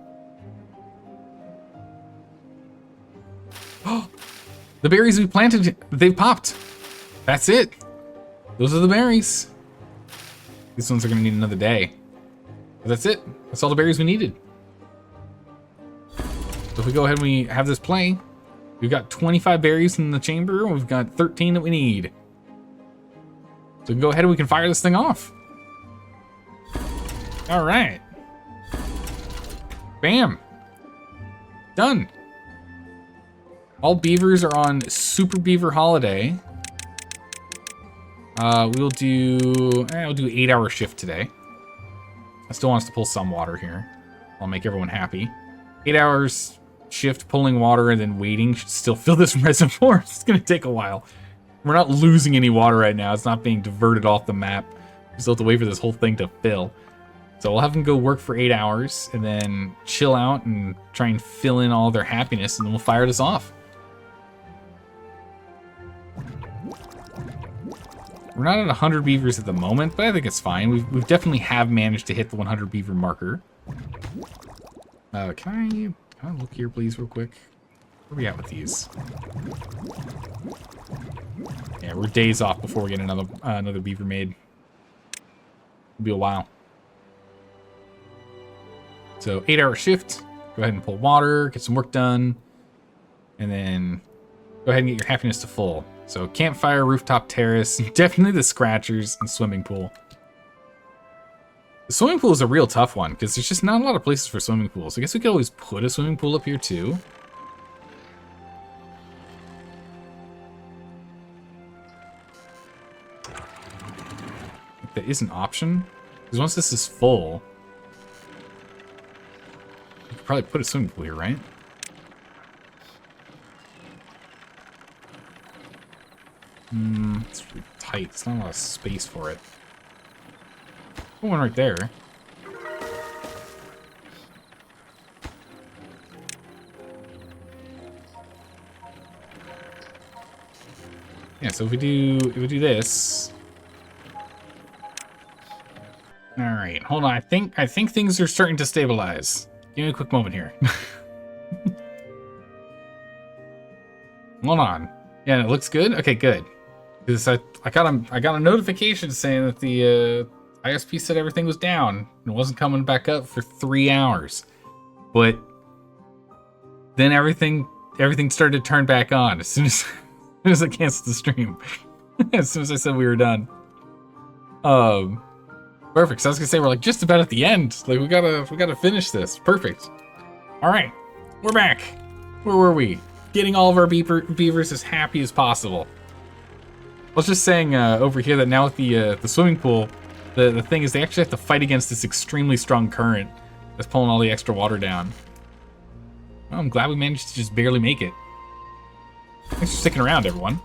Oh, the berries we planted, they've popped. That's it. Those are the berries. These ones are going to need another day. But that's it. That's all the berries we needed. So if we go ahead and we have this play, we've got 25 berries in the chamber, and we've got 13 that we need. So we can go ahead and we can fire this thing off. All right. Bam. Done. All beavers are on Super Beaver Holiday. We'll do 8-hour shift today. I still want us to pull some water here. I'll make everyone happy. 8 hours shift pulling water and then waiting should still fill this reservoir. It's gonna take a while. We're not losing any water right now. It's not being diverted off the map. We still have to wait for this whole thing to fill. So we'll have them go work for 8 hours and then chill out and try and fill in all their happiness, and then we'll fire this off. We're not at 100 beavers at the moment, but I think it's fine. We've definitely have managed to hit the 100 beaver marker. Can I look here, please, real quick? Where are we at with these? Yeah, we're days off before we get another beaver made. It'll be a while. So 8-hour shift. Go ahead and pull water, get some work done, and then go ahead and get your happiness to full. So campfire, rooftop terrace, definitely the scratchers, and swimming pool. The swimming pool is a real tough one because there's just not a lot of places for swimming pools. I guess we could always put a swimming pool up here too. That is an option because once this is full, we could probably put a swimming pool here, right? It's really tight. It's not a lot of space for it. Put one right there. Yeah, so if we do this. All right, hold on. I think things are starting to stabilize. Give me a quick moment here. Hold on. Yeah, it looks good. Okay, good. Because I got a notification saying that the ISP said everything was down and wasn't coming back up for 3 hours, but then everything started to turn back on as soon as I canceled the stream. As soon as I said we were done. Perfect. So I was gonna say we're like just about at the end. Like we gotta finish this. Perfect. All right, we're back. Where were we? Getting all of our beavers as happy as possible. I was just saying over here that now with the swimming pool, the thing is they actually have to fight against this extremely strong current that's pulling all the extra water down. Well, I'm glad we managed to just barely make it. Thanks for sticking around, everyone.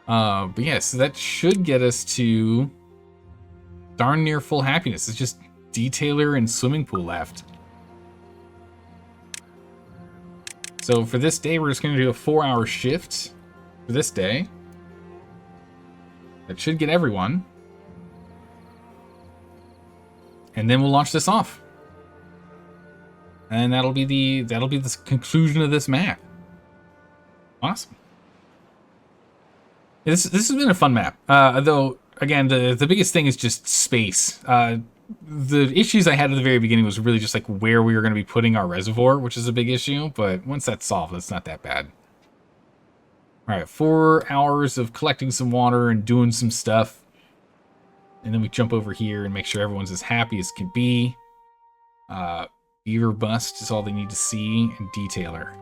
But yeah, so that should get us to darn near full happiness. It's just detailer and swimming pool left. So for this day, we're just going to do a 4-hour shift for this day. That should get everyone. And then we'll launch this off. And that'll be the conclusion of this map. Awesome. This has been a fun map. Though again, the biggest thing is just space. The issues I had at the very beginning was really just like where we were going to be putting our reservoir, which is a big issue. But once that's solved, it's not that bad. All right, 4 hours of collecting some water and doing some stuff. And then we jump over here and make sure everyone's as happy as can be. Beaver bust is all they need to see, and detailer.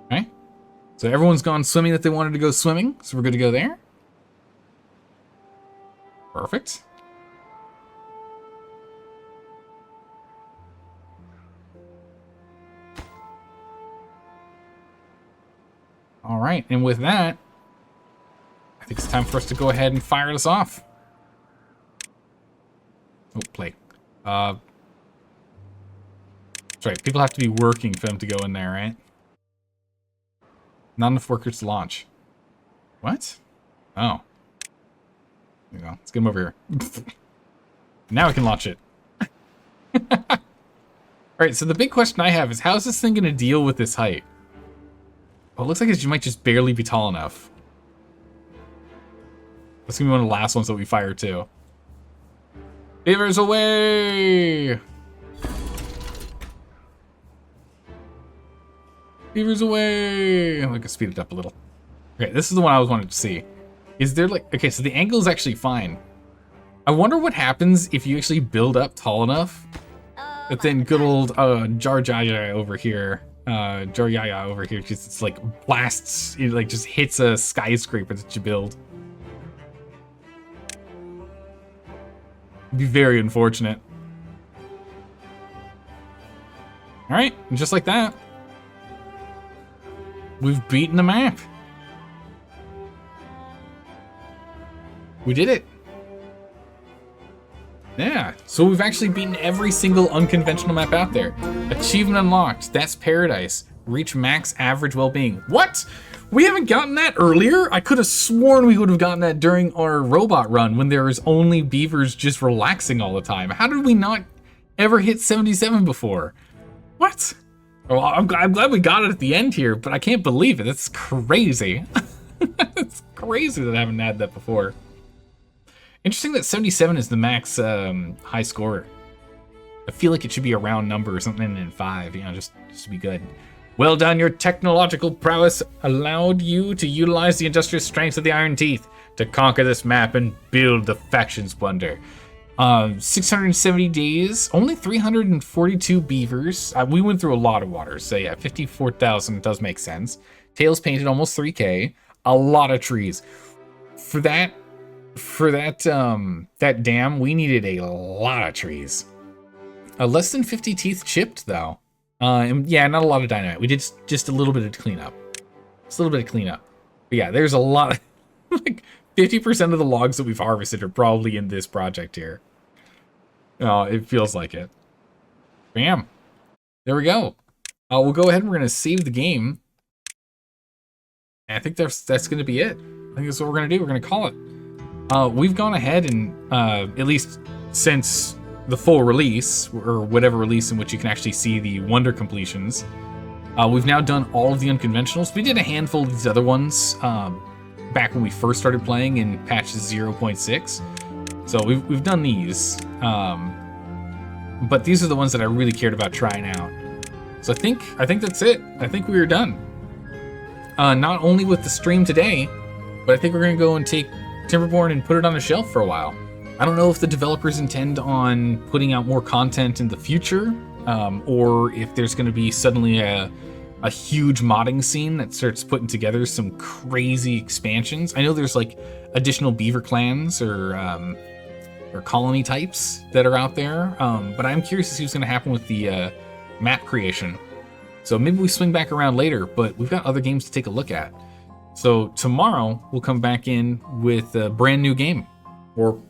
Okay, so everyone's gone swimming that they wanted to go swimming, so we're good to go there. Perfect. All right, and with that, I think it's time for us to go ahead and fire this off. Oh, play. That's right, people have to be working for them to go in there, right? Not enough workers to launch. What? Oh. There you go. Let's get him over here. Now we can launch it. Alright, so the big question I have is, how is this thing going to deal with this height? Well, it looks like it might just barely be tall enough. That's going to be one of the last ones that we fire too. Beavers away! Beavers away! I can speed it up a little. Okay, this is the one I was wanting to see. Is there like... Okay, so the angle is actually fine. I wonder what happens if you actually build up tall enough that then good old Jarjaya over here, Jarjaya over here, just it's like blasts, it like just hits a skyscraper that you build. It'd be very unfortunate. All right, and just like that, we've beaten the map. We did it. Yeah, so we've actually beaten every single unconventional map out there. Achievement unlocked, that's paradise. Reach max average well-being. What? We haven't gotten that earlier? I could have sworn we would have gotten that during our robot run when there was only beavers just relaxing all the time. How did we not ever hit 77 before? What? Well, I'm glad we got it at the end here, but I can't believe it. That's crazy. It's crazy that I haven't had that before. Interesting that 77 is the max high score. I feel like it should be a round number or something in 5, you know, just to be good. Well done, your technological prowess allowed you to utilize the industrious strengths of the Iron Teeth to conquer this map and build the faction splendor. 670 days, only 342 beavers. We went through a lot of waters, so yeah, 54,000 does make sense. Tails painted, almost 3K. A lot of trees. For that dam, we needed a lot of trees. Less than 50 teeth chipped though. And yeah, not a lot of dynamite. We did just a little bit of cleanup. Just a little bit of cleanup. But yeah, there's a lot of, like 50% of the logs that we've harvested are probably in this project here. Oh, it feels like it. Bam. There we go. We'll go ahead and we're gonna save the game. And I think that's gonna be it. I think that's what we're gonna do. We're gonna call it. We've gone ahead and, at least since the full release, or whatever release in which you can actually see the wonder completions, we've now done all of the unconventionals. We did a handful of these other ones back when we first started playing in patch 0.6. So we've done these, but these are the ones that I really cared about trying out. So I think that's it. I think we are done. Not only with the stream today, but I think we're gonna go and take Timberborn and put it on a shelf for a while. I don't know if the developers intend on putting out more content in the future, or if there's going to be suddenly a huge modding scene that starts putting together some crazy expansions. I know there's like additional beaver clans or colony types that are out there, but I'm curious to see what's going to happen with the map creation. So maybe we swing back around later, but we've got other games to take a look at. So tomorrow we'll come back in with a brand new game, or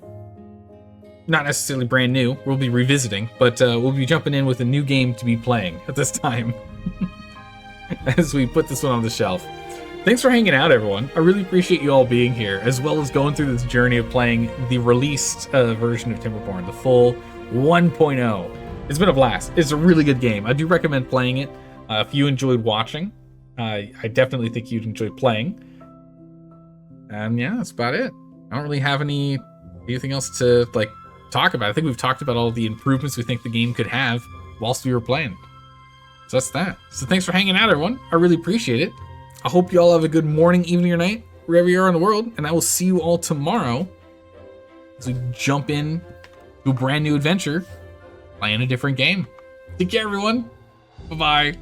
not necessarily brand new. We'll be revisiting, but we'll be jumping in with a new game to be playing at this time as we put this one on the shelf. Thanks for hanging out, everyone. I really appreciate you all being here, as well as going through this journey of playing the released version of Timberborn, the full 1.0. It's been a blast. It's a really good game. I do recommend playing it. If you enjoyed watching, I definitely think you'd enjoy playing. And yeah, that's about it. I don't really have anything else to like talk about. I think we've talked about all the improvements we think the game could have whilst we were playing. So that's that. So thanks for hanging out, everyone. I really appreciate it. I hope you all have a good morning, evening, or night, wherever you are in the world, and I will see you all tomorrow as we jump in to a brand new adventure, playing a different game. Take care, everyone. Bye-bye.